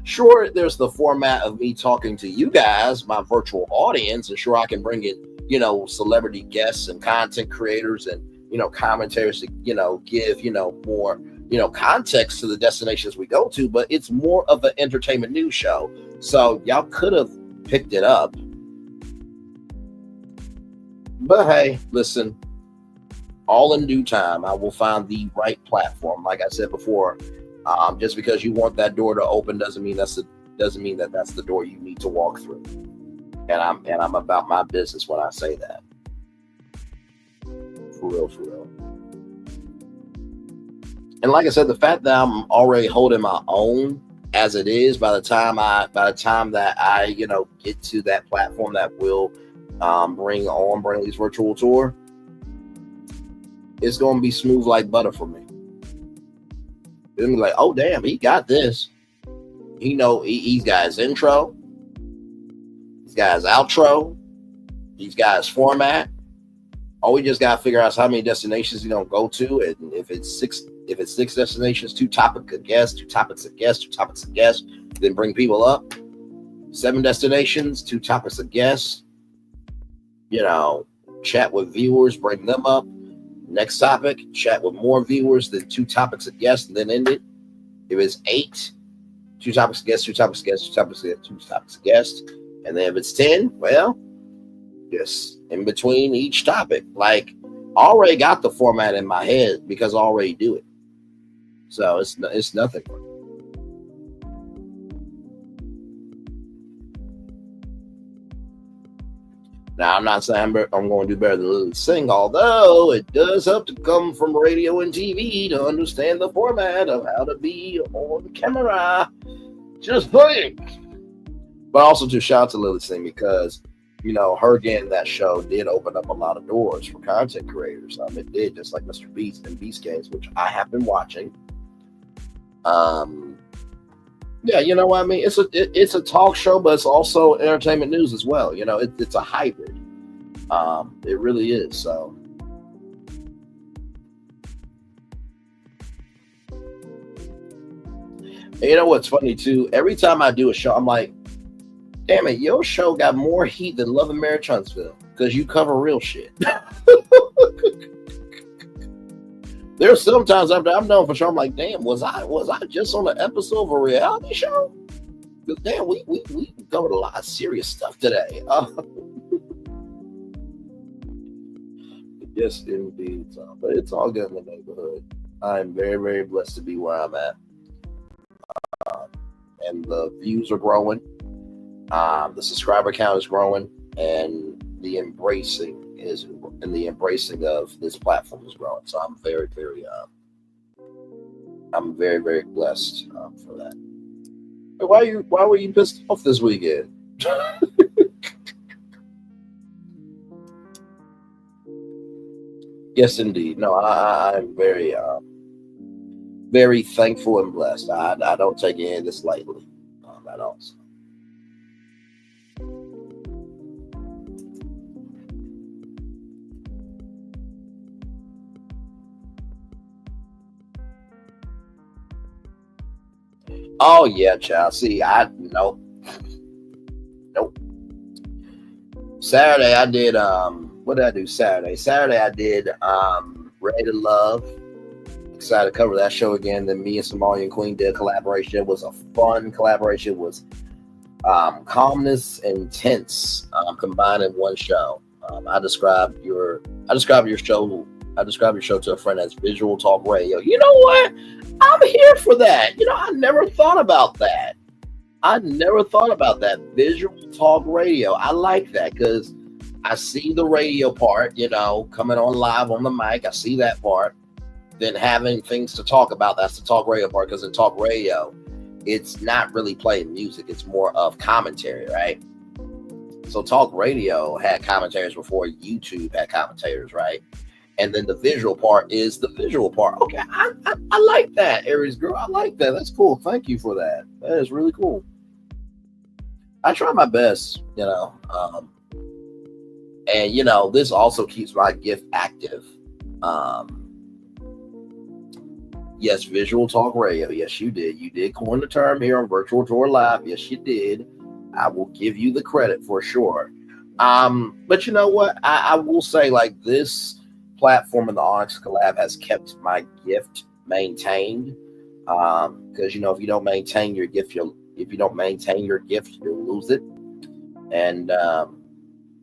Sure, there's the format of me talking to you guys, my virtual audience, and sure, I can bring in, celebrity guests and content creators and, commentators to, give, more, context to the destinations we go to, but it's more of an entertainment news show. So y'all could have picked it up. But hey, listen, all in due time, I will find the right platform. Like I said before, just because you want that door to open doesn't mean that's the door you need to walk through. And I'm about my business when I say that. For real. And like I said, the fact that I'm already holding my own as it is, by the time that I get to that platform that will bring on Brantley's virtual tour, it's gonna be smooth like butter for me. It'll be like, oh damn, he got this. He's got his intro, he's got his outro, he's got his format. All we just gotta figure out how many destinations he's gonna go to, and if it's six destinations, 2 topics a guest, 2 topics a guest, 2 topics a guest, then bring people up. 7 destinations, 2 topics a guest. Chat with viewers, bring them up. Next topic, chat with more viewers, then 2 topics a guest, and then end it. If it's 8, 2 topics a guest, 2 topics a guest, 2 topics a guest, 2 topics a guest. And then if it's 10, well, just in between each topic. Like, I already got the format in my head because I already do it. So it's nothing. Now, I'm not saying I'm going to do better than Lily Singh, although it does have to come from radio and TV to understand the format of how to be on camera. Just saying. But also to shout out to Lily Singh, because, her getting that show did open up a lot of doors for content creators. It did, just like Mr. Beast and Beast Games, which I have been watching. Yeah, you know what I mean? It's a talk show, but it's also entertainment news as well. It's a hybrid. It really is. So, and you know what's funny too? Every time I do a show, I'm like, damn it, your show got more heat than Love and Marriage Huntsville, because you cover real shit. There's sometimes I'm known for sure. I'm like, damn, was I just on an episode of a reality show? Because damn, we covered a lot of serious stuff today. Yes, indeed. But it's all good in the neighborhood. I'm very, very blessed to be where I'm at. And the views are growing. The subscriber count is growing, and the embracing is and the embracing of this platform is growing. So I'm very, very, I'm very, very blessed for that. Why were you pissed off this weekend? Yes, indeed. No, I'm very, very thankful and blessed. I don't take any of this lightly at all. Oh yeah, child. See, nope. Saturday I did what did I do Saturday? Saturday I did Ready to Love. Excited to cover that show again. Then me and Somalian Queen did a collaboration. It was a fun collaboration. It was calmness and intense combined in one show. I described your show to a friend as visual talk radio. You know what? I'm here for that. You know, I never thought about that. Visual talk radio. I like that because I see the radio part, you know, coming on live on the mic. I see that part. Then having things to talk about, that's the talk radio part, because in talk radio, it's not really playing music. It's more of commentary, right? So talk radio had commentators before YouTube had commentators, right? And then the visual part is the visual part. Okay, I like that, Aries girl. I like that. That's cool. Thank you for that. That is really cool. I try my best, you know. And, you know, this also keeps my gift active. Yes, visual talk radio. Yes, you did. You did coin the term here on Virtual Tour Live. Yes, you did. I will give you the credit for sure. But you know what? I will say, like, this platform in the Onyx collab has kept my gift maintained. Because, you know, if you don't maintain your gift, you'll lose it. And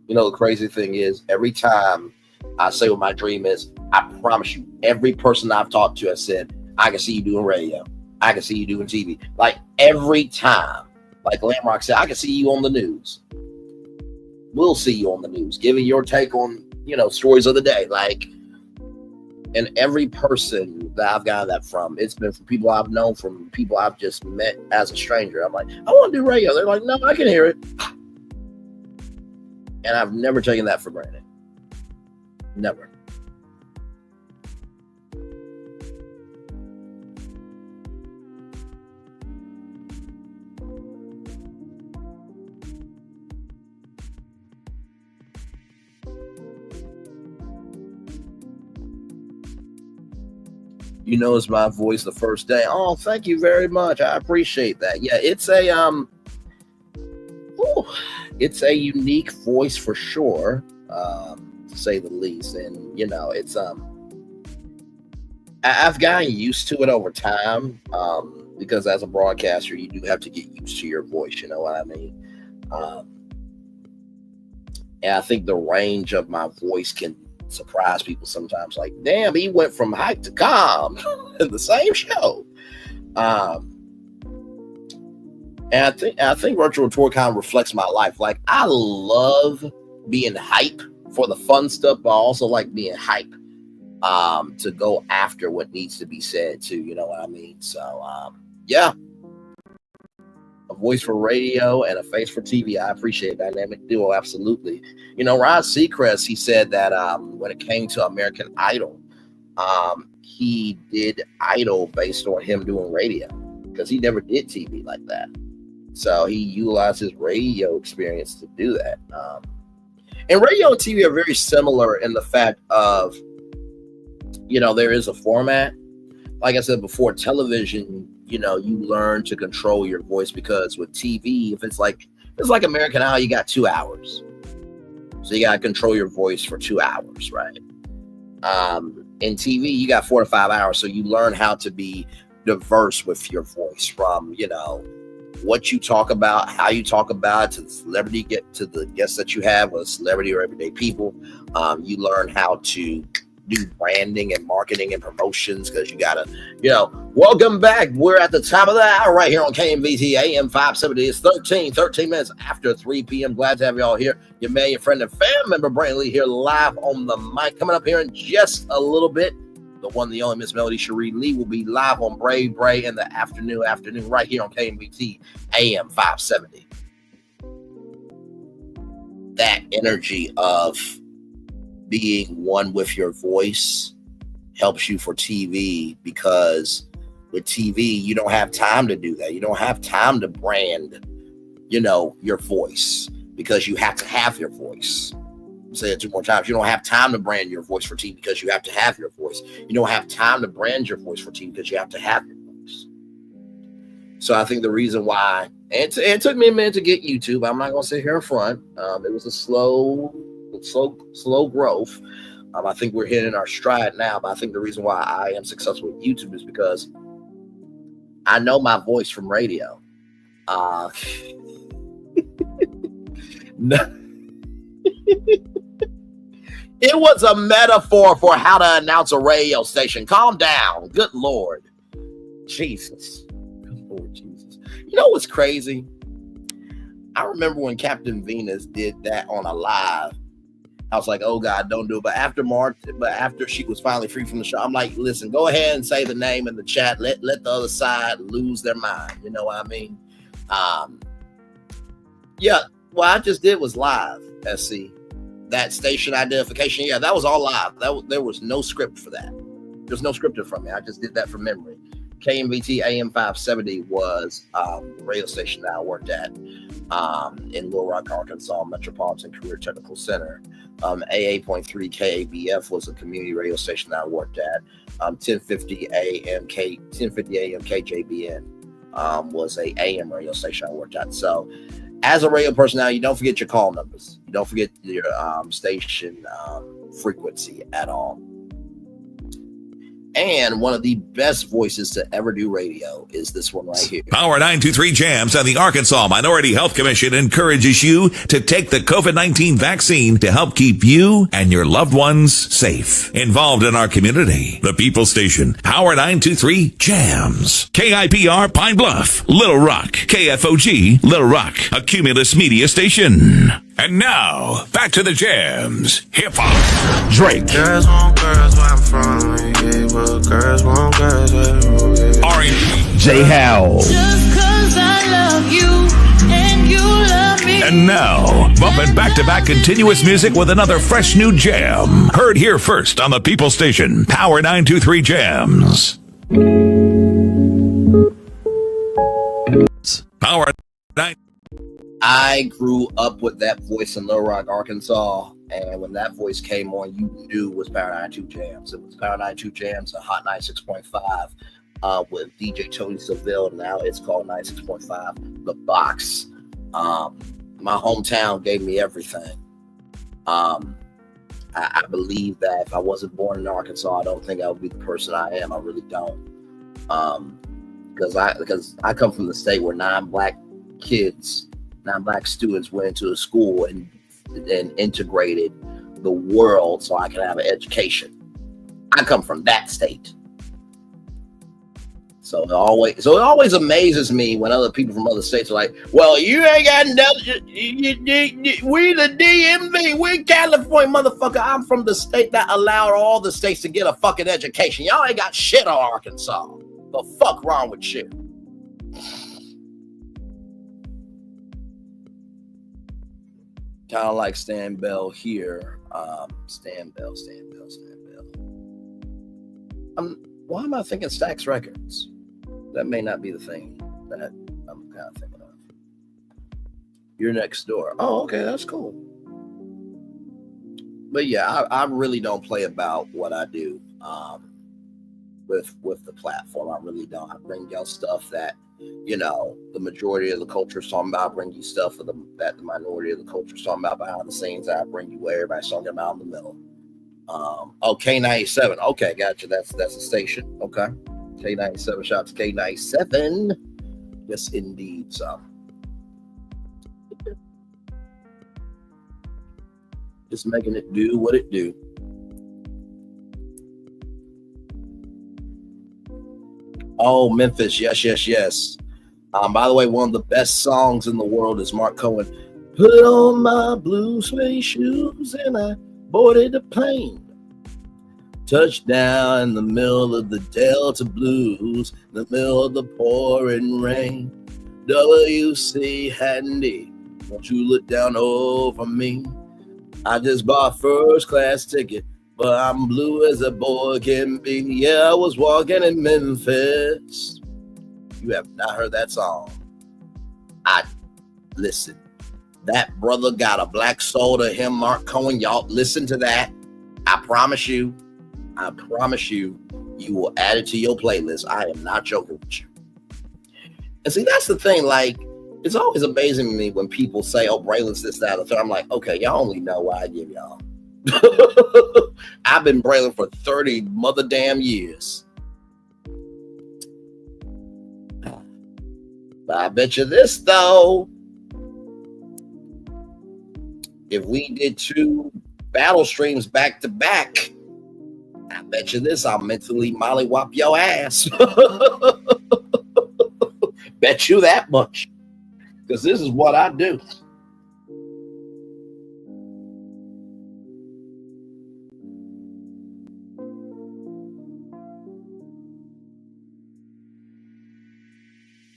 you know, the crazy thing is, every time I say what my dream is, I promise you, every person I've talked to has said, I can see you doing radio. I can see you doing TV. Like, every time. Like Lamrock said, I can see you on the news. We'll see you on the news, giving your take on, you know, stories of the day. Like, and every person that I've gotten that from, it's been from people I've known, from people I've just met as a stranger. I'm like, I want to do radio. They're like, no, I can hear it. And I've never taken that for granted. Never. You noticed my voice the first day. Oh, thank you very much. I appreciate that. Yeah, it's a unique voice for sure, to say the least. And you know, it's I've gotten used to it over time, because as a broadcaster, you do have to get used to your voice. You know what I mean? And I think the range of my voice can surprise people sometimes. Like, damn, he went from hype to calm in the same show. And I think Virtual Tour kind of reflects my life. Like, I love being hype for the fun stuff, but I also like being hype to go after what needs to be said too. You know what I mean? So yeah. A voice for radio and a face for TV. I appreciate dynamic duo, absolutely. You know, Rod Seacrest, he said that when it came to American Idol, he did Idol based on him doing radio, because he never did TV like that. So he utilized his radio experience to do that. And radio and TV are very similar in the fact of, you know, there is a format. Like I said before, television, you know, you learn to control your voice, because with TV, if it's like American Idol, you got 2 hours. So you got to control your voice for 2 hours, right? In TV, you got 4 to 5 hours. So you learn how to be diverse with your voice, from, you know, what you talk about, how you talk about it, to the celebrity, get to the guests that you have, whether celebrity or everyday people. You learn how to do branding and marketing and promotions because you gotta, welcome back. We're at the top of the hour right here on KMVT AM 570. It's 13 minutes after 3 p.m. Glad to have you all here. Your man, your friend, and fam member Brandon Lee here live on the mic. Coming up here in just a little bit, the one, the only Miss Melody Cherie Lee will be live on Bray in the afternoon right here on KMVT AM 570. That energy of being one with your voice helps you for TV, because with TV, you don't have time to do that. You don't have time to brand, your voice, because you have to have your voice. I'll say it 2 more times. You don't have time to brand your voice for TV because you have to have your voice. You don't have time to brand your voice for TV because you have to have your voice. So I think the reason why, and it took me a minute to get YouTube. I'm not going to sit here in front. It was a slow growth. I think we're hitting our stride now, but I think the reason why I am successful with YouTube is because I know my voice from radio. It was a metaphor for how to announce a radio station. Calm down. Good Lord. Jesus. Good Lord Jesus. You know what's crazy? I remember when Captain Venus did that on a live. I was like, oh God, don't do it. But after she was finally free from the show, I'm like, listen, go ahead and say the name in the chat. Let the other side lose their mind. You know what I mean? Yeah, what I just did was live, SC. That station identification, yeah, that was all live. There was no script for that. There's no scripted from me. I just did that from memory. KMVT AM 570 was the radio station that I worked at in Little Rock, Arkansas, Metropolitan Career Technical Center. AA.3 KABF was a community radio station that I worked at. 1050 AM KJBN was a AM radio station I worked at. So as a radio personality, you don't forget your call numbers. You don't forget your station frequency at all. And one of the best voices to ever do radio is this one right here. Power 923 Jams and the Arkansas Minority Health Commission encourages you to take the COVID-19 vaccine to help keep you and your loved ones safe. Involved in our community, the People Station, Power 923 Jams. KIPR Pine Bluff, Little Rock, KFOG, Little Rock, a Cumulus Media Station. And now, back to the jams. Hip-hop. Drake. Girls want girls where I'm from. Yeah, but girls want girls where R&B. J. Howell. Just 'cause I love you and you love me. And now, bumping back-to-back continuous music with another fresh new jam. Heard here first on the People Station, Power 923 Jams. Power 9. I grew up with that voice in Little Rock, Arkansas, and when that voice came on, you knew it was Power 92 Jams. It was Power 92 Jams, a Hot 96.5 with DJ Tony Seville. Now it's called 96.5 The Box. My hometown gave me everything. I believe that if I wasn't born in Arkansas, I don't think I would be the person I am. I really don't. Because I come from the state where 9 black students went into a school and integrated the world so I can have an education. I come from that state. So it always amazes me when other people from other states are like, well, you ain't got nothing. We the DMV. We California, motherfucker. I'm from the state that allowed all the states to get a fucking education. Y'all ain't got shit on Arkansas. The fuck wrong with you? Kind of like Stan Bell here. Stan Bell. Why am I thinking Stax Records? That may not be the thing that I'm kind of thinking of. You're next door. Oh, okay, that's cool. But yeah, I really don't play about what I do with the platform. I really don't. I bring y'all stuff that, the majority of the culture is talking about. I bring you stuff that the minority of the culture is talking about behind the scenes. I bring you where everybody's talking about in the middle. K97. Okay, gotcha. That's a station. Okay. K97. Shout out to K97. Yes, indeed. So just making it do what it do. Oh, Memphis. Yes. By the way, one of the best songs in the world is Mark Cohen. Put on my blue suede shoes and I boarded the plane. Touchdown in the middle of the Delta Blues, in the middle of the pouring rain. W.C. Handy, won't you look down over me? I just bought first class ticket, but I'm blue as a boy can be. Yeah, I was walking in Memphis. You have not heard that song. Listen, that brother got a black soul to him, Mark Cohen. Y'all listen to that. I promise you, you will add it to your playlist. I am not joking with you. And see, that's the thing. Like, it's always amazing to me when people say, oh, Braylon's this, that, or the third. I'm like, okay, y'all only know what I give y'all. I've been Braylon for 30 mother damn years. But I bet you this, though. If we did 2 battle streams back to back, I bet you this, I'll mentally mollywop your ass. Bet you that much. Because this is what I do.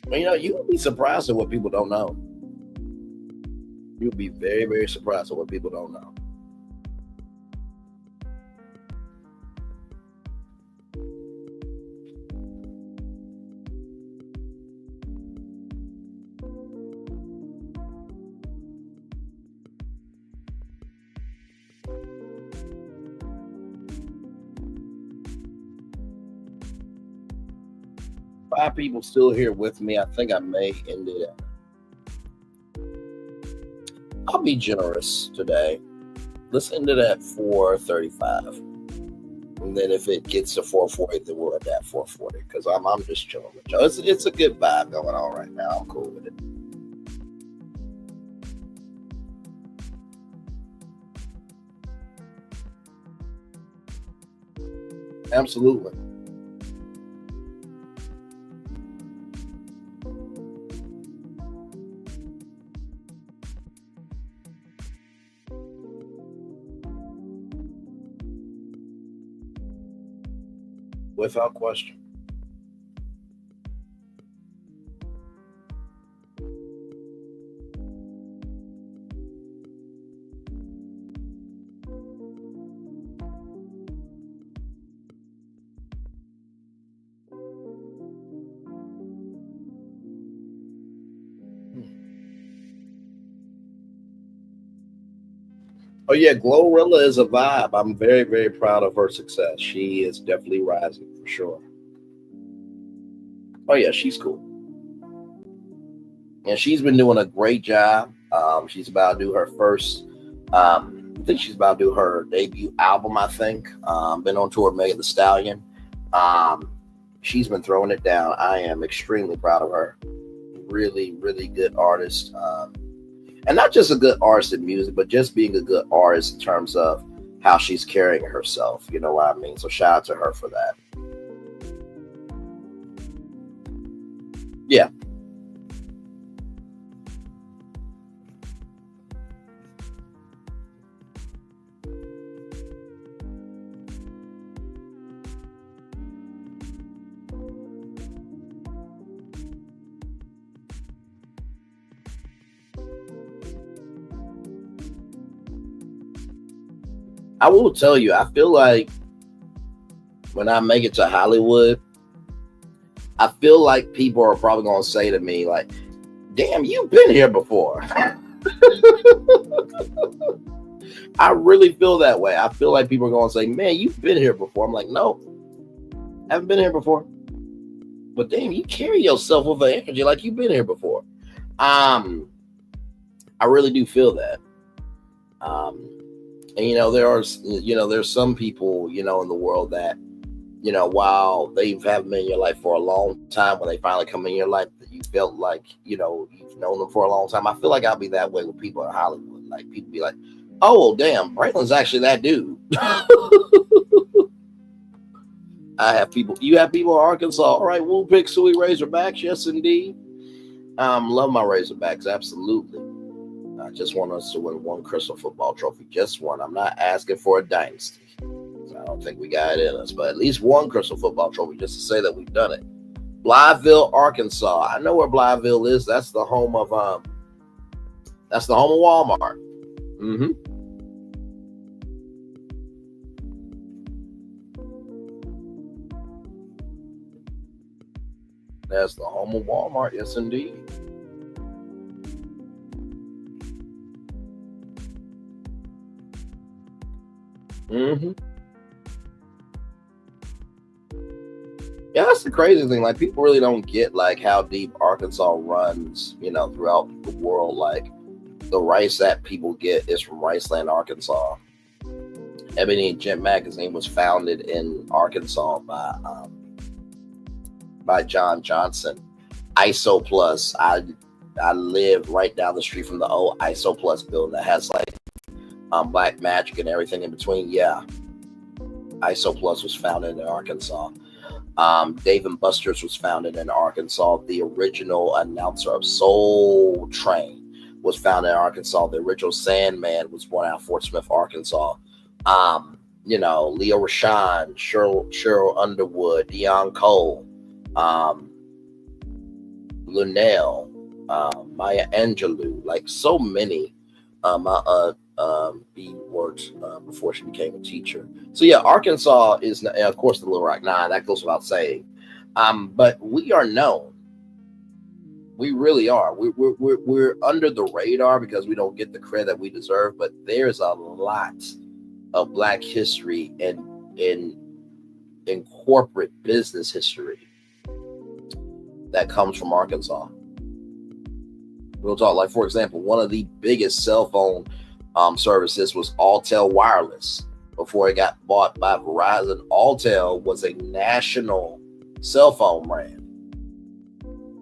Well, you know, you would be surprised at what people don't know. You'll be very, very surprised at what people don't know. Five people still here with me. I think I may end it at. I'll be generous today. Let's end it at 4:35. And then if it gets to 4:40, then we're at that 4:40. Because I'm just chilling with y'all. It's a good vibe going on right now. I'm cool with it. Absolutely. Without question. Oh yeah, Glorilla is a vibe. I'm very, very proud of her success. She is definitely rising for sure. Oh yeah, she's cool. And she's been doing a great job. She's about to do her first, I think she's about to do her debut album, I think. Been on tour with Megan Thee Stallion. She's been throwing it down. I am extremely proud of her. Really, really good artist. And not just a good artist in music, but just being a good artist in terms of how she's carrying herself. You know what I mean? So shout out to her for that. Yeah. I will tell you, I feel like when I make it to Hollywood, I feel like people are probably going to say to me, like, damn, you've been here before. I really feel that way. I feel like people are going to say, man, you've been here before. I'm like, no, I haven't been here before. But damn, you carry yourself with an energy like you've been here before. I really do feel that. And, you know, there's some people, you know, in the world that, you know, while they haven't been in your life for a long time, when they finally come in your life, you felt like, you know, you've known them for a long time. I feel like I'll be that way with people in Hollywood. Like, people be like, oh, well, damn, Braylon's actually that dude. I have people. You have people in Arkansas. All right, we'll pick Suey Razorbacks. Yes, indeed. Love my Razorbacks. Absolutely. I just want us to win one Crystal football trophy. Just one. I'm not asking for a dynasty. I don't think we got it in us, but at least one Crystal football trophy just to say that we've done it. Blytheville, Arkansas. I know where Blytheville is. That's the home of Walmart. Mm-hmm. That's the home of Walmart. Yes, indeed. Mm-hmm. Yeah, that's the crazy thing. Like, people really don't get like how deep Arkansas runs, throughout the world. Like, the rice that people get is from Riceland, Arkansas. Ebony and Gem magazine was founded in Arkansas by John Johnson. ISO Plus. I live right down the street from the old ISO Plus building that has like Black Magic and everything in between. Yeah. ISO Plus was founded in Arkansas. Dave and Buster's was founded in Arkansas. The original announcer of Soul Train was founded in Arkansas. The original Sandman was born out of Fort Smith, Arkansas. Leo Rashawn, Cheryl Underwood, Deon Cole, Lunel, Maya Angelou, like so many. B worked before she became a teacher. So yeah, Arkansas is, and of course, the Little Rock Nine. That goes without saying. But we are known. We really are. We're under the radar because we don't get the credit that we deserve. But there's a lot of Black history and in corporate business history that comes from Arkansas. We'll talk, like, for example, one of the biggest cell phone services was Alltel Wireless. Before it got bought by Verizon, Alltel was a national cell phone brand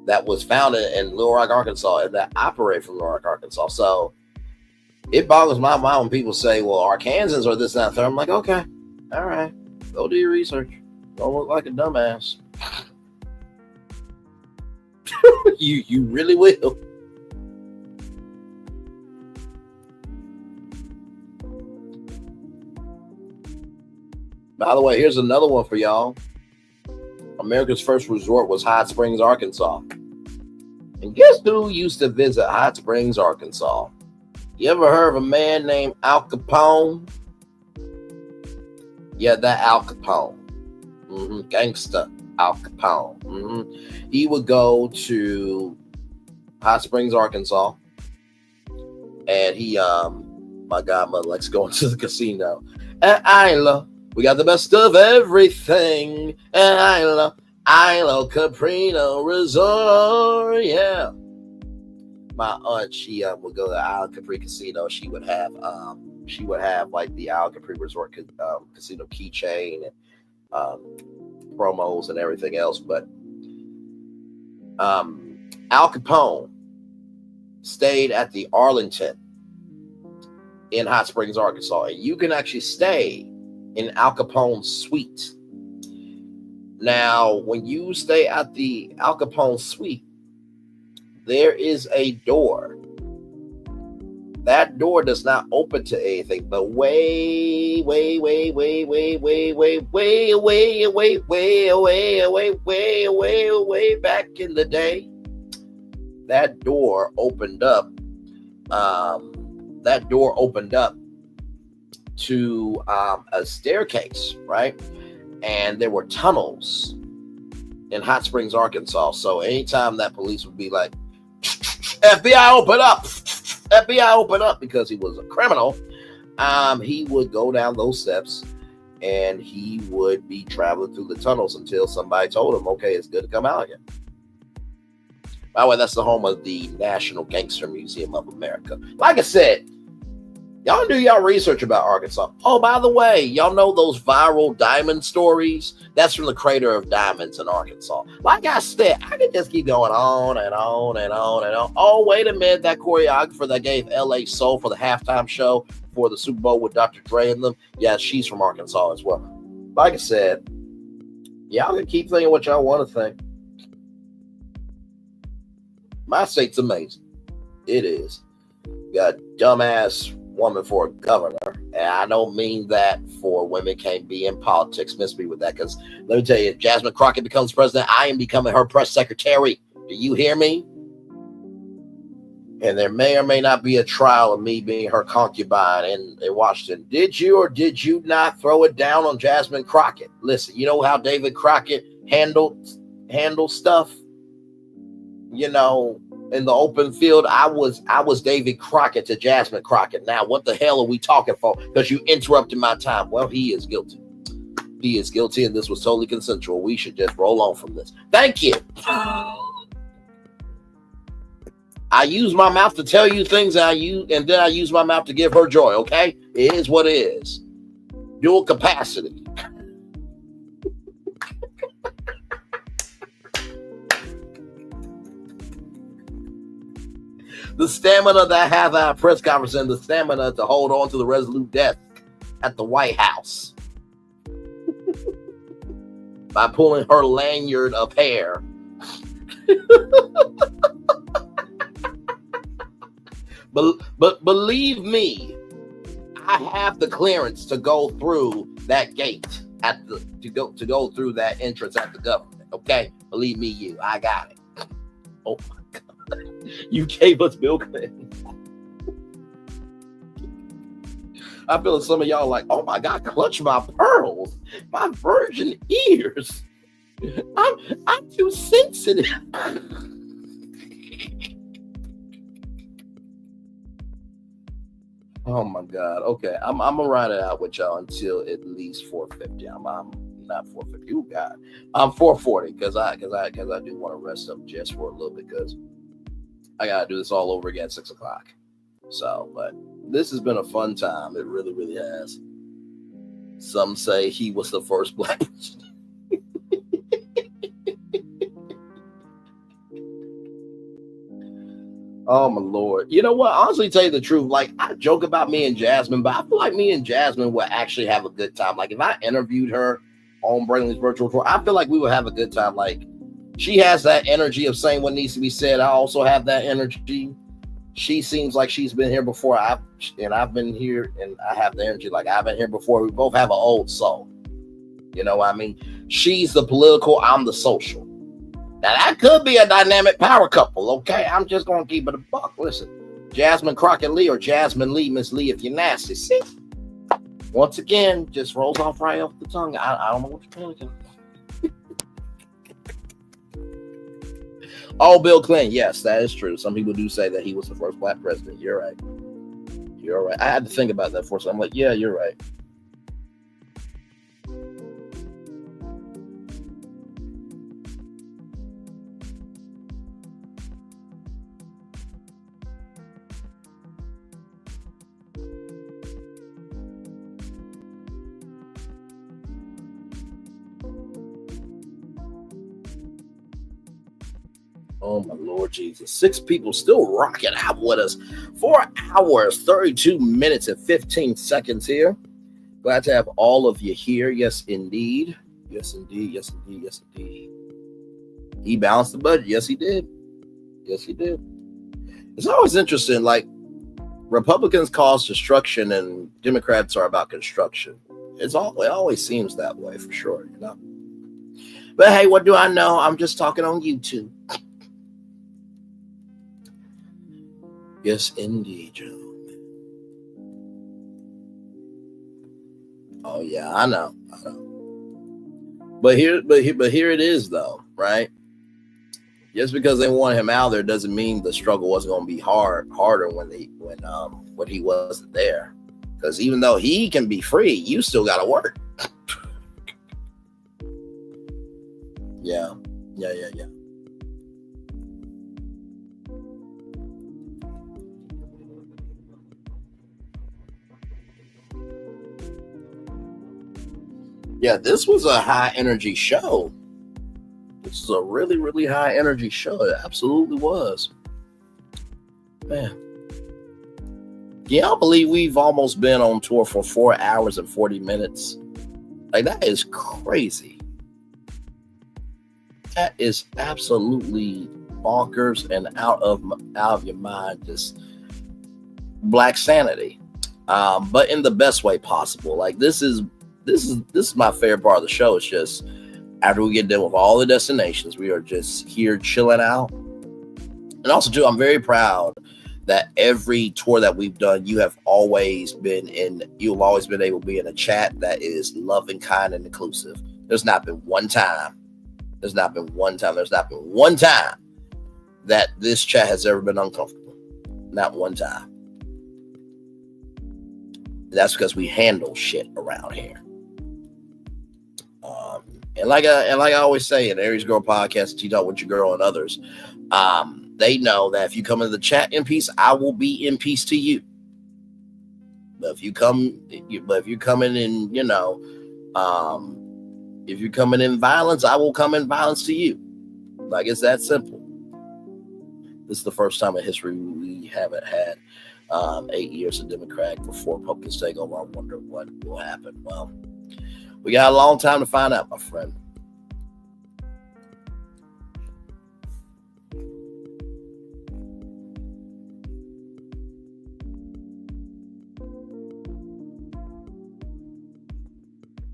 that was founded in Little Rock, Arkansas, and that operated from Little Rock, Arkansas. So it boggles my mind when people say, well, Arkansans are this, that, and third. I'm like, okay, all right, go do your research. Don't look like a dumbass. You really will. By the way, here's another one for y'all. America's first resort was Hot Springs, Arkansas. And guess who used to visit Hot Springs, Arkansas? You ever heard of a man named Al Capone? Yeah, that Al Capone. Gangster Al Capone. He would go to Hot Springs, Arkansas. And he, my godmother likes going to the casino. At Isla, we got the best of everything. At Isla Caprino Resort. Yeah. My aunt, she would go to Isle Capri Casino. She would have like the Isle Capri Resort casino keychain and promos and everything else. But Al Capone stayed at the Arlington in Hot Springs, Arkansas, and you can actually stay in Al Capone's suite. Now, when you stay at the Al Capone suite, there is a door. That door does not open to anything, but way back in the day, that door opened up. That door opened up to a staircase, right? And there were tunnels in Hot Springs, Arkansas. So anytime that police would be like, FBI, open up! FBI, open up! Because he was a criminal, he would go down those steps and he would be traveling through the tunnels until somebody told him, okay, it's good to come out again. By the way, that's the home of the National Gangster Museum of America. Like I said, y'all do y'all research about Arkansas. Oh, by the way, y'all know those viral diamond stories? That's from the Crater of Diamonds in Arkansas. Like I said, I could just keep going on and on and on and on. Oh, wait a minute. That choreographer that gave LA Soul for the halftime show for the Super Bowl with Dr. Dre and them, yeah, she's from Arkansas as well. Like I said, Y'all can keep thinking what y'all want to think. My state's amazing. It is. You got a dumbass woman for a governor. And I don't mean that for women can't be in politics. Miss me with that, because let me tell you, if Jasmine Crockett becomes president, I am becoming her press secretary. Do you hear me? And there may or may not be a trial of me being her concubine in Washington. Did you or did you not throw it down on Jasmine Crockett? Listen, you know how David Crockett handled stuff? You know, in the open field, I was David Crockett to Jasmine Crockett. Now, what the hell are we talking for? Because you interrupted my time. Well, he is guilty. He is guilty, and this was totally consensual. We should just roll on from this. Thank you. I use my mouth to tell you things, and then I use my mouth to give her joy, okay? It is what it is. Dual capacity. The stamina that have our press conference and the stamina to hold on to the resolute death at the White House by pulling her lanyard of hair. But believe me, I have the clearance to go through that gate to go through that entrance at the government. Okay, believe me, I got it. Oh my God, you gave us Bill Clinton. I feel like some of y'all like, oh my God, clutch my pearls, my virgin ears. I'm too sensitive. Oh my God. Okay, I'm gonna ride it out with y'all until at least 4:50. I'm not 4:50. Oh God, I'm 4:40 because I do want to rest up just for a little bit because I gotta do this all over again at 6 o'clock. So, but this has been a fun time. It really, really has. Some say he was the first black president. Oh my Lord. You know what? Honestly, tell you the truth, like I joke about me and Jasmine, but I feel like me and Jasmine would actually have a good time. Like if I interviewed her on Braylon's virtual tour, I feel like we would have a good time. Like she has that energy of saying what needs to be said. I also have that energy. She seems like she's been here before. I've been here and I have the energy. Like I've been here before. We both have an old soul. You know what I mean? She's the political, I'm the social. Now, that could be a dynamic power couple, okay? I'm just going to keep it a buck. Listen, Jasmine Crockett Lee or Jasmine Lee, Miss Lee, if you're nasty. See? Once again, just rolls off right off the tongue. I don't know what you're thinking. Oh, Bill Clinton. Yes, that is true. Some people do say that he was the first black president. You're right. You're right. I had to think about that for a second. I'm like, yeah, you're right. Oh, my Lord Jesus. 6 people still rocking out with us. 4 hours, 32 minutes, and 15 seconds here. Glad to have all of you here. Yes, indeed. Yes, indeed. Yes, indeed. Yes, indeed. He balanced the budget. Yes, he did. Yes, he did. It's always interesting. Like, Republicans cause destruction and Democrats are about construction. It always seems that way for sure, you know. But hey, what do I know? I'm just talking on YouTube. Yes, indeed, Joe. Oh yeah, I know. But here it is, though, right? Just because they want him out there doesn't mean the struggle wasn't going to be harder when he wasn't there. Because even though he can be free, you still got to work. Yeah. Yeah, this was a high energy show. This is a really, really high energy show. It absolutely was. Man. Can y'all believe we've almost been on tour for 4 hours and 40 minutes? Like, that is crazy. That is absolutely bonkers and out of your mind, just black sanity. But in the best way possible. Like this is my favorite part of the show. It's just after we get done with all the destinations, we are just here chilling out. And also too, I'm very proud that every tour that we've done, you've always been able to be in a chat that is loving, kind, and inclusive. There's not been one time that this chat has ever been uncomfortable. Not one time. That's because we handle shit around here. And like I always say in Aries Girl Podcast, T-Talk with your girl and others, they know that if you come into the chat in peace, I will be in peace to you. But if you're coming in, if you're coming in violence, I will come in violence to you. Like, it's that simple. This is the first time in history we haven't had 8 years of Democrat before Republicans take over. I wonder what will happen. Well, we got a long time to find out, my friend.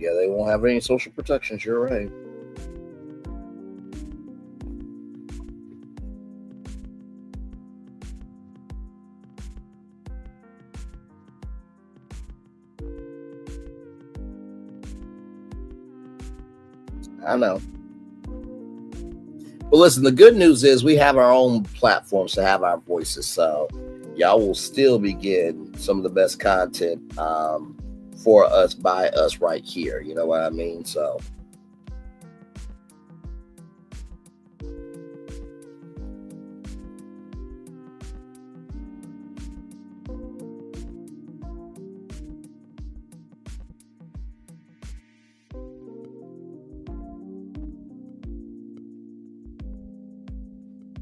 Yeah, they won't have any social protections. You're right. I know. But listen, the good news is we have our own platforms to have our voices. So y'all will still be getting some of the best content for us, by us right here. You know what I mean? So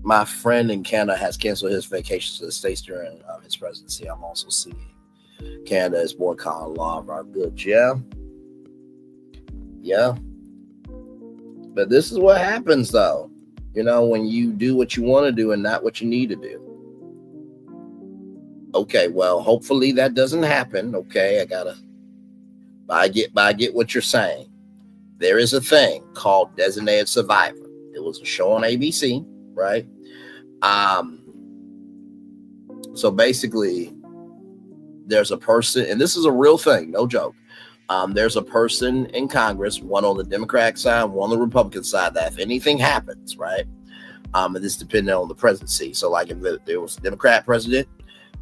my friend in Canada has canceled his vacations to the States during his presidency. I'm also seeing Canada is boycotting a lot of our goods. Yeah. But this is what happens, though. When you do what you want to do and not what you need to do. Okay, well, hopefully that doesn't happen. Okay, I get what you're saying. There is a thing called Designated Survivor. It was a show on ABC, right? So basically, there's a person, and this is a real thing, no joke. There's a person in Congress, one on the Democratic side, one on the Republican side, that if anything happens, right, and this depending on the presidency. So like if there was a Democrat president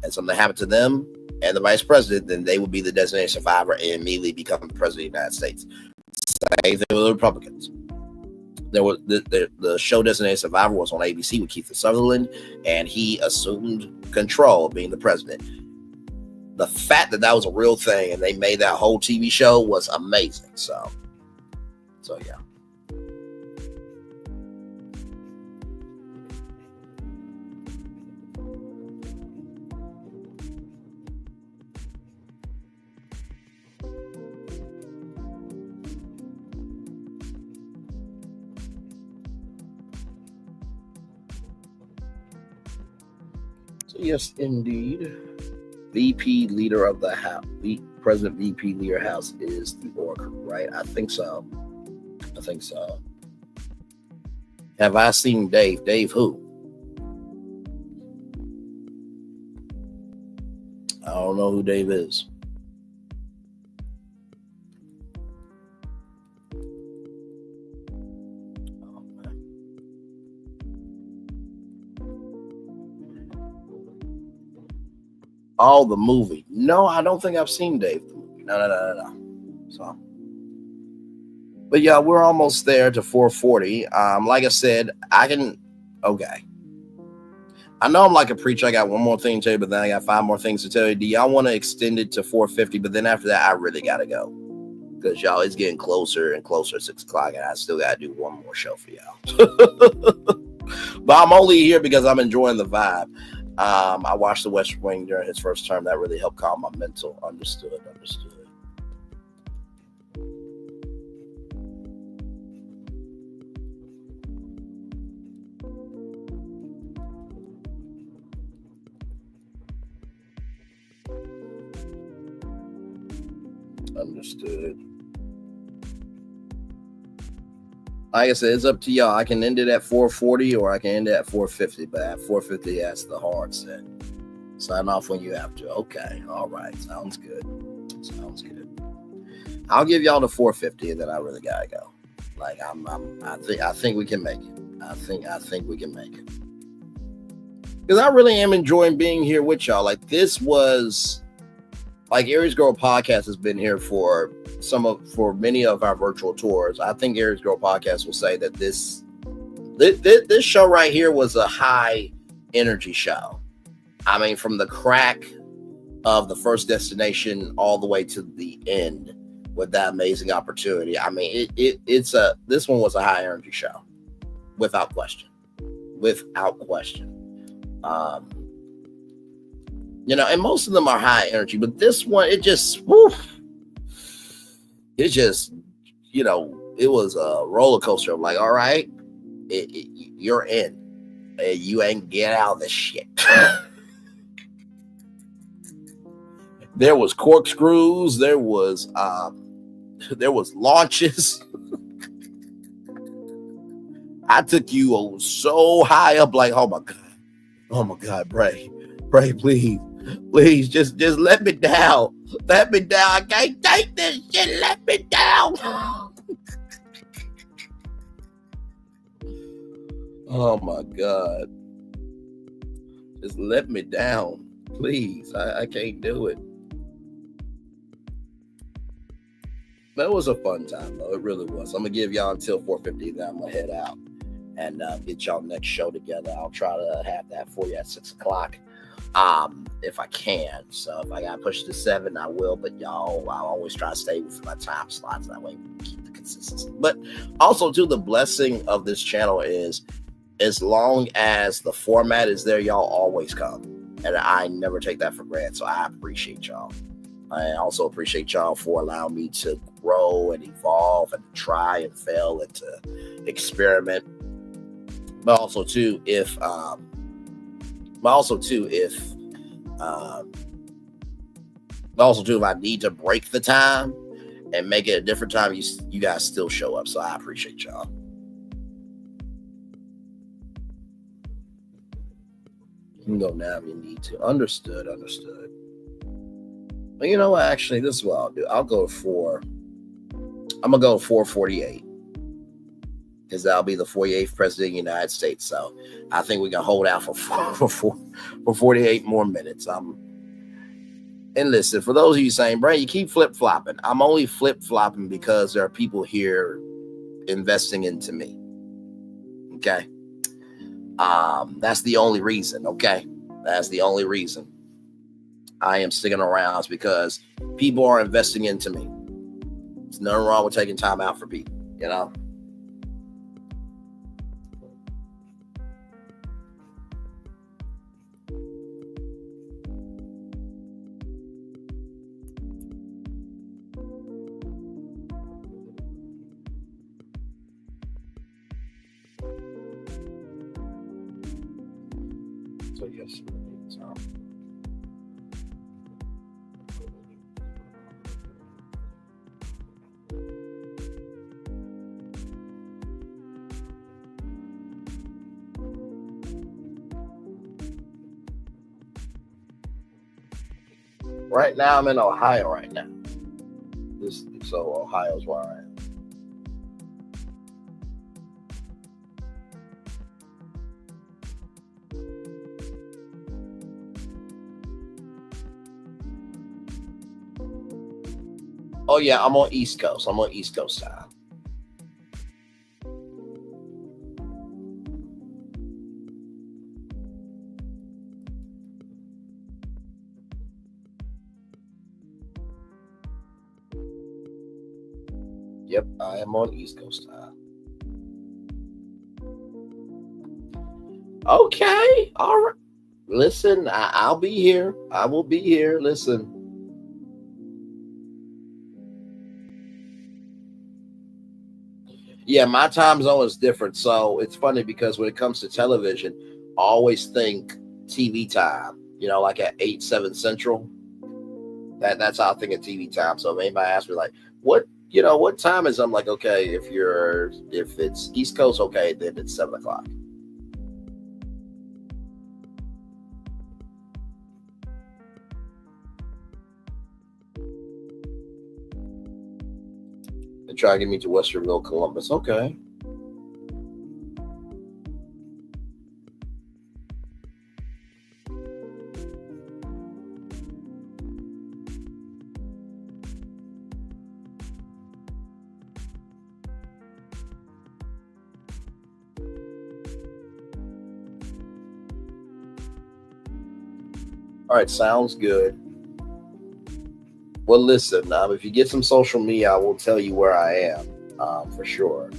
and something happened to them and the vice president, then they would be the designated survivor and immediately become the president of the United States. Same thing with the Republicans. There was the show Designated Survivor was on ABC with Keith Sutherland, and he assumed control of being the president. The fact that was a real thing and they made that whole TV show was amazing. So yeah. So yes, indeed. VP leader of the House, President VP leader House is the oracle, right? I think so. Have I seen Dave? Dave who? I don't know who Dave is. Oh, the movie. No, I don't think I've seen Dave the movie. No. So, but yeah, we're almost there to 440. Like I said, okay. I know I'm like a preacher. I got one more thing to tell you, but then I got 5 more things to tell you. Do y'all want to extend it to 450? But then after that, I really got to go. Because y'all, it's getting closer and closer at 6 o'clock, and I still got to do one more show for y'all. But I'm only here because I'm enjoying the vibe. I watched The West Wing during his first term. That really helped calm my mental. Understood. Understood. Like I said, it's up to y'all. I can end it at 440 or I can end it at 450, but at 450, that's the hard set. Sign off when you have to. Okay. All right. Sounds good. Sounds good. I'll give y'all the 450 and then I really gotta go. Like I think we can make it. I think we can make it. Because I really am enjoying being here with y'all. Like this was like Aries Girl Podcast has been here for many of our virtual tours. I think Aries Girl Podcast will say that this show right here was a high energy show. I mean, from the crack of the first destination all the way to the end with that amazing opportunity. I mean, this one was a high energy show, without question. And most of them are high energy, but this one, it was a roller coaster. I'm like, all right, you're in, and you ain't get out of this shit. There was corkscrews. There was launches. I took you so high up, like, oh my God, Bray, please, just let me down. I can't take this shit. Let me down. Oh my God, just let me down, please. I can't do it. But it was a fun time, though. It really was. I'm going to give y'all until 4:50, then I'm going to head out and get y'all next show together. I'll try to have that for you at 6 o'clock if I can. So if I got to push to 7, I will. But y'all, I'll always try to stay with my time slots. That way we can keep the consistency. But also, too, the blessing of this channel is as long as the format is there, y'all always come. And I never take that for granted. So I appreciate y'all. I also appreciate y'all for allowing me to grow and evolve and try and fail and to experiment. But also too, if I need to break the time and make it a different time, you guys still show up. So I appreciate y'all. You can go now if you need to. Understood. But you know what? Actually, this is what I'll do. I'm going to go 448. Because that'll be the 48th president of the United States. So I think we can hold out for 48 more minutes. And listen, for those of you saying, Brian, you keep flip-flopping. I'm only flip-flopping because there are people here investing into me. Okay? That's the only reason, okay? That's the only reason I am sticking around, is because people are investing into me. There's nothing wrong with taking time out for people, you know? So yes, right now I'm in Ohio right now. So Ohio's where I am. Oh yeah, I'm on East Coast. I'm on East Coast time. Yep, I am on East Coast time. Okay, all right. Listen, I'll be here. I will be here. Listen. Yeah, my time zone is different. So it's funny because when it comes to television, I always think TV time, like at 8, 7 Central. That's how I think of TV time. So if anybody asks me like, what time is? I'm like, okay, if it's East Coast, okay, then it's 7 o'clock. They try to get me to Westerville, Columbus. Okay. All right, sounds good. Well, listen, if you get some social media, I will tell you where I am, for sure.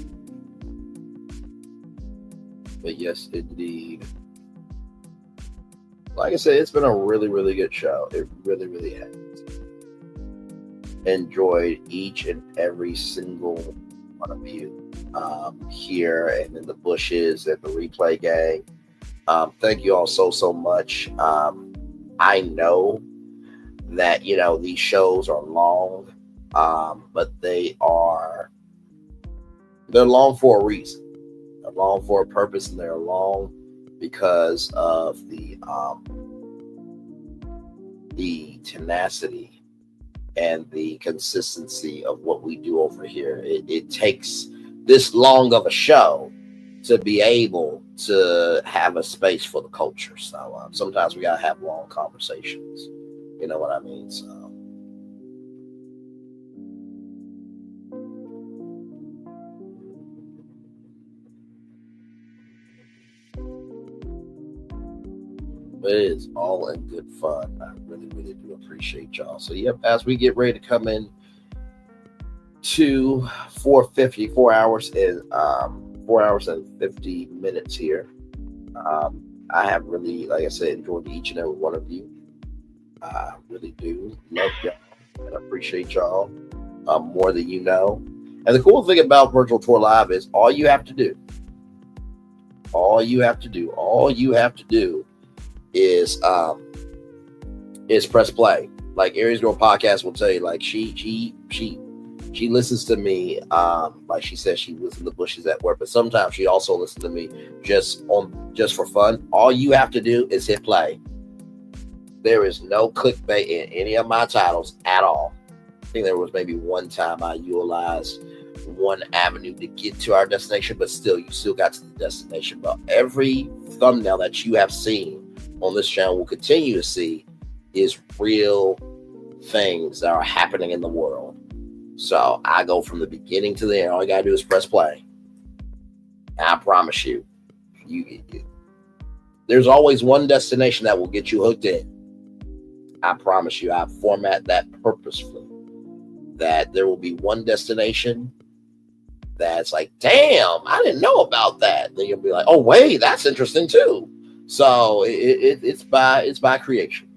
But yes, indeed. Like I said, it's been a really, really good show. It really, really has. Enjoyed each and every single one of you here and in the bushes and the replay gang. Thank you all so much. I know that, these shows are long, but they're long for a reason. They're long for a purpose, and they're long because of the tenacity and the consistency of what we do over here. It takes this long of a show to be able to have a space for the culture. So sometimes we gotta have long conversations. You know what I mean? So but it is all in good fun. I really, really do appreciate y'all. So yep, as we get ready to come in to 4:50, 4 hours and 4 hours and 50 minutes here. I have really, like I said, enjoyed each and every one of you. I really do love y'all and appreciate y'all more than you know. And the cool thing about Virtual Tour Live is all you have to do is press play. Like Aries Girl Podcast will tell you, like she listens to me, like she says she was in the bushes at work, but sometimes she also listens to me just for fun. All you have to do is hit play. There is no clickbait in any of my titles at all. I think there was maybe one time I utilized one avenue to get to our destination, but still, you still got to the destination. But every thumbnail that you have seen on this channel will continue to see is real things that are happening in the world. So I go from the beginning to the end. All you gotta do is press play. And I promise you, there's always one destination that will get you hooked in. I promise you, I format that purposefully. That there will be one destination that's like, damn, I didn't know about that. Then you'll be like, oh wait, that's interesting too. So it's by creation.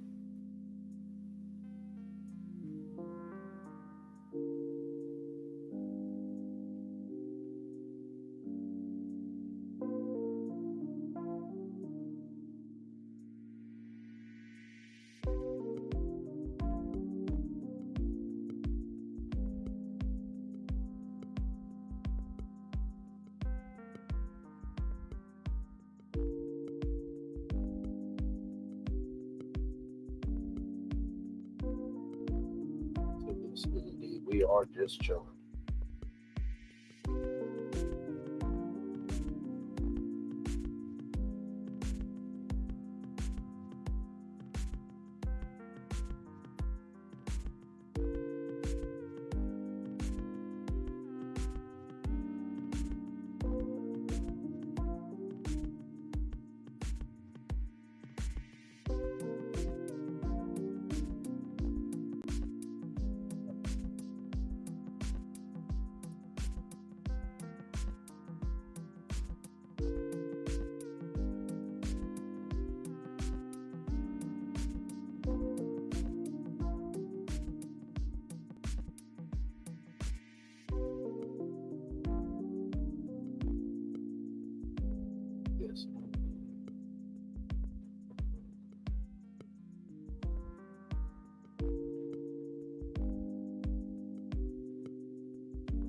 We are just chilling.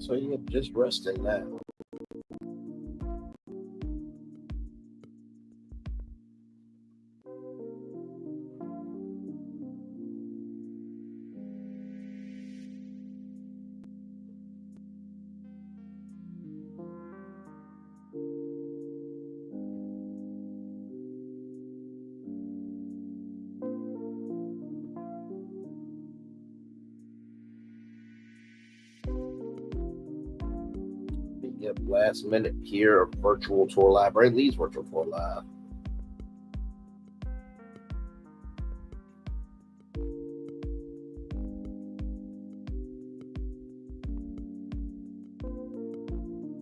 So yeah, just rest in that. Yep, last minute here, virtual tour live. Bray Lee's virtual tour live.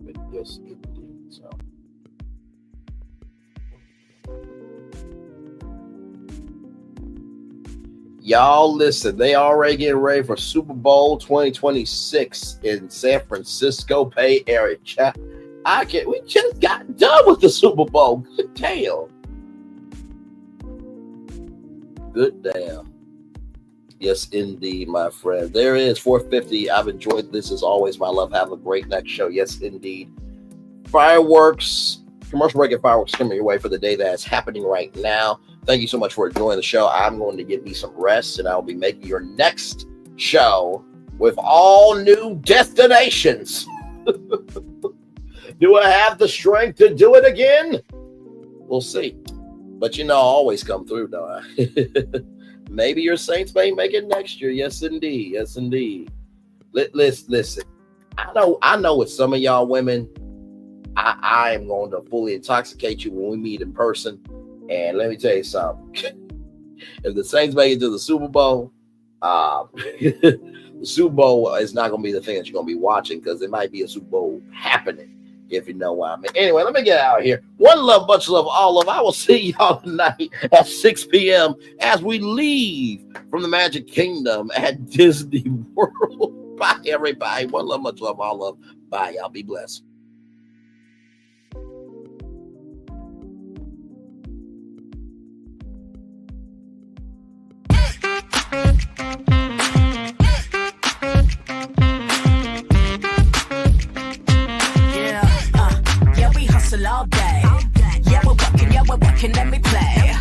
But yes, indeed. So. Y'all listen, they already getting ready for Super Bowl 2026 in San Francisco Bay Area. We just got done with the Super Bowl. Good damn. Good damn. Yes, indeed, my friend. There it is, 4:50. I've enjoyed this as always, my love. Have a great next show. Yes, indeed. Fireworks, commercial break and fireworks coming your way for the day that's happening right now. Thank you so much for enjoying the show. I'm going to give me some rest, and I'll be making your next show with all new destinations. Do I have the strength to do it again? We'll see. But you know, I always come through, don't I? Maybe your Saints may make it next year. Yes, indeed. Yes, indeed. Listen. I know with some of y'all women, I am going to fully intoxicate you when we meet in person. And let me tell you something. If the Saints make it to the Super Bowl, the Super Bowl is not going to be the thing that you're going to be watching, because it might be a Super Bowl happening, if you know what I mean. Anyway, let me get out of here. One love, bunch of love, all love. I will see y'all tonight at 6 p.m. as we leave from the Magic Kingdom at Disney World. Bye, everybody. One love, much love, all love. Bye, y'all. Be blessed. All day. Yeah, we're working, let me play.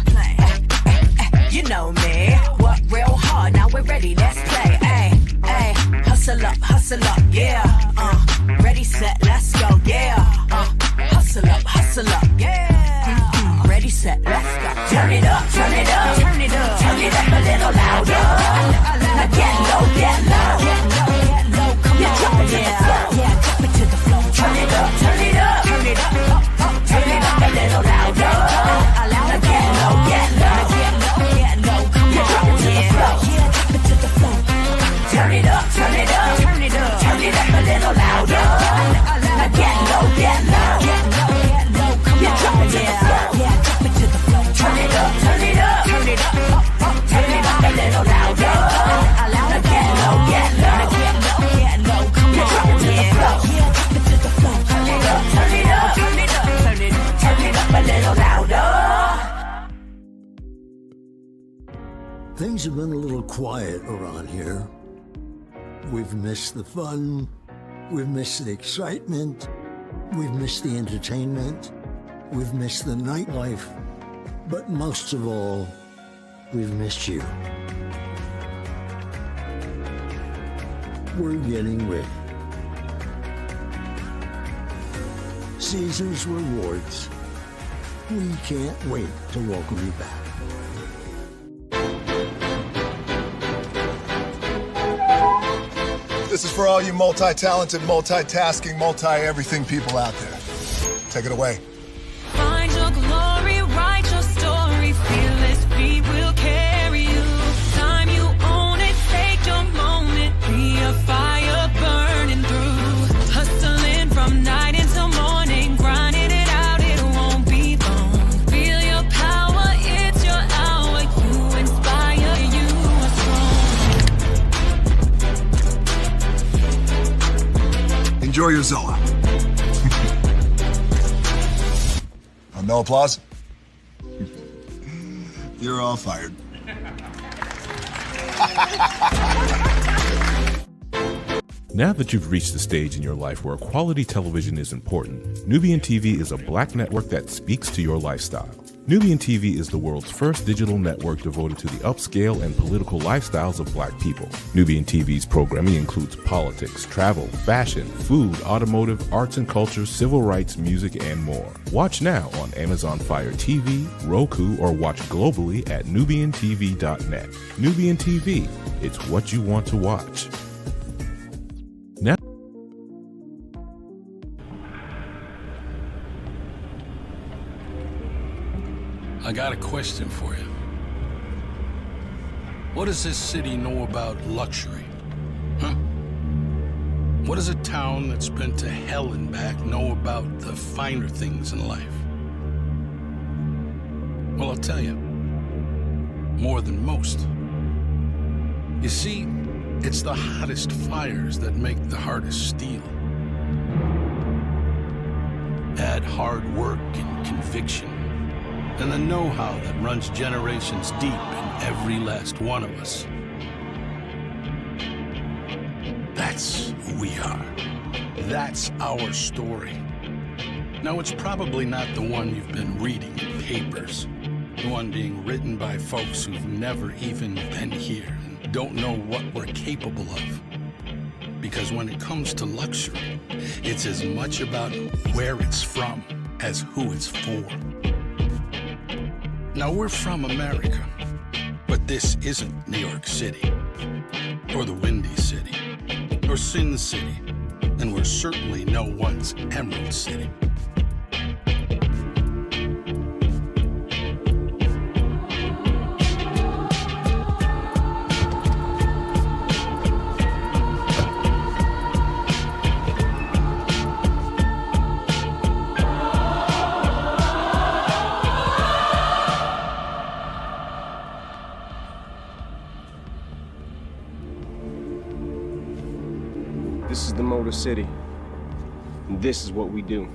You know me. Work real hard, now we're ready, let's play. Ay, hustle up, yeah. Ready, set, let's go, yeah. Hustle up, yeah. Ready, set, let's go. Turn it up, turn it up, turn it up, turn it up a little louder. Now get low, get low, get low, get low. Come on, yeah, drop it to the floor. Turn it up, turn it up, turn it up. Turn it up a little louder. Now get low, get low, get low, get low. Come on, yeah, drop it to the floor. Turn it up, turn it up, turn it up, turn it up a little louder. Now get low, get low, get low, get low. Come on, yeah, drop it to the floor. Turn it up, turn it up, turn it up, turn it up a little louder. Now get low, get low, get low, get low. Come on, yeah, drop it to the floor. Turn it up, turn it up, turn it up. Turn it up a little louder. Things have been a little quiet around here. We've missed the fun. We've missed the excitement. We've missed the entertainment. We've missed the nightlife. But most of all, we've missed you. We're getting ready. Caesar's Rewards. We can't wait to welcome you back. This is for all you multi-talented, multitasking, multi-everything people out there. Take it away. Find your glory, write your story, fearless feet will carry you. Time you own it, take your moment, be a fire burning through. Hustling from night until morning, grinding it out, it won't be long. Feel your power, it's your hour, you inspire, you are strong. Enjoy your Zoa. No applause? You're all fired. Now that you've reached the stage in your life where quality television is important, Nubian TV is a black network that speaks to your lifestyle. Nubian TV is the world's first digital network devoted to the upscale and political lifestyles of black people. Nubian TV's programming includes politics, travel, fashion, food, automotive, arts and culture, civil rights, music, and more. Watch now on Amazon Fire TV, Roku, or watch globally at nubiantv.net. Nubian TV, it's what you want to watch. Now, I got a question for you. What does this city know about luxury? Huh? What does a town that's been to hell and back know about the finer things in life? Well, I'll tell you. More than most. You see, it's the hottest fires that make the hardest steel. Add hard work and conviction, and the know-how that runs generations deep in every last one of us. That's who we are. That's our story. Now, it's probably not the one you've been reading in papers, the one being written by folks who've never even been here and don't know what we're capable of. Because when it comes to luxury, it's as much about where it's from as who it's for. Now, we're from America, but this isn't New York City, or the Windy City, or Sin City, and we're certainly no one's Emerald City. This is the Motor City, and this is what we do.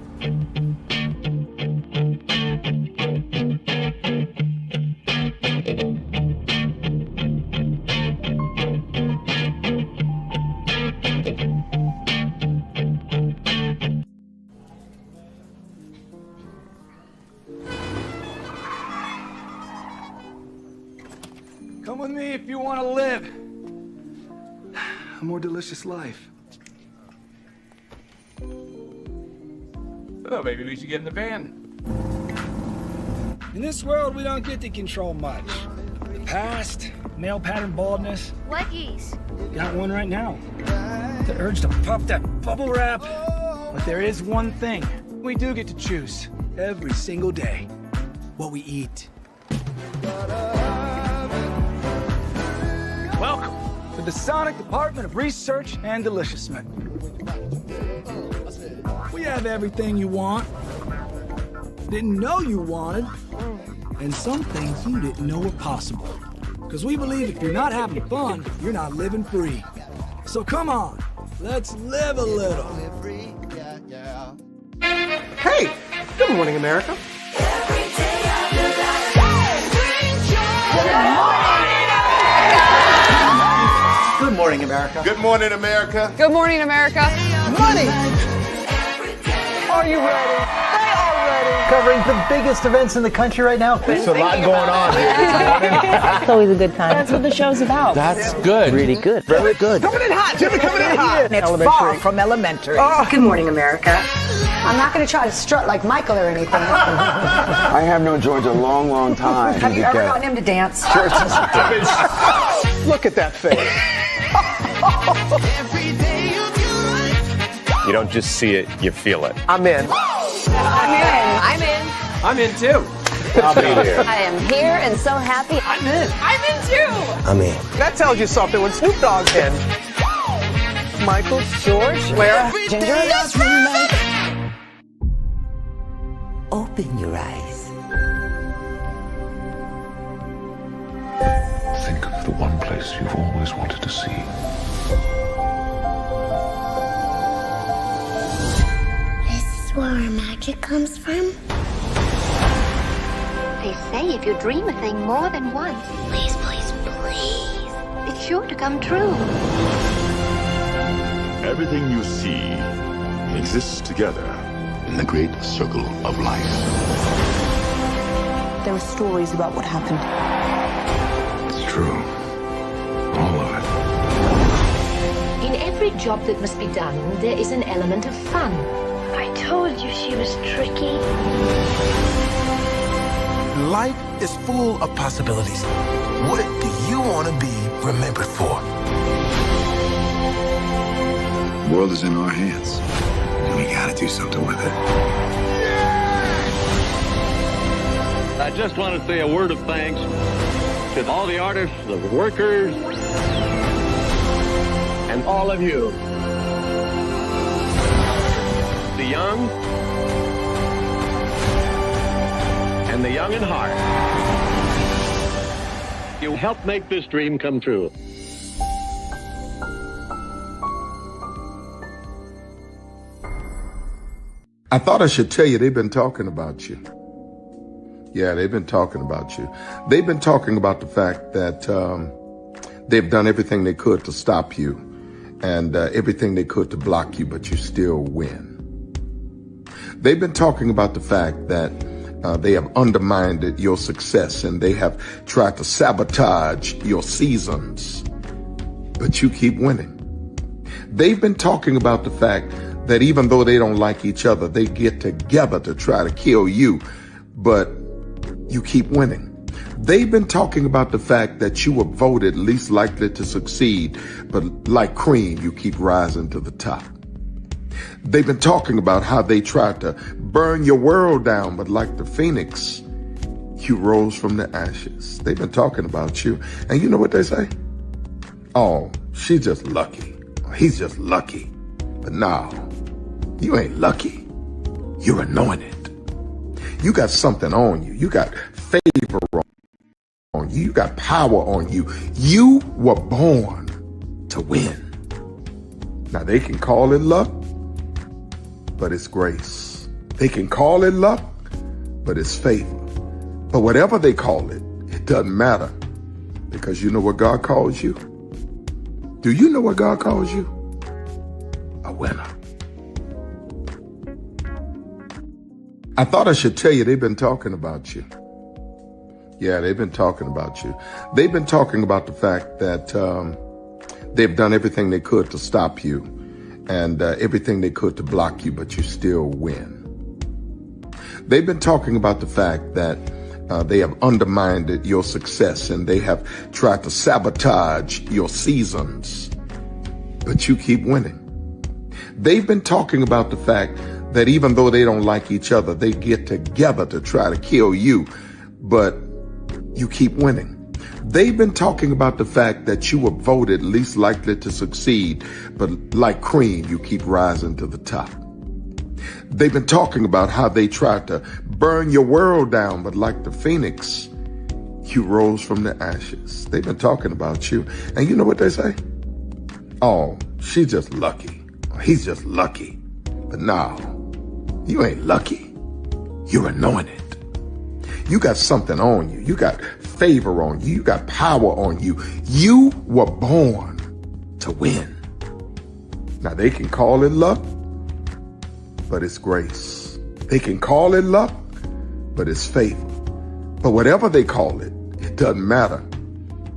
Come with me if you want to live a more delicious life. Oh, maybe we should get in the van. In this world, we don't get to control much. The past, male pattern baldness. Leggies. Got one right now. The urge to puff that bubble wrap. But there is one thing we do get to choose every single day. What we eat. Welcome to the Sonic Department of Research and Deliciousment. We have everything you want, didn't know you wanted, and some things you didn't know were possible. Because we believe if you're not having fun, you're not living free. So come on, let's live a little. Hey, good morning, America. Good morning, America. Good morning, America. Good morning, America. Money! Are you ready? They are ready. Covering the biggest events in the country right now. There's a lot going on here. It's always a good time. That's what the show's about. That's good. Really good. Very good. Coming in hot, Jimmy, coming in hot. It's far from elementary. Good morning, America. I'm not going to try to strut like Michael or anything. I have known George a long, long time. Have you ever gotten him to dance? Look at that face. You don't just see it, you feel it. I'm in. I'm in. I'm in too. I'll be there. I am here and so happy. I'm in. I'm in too. I'm in. That tells you something when Snoop Dogg's in. Michael, George, Lara, Ginger. Open your eyes. Think of the one place you've always wanted to see. This is where our magic comes from. They say if you dream a thing more than once, Please, please, please. it's sure to come true. Everything you see exists together in the great circle of life. There are stories about what happened. It's true. All of it. In every job that must be done, there is an element of fun. I told you she was tricky. Life is full of possibilities. What do you want to be remembered for? The world is in our hands, and we gotta do something with it. I just want to say a word of thanks to all the artists, the workers, and all of you. The young and the young in heart. You helped make this dream come true. I thought I should tell you they've been talking about you. Yeah, they've been talking about you. They've been talking about the fact that they've done everything they could to stop you and everything they could to block you, but you still win. They've been talking about the fact that they have undermined your success and they have tried to sabotage your seasons, but you keep winning. They've been talking about the fact that even though they don't like each other, they get together to try to kill you, but you keep winning. They've been talking about the fact that you were voted least likely to succeed, but like cream, you keep rising to the top. They've been talking about how they tried to burn your world down, but like the phoenix, you rose from the ashes. They've been talking about you. And you know what they say? Oh, she's just lucky. He's just lucky. But no, you ain't lucky. You're anointed. You got something on you. You got favor on you. You got power on you. You were born to win. Now they can call it luck, but it's grace. They can call it luck, but it's favor. But whatever they call it, it doesn't matter, because you know what God calls you? Do you know what God calls you? A winner. I thought I should tell you they've been talking about you. Yeah, they've been talking about you. They've been talking about the fact that they've done everything they could to stop you and everything they could to block you, but you still win. They've been talking about the fact that they have undermined your success and they have tried to sabotage your seasons, but you keep winning. They've been talking about the fact that even though they don't like each other, they get together to try to kill you, but you keep winning. They've been talking about the fact that you were voted least likely to succeed, but like cream, you keep rising to the top. They've been talking about how they tried to burn your world down, but like the phoenix, you rose from the ashes. They've been talking about you. And you know what they say? Oh, she's just lucky. He's just lucky. But no, you ain't lucky. You're anointed. You got something on you. You got favor on you. You got power on you. You were born to win. Now they can call it luck, but it's grace. They can call it luck, but it's favor. But whatever they call it, it doesn't matter,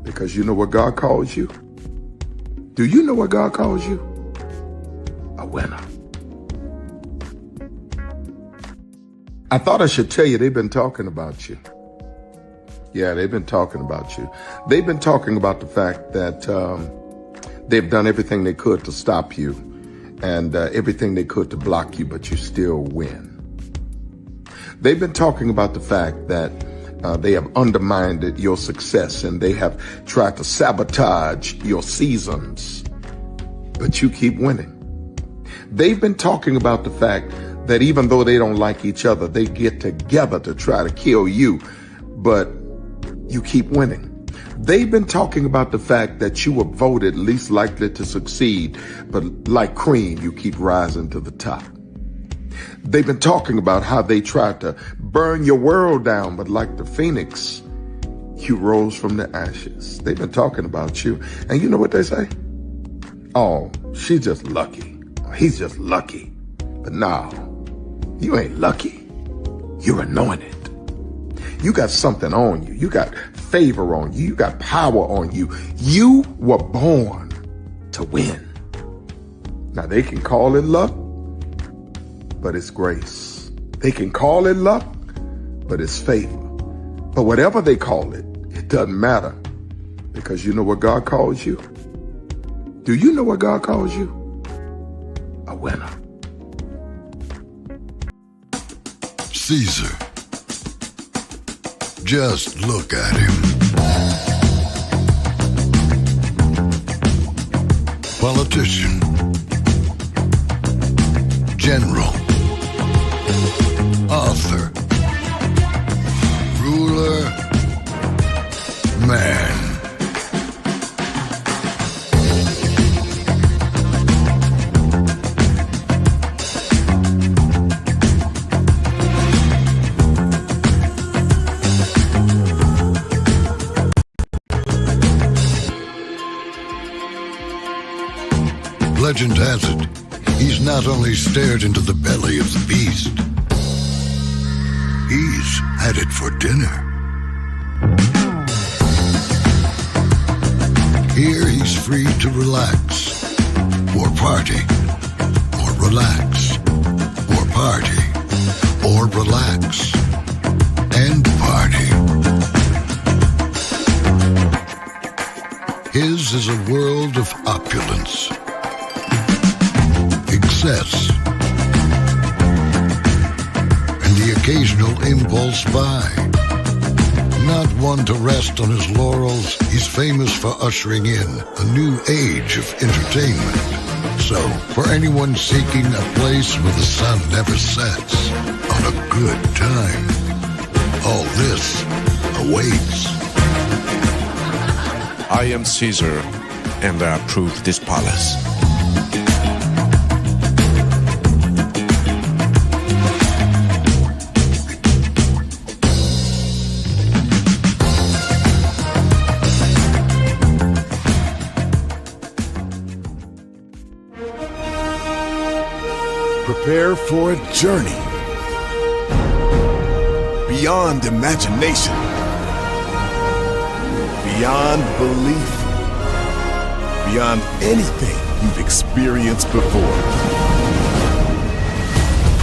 because you know what God calls you? Do you know what God calls you? A winner. I thought I should tell you they've been talking about you. Yeah, they've been talking about you. They've been talking about the fact that they've done everything they could to stop you and everything they could to block you, but you still win. They've been talking about the fact that they have undermined your success and they have tried to sabotage your seasons, but you keep winning. They've been talking about the fact that even though they don't like each other, they get together to try to kill you, but you keep winning. They've been talking about the fact that you were voted least likely to succeed, but like cream, you keep rising to the top. They've been talking about how they tried to burn your world down, but like the phoenix, you rose from the ashes. They've been talking about you. And you know what they say? oh, she's just lucky. He's just lucky. But no, you ain't lucky. You're anointed. You got something on you. You got favor on you. You got power on you. You were born to win. Now, they can call it luck, but it's grace. They can call it luck, but it's favor. But whatever they call it, it doesn't matter, because you know what God calls you? Do you know what God calls you? A winner. Caesar. Just look at him. Politician. General. Author. Ruler. Man. Legend has it, he's not only stared into the belly of the beast, he's had it for dinner. Here he's free to relax, or party, or relax, or party, or relax, and party. His is a world of opulence, excess, and the occasional impulse buy. Not one to rest on his laurels, he's famous for ushering in a new age of entertainment. So, for anyone seeking a place where the sun never sets on a good time, all this awaits. I am Caesar, and I approve this palace. Prepare for a journey beyond imagination, beyond belief, beyond anything you've experienced before.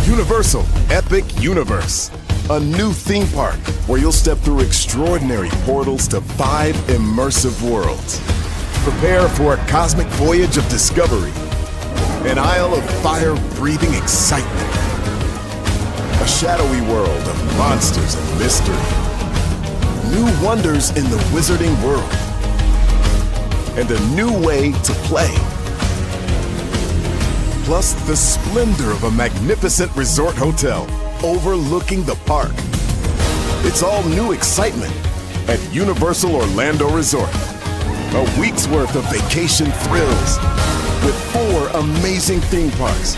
Universal Epic Universe, a new theme park where you'll step through extraordinary portals to 5 immersive worlds. Prepare for a cosmic voyage of discovery, an isle of fire-breathing excitement, a shadowy world of monsters and mystery, new wonders in the wizarding world, and a new way to play. Plus the splendor of a magnificent resort hotel overlooking the park. It's all new excitement at Universal Orlando Resort. A week's worth of vacation thrills with 4 amazing theme parks,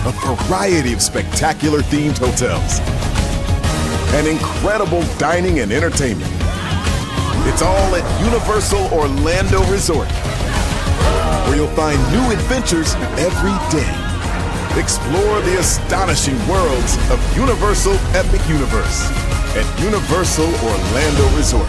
a variety of spectacular themed hotels, and incredible dining and entertainment. It's all at Universal Orlando Resort, where you'll find new adventures every day. Explore the astonishing worlds of Universal Epic Universe at Universal Orlando Resort.